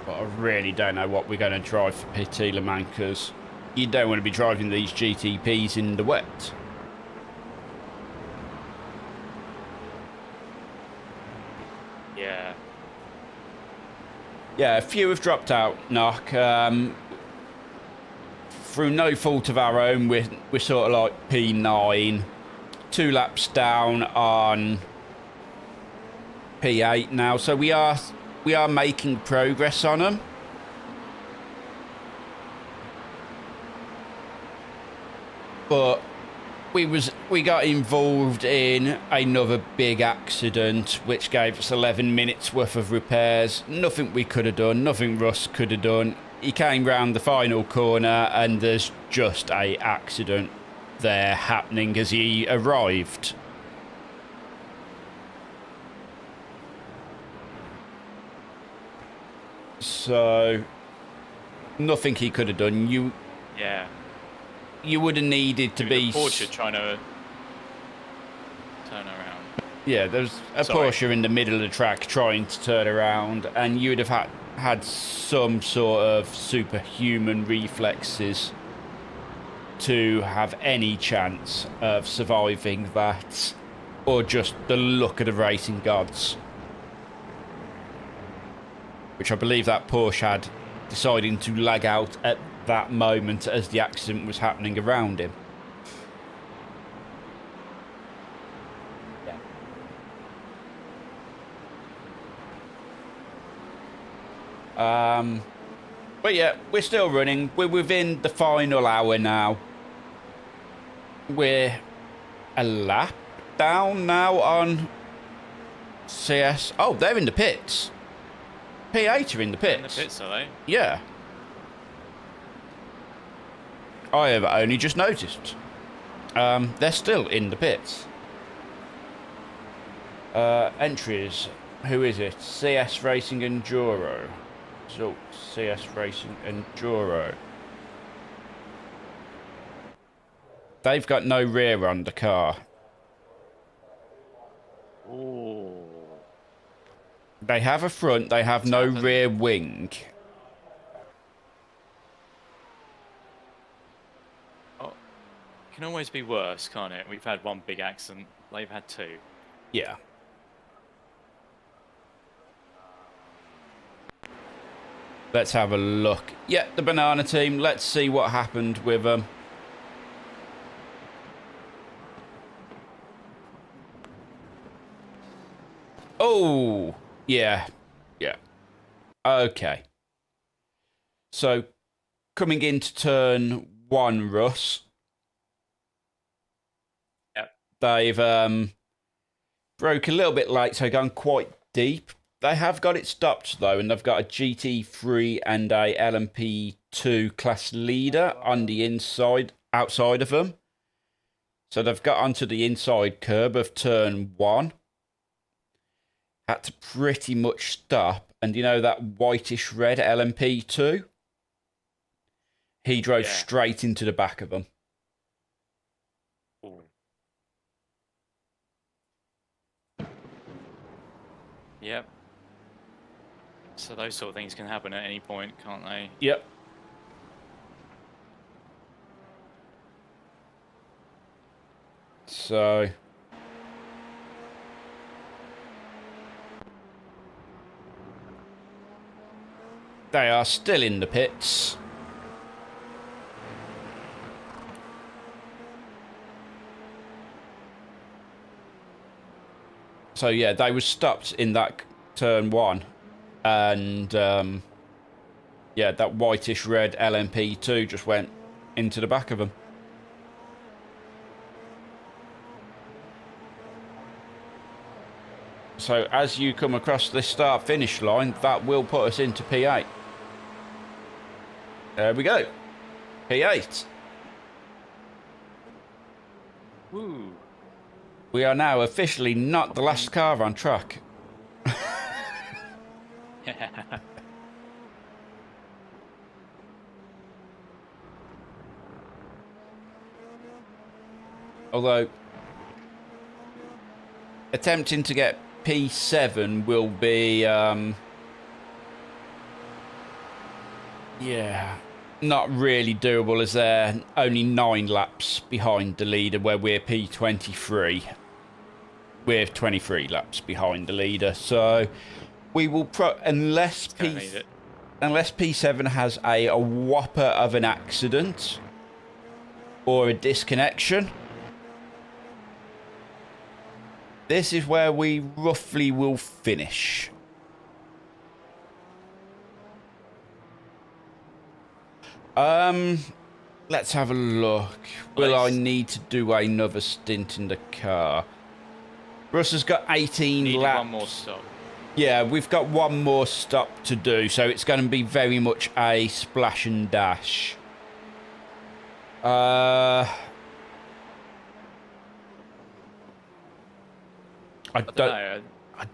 But I really don't know what we're going to drive for Petit Le Mans because you don't want to be driving these GTPs in the wet. Yeah, a few have dropped out, Knock. Through no fault of our own, we're sort of like P9. 2 laps down on P8 now, so we are making progress on them. But we got involved in another big accident which gave us 11 minutes worth of repairs. Nothing we could have done, nothing Russ could have done. He came round the final corner and there's just a accident there happening as he arrived. So nothing he could have done. You would have needed to be... Porsche trying to turn around. Yeah, there's a Porsche in the middle of the track trying to turn around, and you'd have had some sort of superhuman reflexes to have any chance of surviving that, or just the luck of the racing gods. Which I believe that Porsche had, deciding to lag out at that moment as the accident was happening around him. But yeah, we're still running. We're within the final hour now. We're a lap down now on CS. Oh, they're in the pits. P8 are in the pits. In the pits, are they? Yeah. I have only just noticed. They're still in the pits. Entries. Who is it? CS Racing Enduro. So, CS Racing Enduro. They've got no rear on the car. Ooh. They have a front, they have no rear wing. Oh, it can always be worse, can't it? We've had one big accident, they've had 2. Yeah. Let's have a look. Yeah, the banana team. Let's see what happened with them. Oh, yeah. Yeah. Okay. So, coming into turn 1, Russ. Yep. They've broke a little bit late, so gone quite deep. They have got it stopped, though, and they've got a GT3 and a LMP2 class leader on the inside, outside of them. So they've got onto the inside curb of turn 1. had to pretty much stop. And you know that whitish red LMP2? He drove straight into the back of them. Ooh. Yep. So those sort of things can happen at any point, can't they? Yep. So they are still in the pits. So yeah, they were stopped in that turn 1, and yeah, that whitish red LMP2 just went into the back of them. So as you come across this start-finish line, that will put us into P8. There we go. P8. Woo. We are now officially not the last car on track. Although, attempting to get P7 will be, yeah, not really doable, as they're only 9 laps behind the leader, where we're P23. We're 23 laps behind the leader, so we will unless P7 has a whopper of an accident or a disconnection. This is where we roughly will finish. Let's have a look. Will I need to do another stint in the car? Russell's got 18 laps. One more stop. Yeah, we've got one more stop to do, so it's going to be very much a splash and dash. I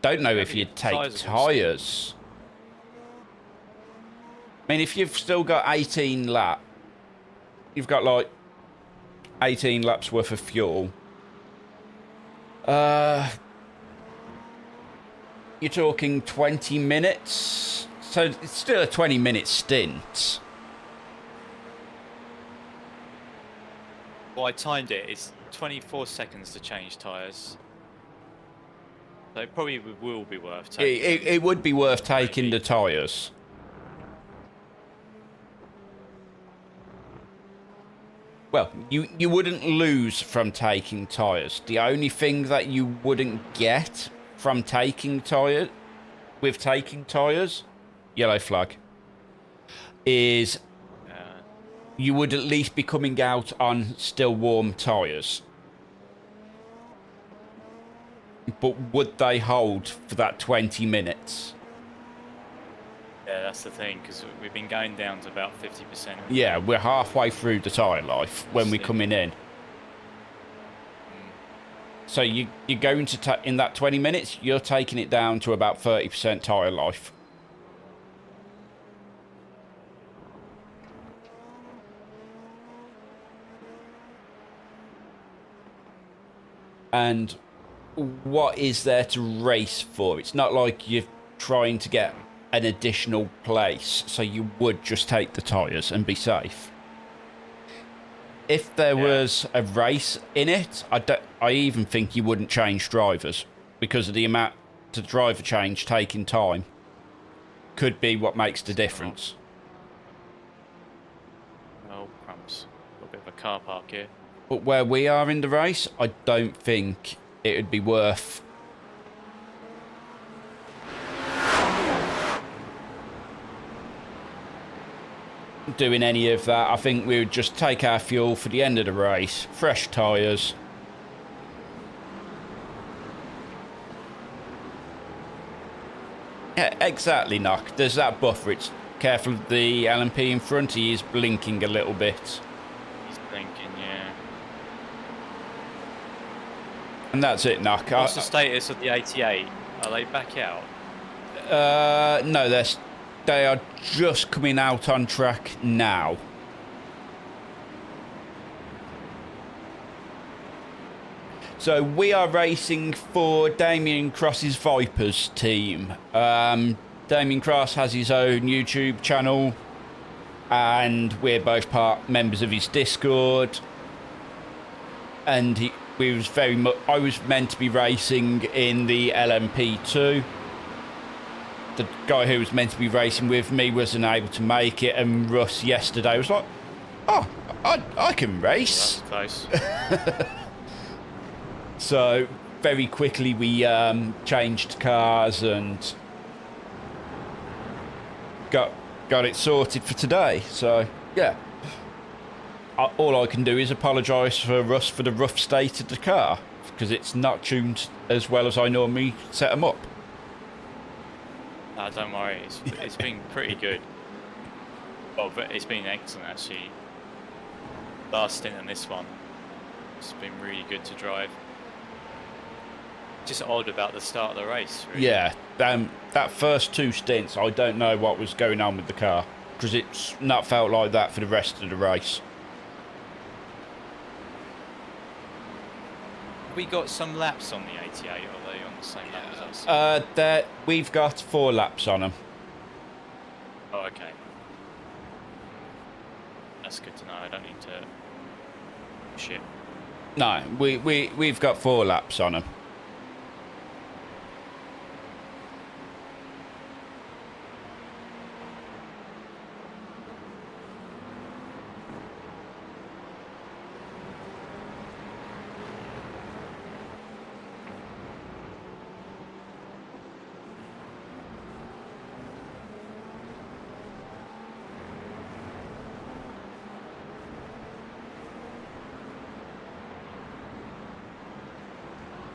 don't know if you'd take tyres. I mean, if you've still got 18 laps, you've got like 18 laps worth of fuel. You're talking 20 minutes, so it's still a 20-minute stint. Well, I timed it. It's 24 seconds to change tyres. So it probably will be worth taking. It would be worth taking the tyres. Well, you wouldn't lose from taking tyres. The only thing that you wouldn't get from taking tyres, yellow flag, is you would at least be coming out on still warm tyres. But would they hold for that 20 minutes? Yeah, that's the thing, because we've been going down to about 50%. Yeah, we're halfway through the tyre life when we're coming in. So you're going to, in that 20 minutes, you're taking it down to about 30% tyre life. And what is there to race for? It's not like you're trying to get an additional place, so you would just take the tyres and be safe. If there was a race in it, I even think you wouldn't change drivers, because of the amount to driver change taking time could be what makes the difference. Oh, crumbs. Got a bit of a car park here. But where we are in the race, I don't think it would be worth doing any of that. I think we would just take our fuel for the end of the race, fresh tyres. Yeah, exactly, Knock. There's that buffer. It's careful of the LMP in front. He is blinking a little bit. He's blinking, yeah. And that's it, Knock. What's the status of the 88? Are they back out? No, they are just coming out on track now. So we are racing for Damien Cross's Vipers team. Damien Cross has his own YouTube channel, and we're both members of his Discord. And I was meant to be racing in the LMP2. The guy who was meant to be racing with me wasn't able to make it, and Russ yesterday was like, "Oh, I can race." That's close. So very quickly we changed cars and got it sorted for today. So yeah, all I can do is apologise for Russ for the rough state of the car, because it's not tuned as well as I normally set them up. No, don't worry. It's been pretty good. Well, but it's been excellent actually. Last stint and this one, it's been really good to drive. Just odd about the start of the race, really. Yeah, that first 2 stints, I don't know what was going on with the car, because it's not felt like that for the rest of the race. We got some laps on the 88, or are they on the same lap as us? We've got 4 laps on them. Oh, okay. That's good to know. I don't need to... Shit. No, we've got 4 laps on them.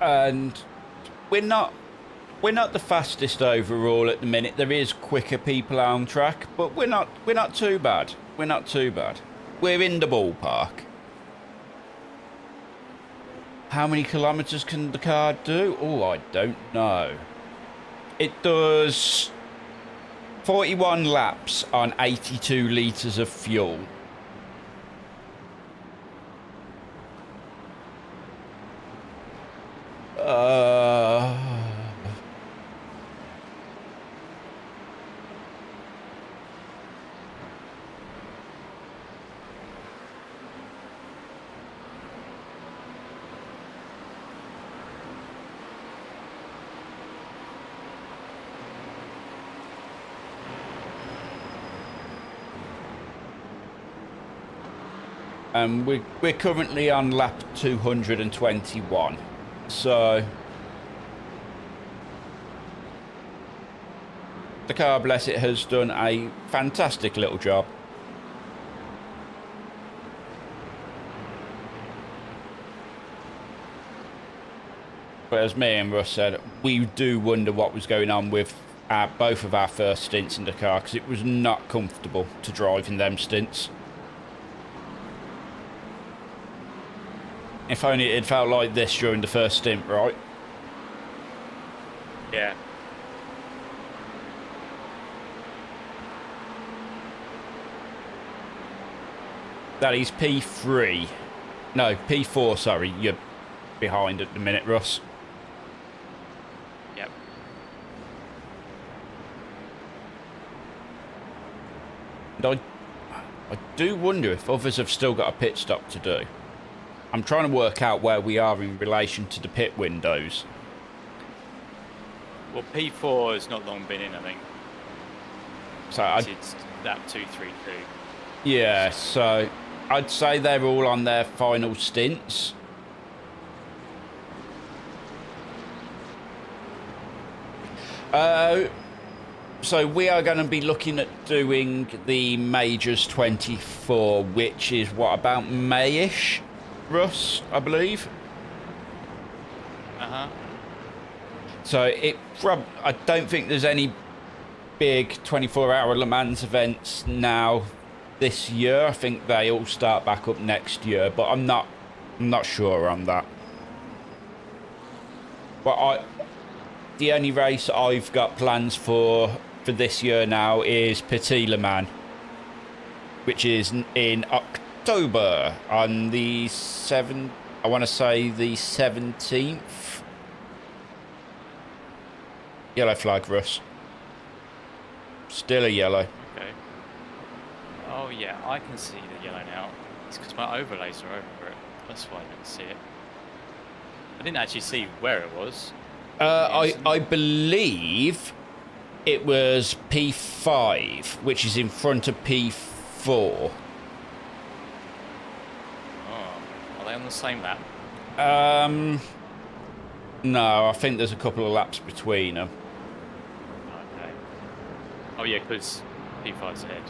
And we're not the fastest overall at the minute. There is quicker people on track, but we're not too bad. We're not too bad. We're in the ballpark. How many kilometers can the car do? Oh, I don't know. It does 41 laps on 82 litres of fuel. And we're currently on lap 221, so the car, bless it, has done a fantastic little job. But as me and Russ said, we do wonder what was going on with both of our first stints in the car, because it was not comfortable to drive in them stints. If only it had felt like this during the first stint, right? Yeah. That is P3. No, P4, sorry. You're behind at the minute, Russ. Yep. And I do wonder if others have still got a pit stop to do. I'm trying to work out where we are in relation to the pit windows. Well, P4 has not long been in, I think. So It's lap 232. yeah, so I'd say they're all on their final stints. So we are going to be looking at doing the Majors 24, which is what, about May-ish, Russ, I believe. Uh-huh. So I don't think there's any big 24-hour Le Mans events now this year. I think they all start back up next year, but I'm not sure on that. But the only race I've got plans for this year now is Petit Le Mans, which is in October on the 7th. I want to say the 17th. Yellow flag, Russ. Still a yellow. Okay. Oh yeah, I can see the yellow now. It's because my overlays are over it. That's why I didn't see it. I didn't actually see where it was. I believe it was P5, which is in front of P4. Oh, are they on the same lap? No, I think there's a couple of laps between them. Okay. Oh yeah, because P5's ahead.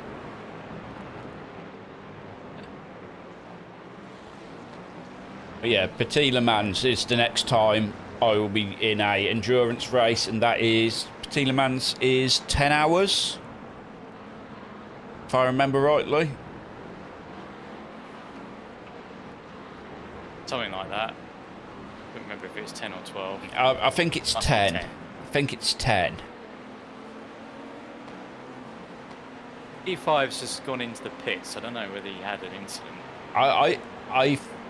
But yeah, Petit Le Mans is the next time I will be in a endurance race, and that is Petit Le Mans is 10 hours, if I remember rightly. Something like that. I don't remember if it's 10 or 12. I think it's Must be 10. 10. I think it's 10. P5's just gone into the pits. I don't know whether he had an incident. I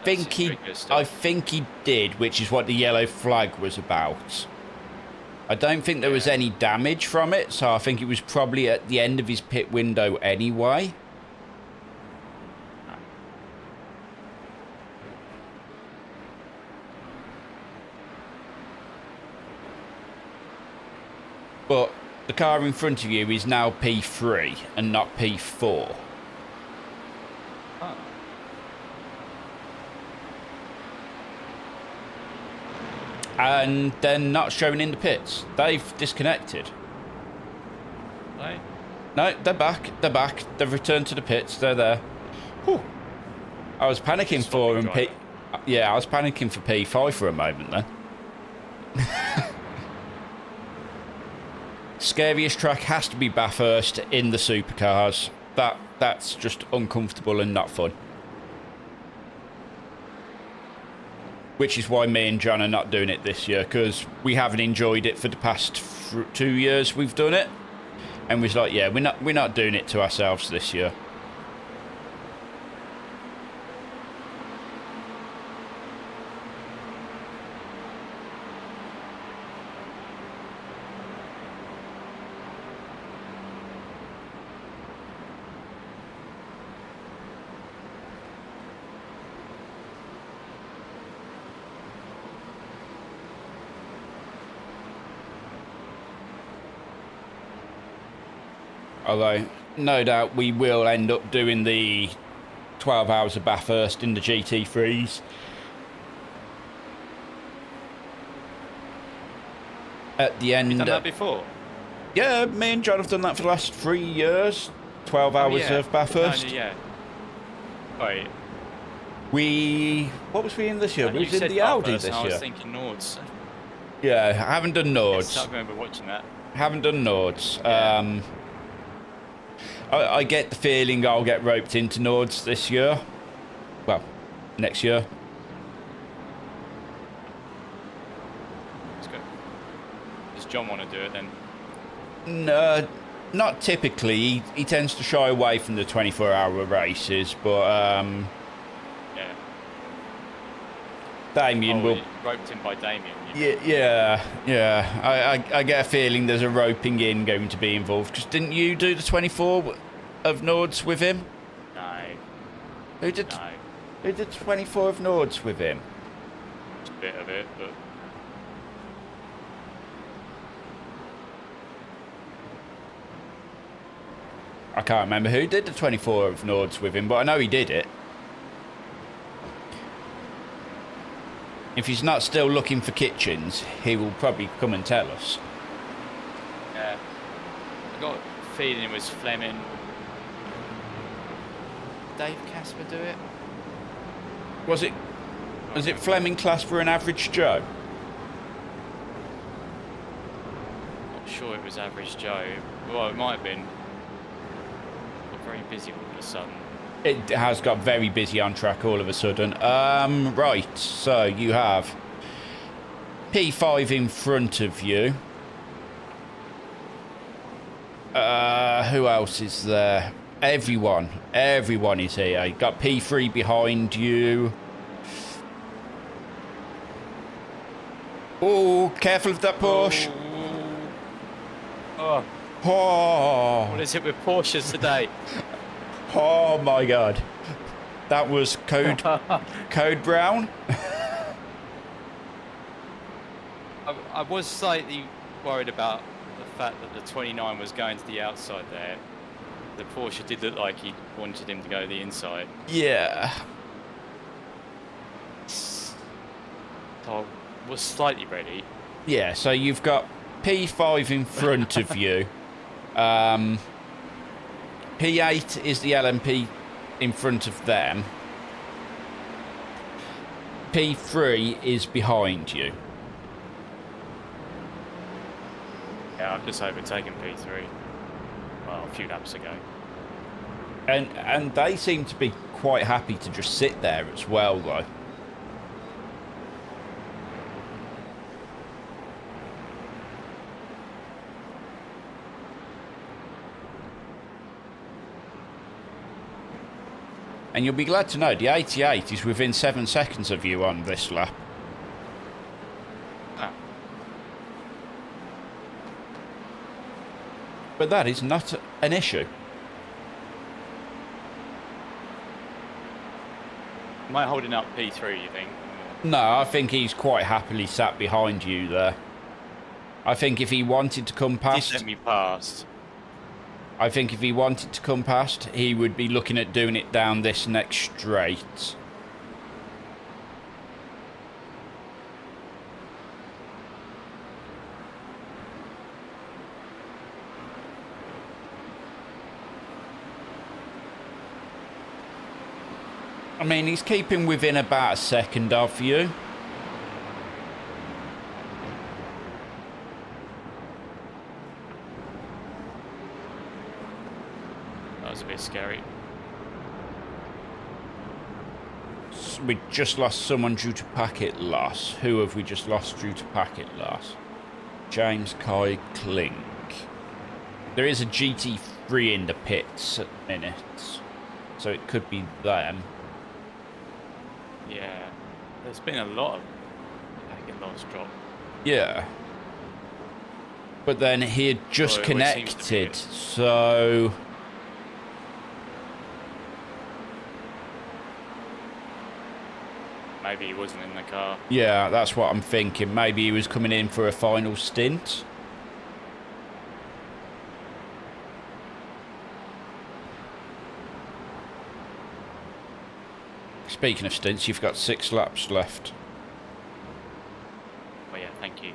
think he still. I think he did, which is what the yellow flag was about. I don't think there was any damage from it, so I think it was probably at the end of his pit window anyway. But the car in front of you is now P3 and not P4. Oh. And they're not showing in the pits. They've disconnected. Right. No, they're back. They're back. They've returned to the pits. They're there. Whew. I was panicking for him. Yeah, I was panicking for P5 for a moment then. Scariest track has to be Bathurst in the supercars. That's just uncomfortable and not fun. Which is why me and John are not doing it this year, because we haven't enjoyed it for the past 2 years we've done it. And we're like, yeah, we're not doing it to ourselves this year. Although, no doubt we will end up doing the 12 hours of Bathurst in the GT3s. At the end. You've done that before? Yeah, me and John have done that for the last 3 years. 12 hours of Bathurst. No, yeah. Right. What was we in this year? And We you was in said the Audi Bathurst, this and I was year. thinking Nords. Yeah, I haven't done Yes, I Nords. remember watching that. Haven't done Nords. Yeah. I get the feeling I'll get roped into Nords this year. Well, next year. That's good. Does John want to do it then? No, not typically. He tends to shy away from the 24-hour races, but Yeah. Damien will. Roped in by Damien. Yeah. I get a feeling there's a roping in going to be involved. Because didn't you do the 24 of Nords with him? No. Who did? No. Who did 24 of Nords with him? Just a bit of it, but. I can't remember who did the 24 of Nords with him, but I know he did it. If he's not still looking for kitchens, he will probably come and tell us. Yeah. I got a feeling it was Fleming. Dave Casper do it? Was it Fleming Clasper and Average Joe? Not sure it was Average Joe. Well, it might have been. Got very busy all of a sudden. It has got very busy on track all of a sudden. Right, so you have P5 in front of you. Who else is there? Everyone is here. You got P3 behind you. Oh, careful of that Porsche. Oh, Oh, what is it with Porsches today? oh my God. That was code brown. I was slightly worried about the fact that the 29 was going to the outside there. The Porsche did look like he wanted him to go to the inside. Yeah. So I was slightly ready. Yeah, so you've got P5 in front of you. P8 is the LMP in front of them. P3 is behind you. Yeah, I've just overtaken P3. Well, a few laps ago. And they seem to be quite happy to just sit there as well, though. And you'll be glad to know the 88 is within 7 seconds of you on this lap. Ah. But that is not an issue. Am I holding up P3, you think? No, I think he's quite happily sat behind you there. I think if he wanted to come He past... let me past. I think if he wanted to come past, he would be looking at doing it down this next straight. I mean, he's keeping within about a second of you. That was a bit scary. We just lost someone due to packet loss. Who have we just lost due to packet loss? James Kai Klink. There is a GT3 in the pits at the minute, so it could be them. Yeah. There's been a lot of packet loss drop. Yeah. But then he had just Oh, it always seems to be connected, it. so... Maybe he wasn't in the car. Yeah, that's what I'm thinking. Maybe he was coming in for a final stint. Speaking of stints, you've got 6 laps left. Oh yeah, thank you.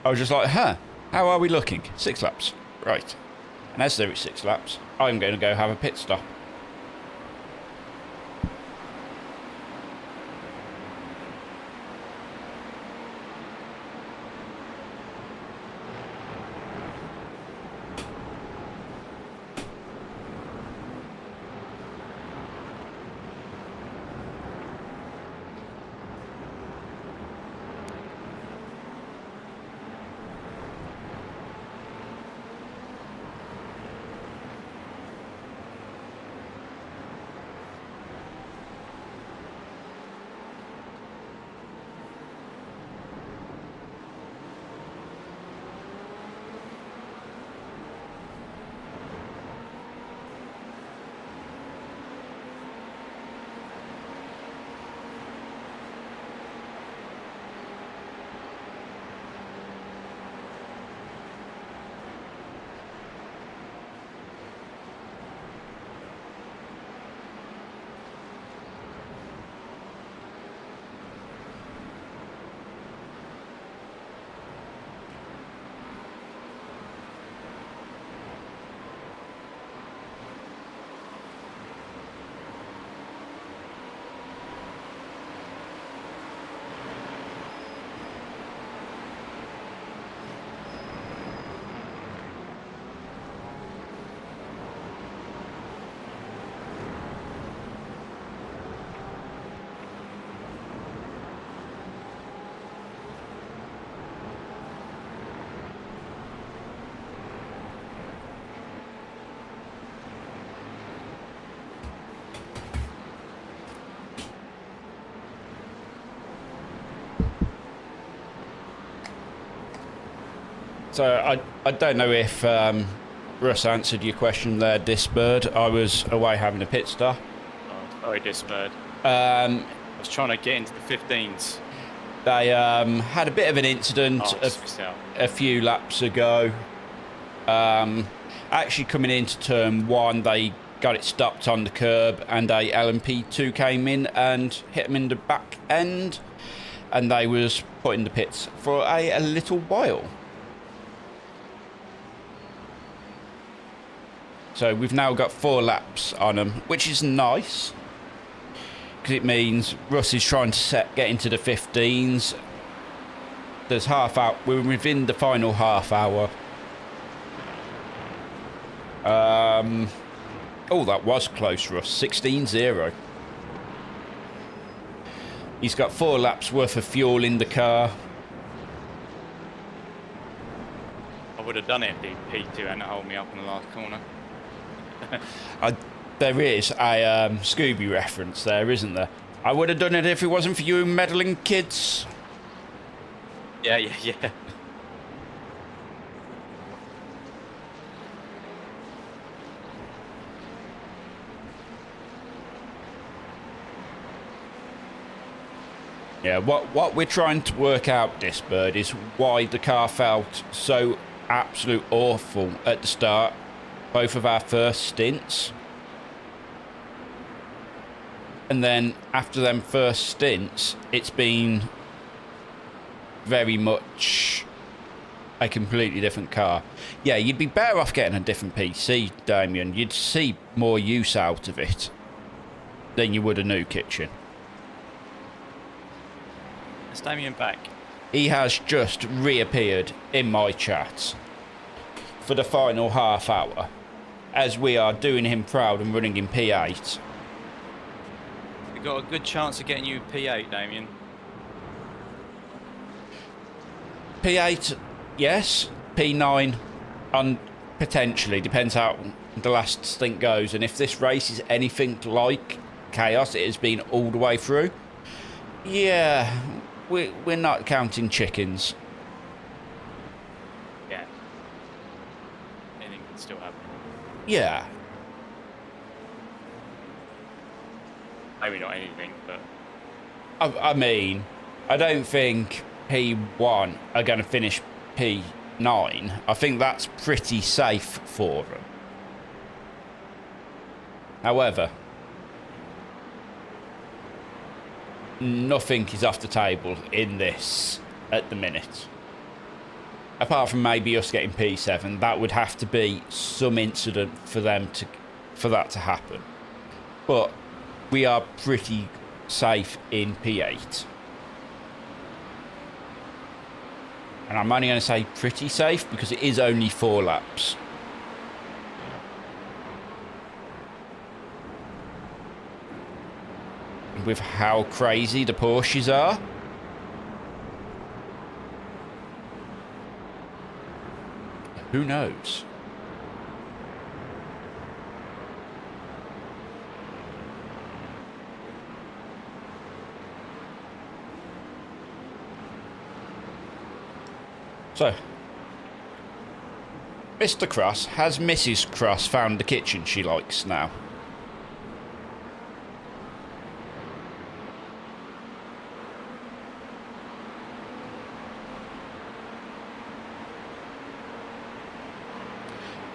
I was just like, huh, how are we looking? 6 laps. Right. And as there is 6 laps, I'm going to go have a pit stop. So I don't know if Russ answered your question there, Disbird. I was away having a pit stop. Oh, sorry, Disbird. Um, I was trying to get into the 15s. They had a bit of an incident a few laps ago. Actually coming into turn 1, they got it stopped on the curb and a LMP2 came in and hit them in the back end, and they was put in the pits for a little while. So we've now got 4 laps on them, which is nice, because it means Russ is trying to get into the 15s. There's half hour. We're within the final half hour. Oh, that was close, Russ. 16-0. He's got 4 laps worth of fuel in the car. I would have done it if the P2 hadn't hold me up in the last corner. There is a Scooby reference there, isn't there? I would have done it if it wasn't for you meddling kids. Yeah. Yeah, what we're trying to work out, Disbird, is why the car felt so absolute awful at the start, both of our first stints. And then after them first stints, it's been very much a completely different car. Yeah, you'd be better off getting a different PC, Damien. You'd see more use out of it than you would a new kitchen. Is Damien back? He has just reappeared in my chat for the final half hour, as we are doing him proud and running in P8. We've got a good chance of getting you P8, Damien. P8, yes. P9, potentially. Depends how the last stint goes. And if this race is anything like chaos it has been all the way through, yeah, we're not counting chickens. Yeah. Anything can still happen. Yeah. Maybe not anything, but... I mean, I don't think P1 are going to finish P9. I think that's pretty safe for them. However, nothing is off the table in this at the minute. Apart from maybe us getting P7, that would have to be some incident for that to happen. But we are pretty safe in P8. And I'm only going to say pretty safe because it is only 4 laps. With how crazy the Porsches are. Who knows? So, Mr. Cross, has Mrs. Cross found the kitchen she likes now?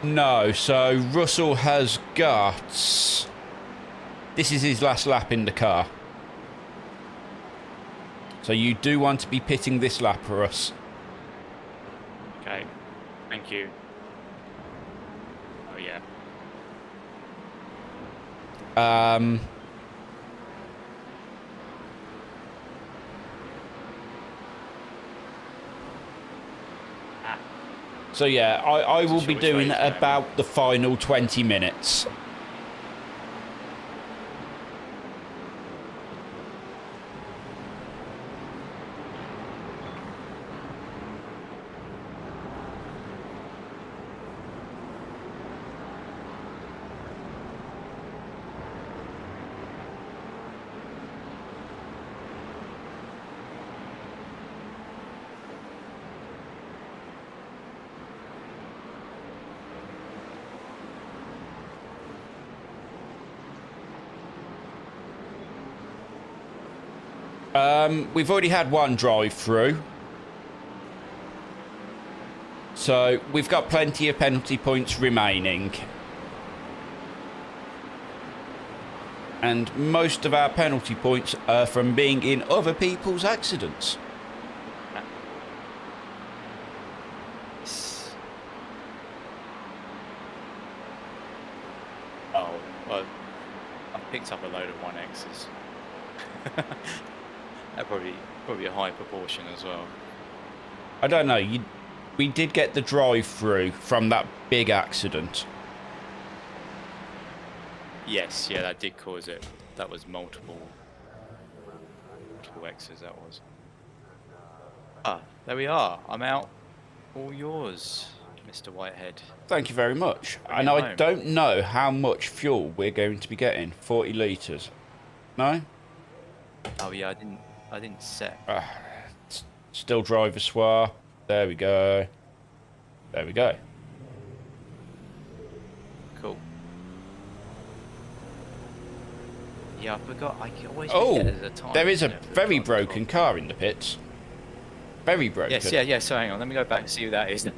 No, so Russell has got... This is his last lap in the car. So you do want to be pitting this lap for us. Okay, thank you. Oh, yeah. So yeah, I will be doing about the final 20 minutes. We've already had one drive through. So we've got plenty of penalty points remaining. And most of our penalty points are from being in other people's accidents. Oh, well, I picked up a load of 1Xs. That probably a high proportion as well. I don't know. We did get the drive-through from that big accident. Yes, yeah, that did cause it. That was multiple X's, that was. Ah, there we are. I'm out. All yours, Mr. Whitehead. Thank you very much. Bring And it I home. don't know how much fuel we're going to be getting. 40 litres. No? Oh yeah, I didn't set. Still driver soir. There we go. There we go. Cool. Yeah, I forgot. I always Oh, forget there's a time. there is a limit for the very drive broken control. car in the pits. Very broken. Yes, yeah. So hang on, let me go back and see who that is.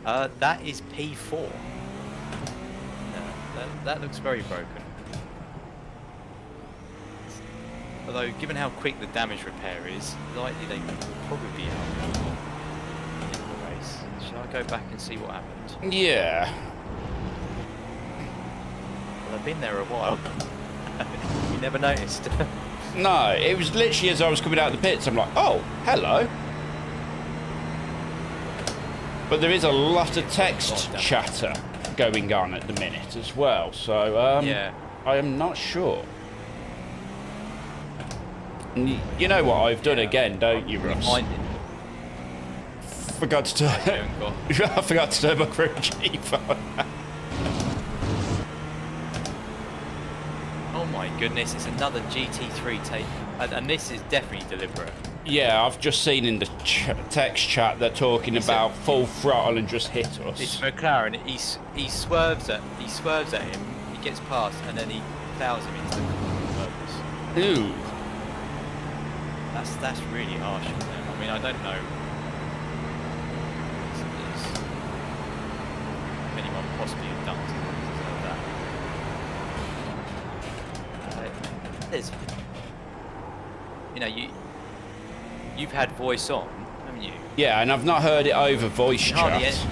That is P4. No, that looks very broken. Although, given how quick the damage repair is, likely they will probably be out in the race. Shall I go back and see what happened? Yeah. Well, I've been there a while. You never noticed. No, it was literally as I was coming out of the pits, I'm like, oh, hello. But there is a lot of text chatter going on at the minute as well, so Yeah. I am not sure. You know what I've done again, don't you, Russ? Behind it. Forgot to You turn. haven't got- I forgot to turn my crew chief on. Oh my goodness, it's another GT3 tape. And this is definitely deliberate. Yeah, I've just seen in the text chat they're talking It's about full throttle and just hit It's us. McLaren. He swerves at him. He gets past, and then he plows him into the corner on purpose. Ooh. That's really harsh of them. I mean, I don't know if anyone possibly have done something like that. There's, you've had voice on, haven't you? Yeah, and I've not heard it over voice Hardly chat.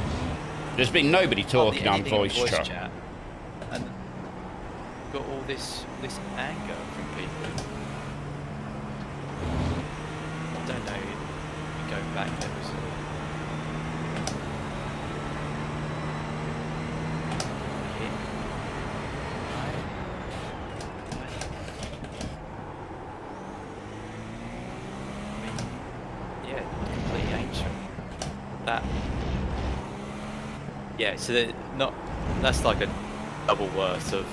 There's been nobody Hardly talking on anything in voice chat. and got all this anger from people. I don't know. Go back. There was a hit. I mean, yeah, completely ancient. That. Yeah, so that's like a double worth of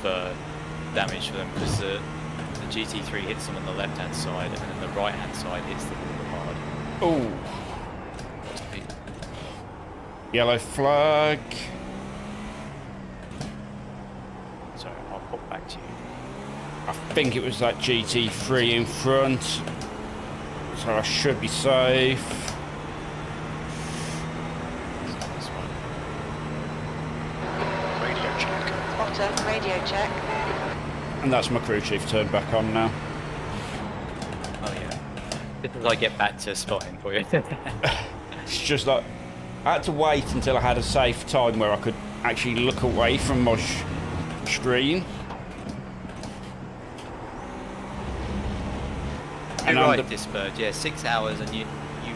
damage for them, because the GT3 hits them on the left hand side, and then the right hand side hits them hard. Ooh. Yellow flag. Sorry, I'll pop back to you. I think it was that GT3 in front. So I should be safe. This one. Radio check. Otter, radio check. And that's my crew chief turned back on now. Oh yeah. Just as I get back to spotting for you. It's just like, I had to wait until I had a safe time where I could actually look away from my screen. You're I'm right, Disbird. Yeah, 6 hours, and you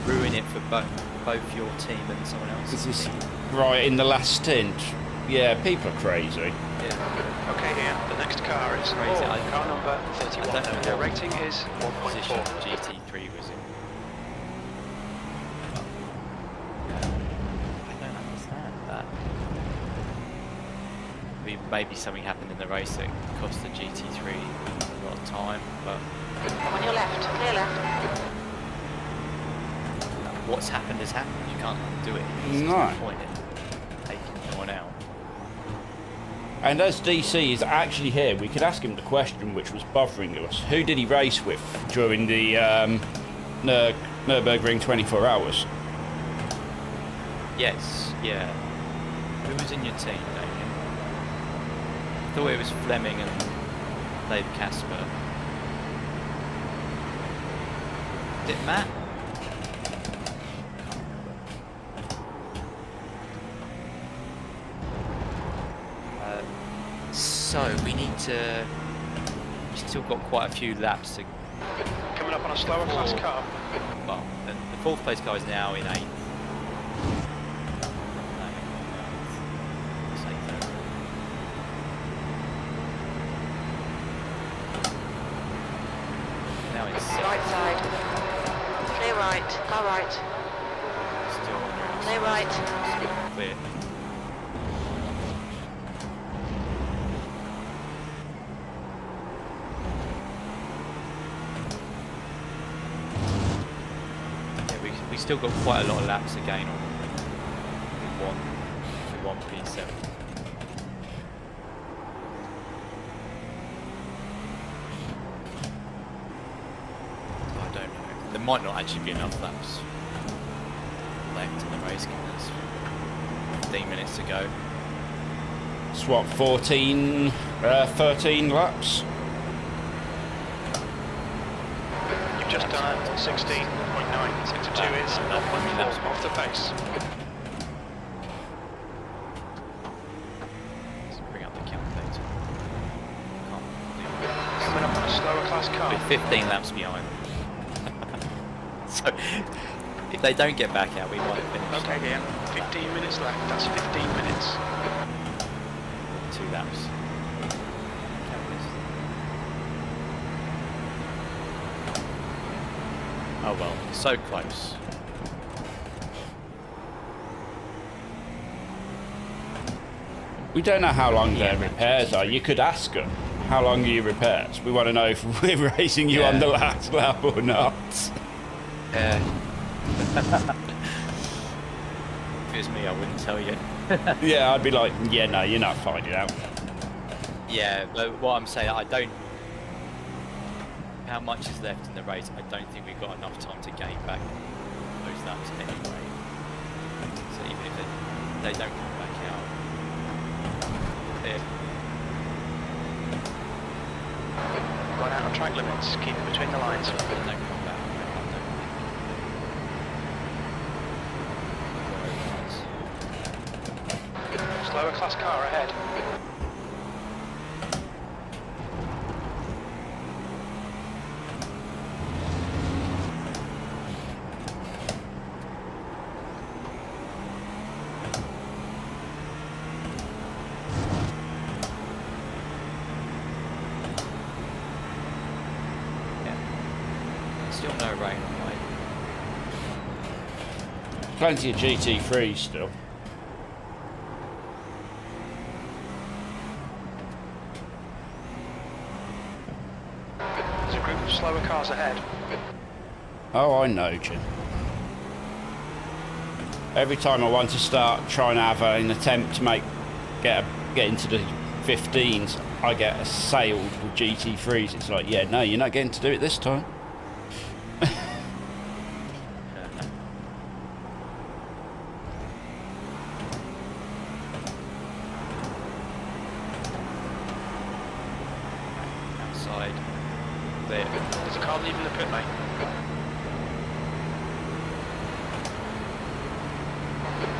ruin it for both your team and someone else. This is right in the last stint. Yeah, people are crazy. Yeah. Okay, Ian, the next car is Crazy. car number I 31. don't know Their what rating is position 1.4. the GT3 was in. I don't understand that. Maybe something happened in the race that cost the GT3 a lot of time, but On your left, clear left. what's happened has happened. You can't undo it. It's No. no point in taking no one out. And as DC is actually here, we could ask him the question which was bothering us. Who did he race with during the Nürburgring 24 hours? Yes, yeah. Who was in your team, Damien? I thought it was Fleming and Dave Casper. Is it Matt? So we need to. We've still got quite a few laps to. Coming up on a slower class car. Well, the fourth place car is now in 8th. Now it's Right side. Clear right. Car right. still Clear right. clear. We still got quite a lot of laps to gain on one P7. I don't know. There might not actually be enough laps left in the race because there's 15 minutes to go. It's what, 13 laps? You've just done 16.9. Sector 2 is 0.4 off the pace. Let's bring up the calculator. Coming up on a slower class car. We're 15 laps behind. So if they don't get back out, we might finish. Okay, yeah. 15 minutes left. That's 15 minutes. 2 laps. Oh well, so close. We don't know how long their repairs are. You could ask them, how long are your repairs? We want to know if we're racing you on the last lap or not. Yeah. If it was me, I wouldn't tell you. Yeah, I'd be like, yeah, no, you're not finding out. Yeah, but what I'm saying, I don't. How much is left in the race? I don't think we've got enough time to gain back those laps anyway. So even if they don't come back out, Gone out of track limits. Keep it between the lines. they don't come back. Slower class car ahead. Still no rain on way. Plenty of GT3s still. There's a group of slower cars ahead. Oh, I know, Jim. Every time I want to start trying to have an attempt to get into the 15s, I get assailed with GT3s. It's like, yeah, no, you're not getting to do it this time. Outside. There. There's a car leaving the pit lane.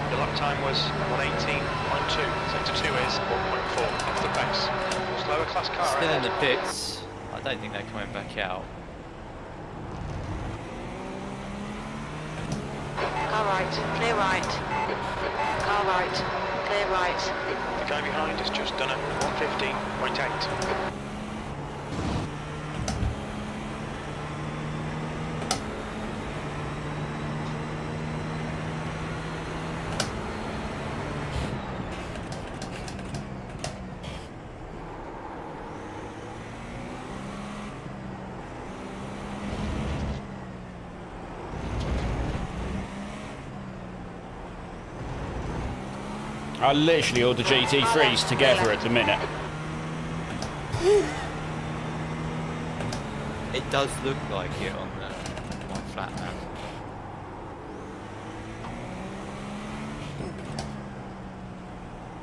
The lap time was 1:18.2. Sector 2 is 1.4 off the pace. Slower class car Still in ahead. the pits. I don't think they're coming back out. Car right. Clear right. Car right. Clear right. The guy behind has just done it. 1:15.8. are literally all the GT3s together at the minute. It does look like it on the white flat map.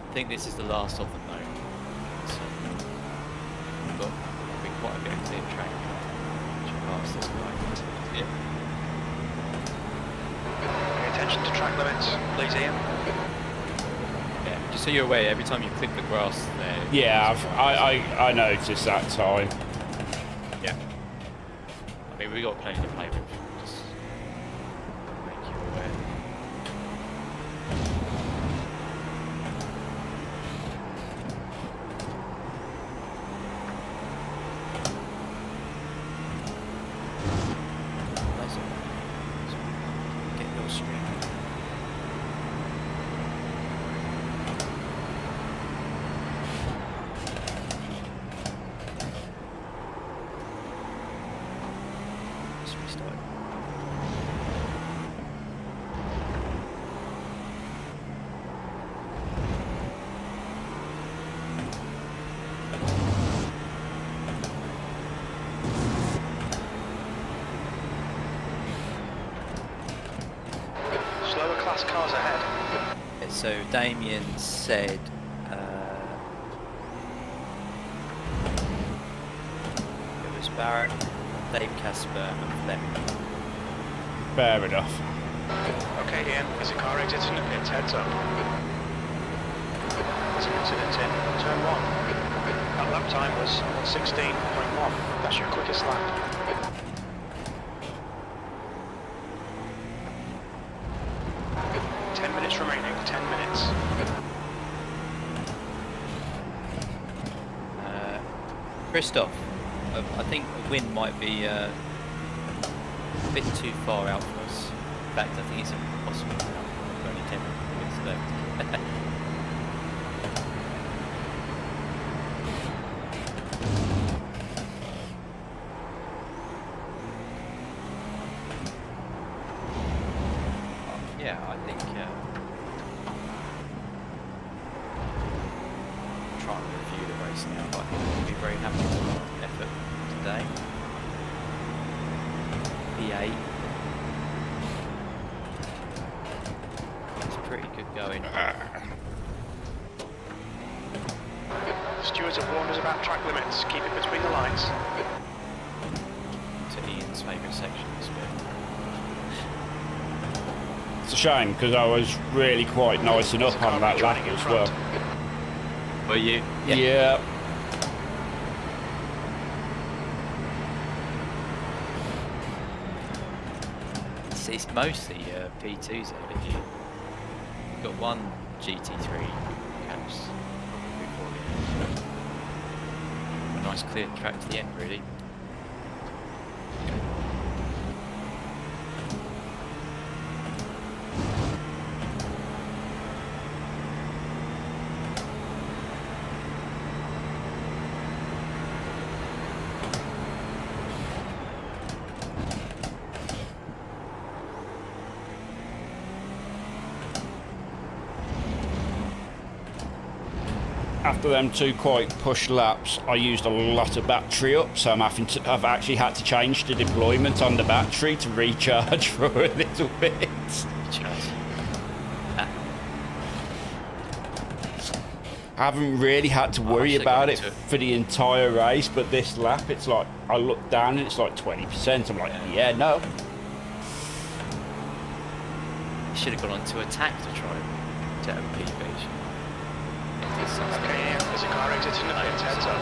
I think this is the last of them though. So we've got quite a bit of clear track to pass this guy. Yeah. Pay attention to track limits, please, Ian. Yeah, just so you're aware, every time you click the grass there. Yeah, I noticed that time. Yeah. I mean, we got plenty to play with. Just make you aware. That's all. Get your screen. Let's restart. Slower class cars ahead. So Damien said it was Barrett, Dave Casper and Fleming. Fair enough. Okay, Ian, there's a car exiting the pits, heads up. There's an incident in turn 1. That lap time was 1:16.1. That's your quickest lap. Remaining 10 minutes. Christoph, I think the win might be a bit too far out for us. In fact, I think it's impossible now. We've only 10 minutes left. Yeah, I think try and review the race now, but I think we'll be very happy with our effort today. P8. It's pretty good going. Stewards have warned us about track limits. Keep it between the lines. To Ian's favourite section this bit. It's a shame because I was really quite nice and up on that lap as well. Were you? Yeah. It's mostly P2s over here. You've got one GT3 caps before the end. A nice clear track to the end, really. After them two quite push laps, I used a lot of battery up, so I've actually had to change the deployment on the battery to recharge for a little bit. I haven't really had to worry about it for the entire race, but this lap, it's like, I look down and it's like 20%. I'm like, yeah, no. Should have gone on to attack to try and get a PB. Okay, Ian, there's a car exiting the pits, heads up.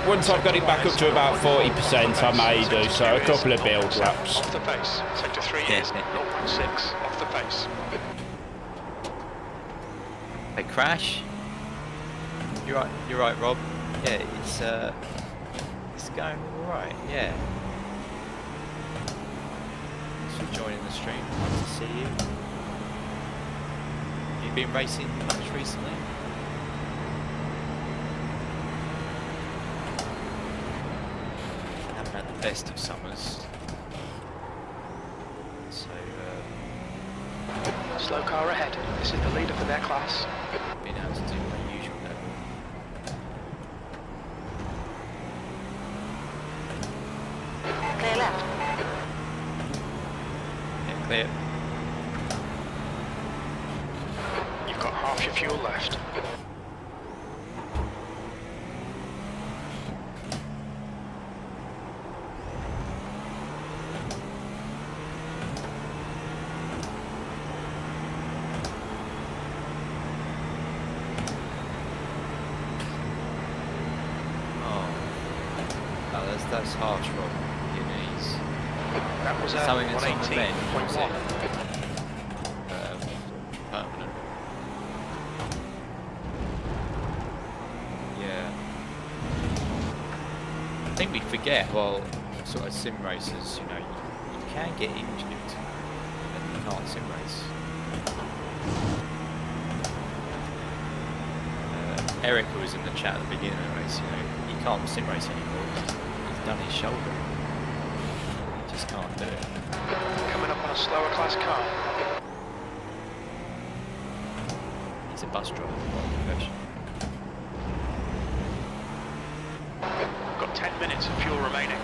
Once I've got it back up to about 40%, I may do so, a couple of build laps. Off the pace. Sector 3 is 0.6 off the pace. A crash? You're right, Rob. Yeah, it's going alright, yeah. Thanks for joining the stream, nice to see you. You been racing much recently? Haven't had the best of summers. So, slow car ahead. This is the leader for their class. Being able to do my usual level. Clear left. Yeah, clear. You've got half your fuel left. That's harsh, Rob. Your knees. That was Something that's on the bend. 118.1. Permanent. Yeah. I think we forget, well, sort of sim racers, you know, you can get injured and you can't sim race. Eric, who was in the chat at the beginning of the race, you know, he can't sim race anymore. He's done his shoulder. He just can't do it. Coming up on a slower class car. He's a bus driver, not a professional. Got 10 minutes of fuel remaining.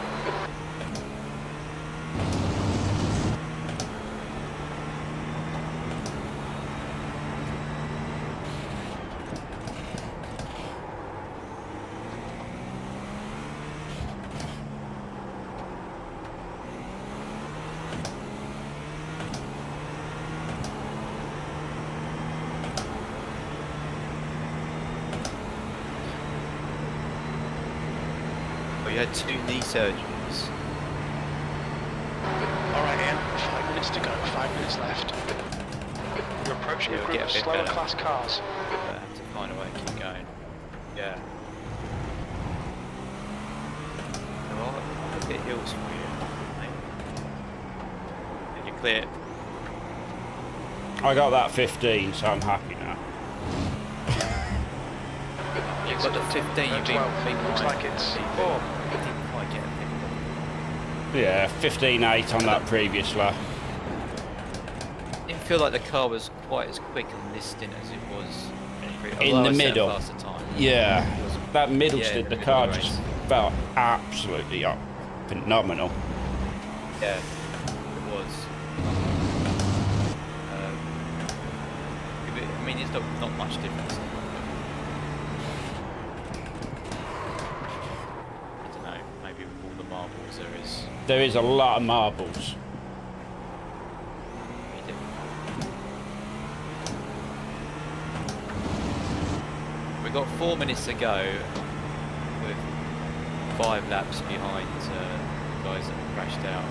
We had 2 knee surgeries. Alright Ian, 5 minutes to go, 5 minutes left. You're approaching Yeah, a we'll group get of a bit slower better. class cars. I have to find a way to keep going. Yeah. There are a bit hills for you. Mate. You're clear. I got that 15, so I'm happy now. You've got the 15, you've been 12. Looks like it's 4. I didn't quite get it. Yeah, 15.8 on that previous lap. Didn't feel like the car was quite as quick on this stint as it was In although the I set middle. past the time. Yeah, It wasn't- that middle Yeah, in stint, the the middle car of the just race. felt absolutely phenomenal. Yeah, it was. I mean, it's not much difference. I don't know, maybe with all the marbles there is. There is a lot of marbles. We've got 4 minutes to go with 5 laps behind guys that have crashed out.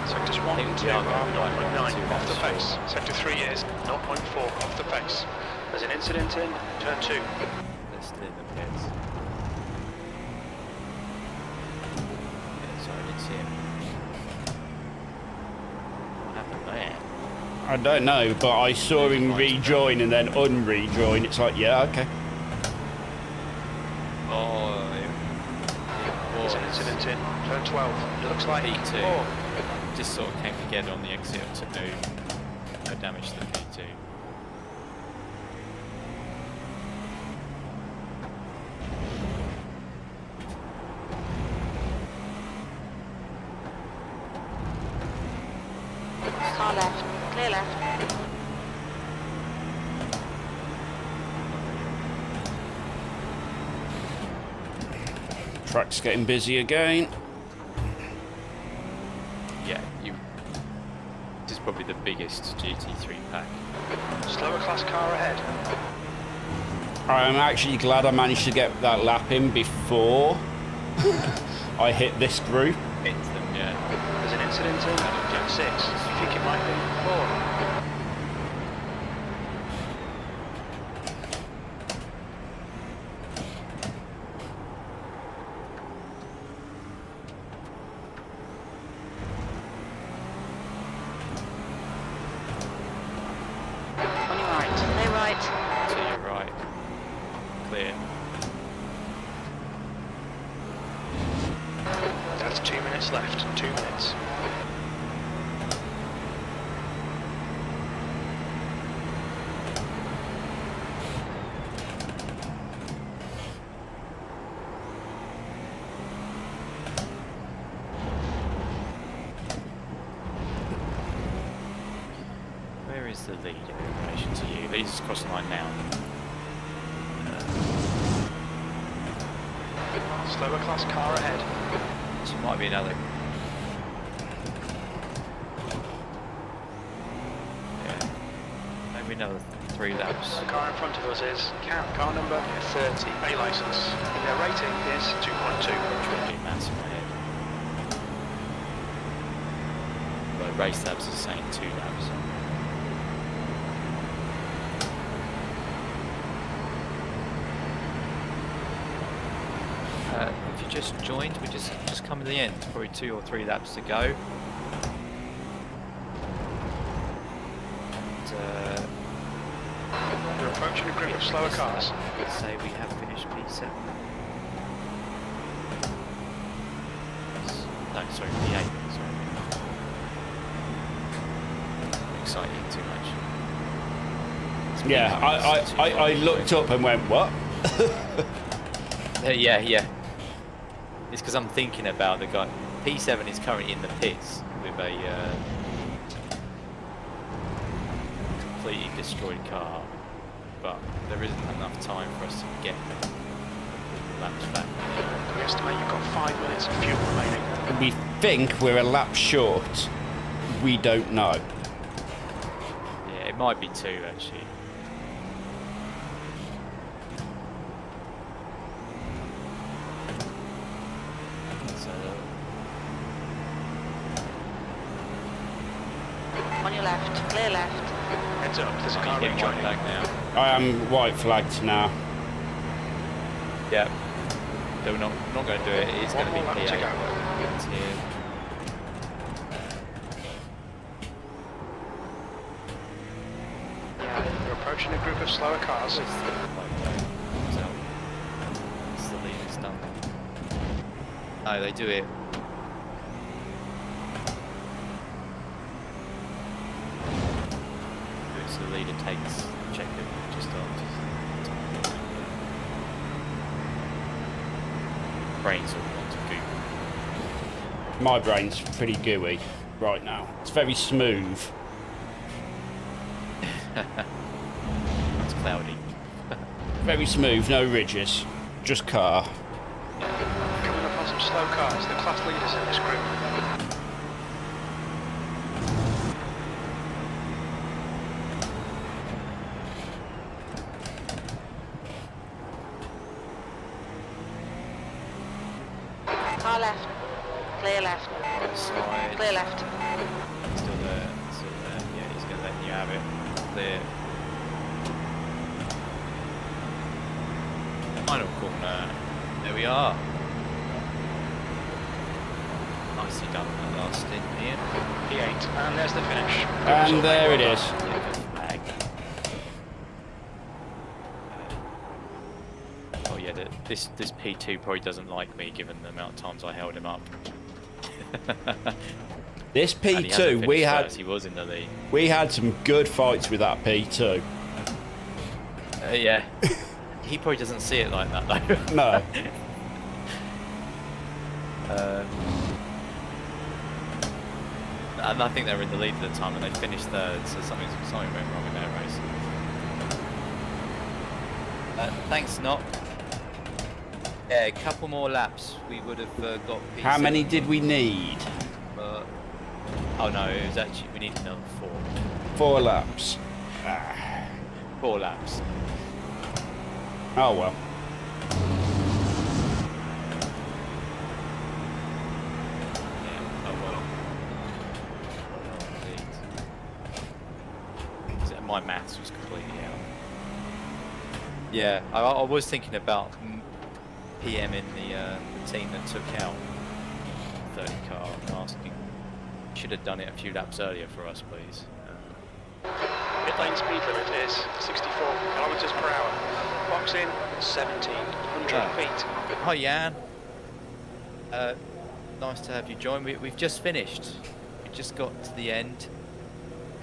Sectors 1 I think and 2 we are are going 0.9 2 off the laps. pace. Sector 3 is 0.4 off the pace. There's an incident in turn 2. Let's clear the pits. Yeah, sorry, I didn't see him. What happened there? I don't know, but I saw him rejoin and then unrejoin. It's like, yeah, okay. Oh, There's an incident in turn 12. It looks like P2. 4. Just sort of came together on the exit to no damage to the P2. Car left. Clear left. Track's getting busy again. Yeah, this is probably the biggest GT3 pack. Slower class car ahead. I'm actually glad I managed to get that lap in before I hit this group. Hit them, yeah. There's an incident in turn 6. You think it might be 4. On your right. Clear right. To your right. Clear. That's 2 minutes left. 2 minutes. he's crossing the line now. Slower class car ahead. So it might be another. Yeah, maybe another 3 laps. The car in front of us is car number 30, A license. Their rating is 2.2. Really maths in my head. But race laps is saying 2 laps. If you just joined, we just come to the end. Probably 2 or 3 laps to go. And, We're approaching a group of slower cars. let's say we have finished P7. No, sorry, P8. Sorry. Exciting too much. It's Yeah, P9, I looked up and went, what? yeah. It's because I'm thinking about the guy. P7 is currently in the pits with a completely destroyed car, but there isn't enough time for us to get laps back. We estimate you've got 5 minutes of fuel remaining. We think we're a lap short. We don't know. Yeah, it might be 2 actually. So, On your left, clear left. Heads up, there's a I'm car getting one rejoining. back now. I am white flagged now. Yeah. So we're not going to do it. It's going to be One more lap to P8. go. It's here. We're approaching a group of slower cars. It's the leader's done. No, they do it. So the leader takes check it just after. Brains all want to goop. My brain's pretty gooey right now. It's very smooth. It's cloudy. Very smooth, no ridges. Just car. Coming up on some slow cars, the class leaders in this group. Car left, clear left, Right side. clear left. Still there. Still there. Yeah, he's going to let you have it. Clear. Final corner. There we are. Nicely done that last stint, Ian. P8, and there's the finish. And there it is. Flag. Oh yeah, this P2 probably doesn't like me given the amount of times I held him up. This And he hasn't P2, we finished had first, he was in the lead. we had some good fights with that P2. Yeah. He probably doesn't see it like that though. No. And I think they were in the lead at the time and they finished third, so something went wrong in their race. Thanks, Knock. Yeah, a couple more laps, we would have got P7. How many did we need? But, oh no, it was actually, we needed another 4. 4 laps. 4 laps. Oh well. Yeah, oh well. Indeed. My maths was completely out. Yeah, I was thinking about PM in the team that took out the third car and asking, should have done it a few laps earlier for us, please. Pit lane speed limit is 64 kilometers per hour. Box in 1700 feet. Hi, Jan. Nice to have you join. We've just finished. We just got to the end.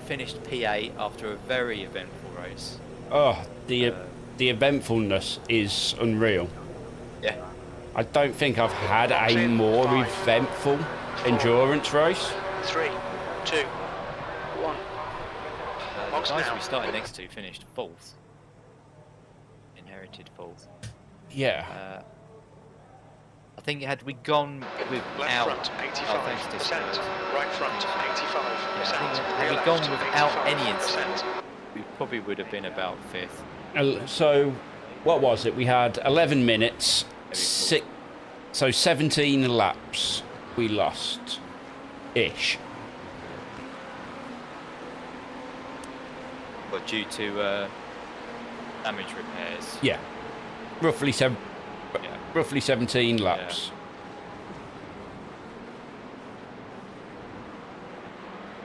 Finished P8 after a very eventful race. Oh, the eventfulness is unreal. Yeah. I don't think I've had a more eventful endurance race. 3, 2, 1. course guys now. we started next to finished 4th. Inherited 4th. Yeah. I think had we gone Left without... front, 85%. Right front, 85%. Had we Rear gone left, without any 85%. incident, we probably would have been about 5th. So, what was it? We had 11 minutes, Maybe 6, so 17 laps we lost-ish. But due to damage repairs. Yeah. Roughly 17 laps.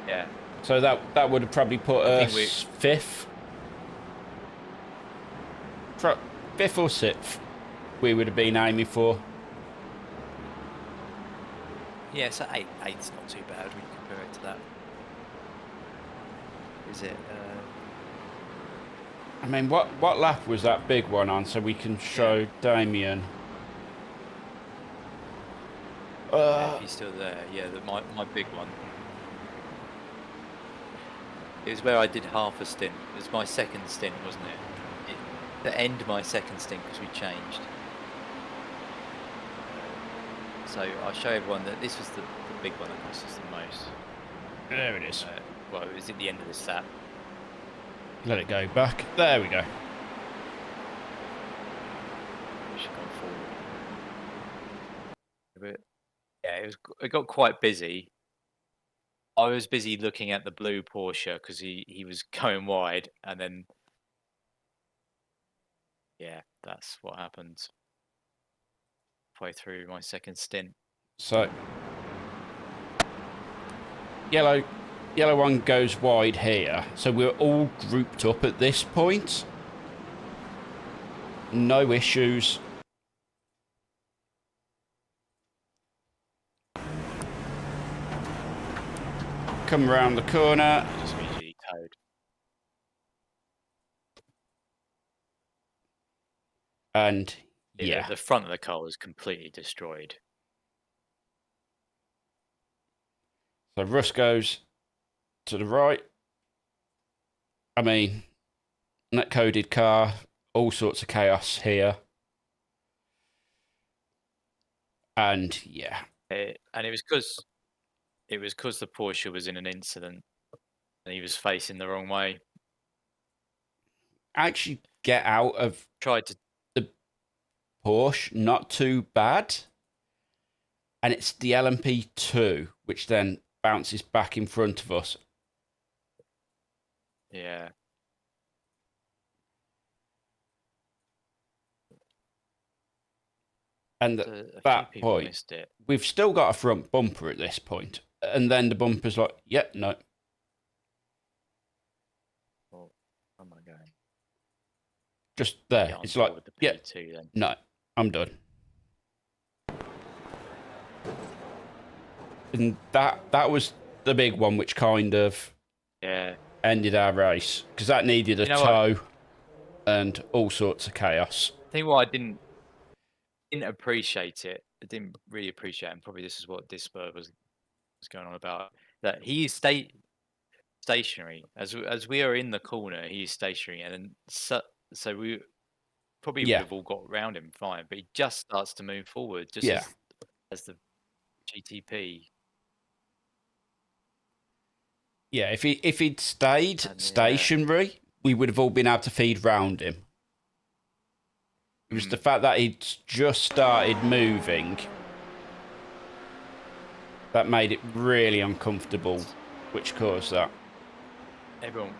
Yeah. So that would have probably put I us think 5th. 5th or 6th we would have been aiming for. Yeah, so 8's not too bad when you compare it to that. Is it? I mean, what lap was that big one on, so we can show Damien? If he's still there, yeah, my big one. It was where I did half a stint. It was my second stint, wasn't it? To end my second stint because we changed. So I'll show everyone that this was the big one that cost us the most. There it is. Well, it was at the end of the stat. Let it go back. There we go. We should go forward. But yeah, it got quite busy. I was busy looking at the blue Porsche because he was going wide, and then yeah, that's what happened. Halfway through my second stint. So yellow one goes wide here. So we're all grouped up at this point. No issues. Come around the corner. Just immediately towed. And yeah. The front of the car was completely destroyed. So Russ goes to the right. I mean, net-coded car, all sorts of chaos here. And yeah. And it was because the Porsche was in an incident and he was facing the wrong way. Actually get out of Tried to... the Porsche, not too bad. And it's the LMP2, which then bounces back in front of us. Yeah. And A at that few people point, missed it. we've still got a front bumper at this point. And then the bumper's like, yep, no. Well, how am I going? Just there. Get on It's like, board the yeah, P2 then. no, I'm done. And that was the big one, which kind of ended our race, because that needed a tow and all sorts of chaos. I think what I didn't appreciate it. I didn't really appreciate it, and probably this is what Disper was going on about. That he is stationary as we are in the corner. He is stationary, and then so we probably would have all got around him fine, but he just starts to move forward, just as the GTP. Yeah, if he'd stayed stationary, we would have all been able to feed round him. It was the fact that he'd just started moving that made it really uncomfortable, which caused that. Everyone,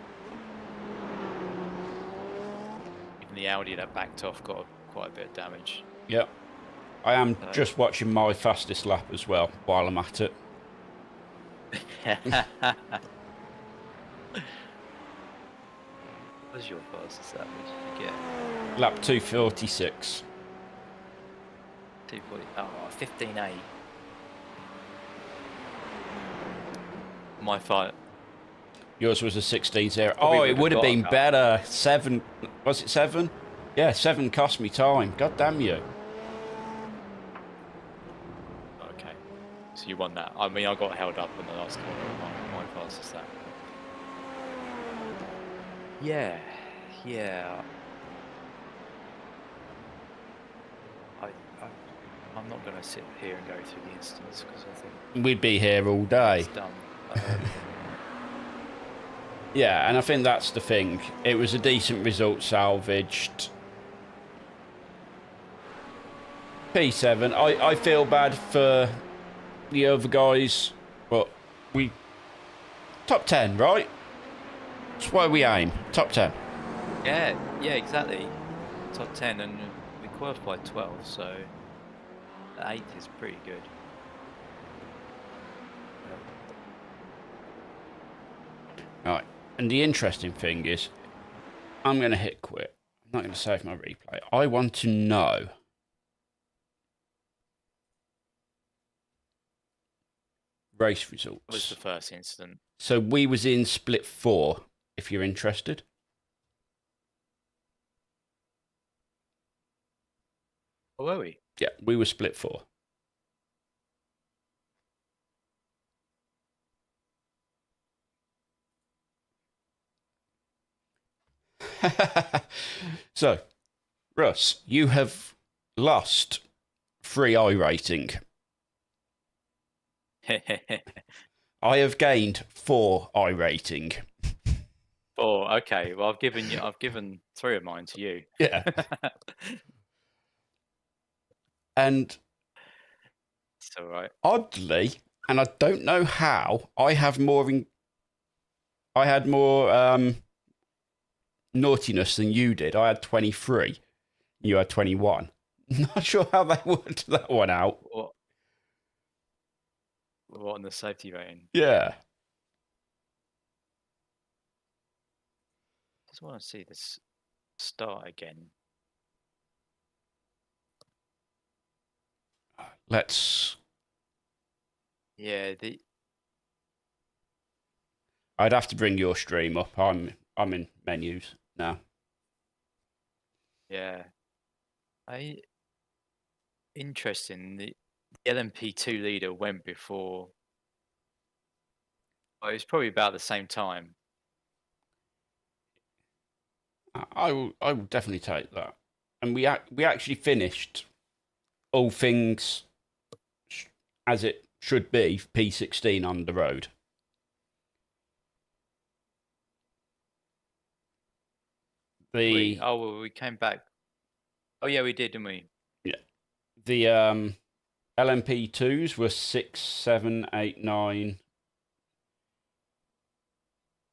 even the Audi that backed off, got quite a bit of damage. Yep. I am just watching my fastest lap as well while I'm at it. What was your fastest lap? What did you get? Lap 246. 240. Oh, 15.8. My fight. Yours was a 16.0. Oh, it would have been better. 7. Was it 7? Yeah, 7 cost me time. God damn you. Okay. So you won that. I mean, I got held up in the last corner of my fastest lap. Yeah, yeah. I, I I'm not going to sit here and go through the instance because I think We'd be here all day. it's done. Yeah, and I think that's the thing. It was a decent result salvaged. P7. I feel bad for the other guys, but we... Top 10, right? That's where we aim. Top 10. Yeah, exactly. Top 10, and we qualified 12, so the 8th is pretty good. Right. And the interesting thing is, I'm going to hit quit. I'm not going to save my replay. I want to know race results. What was the first incident? So we was in split 4, if you're interested. Oh, were we? Yeah, we were split 4. So, Russ, you have lost 3 iRating. I have gained 4 iRating. 4. Okay. Well, I've given 3 of mine to you. Yeah. And It's all right. oddly, and I don't know how, I had more naughtiness than you did. I had 23. You had 21. Not sure how they worked that one out. What on the safety rating? Yeah. Just want to see this start again. Let's... Yeah, I'd have to bring your stream up. I'm in menus now. yeah. Interesting. The LMP2 leader went before. Well, it was probably about the same time. I will definitely take that. And we actually finished all things as it should be, P16 on the road. We came back. Oh yeah, we did, didn't we? Yeah. The LMP2s were 6, 7, 8, 9.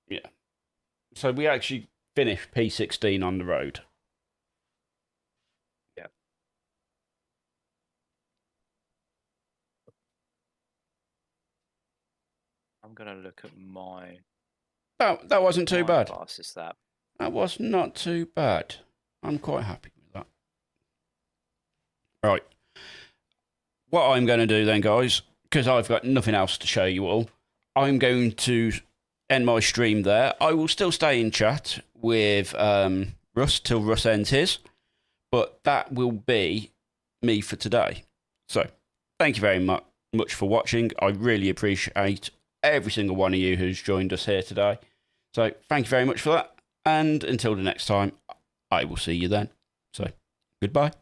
Yeah. So we actually finished P16 on the road. Yeah. I'm gonna look at my. That wasn't too bad. Fastest lap. That was not too bad. I'm quite happy with that. Right. What I'm going to do then, guys, because I've got nothing else to show you all, I'm going to end my stream there. I will still stay in chat with Russ till Russ ends his, but that will be me for today. So, thank you very much for watching. I really appreciate every single one of you who's joined us here today. So, thank you very much for that. And until the next time, I will see you then. So, goodbye.